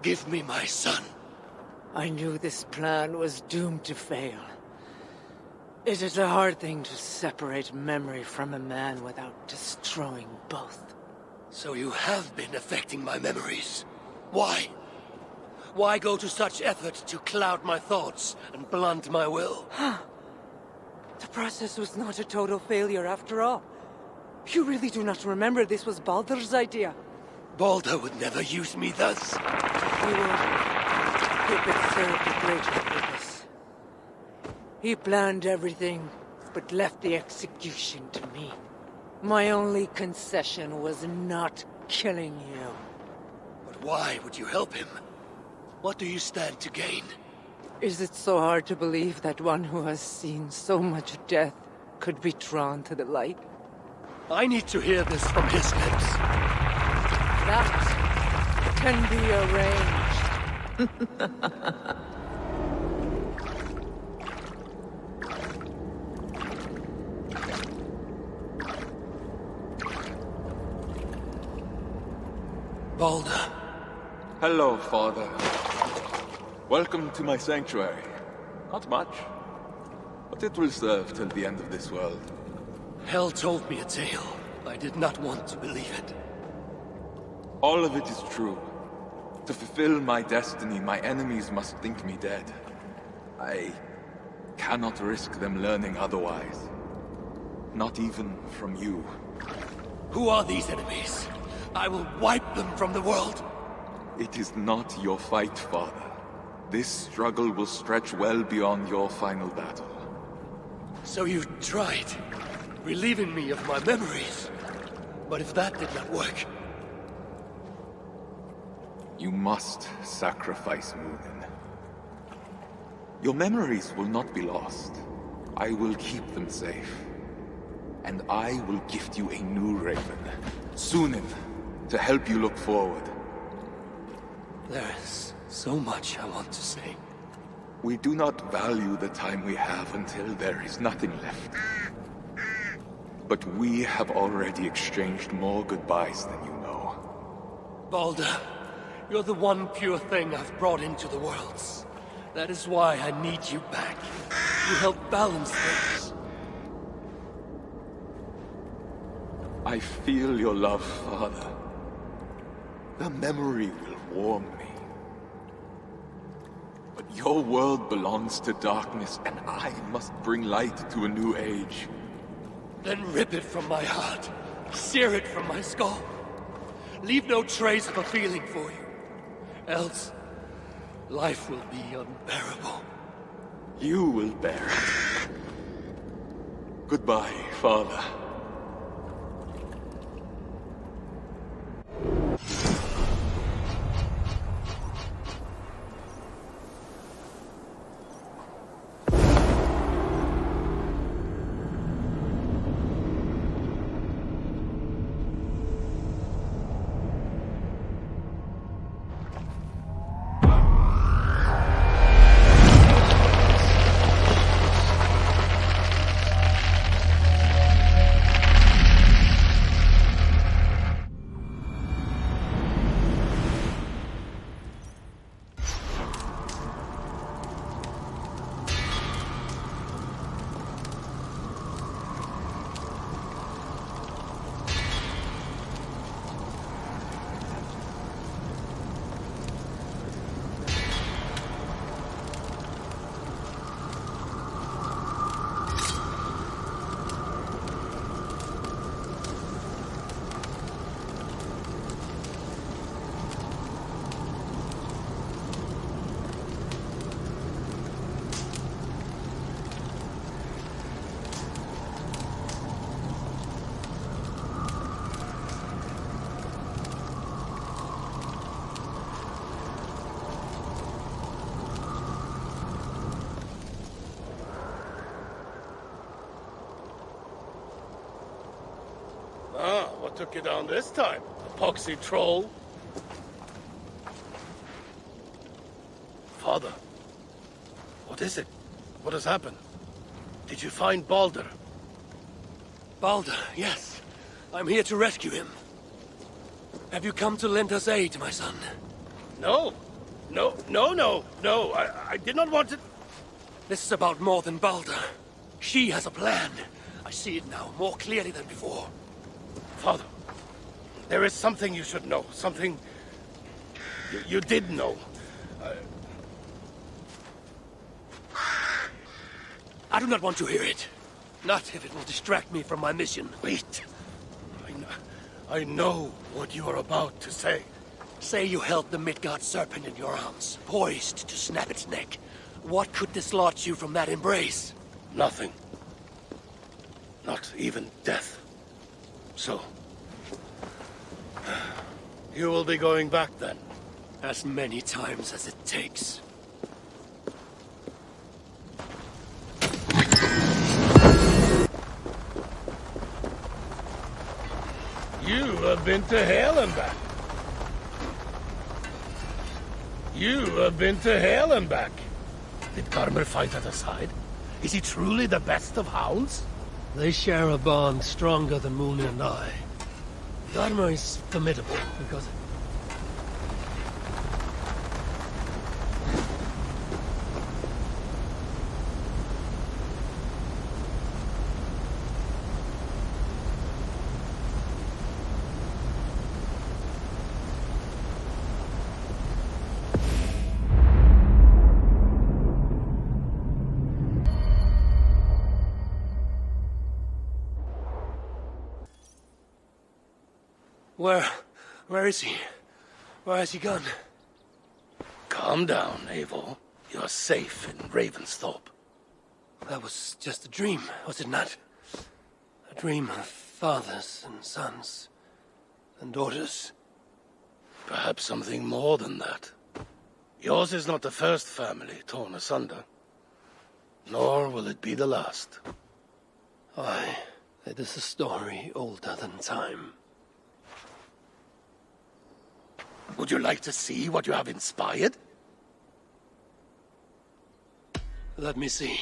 give me my son. I knew this plan was doomed to fail. It is a hard thing to separate memory from a man without destroying both. So you have been affecting my memories. Why? Why go to such effort to cloud my thoughts and blunt my will? The process was not a total failure after all. You really do not remember this was Baldur's idea? Baldur would never use me thus. He would, if it served a greater purpose. He planned everything, but left the execution to me. My only concession was not killing you. But why would you help him? What do you stand to gain? Is it so hard to believe that one who has seen so much death could be drawn to the light? I need to hear this from his lips. That can be arranged. Baldur. Hello, Father. Welcome to my sanctuary. Not much, but it will serve till the end of this world. Hell told me a tale. I did not want to believe it. All of it is true. To fulfill my destiny, my enemies must think me dead. I cannot risk them learning otherwise. Not even from you. Who are these enemies? I will wipe them from the world. It is not your fight, Father. This struggle will stretch well beyond your final battle. So you tried, relieving me of my memories. But if that did not work... You must sacrifice Munin. Your memories will not be lost. I will keep them safe. And I will gift you a new raven, Sunin, to help you look forward. There is so much I want to say. We do not value the time we have until there is nothing left. But we have already exchanged more goodbyes than you know. Baldur, you're the one pure thing I've brought into the worlds. That is why I need you back. You help balance things. I feel your love, Father. The memory will warm me. But your world belongs to darkness, and I must bring light to a new age. Then rip it from my heart. Sear it from my skull. Leave no trace of a feeling for you. Else, life will be unbearable. You will bear it. Goodbye, Father. What took you down this time? Epoxy troll? Father, what is it? What has happened? Did you find Baldur? Baldur, yes. I'm here to rescue him. Have you come to lend us aid, my son? No. No. I did not want to... This is about more than Balder. She has a plan. I see it now, more clearly than before. Father, there is something you should know. Something you did know. I do not want to hear it. Not if it will distract me from my mission. Wait. I know what you are about to say. Say you held the Midgard serpent in your arms, poised to snap its neck. What could dislodge you from that embrace? Nothing. Not even death. So... you will be going back then? As many times as it takes. You have been to hell and back. You have been to hell and back. Did Carmer fight at her side? Is he truly the best of hounds? They share a bond stronger than Moon and I. Garmer is formidable because... Where is he? Where has he gone? Calm down, Eivor. You are safe in Ravensthorpe. That was just a dream, was it not? A dream of fathers and sons and daughters. Perhaps something more than that. Yours is not the first family torn asunder. Nor will it be the last. Aye, it is a story older than time. Would you like to see what you have inspired? Let me see.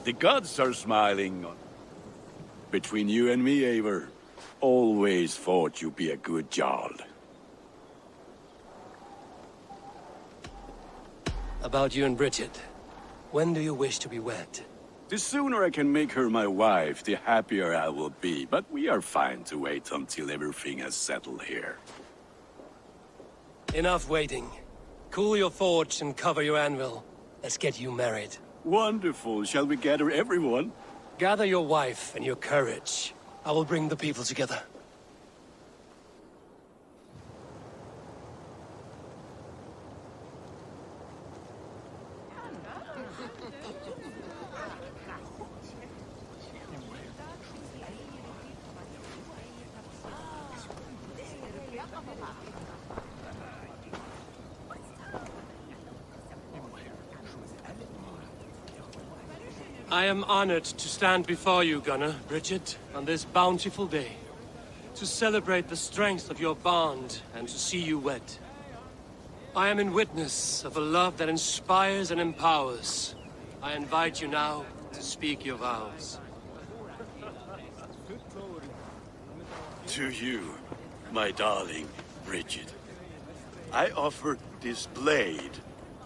The gods are smiling. Between you and me, Eivor, always thought you'd be a good Jarl. About you and Bridget. When do you wish to be wed? The sooner I can make her my wife, the happier I will be. But we are fine to wait until everything has settled here. Enough waiting. Cool your forge and cover your anvil. Let's get you married. Wonderful. Shall we gather everyone? Gather your wife and your courage. I will bring the people together. I am honored to stand before you, Gunnar, Bridget, on this bountiful day, to celebrate the strength of your bond and to see you wed. I am in witness of a love that inspires and empowers. I invite you now to speak your vows. To you, my darling Bridget, I offer this blade,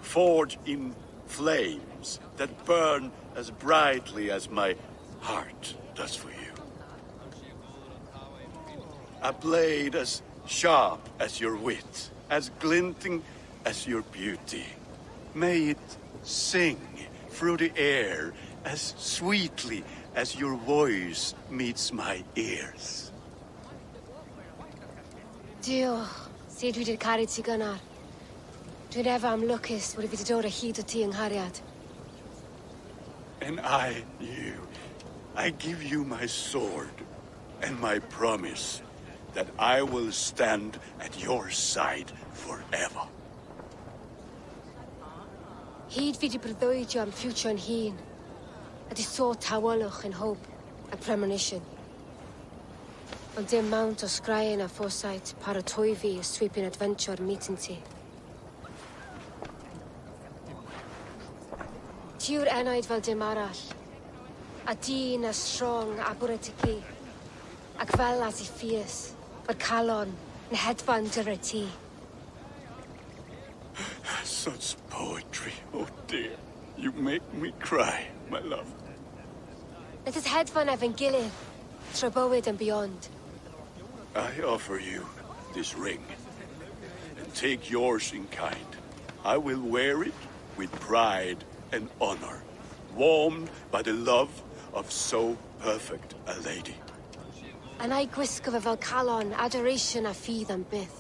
forged in flames that burn as brightly as my heart does for you. A blade as sharp as your wit, as glinting as your beauty. May it sing through the air as sweetly as your voice meets my ears. Dio, syd dwi wedi caru ti gynnar. Dwi'n efo am lwcus wedi fi dod o hyd o ti yng nghariad. And I give you my sword and my promise that I will stand at your side forever. Hyd fi wedi breuddwydio am ffiwtio'n hun. A di sôn tawolwch yn hope a premonition. Ond dim mount o sgraen a foresight paratoi fi a sweeping adventure meeting ti. Ti yw'r enaid fel dim arall. A dyn a strong a bwretici. Ac fel as I fierce, fod calon yn hedfan dyr y ti. Such poetry, oh dear. You make me cry, my love. Let us hedfan efo'n gilydd, tro bywyd and beyond. I offer you this ring, and take yours in kind. I will wear it with pride and honor, warmed by the love of so perfect a lady. And I gwisgo fe fel calon, adoration a ffydd am byth.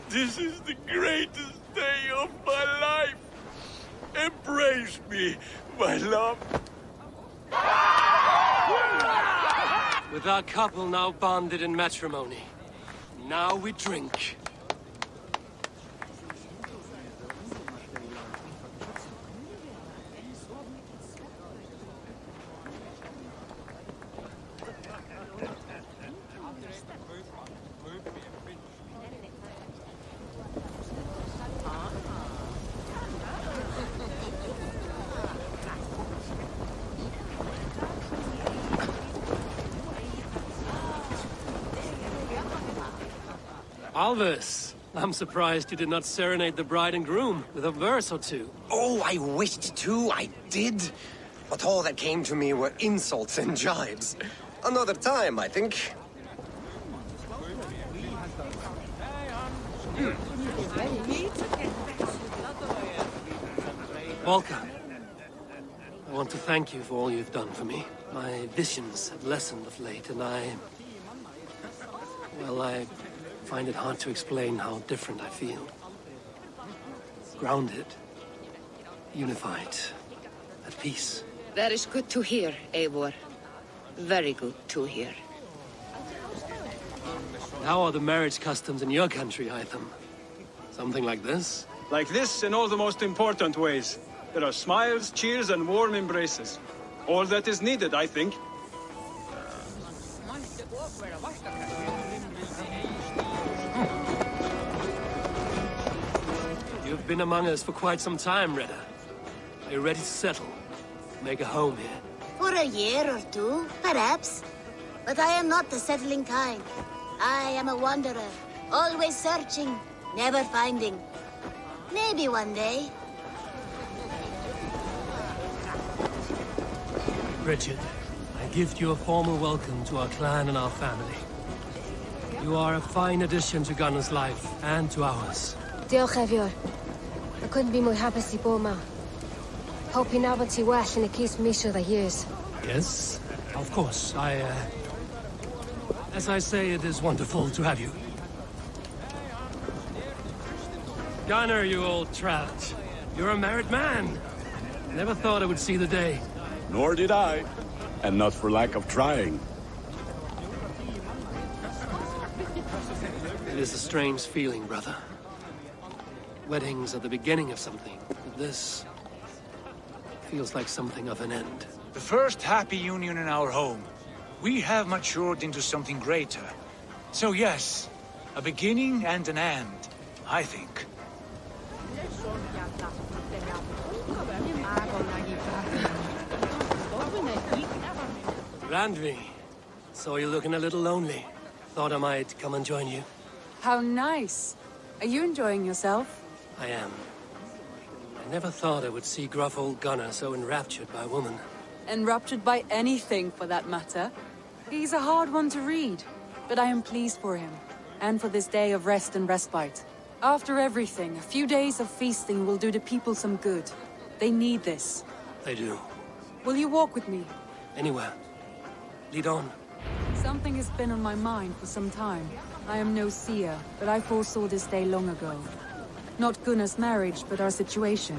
This is the greatest day of my life. Embrace me, my love. With our couple now bonded in matrimony, now we drink. Alvis, I'm surprised you did not serenade the bride and groom with a verse or two. Oh, I wished to, I did. But all that came to me were insults and jibes. Another time, I think. Volker, I want to thank you for all you've done for me. My visions have lessened of late, and I find it hard to explain how different I feel. Grounded, unified, at peace. That is good to hear, Eivor. Very good to hear. How are the marriage customs in your country, Hytham? Something like this? Like this in all the most important ways. There are smiles, cheers, and warm embraces. All that is needed, I think. You've been among us for quite some time, Reda. Are you ready to settle? Make a home here? For a year or two, perhaps. But I am not the settling kind. I am a wanderer, always searching, never finding. Maybe one day. Richard, I give you a formal welcome to our clan and our family. You are a fine addition to Gunnar's life and to ours. Diolch, Evior. I couldn't be more happy to be ma. Hope you now want to well in a case Misha the years. Yes, of course. As I say, it is wonderful to have you. Gunnar, you old trout. You're a married man. Never thought I would see the day. Nor did I. And not for lack of trying. It is a strange feeling, brother. Weddings are the beginning of something, but this feels like something of an end. The first happy union in our home. We have matured into something greater. So yes, a beginning and an end, I think. Randvi, saw you looking a little lonely. Thought I might come and join you. How nice. Are you enjoying yourself? I am. I never thought I would see gruff old Gunnar so enraptured by a woman. Enraptured by anything, for that matter. He's a hard one to read, but I am pleased for him, and for this day of rest and respite. After everything, a few days of feasting will do the people some good. They need this. They do. Will you walk with me? Anywhere. Lead on. Something has been on my mind for some time. I am no seer, but I foresaw this day long ago. Not Gunnar's marriage, but our situation.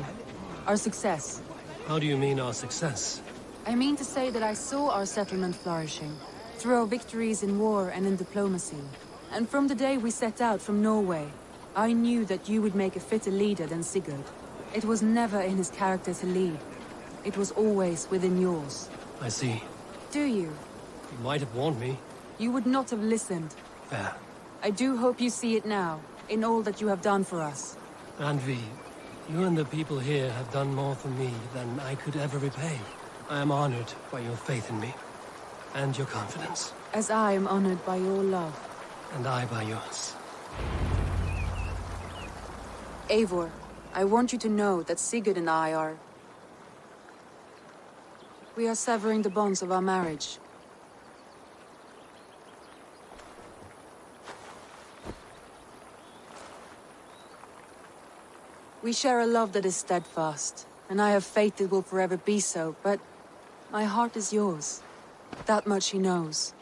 Our success. How do you mean our success? I mean to say that I saw our settlement flourishing, through our victories in war and in diplomacy. And from the day we set out from Norway, I knew that you would make a fitter leader than Sigurd. It was never in his character to lead. It was always within yours. I see. Do you? You might have warned me. You would not have listened. Fair. I do hope you see it now, in all that you have done for us. Randvi, you and the people here have done more for me than I could ever repay. I am honored by your faith in me, and your confidence. As I am honored by your love. And I by yours. Eivor, I want you to know that Sigurd and I are... We are severing the bonds of our marriage. We share a love that is steadfast, and I have faith it will forever be so, but my heart is yours. That much he knows.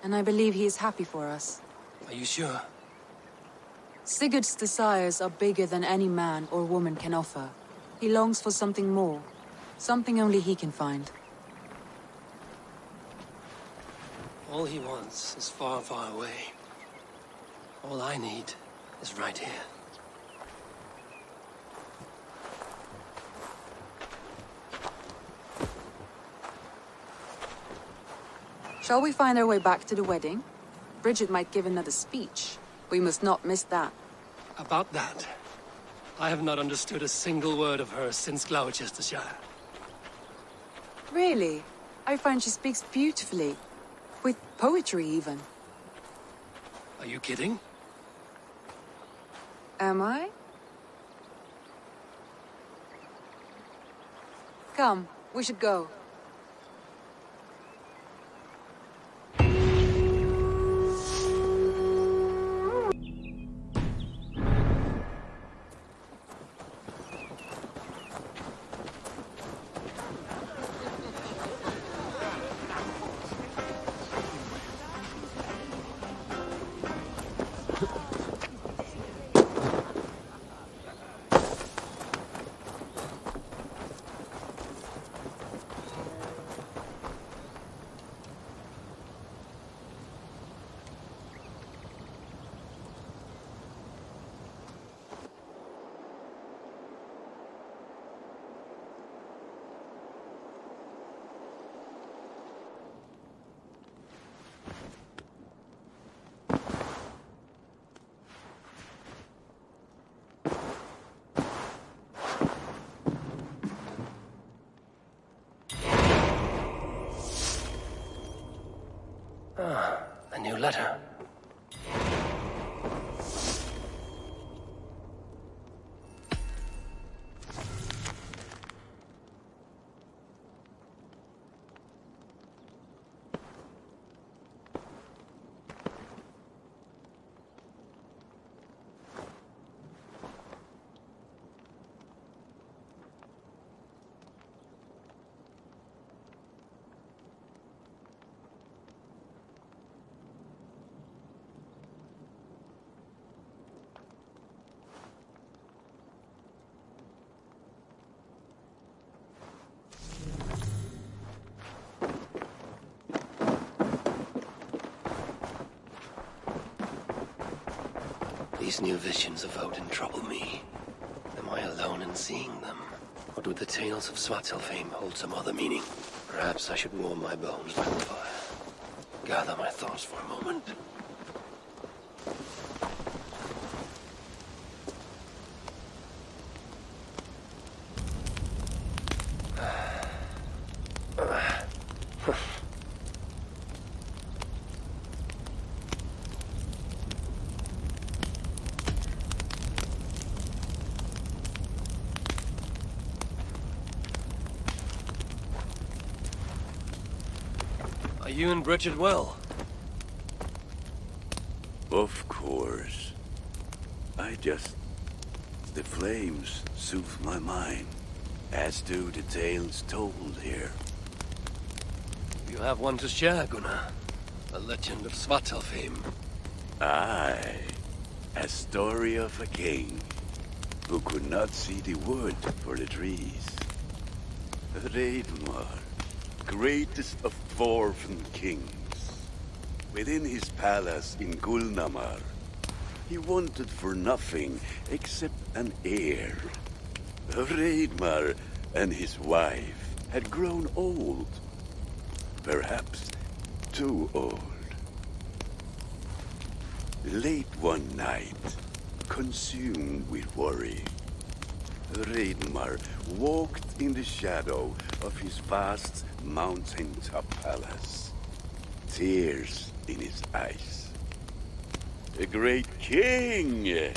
And I believe he is happy for us. Are you sure? Sigurd's desires are bigger than any man or woman can offer. He longs for something more, something only he can find. All he wants is far, far away. All I need is right here. Shall we find our way back to the wedding? Bridget might give another speech. We must not miss that. About that, I have not understood a single word of hers since Gloucestershire. Really? I find she speaks beautifully. With poetry, even. Are you kidding? Am I? Come, we should go. Ah, a new letter. These new visions of Odin trouble me. Am I alone in seeing them? Or do the tales of Svartalfheim hold some other meaning? Perhaps I should warm my bones by the fire. Gather my thoughts for a moment. Are you and Bridget well? Of course. The flames soothe my mind, as do the tales told here. You have one to share, Gunnar. A legend of Svartalfheim. Aye. A story of a king who could not see the wood for the trees. Reidmar, greatest of dwarven kings. Within his palace in Gulnamar, he wanted for nothing except an heir. Reidmar and his wife had grown old. Perhaps too old. Late one night, consumed with worry, Reidmar walked in the shadow of his vast mountaintop palace, tears in his eyes. "A great king!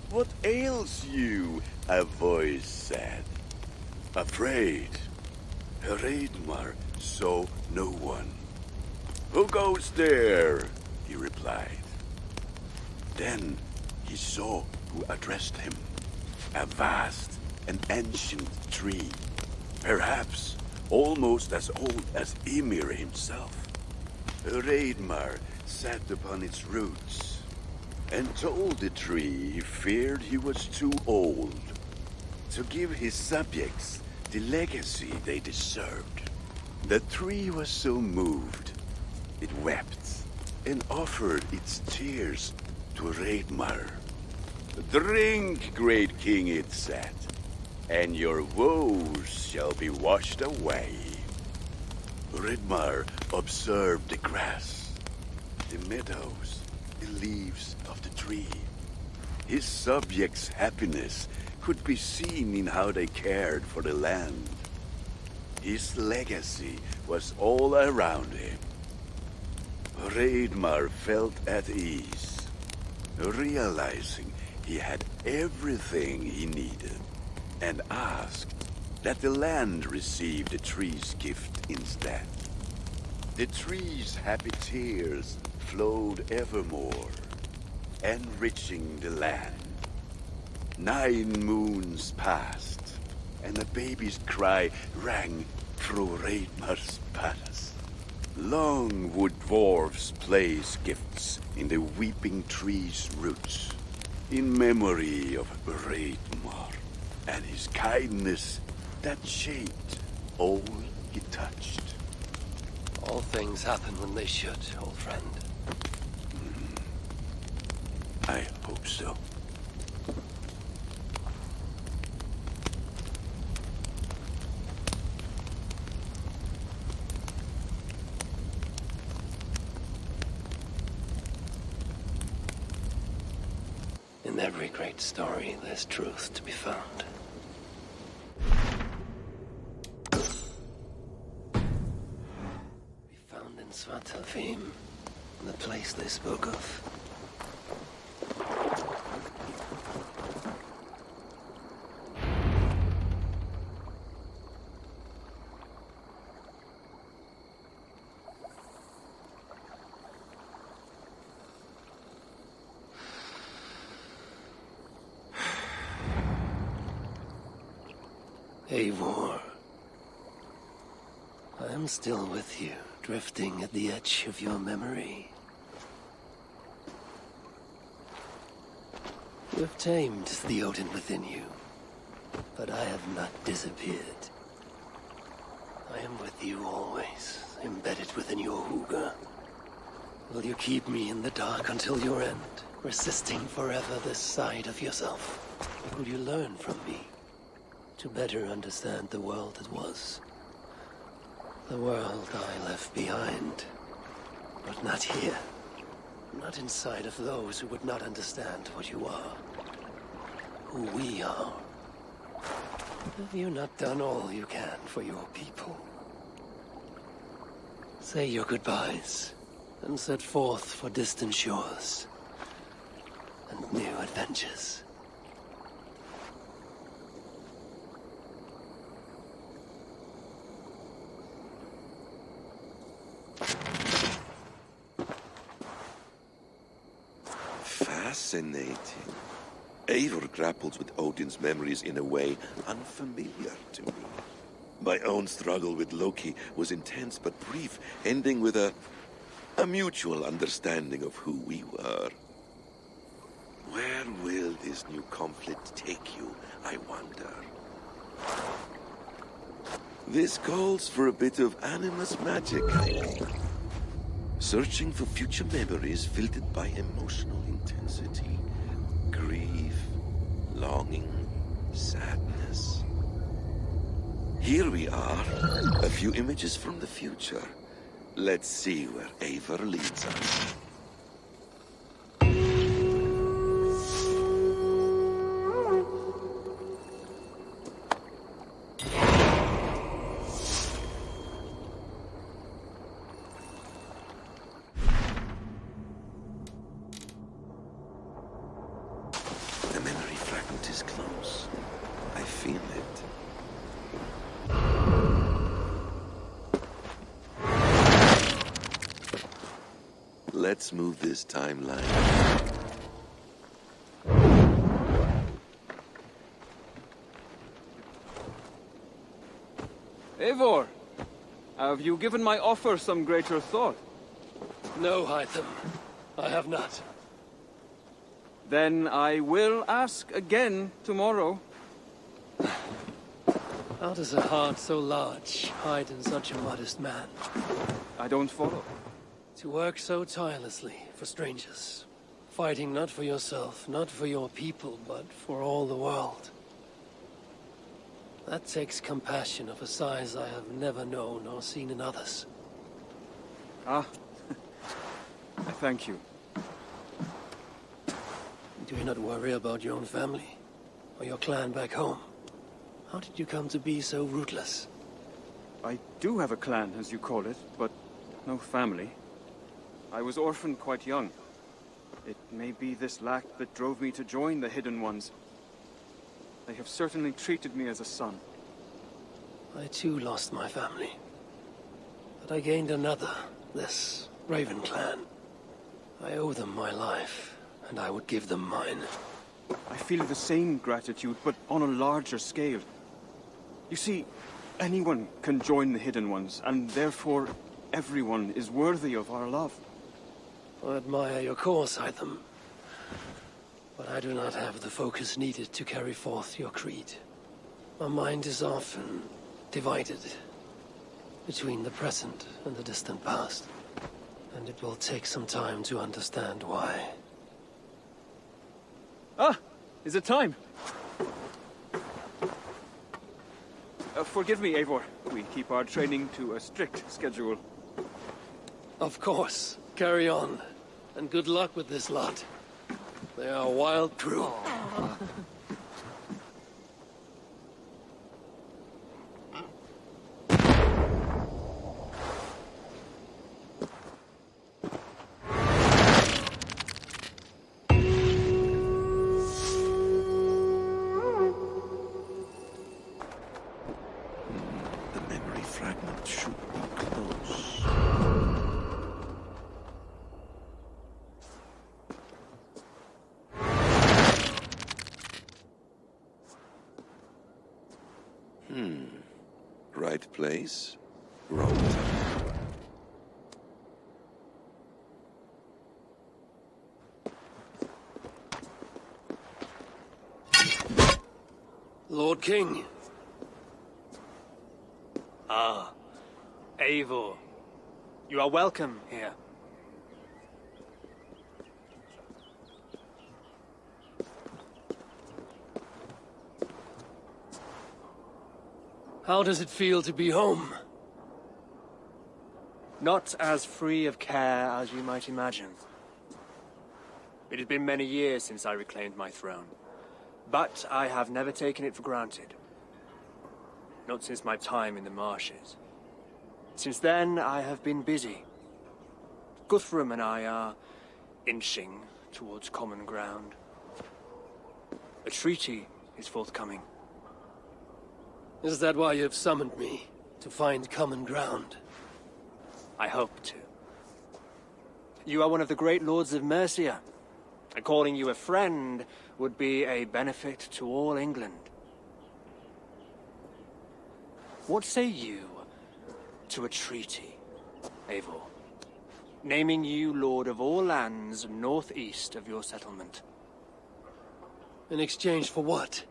What ails you?" a voice said. Afraid, Reidmar saw no one. "Who goes there?" he replied. Then he saw who addressed him. A vast and ancient tree, perhaps almost as old as Ymir himself. Reidmar sat upon its roots and told the tree he feared he was too old to give his subjects the legacy they deserved. The tree was so moved, it wept and offered its tears to Reidmar. "Drink, great king," it said, "and your woes shall be washed away." Reidmar observed the grass, the meadows, the leaves of the tree. His subjects' happiness could be seen in how they cared for the land. His legacy was all around him. Reidmar felt at ease, realizing he had everything he needed, and asked that the land receive the tree's gift instead. The tree's happy tears flowed evermore, enriching the land. 9 moons passed, and a baby's cry rang through Reidmar's palace. Long would dwarves place gifts in the weeping tree's roots, in memory of Reidmar and his kindness that shaped all he touched. All things happen when they should, old friend. I hope so. In every great story, there's truth to be found. We found in Svartalfheim, the place they spoke of. Eivor, I am still with you, drifting at the edge of your memory. You have tamed the Odin within you, but I have not disappeared. I am with you always, embedded within your hooga. Will you keep me in the dark until your end, resisting forever this side of yourself? Or will you learn from me? To better understand the world that was. The world I left behind. But not here. Not inside of those who would not understand what you are. Who we are. Have you not done all you can for your people? Say your goodbyes, and set forth for distant shores. And new adventures. Fascinating. Eivor grapples with Odin's memories in a way unfamiliar to me. My own struggle with Loki was intense but brief, ending with a mutual understanding of who we were. Where will this new conflict take you, I wonder? This calls for a bit of animus magic, I think. Searching for future memories filtered by emotional intensity, grief, longing, sadness. Here we are, a few images from the future. Let's see where Eivor leads us. The memory fragment is close. I feel it. Let's move this timeline. Eivor, have you given my offer some greater thought? No, Hytham. I have not. Then I will ask again tomorrow. How does a heart so large hide in such a modest man? I don't follow. To work so tirelessly for strangers, fighting not for yourself, not for your people, but for all the world. That takes compassion of a size I have never known or seen in others. Ah, I thank you. Do you not worry about your own family? Or your clan back home? How did you come to be so rootless? I do have a clan, as you call it, but no family. I was orphaned quite young. It may be this lack that drove me to join the Hidden Ones. They have certainly treated me as a son. I too lost my family. But I gained another, this Raven clan. I owe them my life, and I would give them mine. I feel the same gratitude, but on a larger scale. You see, anyone can join the Hidden Ones, and therefore everyone is worthy of our love. I admire your cause, Hytham. But I do not have the focus needed to carry forth your creed. My mind is often divided between the present and the distant past. And it will take some time to understand why. Ah! Is it time? Forgive me, Eivor. We keep our training to a strict schedule. Of course. Carry on. And good luck with this lot. They are a wild crew. Right place, wrong time. Lord King. Ah, Eivor. You are welcome here. How does it feel to be home? Not as free of care as you might imagine. It has been many years since I reclaimed my throne, but I have never taken it for granted. Not since my time in the marshes. Since then, I have been busy. Guthrum and I are inching towards common ground. A treaty is forthcoming. Is that why you have summoned me? To find common ground? I hope to. You are one of the great lords of Mercia. And calling you a friend would be a benefit to all England. What say you to a treaty, Eivor? Naming you Lord of all lands northeast of your settlement. In exchange for what?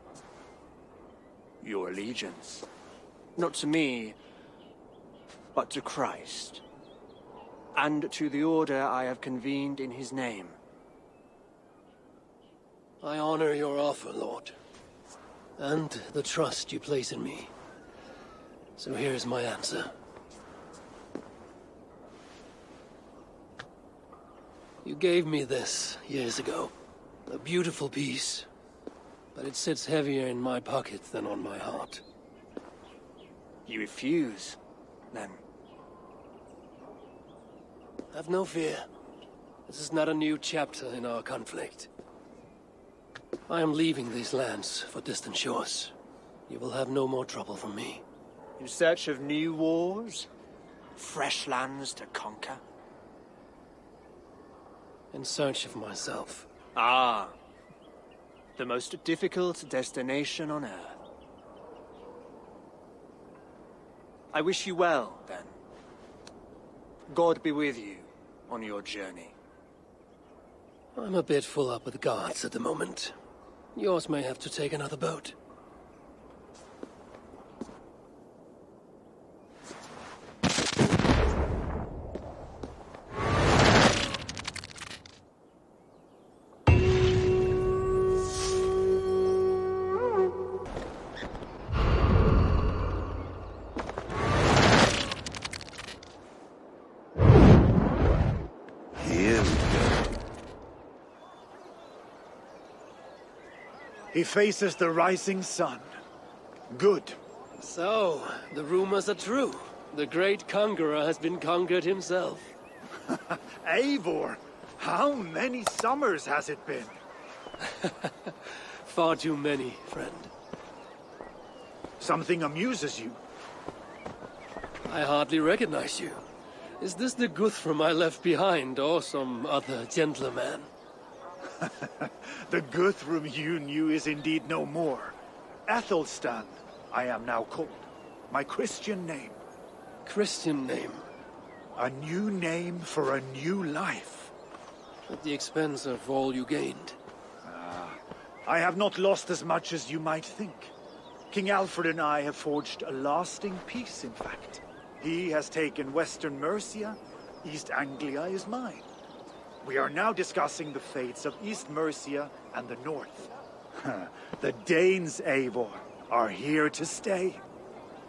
Your allegiance. Not to me, but to Christ. And to the order I have convened in his name. I honor your offer, Lord. And the trust you place in me. So here's my answer. You gave me this years ago. A beautiful piece. But it sits heavier in my pocket than on my heart. You refuse, then? Have no fear. This is not a new chapter in our conflict. I am leaving these lands for distant shores. You will have no more trouble from me. In search of new wars? Fresh lands to conquer? In search of myself. Ah. The most difficult destination on Earth. I wish you well, then. God be with you on your journey. I'm a bit full up with guards at the moment. Yours may have to take another boat. He faces the rising sun. Good. So, the rumors are true. The great conqueror has been conquered himself. Eivor, how many summers has it been? Far too many, friend. Something amuses you. I hardly recognize you. Is this the Guthrum I left behind, or some other gentleman? The Guthrum you knew is indeed no more. Athelstan, I am now called. My Christian name. Christian name? A new name for a new life. At the expense of all you gained. I have not lost as much as you might think. King Alfred and I have forged a lasting peace, in fact. He has taken Western Mercia, East Anglia is mine. We are now discussing the fates of East Mercia and the North. The Danes, Eivor, are here to stay.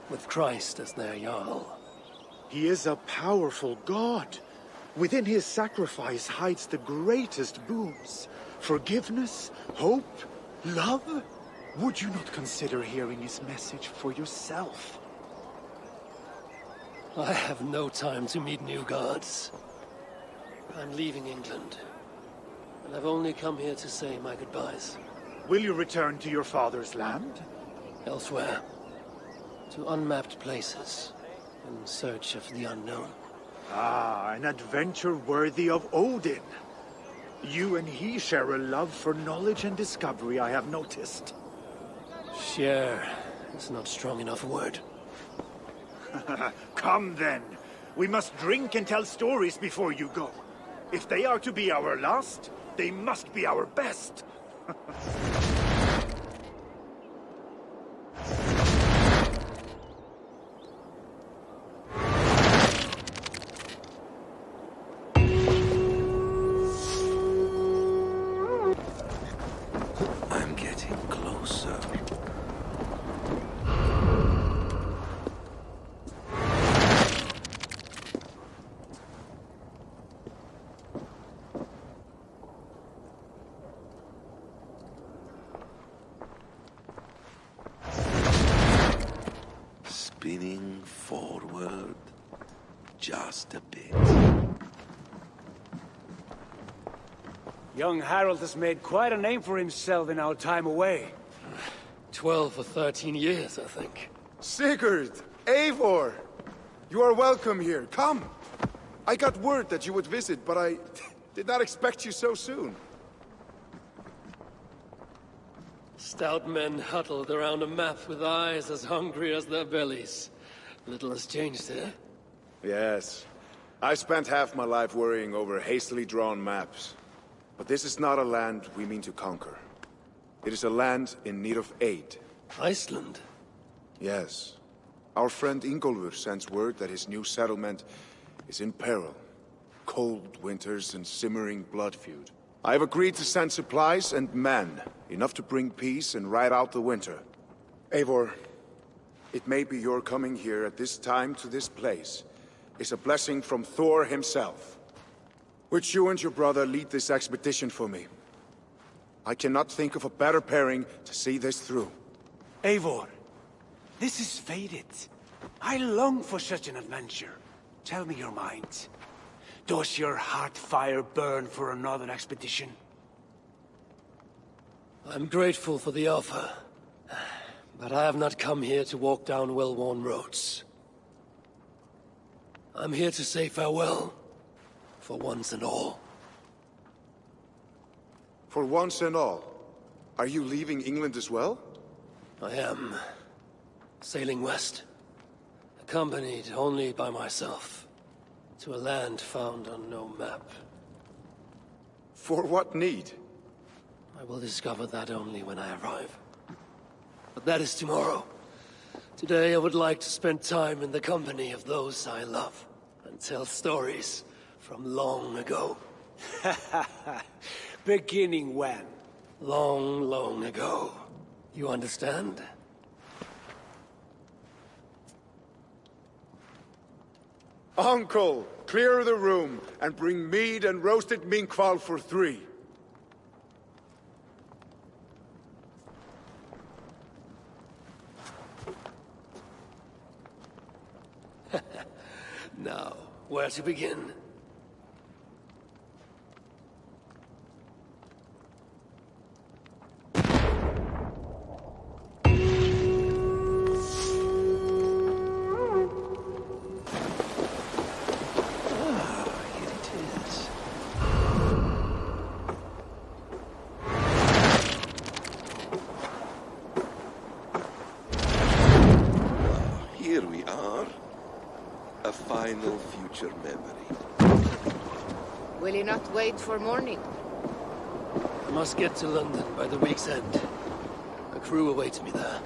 With Christ as their Jarl. He is a powerful god. Within his sacrifice hides the greatest boons. Forgiveness, hope, love. Would you not consider hearing his message for yourself? I have no time to meet new gods. I'm leaving England, and I've only come here to say my goodbyes. Will you return to your father's land? Elsewhere. To unmapped places, in search of the unknown. Ah, an adventure worthy of Odin. You and he share a love for knowledge and discovery, I have noticed. Share is not strong enough a word. Come then. We must drink and tell stories before you go. If they are to be our last, they must be our best. I'm getting closer. Spinning forward just a bit. Young Harold has made quite a name for himself in our time away. 12 or 13 years, I think. Sigurd! Eivor! You are welcome here. Come! I got word that you would visit, but I did not expect you so soon. Stout men huddled around a map with eyes as hungry as their bellies. Little has changed, eh? Yes. I spent half my life worrying over hastily drawn maps. But this is not a land we mean to conquer. It is a land in need of aid. Iceland? Yes. Our friend Ingólfur sends word that his new settlement is in peril. Cold winters and simmering blood feud. I have agreed to send supplies and men, enough to bring peace and ride out the winter. Eivor, it may be your coming here at this time to this place is a blessing from Thor himself. Would you and your brother lead this expedition for me? I cannot think of a better pairing to see this through. Eivor, this is fated. I long for such an adventure. Tell me your mind. Does your heart fire burn for another expedition? I'm grateful for the offer. But I have not come here to walk down well-worn roads. I'm here to say farewell. For once and all. For once and all? Are you leaving England as well? I am. Sailing west. Accompanied only by myself. To a land found on no map. For what need? I will discover that only when I arrive. But that is tomorrow. Today I would like to spend time in the company of those I love. And tell stories from long ago. Beginning when? Long, long ago. You understand? Uncle, clear the room and bring mead and roasted minkval for 3. Now, where to begin? Here we are. A final future memory. Will you not wait for morning? I must get to London by the week's end. A crew awaits me there.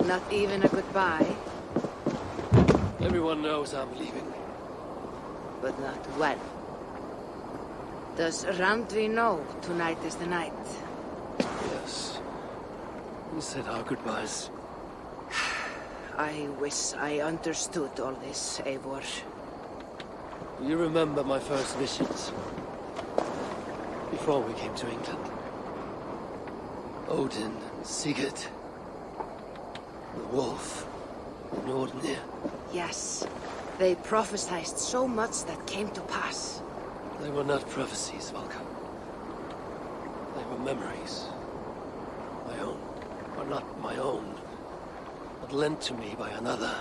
Not even a goodbye? Everyone knows I'm leaving. But not when. Does Randvi know tonight is the night? Yes. We said our goodbyes. I wish I understood all this, Eivor. You remember my first visions? Before we came to England. Odin and Sigurd. The wolf. The Nordenir. Yes. They prophesied so much that came to pass. They were not prophecies, Valka. They were memories. My own. Or not my own. But lent to me by another.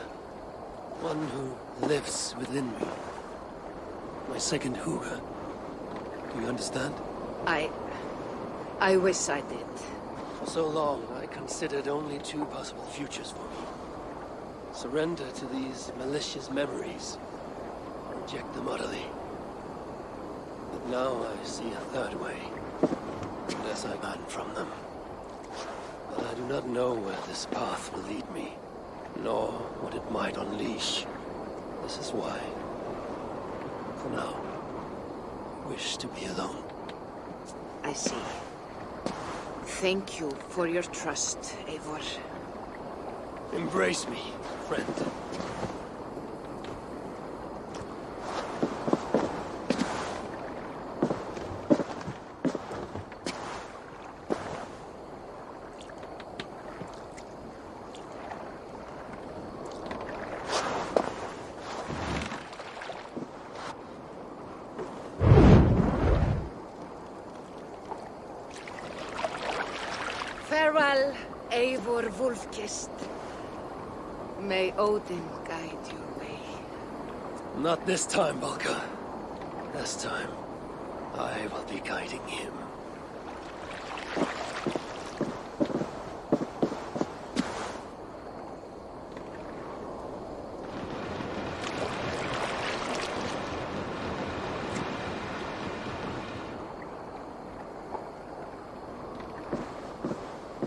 One who lives within me. My second Huga. Do you understand? I wish I did. For so long, I considered only 2 possible futures for me. Surrender to these malicious memories, or reject them utterly. But now I see a third way, unless I learn from them. But I do not know where this path will lead me, nor what it might unleash. This is why, for now, I wish to be alone. I see. Thank you for your trust, Eivor. Embrace me, friend. Farewell, Eivor Wolfkist. May Odin guide your way. Not this time, Valka. This time, I will be guiding him.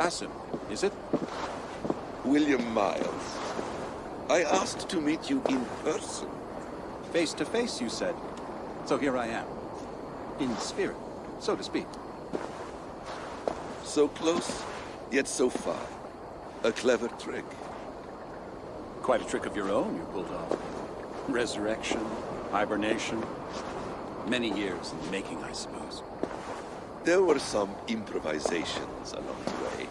Basim, is it? William Miles. I asked to meet you in person. Face to face, you said. So here I am. In spirit, so to speak. So close, yet so far. A clever trick. Quite a trick of your own you pulled off. Resurrection, hibernation. Many years in the making, I suppose. There were some improvisations along the way.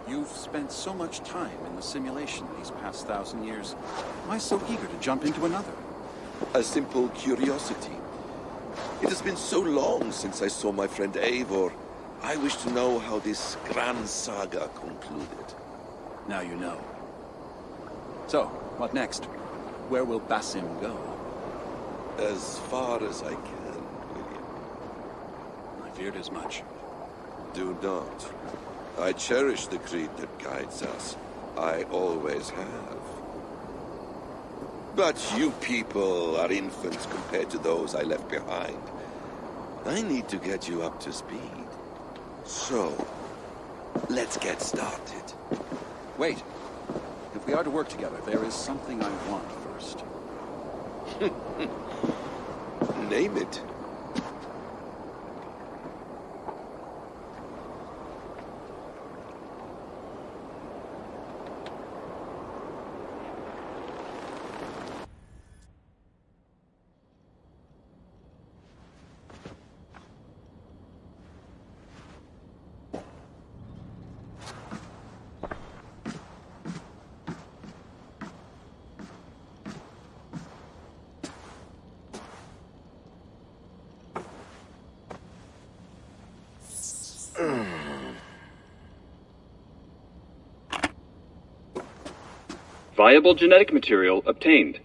You've spent so much time in the simulation these past 1,000 years. Why so eager to jump into another? A simple curiosity. It has been so long since I saw my friend Eivor. I wish to know how this grand saga concluded. Now you know. So, what next? Where will Basim go? As far as I can, William. I feared as much. Do not. I cherish the creed that guides us. I always have. But you people are infants compared to those I left behind. I need to get you up to speed. So, let's get started. Wait. If we are to work together, there is something I want first. Name it. Viable genetic material obtained.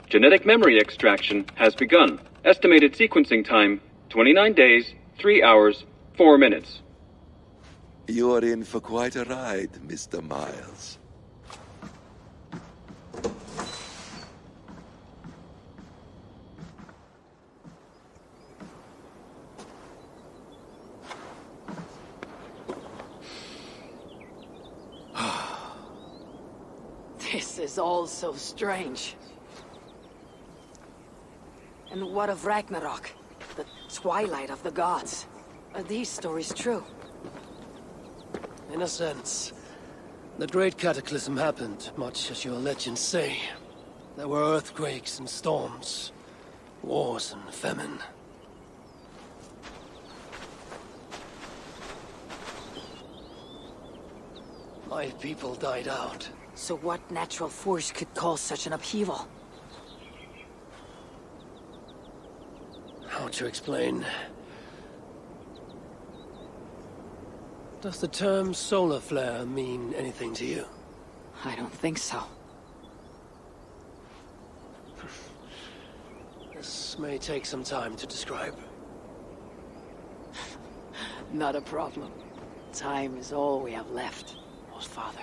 Genetic memory extraction has begun. Estimated sequencing time, 29 days, 3 hours, 4 minutes. You are in for quite a ride, Mr. Miles. This is all so strange. And what of Ragnarok? The twilight of the gods? Are these stories true? In a sense. The great cataclysm happened, much as your legends say. There were earthquakes and storms, wars and famine. My people died out. So what natural force could cause such an upheaval? How to explain? Does the term solar flare mean anything to you? I don't think so. This may take some time to describe. Not a problem. Time is all we have left, Father.